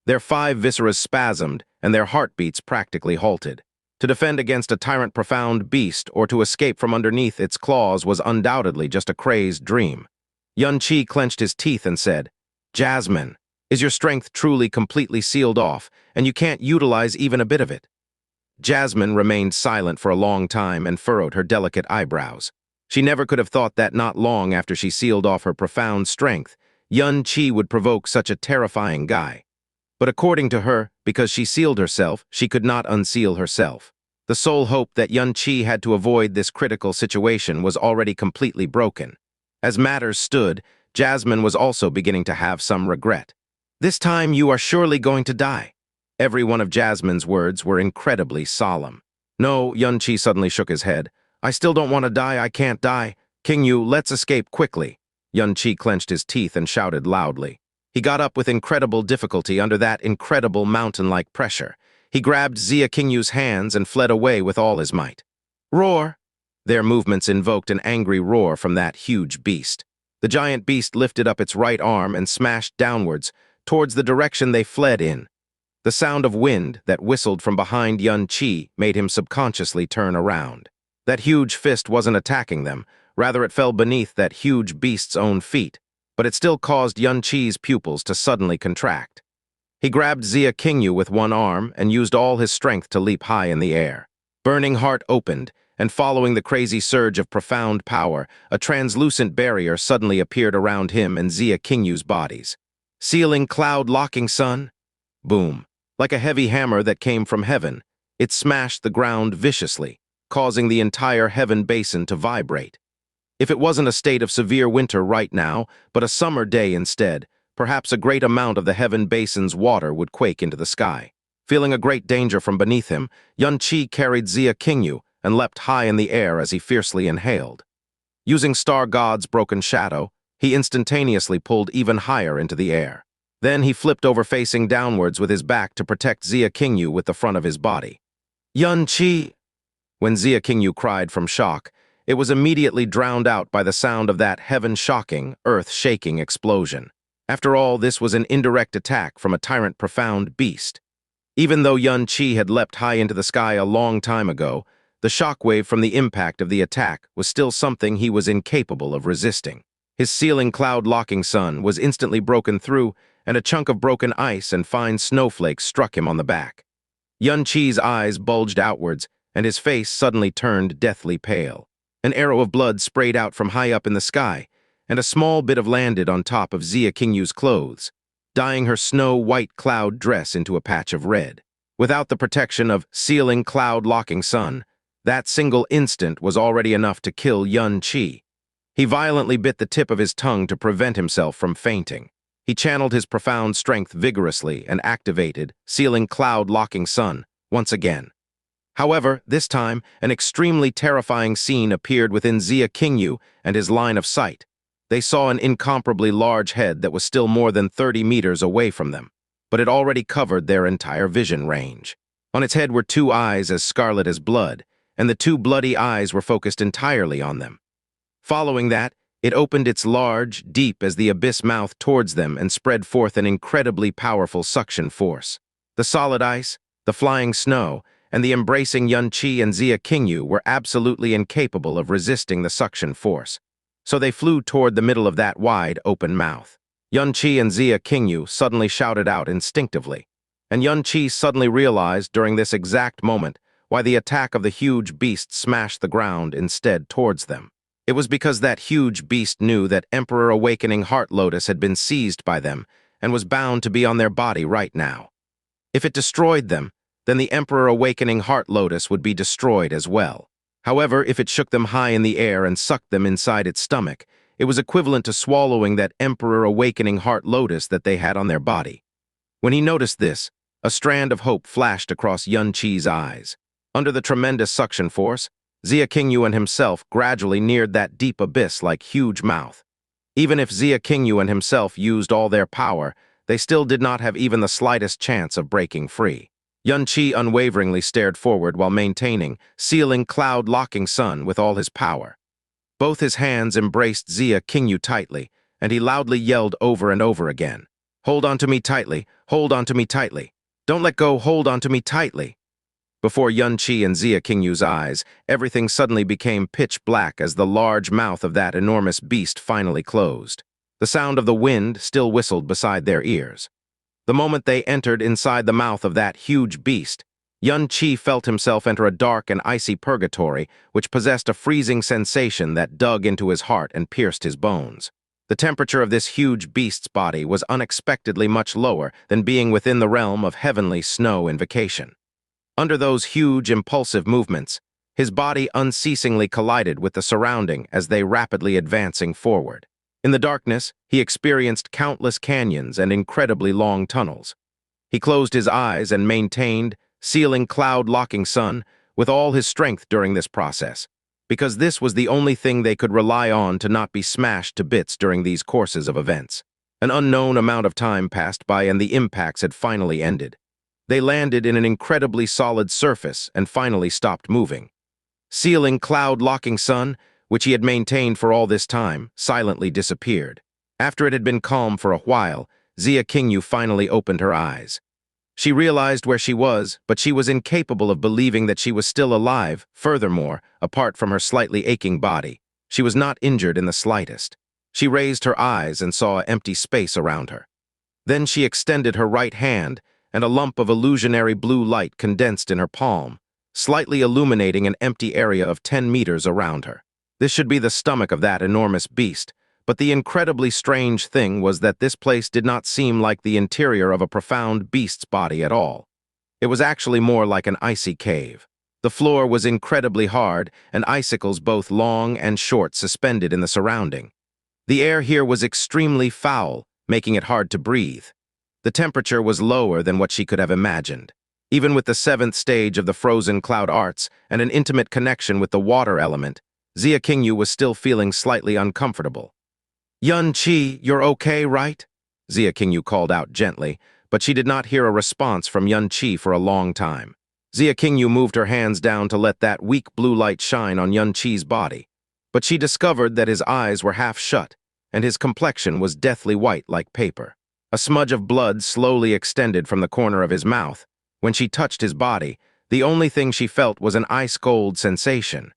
Their 5 visceras spasmed, and their heartbeats practically halted. To defend against a Tyrant Profound Beast or to escape from underneath its claws was undoubtedly just a crazed dream. Yunqi clenched his teeth and said, "Jasmine, is your strength truly completely sealed off, and you can't utilize even a bit of it?" Jasmine remained silent for a long time and furrowed her delicate eyebrows. She never could have thought that not long after she sealed off her profound strength, Yunqi would provoke such a terrifying guy. But according to her, because she sealed herself, she could not unseal herself. The sole hope that Yunqi had to avoid this critical situation was already completely broken. As matters stood, Jasmine was also beginning to have some regret. "This time you are surely going to die." Every one of Jasmine's words were incredibly solemn. "No," Yunqi suddenly shook his head. "I still don't want to die. I can't die. Qingyu, let's escape quickly." Yunqi clenched his teeth and shouted loudly. He got up with incredible difficulty under that incredible mountain-like pressure. He grabbed Xia Qingyu's hands and fled away with all his might. "Roar!" Their movements invoked an angry roar from that huge beast. The giant beast lifted up its right arm and smashed downwards, towards the direction they fled in. The sound of wind that whistled from behind Yunqi made him subconsciously turn around. That huge fist wasn't attacking them, rather it fell beneath that huge beast's own feet, but it still caused Yunqi's pupils to suddenly contract. He grabbed Xia Qingyu with one arm and used all his strength to leap high in the air. Burning Heart opened, and following the crazy surge of profound power, a translucent barrier suddenly appeared around him and Xia Qingyu's bodies. Sealing cloud-locking sun? Boom. Like a heavy hammer that came from heaven, it smashed the ground viciously, causing the entire Heaven Basin to vibrate. If it wasn't a state of severe winter right now, but a summer day instead, perhaps a great amount of the Heaven Basin's water would quake into the sky. Feeling a great danger from beneath him, Yunqi carried Xia Qingyu and leapt high in the air as he fiercely inhaled. Using Star God's broken shadow, he instantaneously pulled even higher into the air. Then he flipped over facing downwards with his back to protect Xia Qingyu with the front of his body. "Yunqi!" When Xia Qingyu cried from shock, it was immediately drowned out by the sound of that heaven-shocking, earth-shaking explosion. After all, this was an indirect attack from a tyrant profound beast. Even though Yunqi had leapt high into the sky a long time ago, The shockwave from the impact of the attack was still something he was incapable of resisting. His sealing cloud-locking sun was instantly broken through, and a chunk of broken ice and fine snowflakes struck him on the back. Yun-Chi's eyes bulged outwards, and his face suddenly turned deathly pale. An arrow of blood sprayed out from high up in the sky, and a small bit of landed on top of Xia Qingyu's clothes, dyeing her snow-white cloud dress into a patch of red. Without the protection of sealing cloud-locking sun, that single instant was already enough to kill Yun-Chi. He violently bit the tip of his tongue to prevent himself from fainting. He channeled his profound strength vigorously and activated sealing cloud-locking sun once again. However, this time, an extremely terrifying scene appeared within Xia Qingyu and his line of sight. They saw an incomparably large head that was still more than 30 meters away from them, but it already covered their entire vision range. On its head were two eyes as scarlet as blood, and the two bloody eyes were focused entirely on them. Following that, it opened its large, deep as the abyss mouth towards them and spread forth an incredibly powerful suction force. The solid ice, the flying snow, and the embracing Yun-Chi and Xia Qingyu were absolutely incapable of resisting the suction force, so they flew toward the middle of that wide, open mouth. Yun-Chi and Xia Qingyu suddenly shouted out instinctively, and Yun-Chi suddenly realized during this exact moment why the attack of the huge beast smashed the ground instead towards them. It was because that huge beast knew that Emperor Awakening Heart Lotus had been seized by them and was bound to be on their body right now. If it destroyed them, then the Emperor Awakening Heart Lotus would be destroyed as well. However, if it shook them high in the air and sucked them inside its stomach, it was equivalent to swallowing that Emperor Awakening Heart Lotus that they had on their body. When he noticed this, a strand of hope flashed across Yun-Chi's eyes. Under the tremendous suction force, Xia Qingyu and himself gradually neared that deep abyss like huge mouth. Even if Xia Qingyu and himself used all their power, they still did not have even the slightest chance of breaking free. Yun-Chi unwaveringly stared forward while maintaining sealing cloud-locking sun with all his power. Both his hands embraced Xia Qingyu tightly, and he loudly yelled over and over again, "Hold on to me tightly, hold on to me tightly. Don't let go, hold on to me tightly." Before Yun-Chi and Xia Qingyu's eyes, everything suddenly became pitch black as the large mouth of that enormous beast finally closed. The sound of the wind still whistled beside their ears. The moment they entered inside the mouth of that huge beast, Yun-Chi felt himself enter a dark and icy purgatory which possessed a freezing sensation that dug into his heart and pierced his bones. The temperature of this huge beast's body was unexpectedly much lower than being within the realm of heavenly snow invocation. Under those huge, impulsive movements, his body unceasingly collided with the surrounding as they rapidly advancing forward. In the darkness, he experienced countless canyons and incredibly long tunnels. He closed his eyes and maintained sealing cloud-locking sun with all his strength during this process, because this was the only thing they could rely on to not be smashed to bits during these courses of events. An unknown amount of time passed by and the impacts had finally ended. They landed in an incredibly solid surface and finally stopped moving. Sealing cloud-locking sun, which he had maintained for all this time, silently disappeared. After it had been calm for a while, Xia Qingyu finally opened her eyes. She realized where she was, but she was incapable of believing that she was still alive. Furthermore, apart from her slightly aching body, she was not injured in the slightest. She raised her eyes and saw an empty space around her. Then she extended her right hand, and a lump of illusionary blue light condensed in her palm, slightly illuminating an empty area of 10 meters around her. This should be the stomach of that enormous beast, but the incredibly strange thing was that this place did not seem like the interior of a profound beast's body at all. It was actually more like an icy cave. The floor was incredibly hard, and icicles both long and short suspended in the surrounding. The air here was extremely foul, making it hard to breathe. The temperature was lower than what she could have imagined. Even with the 7th stage of the frozen cloud arts and an intimate connection with the water element, Xia Qingyu was still feeling slightly uncomfortable. "Yun-Chi, you're okay, right?" Xia Qingyu called out gently, but she did not hear a response from Yun-Chi for a long time. Xia Qingyu moved her hands down to let that weak blue light shine on Yun-Chi's body, but she discovered that his eyes were half shut, and his complexion was deathly white like paper. A smudge of blood slowly extended from the corner of his mouth. When she touched his body, The only thing she felt was an ice-cold sensation.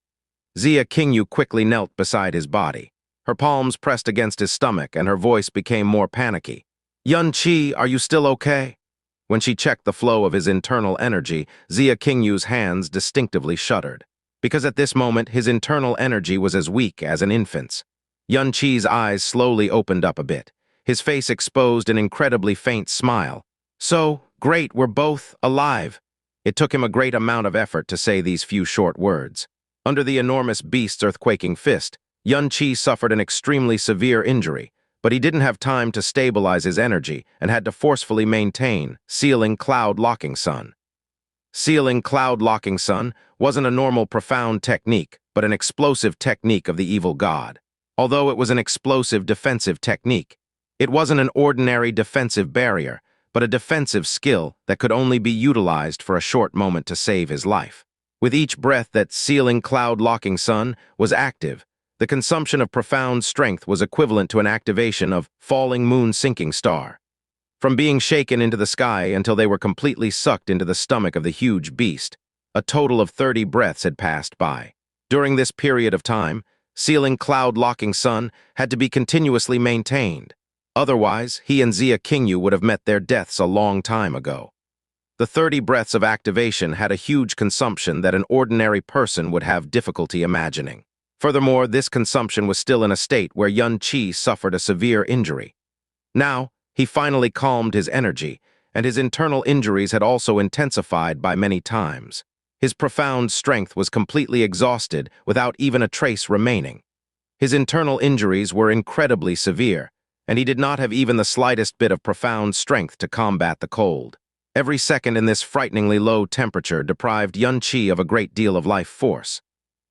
Xianxia quickly knelt beside his body. Her palms pressed against his stomach and her voice became more panicky. "Yun-Chi, are you still okay?" When she checked the flow of his internal energy, Xianxia's hands distinctively shuddered. Because at this moment, his internal energy was as weak as an infant's. Yun-Chi's eyes slowly opened up a bit. His face exposed an incredibly faint smile. "So, great, we're both alive." It took him a great amount of effort to say these few short words. Under the enormous beast's earthquaking fist, Yun-Chi suffered an extremely severe injury, but he didn't have time to stabilize his energy and had to forcefully maintain sealing cloud-locking sun. Sealing cloud-locking sun wasn't a normal profound technique, but an explosive technique of the evil god. Although it was an explosive defensive technique, it wasn't an ordinary defensive barrier, but a defensive skill that could only be utilized for a short moment to save his life. With each breath that sealing cloud-locking sun was active, the consumption of profound strength was equivalent to an activation of falling moon sinking star. From being shaken into the sky until they were completely sucked into the stomach of the huge beast, a total of 30 breaths had passed by. During this period of time, sealing cloud-locking sun had to be continuously maintained. Otherwise, he and Xianxia would have met their deaths a long time ago. The 30 breaths of activation had a huge consumption that an ordinary person would have difficulty imagining. Furthermore, this consumption was still in a state where Yun-Chi suffered a severe injury. Now, he finally calmed his energy, and his internal injuries had also intensified by many times. His profound strength was completely exhausted without even a trace remaining. His internal injuries were incredibly severe, and he did not have even the slightest bit of profound strength to combat the cold. Every second in this frighteningly low temperature deprived Yun-Chi of a great deal of life force.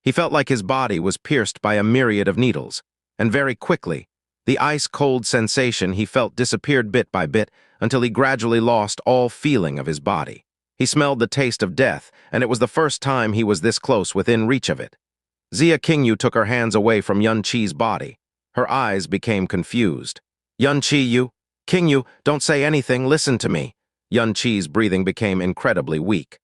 He felt like his body was pierced by a myriad of needles, and very quickly, the ice-cold sensation he felt disappeared bit by bit until he gradually lost all feeling of his body. He smelled the taste of death, and it was the first time he was this close within reach of it. Xianxia took her hands away from Yun-Chi's body. Her eyes became confused. "Yun-Chi, King, don't say anything, listen to me." Yun-Chi's breathing became incredibly weak.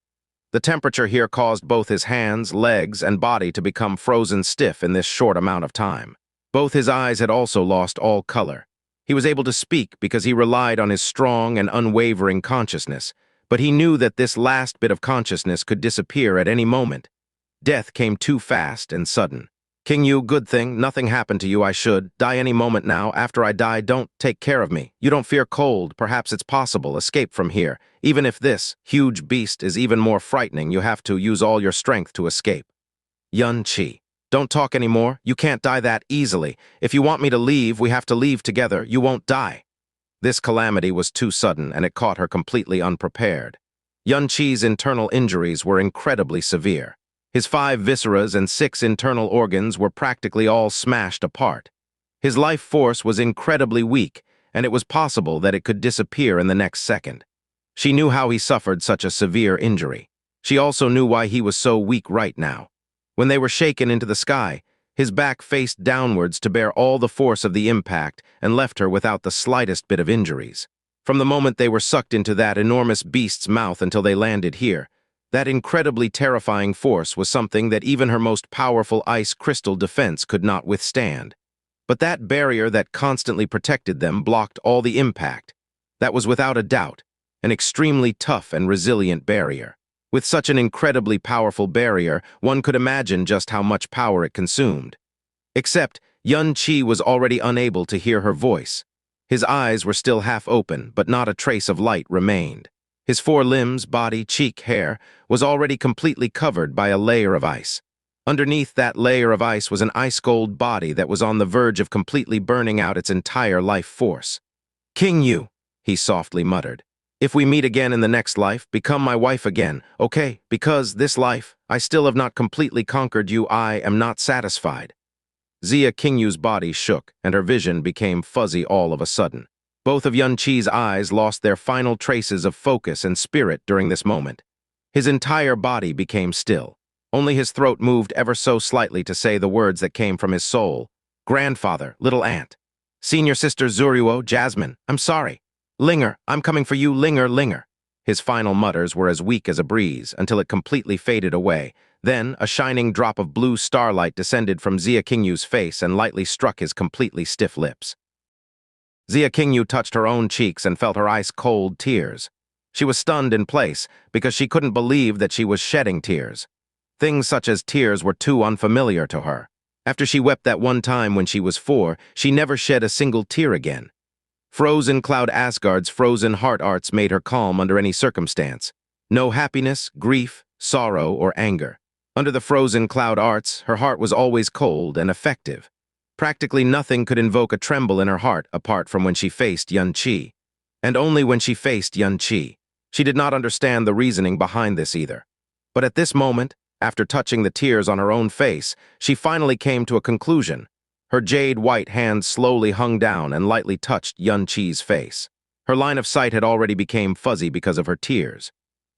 The temperature here caused both his hands, legs, and body to become frozen stiff in this short amount of time. Both his eyes had also lost all color. He was able to speak because he relied on his strong and unwavering consciousness, but he knew that this last bit of consciousness could disappear at any moment. Death came too fast and sudden. "King, good thing, nothing happened to you. I should die any moment now. After I die, don't take care of me. You don't fear cold. Perhaps it's possible. Escape from here. Even if this huge beast is even more frightening, you have to use all your strength to escape." "Yun-Chi, don't talk anymore. You can't die that easily. If you want me to leave, we have to leave together. You won't die." This calamity was too sudden, and it caught her completely unprepared. Yun-Chi's internal injuries were incredibly severe. His 5 visceras and 6 internal organs were practically all smashed apart. His life force was incredibly weak, and it was possible that it could disappear in the next second. She knew how he suffered such a severe injury. She also knew why he was so weak right now. When they were shaken into the sky, his back faced downwards to bear all the force of the impact and left her without the slightest bit of injuries. From the moment they were sucked into that enormous beast's mouth until they landed here, that incredibly terrifying force was something that even her most powerful ice crystal defense could not withstand. But that barrier that constantly protected them blocked all the impact. That was without a doubt an extremely tough and resilient barrier. With such an incredibly powerful barrier, one could imagine just how much power it consumed. Except Yun-Chi was already unable to hear her voice. His eyes were still half open, but not a trace of light remained. His 4 limbs, body, cheek, hair was already completely covered by a layer of ice. Underneath that layer of ice was an ice-cold body that was on the verge of completely burning out its entire life force. "King, he softly muttered. "If we meet again in the next life, become my wife again, okay? Because this life, I still have not completely conquered you. I am not satisfied." Xianxia's body shook, and her vision became fuzzy all of a sudden. Both of Yun-Chi's eyes lost their final traces of focus and spirit during this moment. His entire body became still. Only his throat moved ever so slightly to say the words that came from his soul. "Grandfather, little aunt. Senior sister Zuruo, Jasmine, I'm sorry. Linger, I'm coming for you, Linger. His final mutters were as weak as a breeze until it completely faded away. Then, a shining drop of blue starlight descended from Xianxia's face and lightly struck his completely stiff lips. Xianxia touched her own cheeks and felt her ice-cold tears. She was stunned in place because she couldn't believe that she was shedding tears. Things such as tears were too unfamiliar to her. After she wept that one time when she was 4, she never shed a single tear again. Frozen Cloud Asgard's frozen heart arts made her calm under any circumstance. No happiness, grief, sorrow, or anger. Under the frozen cloud arts, her heart was always cold and effective. Practically nothing could invoke a tremble in her heart apart from when she faced Xianxia. And only when she faced Xianxia. She did not understand the reasoning behind this either. But at this moment, after touching the tears on her own face, she finally came to a conclusion. Her jade-white hand slowly hung down and lightly touched Xianxia's face. Her line of sight had already become fuzzy because of her tears.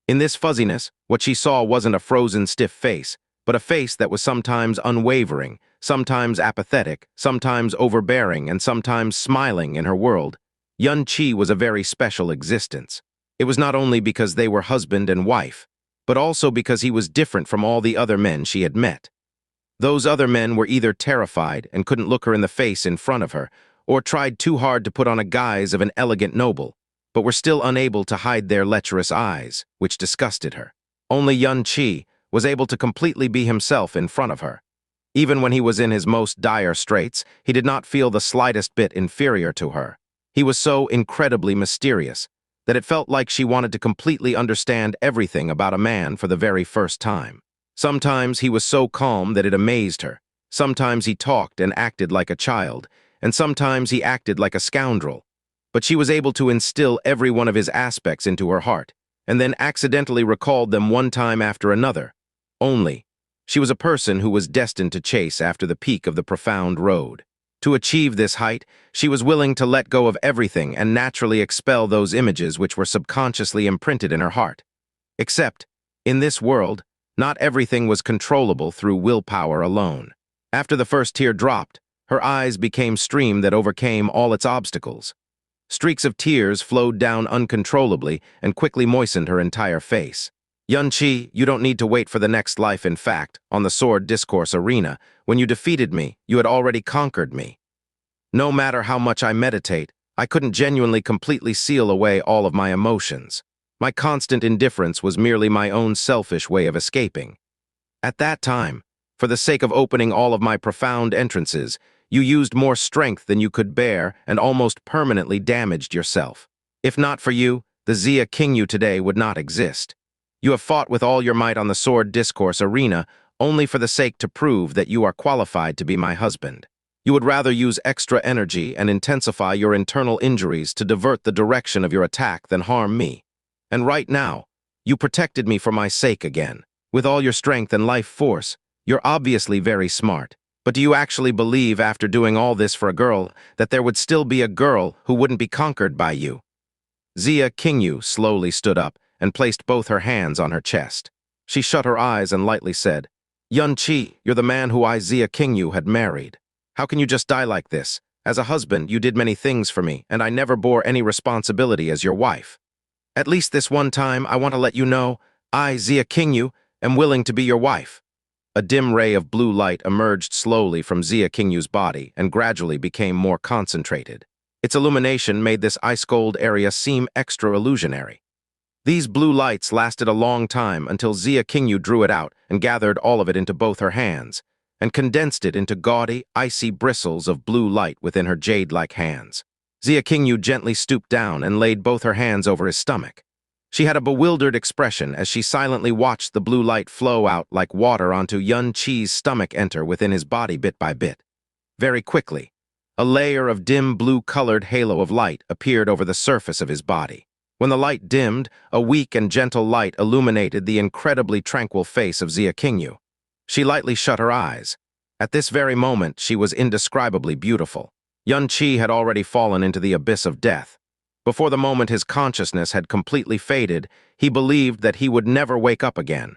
In this fuzziness, what she saw wasn't a frozen, stiff face, but a face that was sometimes unwavering, sometimes apathetic, sometimes overbearing, and sometimes smiling in her world. Xianxia was a very special existence. It was not only because they were husband and wife, but also because he was different from all the other men she had met. Those other men were either terrified and couldn't look her in the face in front of her, or tried too hard to put on a guise of an elegant noble, but were still unable to hide their lecherous eyes, which disgusted her. Only Xianxia was able to completely be himself in front of her. Even when he was in his most dire straits, he did not feel the slightest bit inferior to her. He was so incredibly mysterious that it felt like she wanted to completely understand everything about a man for the very first time. Sometimes he was so calm that it amazed her. Sometimes he talked and acted like a child, and sometimes he acted like a scoundrel. But she was able to instill every one of his aspects into her heart, and then accidentally recalled them one time after another. Only, she was a person who was destined to chase after the peak of the profound road. To achieve this height, she was willing to let go of everything and naturally expel those images which were subconsciously imprinted in her heart. Except, in this world, not everything was controllable through willpower alone. After the first tear dropped, her eyes became stream that overcame all its obstacles. Streaks of tears flowed down uncontrollably and quickly moistened her entire face. Xianxia, you don't need to wait for the next life. In fact, on the sword discourse arena, when you defeated me, you had already conquered me. No matter how much I meditate, I couldn't genuinely completely seal away all of my emotions. My constant indifference was merely my own selfish way of escaping. At that time, for the sake of opening all of my profound entrances, you used more strength than you could bear and almost permanently damaged yourself. If not for you, the Xianxia today would not exist. You have fought with all your might on the sword discourse arena only for the sake to prove that you are qualified to be my husband. You would rather use extra energy and intensify your internal injuries to divert the direction of your attack than harm me. And right now, you protected me for my sake again. With all your strength and life force, you're obviously very smart. But do you actually believe after doing all this for a girl that there would still be a girl who wouldn't be conquered by you? Xianxia slowly stood up and placed both her hands on her chest. She shut her eyes and lightly said, Xianxia, you're the man who I, Xianxia, had married. How can you just die like this? As a husband, you did many things for me, and I never bore any responsibility as your wife. At least this one time, I want to let you know, I, Xianxia, am willing to be your wife. A dim ray of blue light emerged slowly from Xianxia's body and gradually became more concentrated. Its illumination made this ice-cold area seem extra illusionary. These blue lights lasted a long time until Xianxia drew it out and gathered all of it into both her hands, and condensed it into gaudy, icy bristles of blue light within her jade-like hands. Xianxia gently stooped down and laid both her hands over his stomach. She had a bewildered expression as she silently watched the blue light flow out like water onto Xianxia's stomach enter within his body bit by bit. Very quickly, a layer of dim blue-colored halo of light appeared over the surface of his body. When the light dimmed, a weak and gentle light illuminated the incredibly tranquil face of Xianxia. She lightly shut her eyes. At this very moment, she was indescribably beautiful. Xianxia had already fallen into the abyss of death. Before the moment his consciousness had completely faded, he believed that he would never wake up again.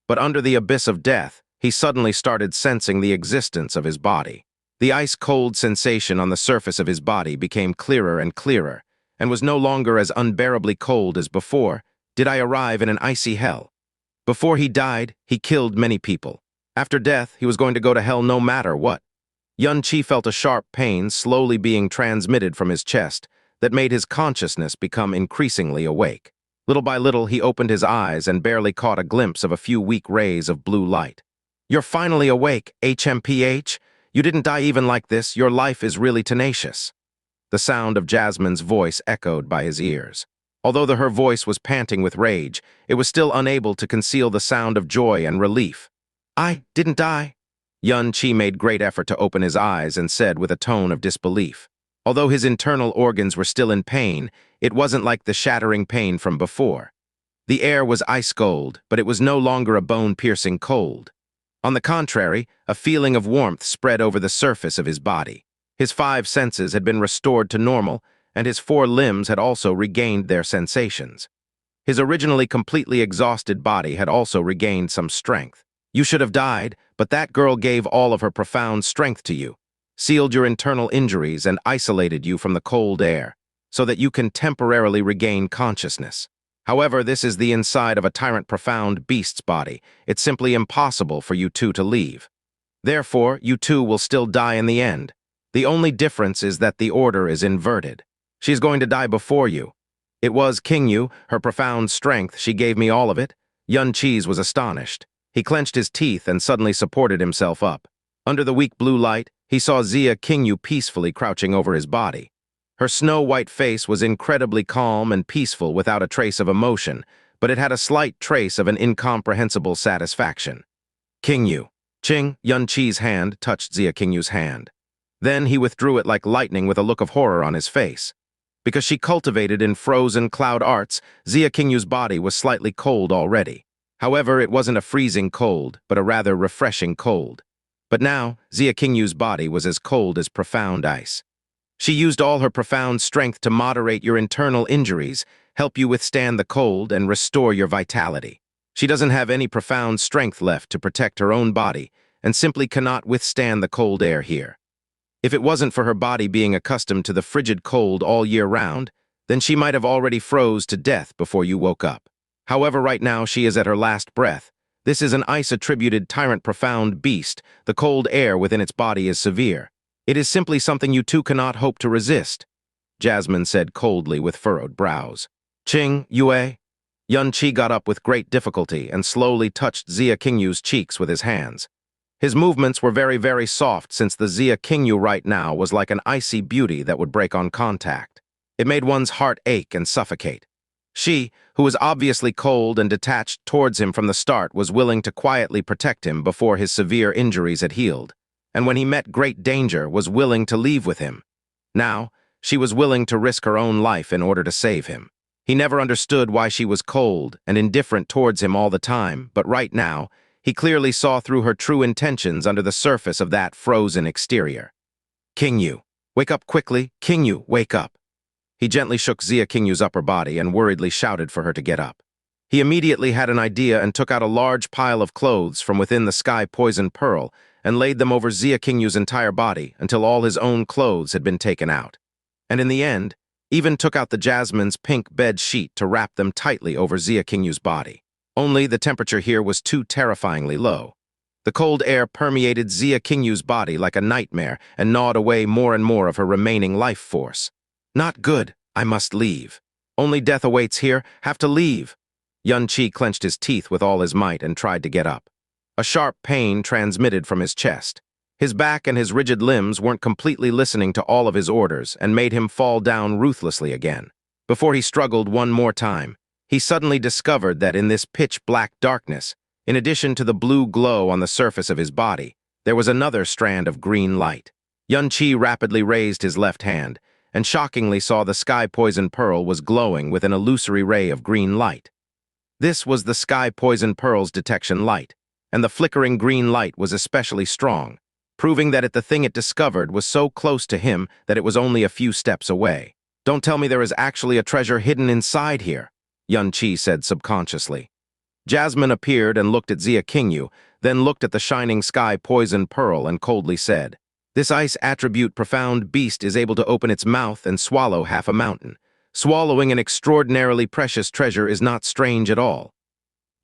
But under the abyss of death, he suddenly started sensing the existence of his body. The ice-cold sensation on the surface of his body became clearer and clearer, and was no longer as unbearably cold as before. did I arrive in an icy hell. Before he died, he killed many people. After death, he was going to go to hell no matter what. Xianxia felt a sharp pain slowly being transmitted from his chest that made his consciousness become increasingly awake. Little by little, he opened his eyes and barely caught a glimpse of a few weak rays of blue light. You're finally awake, HMPH. You didn't die even like this. Your life is really tenacious. The sound of Jasmine's voice echoed by his ears. Although her voice was panting with rage, it was still unable to conceal the sound of joy and relief. I didn't die. Xianxia made great effort to open his eyes and said with a tone of disbelief. Although his internal organs were still in pain, it wasn't like the shattering pain from before. The air was ice cold, but it was no longer a bone-piercing cold. On the contrary, a feeling of warmth spread over the surface of his body. His 5 senses had been restored to normal, and his 4 limbs had also regained their sensations. His originally completely exhausted body had also regained some strength. You should have died, but that girl gave all of her profound strength to you, sealed your internal injuries and isolated you from the cold air, so that you can temporarily regain consciousness. However, this is the inside of a tyrant profound beast's body. It's simply impossible for you two to leave. Therefore, you two will still die in the end. The only difference is that the order is inverted. She's going to die before you. It was Qingyu, her profound strength, she gave me all of it. Xianxia was astonished. He clenched his teeth and suddenly supported himself up. Under the weak blue light, he saw Xia Qingyu peacefully crouching over his body. Her snow-white face was incredibly calm and peaceful without a trace of emotion, but it had a slight trace of an incomprehensible satisfaction. Qingyu. Xianxia's hand touched Xia Qingyu's hand. Then he withdrew it like lightning with a look of horror on his face. Because she cultivated in frozen cloud arts, Xia Qingyu's body was slightly cold already. However, it wasn't a freezing cold, but a rather refreshing cold. But now, Xia Qingyu's body was as cold as profound ice. She used all her profound strength to moderate your internal injuries, help you withstand the cold, and restore your vitality. She doesn't have any profound strength left to protect her own body, and simply cannot withstand the cold air here. If it wasn't for her body being accustomed to the frigid cold all year round, then she might have already froze to death before you woke up. However, right now she is at her last breath. This is an ice-attributed tyrant profound beast. The cold air within its body is severe. It is simply something you two cannot hope to resist, Jasmine said coldly with furrowed brows. Yue. Xianxia got up with great difficulty and slowly touched Xia Qingyu's cheeks with his hands. His movements were very, very soft since the Xia Qingyu right now was like an icy beauty that would break on contact. It made one's heart ache and suffocate. She, who was obviously cold and detached towards him from the start, was willing to quietly protect him before his severe injuries had healed, and when he met great danger, was willing to leave with him. Now, she was willing to risk her own life in order to save him. He never understood why she was cold and indifferent towards him all the time, but right now, he clearly saw through her true intentions under the surface of that frozen exterior. Qingyu, wake up quickly. Qingyu, wake up. He gently shook Xia Qingyu's upper body and worriedly shouted for her to get up. He immediately had an idea and took out a large pile of clothes from within the sky poison pearl and laid them over Xia Qingyu's entire body until all his own clothes had been taken out. And in the end, even took out the Jasmine's pink bed sheet to wrap them tightly over Xia Qingyu's body. Only the temperature here was too terrifyingly low. The cold air permeated Xia Qingyu's body like a nightmare and gnawed away more and more of her remaining life force. Not good. I must leave. Only death awaits here. Have to leave. Xianxia clenched his teeth with all his might and tried to get up. A sharp pain transmitted from his chest. His back and his rigid limbs weren't completely listening to all of his orders and made him fall down ruthlessly again. Before he struggled one more time, he suddenly discovered that in this pitch-black darkness, in addition to the blue glow on the surface of his body, there was another strand of green light. Xianxia rapidly raised his left hand, and shockingly saw the sky poison pearl was glowing with an illusory ray of green light. This was the sky poison pearl's detection light, and the flickering green light was especially strong, proving that the thing it discovered was so close to him that it was only a few steps away. Don't tell me there is actually a treasure hidden inside here, Xianxia said subconsciously. Jasmine appeared and looked at Xia Qingyu, then looked at the shining sky poison pearl and coldly said, "This ice attribute profound beast is able to open its mouth and swallow half a mountain. Swallowing an extraordinarily precious treasure is not strange at all.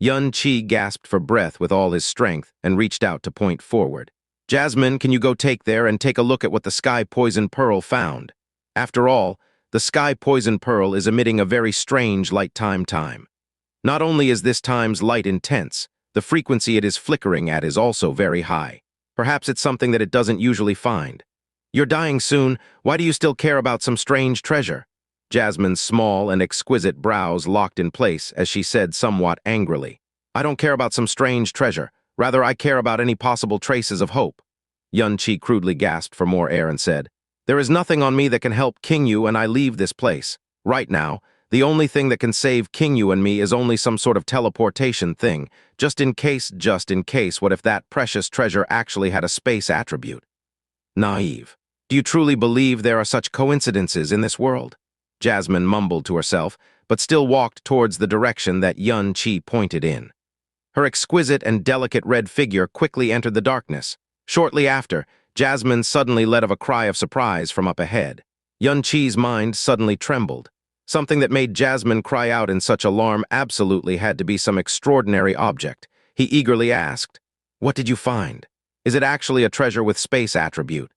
Xianxia gasped for breath with all his strength and reached out to point forward. Jasmine, can you go there and take a look at what the sky poison pearl found? After all, the sky poison pearl is emitting a very strange light time. Not only is this time's light intense, the frequency it is flickering at is also very high. Perhaps it's something that it doesn't usually find. You're dying soon, why do you still care about some strange treasure? Jasmine's small and exquisite brows locked in place as she said somewhat angrily. I don't care about some strange treasure, rather I care about any possible traces of hope. Xianxia crudely gasped for more air and said, There is nothing on me that can help King Yu and I leave this place. Right now, the only thing that can save King Yu and me is only some sort of teleportation thing, just in case, what if that precious treasure actually had a space attribute? Naive. Do you truly believe there are such coincidences in this world? Jasmine mumbled to herself, but still walked towards the direction that Xianxia pointed in. Her exquisite and delicate red figure quickly entered the darkness. Shortly after, Jasmine suddenly let out a cry of surprise from up ahead. Xianxia's mind suddenly trembled. Something that made Jasmine cry out in such alarm absolutely had to be some extraordinary object. He eagerly asked, What did you find? Is it actually a treasure with space attribute?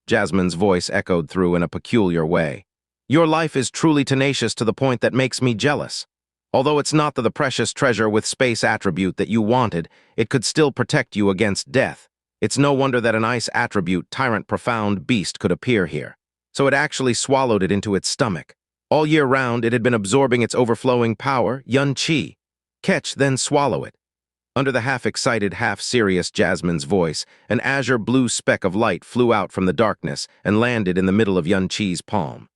Jasmine's voice echoed through in a peculiar way. Your life is truly tenacious to the point that makes me jealous. Although it's not the precious treasure with space attribute that you wanted, it could still protect you against death. It's no wonder that an ice attribute tyrant profound beast could appear here. So it actually swallowed it into its stomach. All year round, it had been absorbing its overflowing power, Xianxia. Catch, then swallow it. Under the half-excited, half-serious Jasmine's voice, an azure blue speck of light flew out from the darkness and landed in the middle of Xianxia's palm.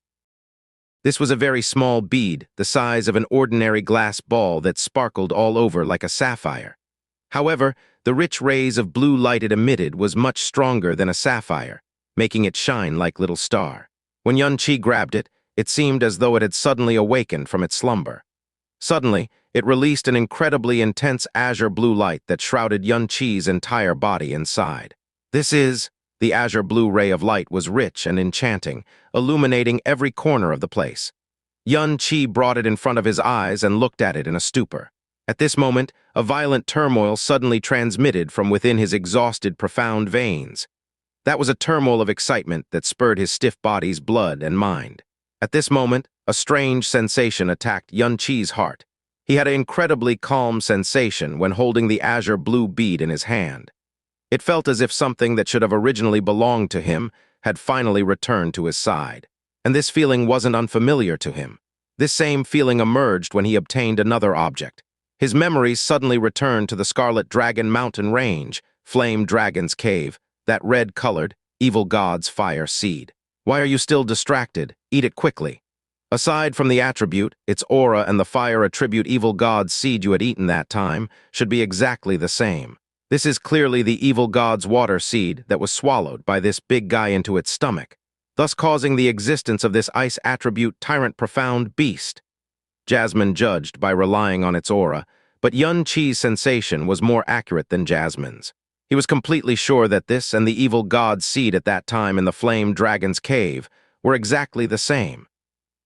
This was a very small bead, the size of an ordinary glass ball that sparkled all over like a sapphire. However, the rich rays of blue light it emitted was much stronger than a sapphire, making it shine like little star. When Xianxia grabbed it, it seemed as though it had suddenly awakened from its slumber. Suddenly, it released an incredibly intense azure blue light that shrouded Xianxia's entire body inside. The azure blue ray of light was rich and enchanting, illuminating every corner of the place. Xianxia brought it in front of his eyes and looked at it in a stupor. At this moment, a violent turmoil suddenly transmitted from within his exhausted, profound veins. That was a turmoil of excitement that spurred his stiff body's blood and mind. At this moment, a strange sensation attacked Xianxia's heart. He had an incredibly calm sensation when holding the azure blue bead in his hand. It felt as if something that should have originally belonged to him had finally returned to his side. And this feeling wasn't unfamiliar to him. This same feeling emerged when he obtained another object. His memories suddenly returned to the Scarlet Dragon Mountain Range, Flame Dragon's Cave, that red-colored, evil god's fire seed. Why are you still distracted? Eat it quickly. Aside from the attribute, its aura and the fire attribute evil god's seed you had eaten that time should be exactly the same. This is clearly the evil god's water seed that was swallowed by this big guy into its stomach, thus causing the existence of this ice attribute tyrant profound beast. Jasmine judged by relying on its aura, but Xianxia's sensation was more accurate than Jasmine's. He was completely sure that this and the evil god's seed at that time in the Flame Dragon's Cave were exactly the same.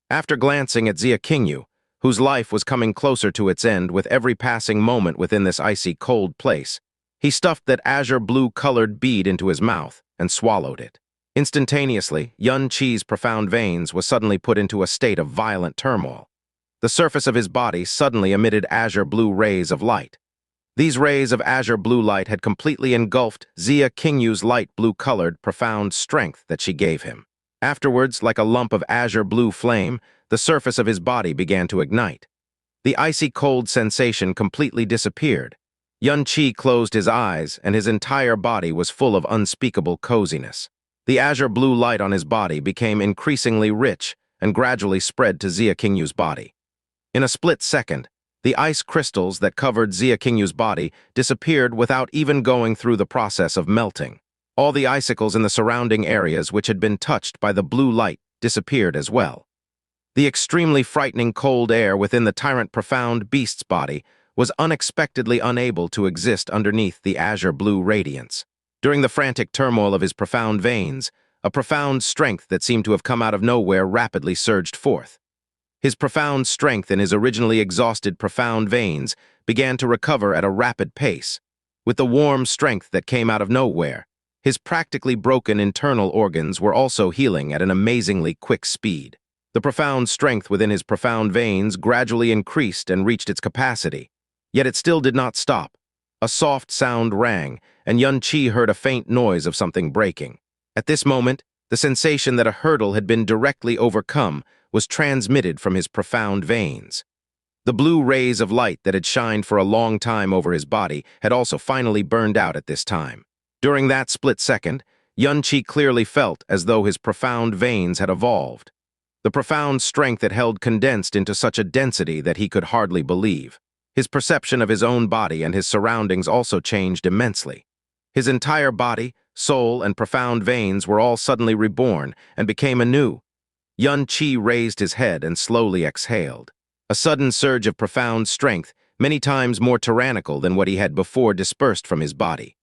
After glancing at King Yu, whose life was coming closer to its end with every passing moment within this icy cold place, he stuffed that azure blue-colored bead into his mouth and swallowed it. Instantaneously, Xianxia's profound veins was suddenly put into a state of violent turmoil. The surface of his body suddenly emitted azure blue rays of light. These rays of azure blue light had completely engulfed King Yu's light blue-colored, profound strength that she gave him. Afterwards, like a lump of azure blue flame, the surface of his body began to ignite. The icy cold sensation completely disappeared. Xianxia closed his eyes, and his entire body was full of unspeakable coziness. The azure blue light on his body became increasingly rich and gradually spread to King Yu's body. In a split second, the ice crystals that covered King Yu's body disappeared without even going through the process of melting. All the icicles in the surrounding areas which had been touched by the blue light disappeared as well. The extremely frightening cold air within the tyrant profound beast's body was unexpectedly unable to exist underneath the azure blue radiance. During the frantic turmoil of his profound veins, a profound strength that seemed to have come out of nowhere rapidly surged forth. His profound strength in his originally exhausted profound veins began to recover at a rapid pace. With the warm strength that came out of nowhere, his practically broken internal organs were also healing at an amazingly quick speed. The profound strength within his profound veins gradually increased and reached its capacity. Yet it still did not stop. A soft sound rang, and Xianxia heard a faint noise of something breaking. At this moment, the sensation that a hurdle had been directly overcome was transmitted from his profound veins. The blue rays of light that had shined for a long time over his body had also finally burned out at this time. During that split second, Xianxia clearly felt as though his profound veins had evolved. The profound strength it held condensed into such a density that he could hardly believe. His perception of his own body and his surroundings also changed immensely. His entire body, soul, and profound veins were all suddenly reborn and became anew. Xianxia raised his head and slowly exhaled. A sudden surge of profound strength, many times more tyrannical than what he had before, dispersed from his body.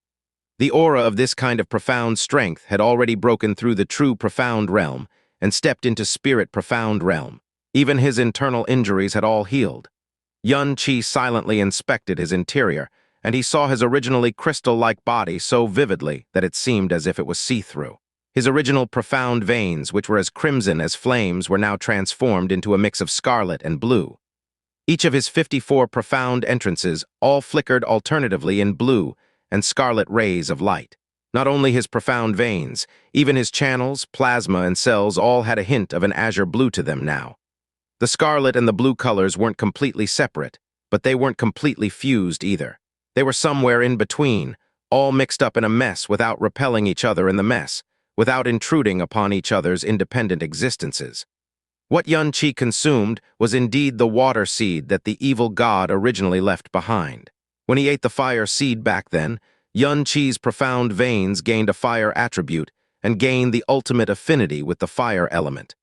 The aura of this kind of profound strength had already broken through the true profound realm and stepped into spirit profound realm. Even his internal injuries had all healed. Xianxia silently inspected his interior, and he saw his originally crystal-like body so vividly that it seemed as if it was see-through. His original profound veins, which were as crimson as flames, were now transformed into a mix of scarlet and blue. Each of his 54 profound entrances all flickered alternatively in blue and scarlet rays of light. Not only his profound veins, even his channels, plasma, and cells all had a hint of an azure blue to them now. The scarlet and the blue colors weren't completely separate, but they weren't completely fused either. They were somewhere in between, all mixed up in a mess without repelling each other in the mess, without intruding upon each other's independent existences. What Xianxia consumed was indeed the water seed that the evil god originally left behind. When he ate the fire seed back then, Xianxia's profound veins gained a fire attribute and gained the ultimate affinity with the fire element.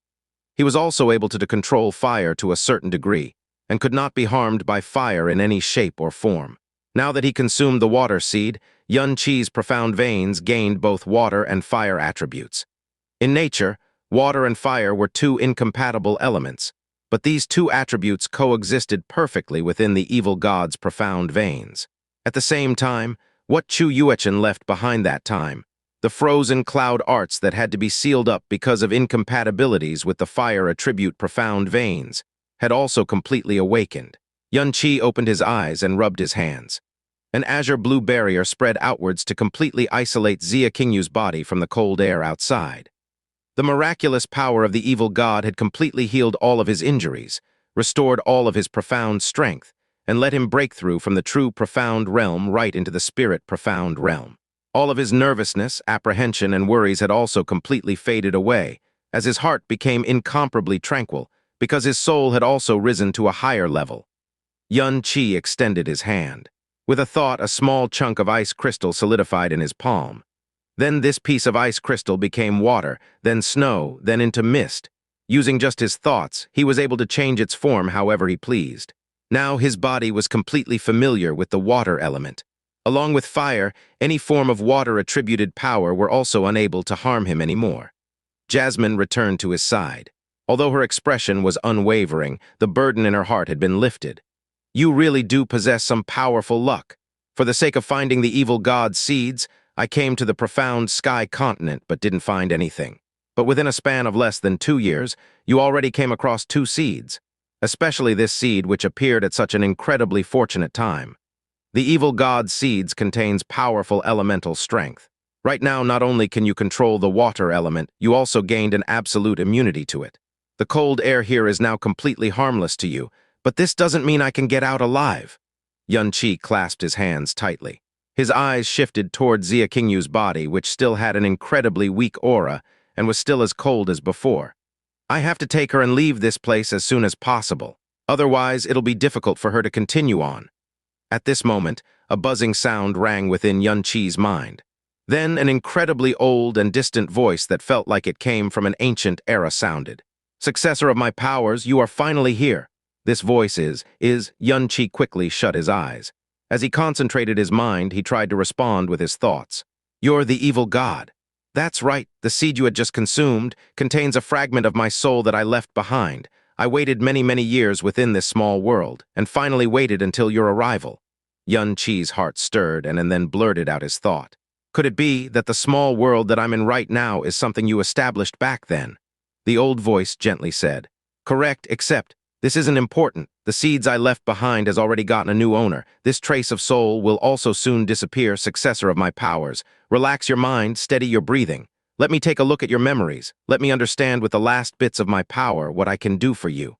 He was also able to control fire to a certain degree, and could not be harmed by fire in any shape or form. Now that he consumed the water seed, Xianxia's profound veins gained both water and fire attributes. In nature, water and fire were two incompatible elements, but these two attributes coexisted perfectly within the evil god's profound veins. At the same time, what Chu Yuechen left behind that time, the frozen cloud arts that had to be sealed up because of incompatibilities with the fire attribute profound veins, had also completely awakened. Xianxia opened his eyes and rubbed his hands. An azure blue barrier spread outwards to completely isolate Xianxia's body from the cold air outside. The miraculous power of the evil god had completely healed all of his injuries, restored all of his profound strength, and let him break through from the true profound realm right into the spirit profound realm. All of his nervousness, apprehension, and worries had also completely faded away, as his heart became incomparably tranquil, because his soul had also risen to a higher level. Xianxia extended his hand. With a thought, a small chunk of ice crystal solidified in his palm. Then this piece of ice crystal became water, then snow, then into mist. Using just his thoughts, he was able to change its form however he pleased. Now his body was completely familiar with the water element. Along with fire, any form of water-attributed power were also unable to harm him anymore. Jasmine returned to his side. Although her expression was unwavering, the burden in her heart had been lifted. You really do possess some powerful luck. For the sake of finding the evil god's seeds, I came to the profound sky continent but didn't find anything. But within a span of less than 2 years, you already came across 2 seeds, especially this seed which appeared at such an incredibly fortunate time. The evil god's seeds contains powerful elemental strength. Right now, not only can you control the water element, you also gained an absolute immunity to it. The cold air here is now completely harmless to you, but this doesn't mean I can get out alive. Xianxia clasped his hands tightly. His eyes shifted toward Xianxia's body, which still had an incredibly weak aura and was still as cold as before. I have to take her and leave this place as soon as possible. Otherwise, it'll be difficult for her to continue on. At this moment, a buzzing sound rang within Xianxia's mind. Then an incredibly old and distant voice that felt like it came from an ancient era sounded. Successor of my powers, you are finally here. This voice is Xianxia quickly shut his eyes. As he concentrated his mind, he tried to respond with his thoughts. You're the evil god. That's right, the seed you had just consumed contains a fragment of my soul that I left behind. I waited many years within this small world, and finally waited until your arrival." Xianxia's heart stirred and then blurted out his thought. "Could it be that the small world that I'm in right now is something you established back then?" The old voice gently said, "Correct, except this isn't important. The seeds I left behind has already gotten a new owner. This trace of soul will also soon disappear, successor of my powers. Relax your mind, steady your breathing. Let me take a look at your memories. Let me understand with the last bits of my power what I can do for you."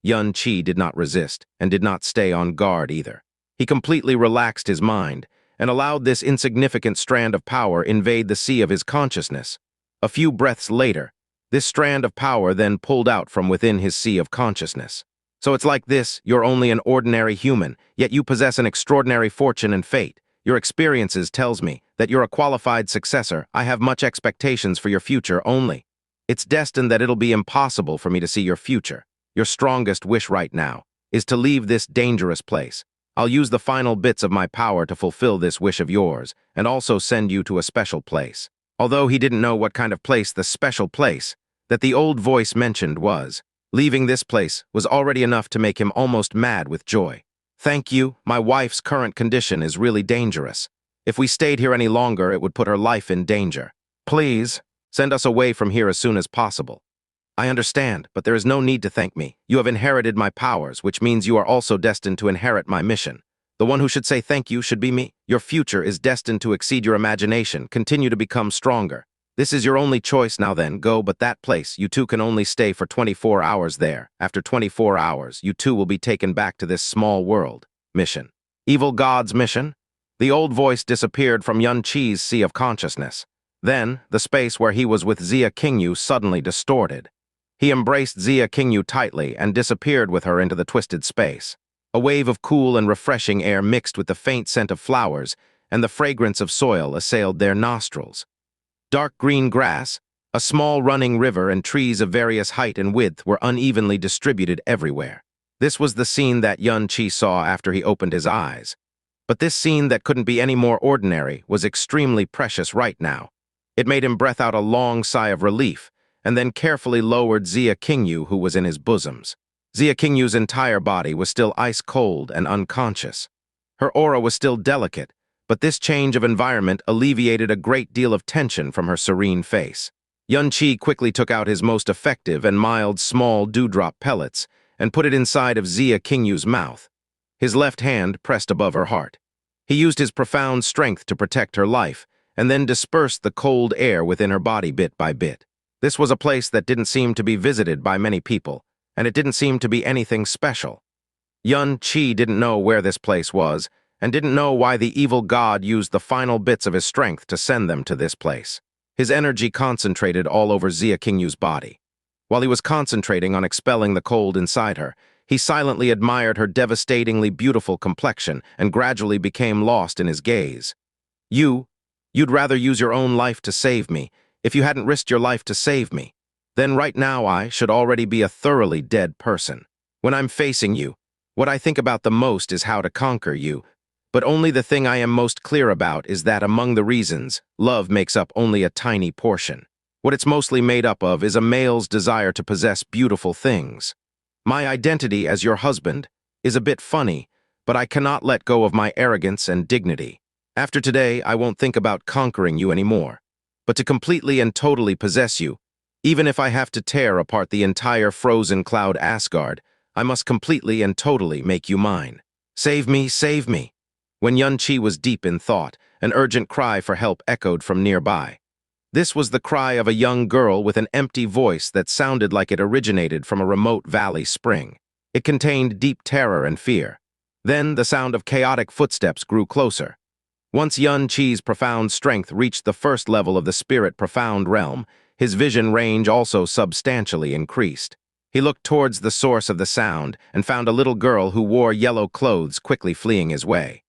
Xianxia did not resist, and did not stay on guard either. He completely relaxed his mind, and allowed this insignificant strand of power invade the sea of his consciousness. A few breaths later, this strand of power then pulled out from within his sea of consciousness. "So it's like this, you're only an ordinary human, yet you possess an extraordinary fortune and fate. Your experiences tells me that you're a qualified successor. I have much expectations for your future only. It's destined that it'll be impossible for me to see your future. Your strongest wish right now is to leave this dangerous place. I'll use the final bits of my power to fulfill this wish of yours, and also send you to a special place." Although he didn't know what kind of place the special place that the old voice mentioned was, leaving this place was already enough to make him almost mad with joy. "Thank you, my wife's current condition is really dangerous. If we stayed here any longer, it would put her life in danger. Please, send us away from here as soon as possible." "I understand, but there is no need to thank me. You have inherited my powers, which means you are also destined to inherit my mission. The one who should say thank you should be me. Your future is destined to exceed your imagination. Continue to become stronger. This is your only choice now then, go, but that place, you two can only stay for 24 hours there. After 24 hours, you two will be taken back to this small world. Mission. Evil God's mission?" The old voice disappeared from Xianxia's sea of consciousness. Then, the space where he was with Xianxia suddenly distorted. He embraced Xianxia tightly and disappeared with her into the twisted space. A wave of cool and refreshing air mixed with the faint scent of flowers and the fragrance of soil assailed their nostrils. Dark green grass, a small running river, and trees of various height and width were unevenly distributed everywhere. This was the scene that Xianxia saw after he opened his eyes. But this scene that couldn't be any more ordinary was extremely precious right now. It made him breath out a long sigh of relief, and then carefully lowered Xianxia, who was in his bosoms. Xianxia's entire body was still ice-cold and unconscious. Her aura was still delicate, but this change of environment alleviated a great deal of tension from her serene face. Xianxia quickly took out his most effective and mild small dewdrop pellets and put it inside of Xianxia's mouth. His left hand pressed above her heart. He used his profound strength to protect her life, and then dispersed the cold air within her body bit by bit. This was a place that didn't seem to be visited by many people, and it didn't seem to be anything special. Xianxia didn't know where this place was, and didn't know why the evil god used the final bits of his strength to send them to this place. His energy concentrated all over Xianxia's body. While he was concentrating on expelling the cold inside her, he silently admired her devastatingly beautiful complexion and gradually became lost in his gaze. You'd rather use your own life to save me, if you hadn't risked your life to save me. Then right now I should already be a thoroughly dead person. When I'm facing you, what I think about the most is how to conquer you, but only the thing I am most clear about is that among the reasons, love makes up only a tiny portion. What it's mostly made up of is a male's desire to possess beautiful things. My identity as your husband is a bit funny, but I cannot let go of my arrogance and dignity. After today, I won't think about conquering you anymore, but to completely and totally possess you, even if I have to tear apart the entire frozen cloud Asgard, I must completely and totally make you mine. Save me, save me. When Xianxia was deep in thought, an urgent cry for help echoed from nearby. This was the cry of a young girl with an empty voice that sounded like it originated from a remote valley spring. It contained deep terror and fear. Then the sound of chaotic footsteps grew closer. Once Xianxia's profound strength reached the first level of the spirit profound realm, his vision range also substantially increased. He looked towards the source of the sound and found a little girl who wore yellow clothes quickly fleeing his way.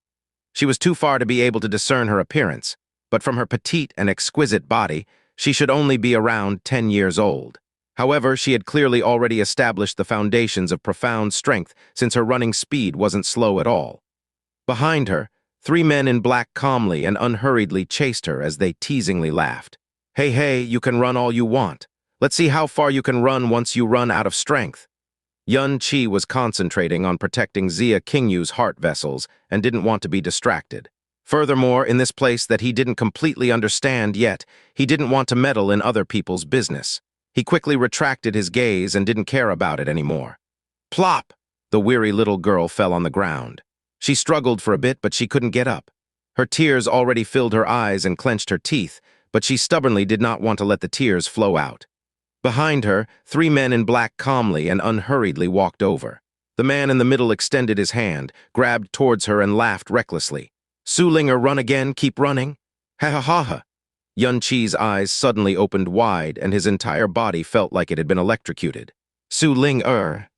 She was too far to be able to discern her appearance, but from her petite and exquisite body, she should only be around 10 years old. However, she had clearly already established the foundations of profound strength since her running speed wasn't slow at all. Behind her, 3 men in black calmly and unhurriedly chased her as they teasingly laughed. Hey, you can run all you want. Let's see how far you can run once you run out of strength. Yun Qi was concentrating on protecting Xia Qingyu's heart vessels and didn't want to be distracted. Furthermore, in this place that he didn't completely understand yet, he didn't want to meddle in other people's business. He quickly retracted his gaze and didn't care about it anymore. Plop! The weary little girl fell on the ground. She struggled for a bit, but she couldn't get up. Her tears already filled her eyes and clenched her teeth, but she stubbornly did not want to let the tears flow out. Behind her, 3 men in black calmly and unhurriedly walked over. The man in the middle extended his hand, grabbed towards her and laughed recklessly. Su Linger, run again, keep running. Ha ha ha ha. Yun Qi's eyes suddenly opened wide and his entire body felt like it had been electrocuted. Su Linger.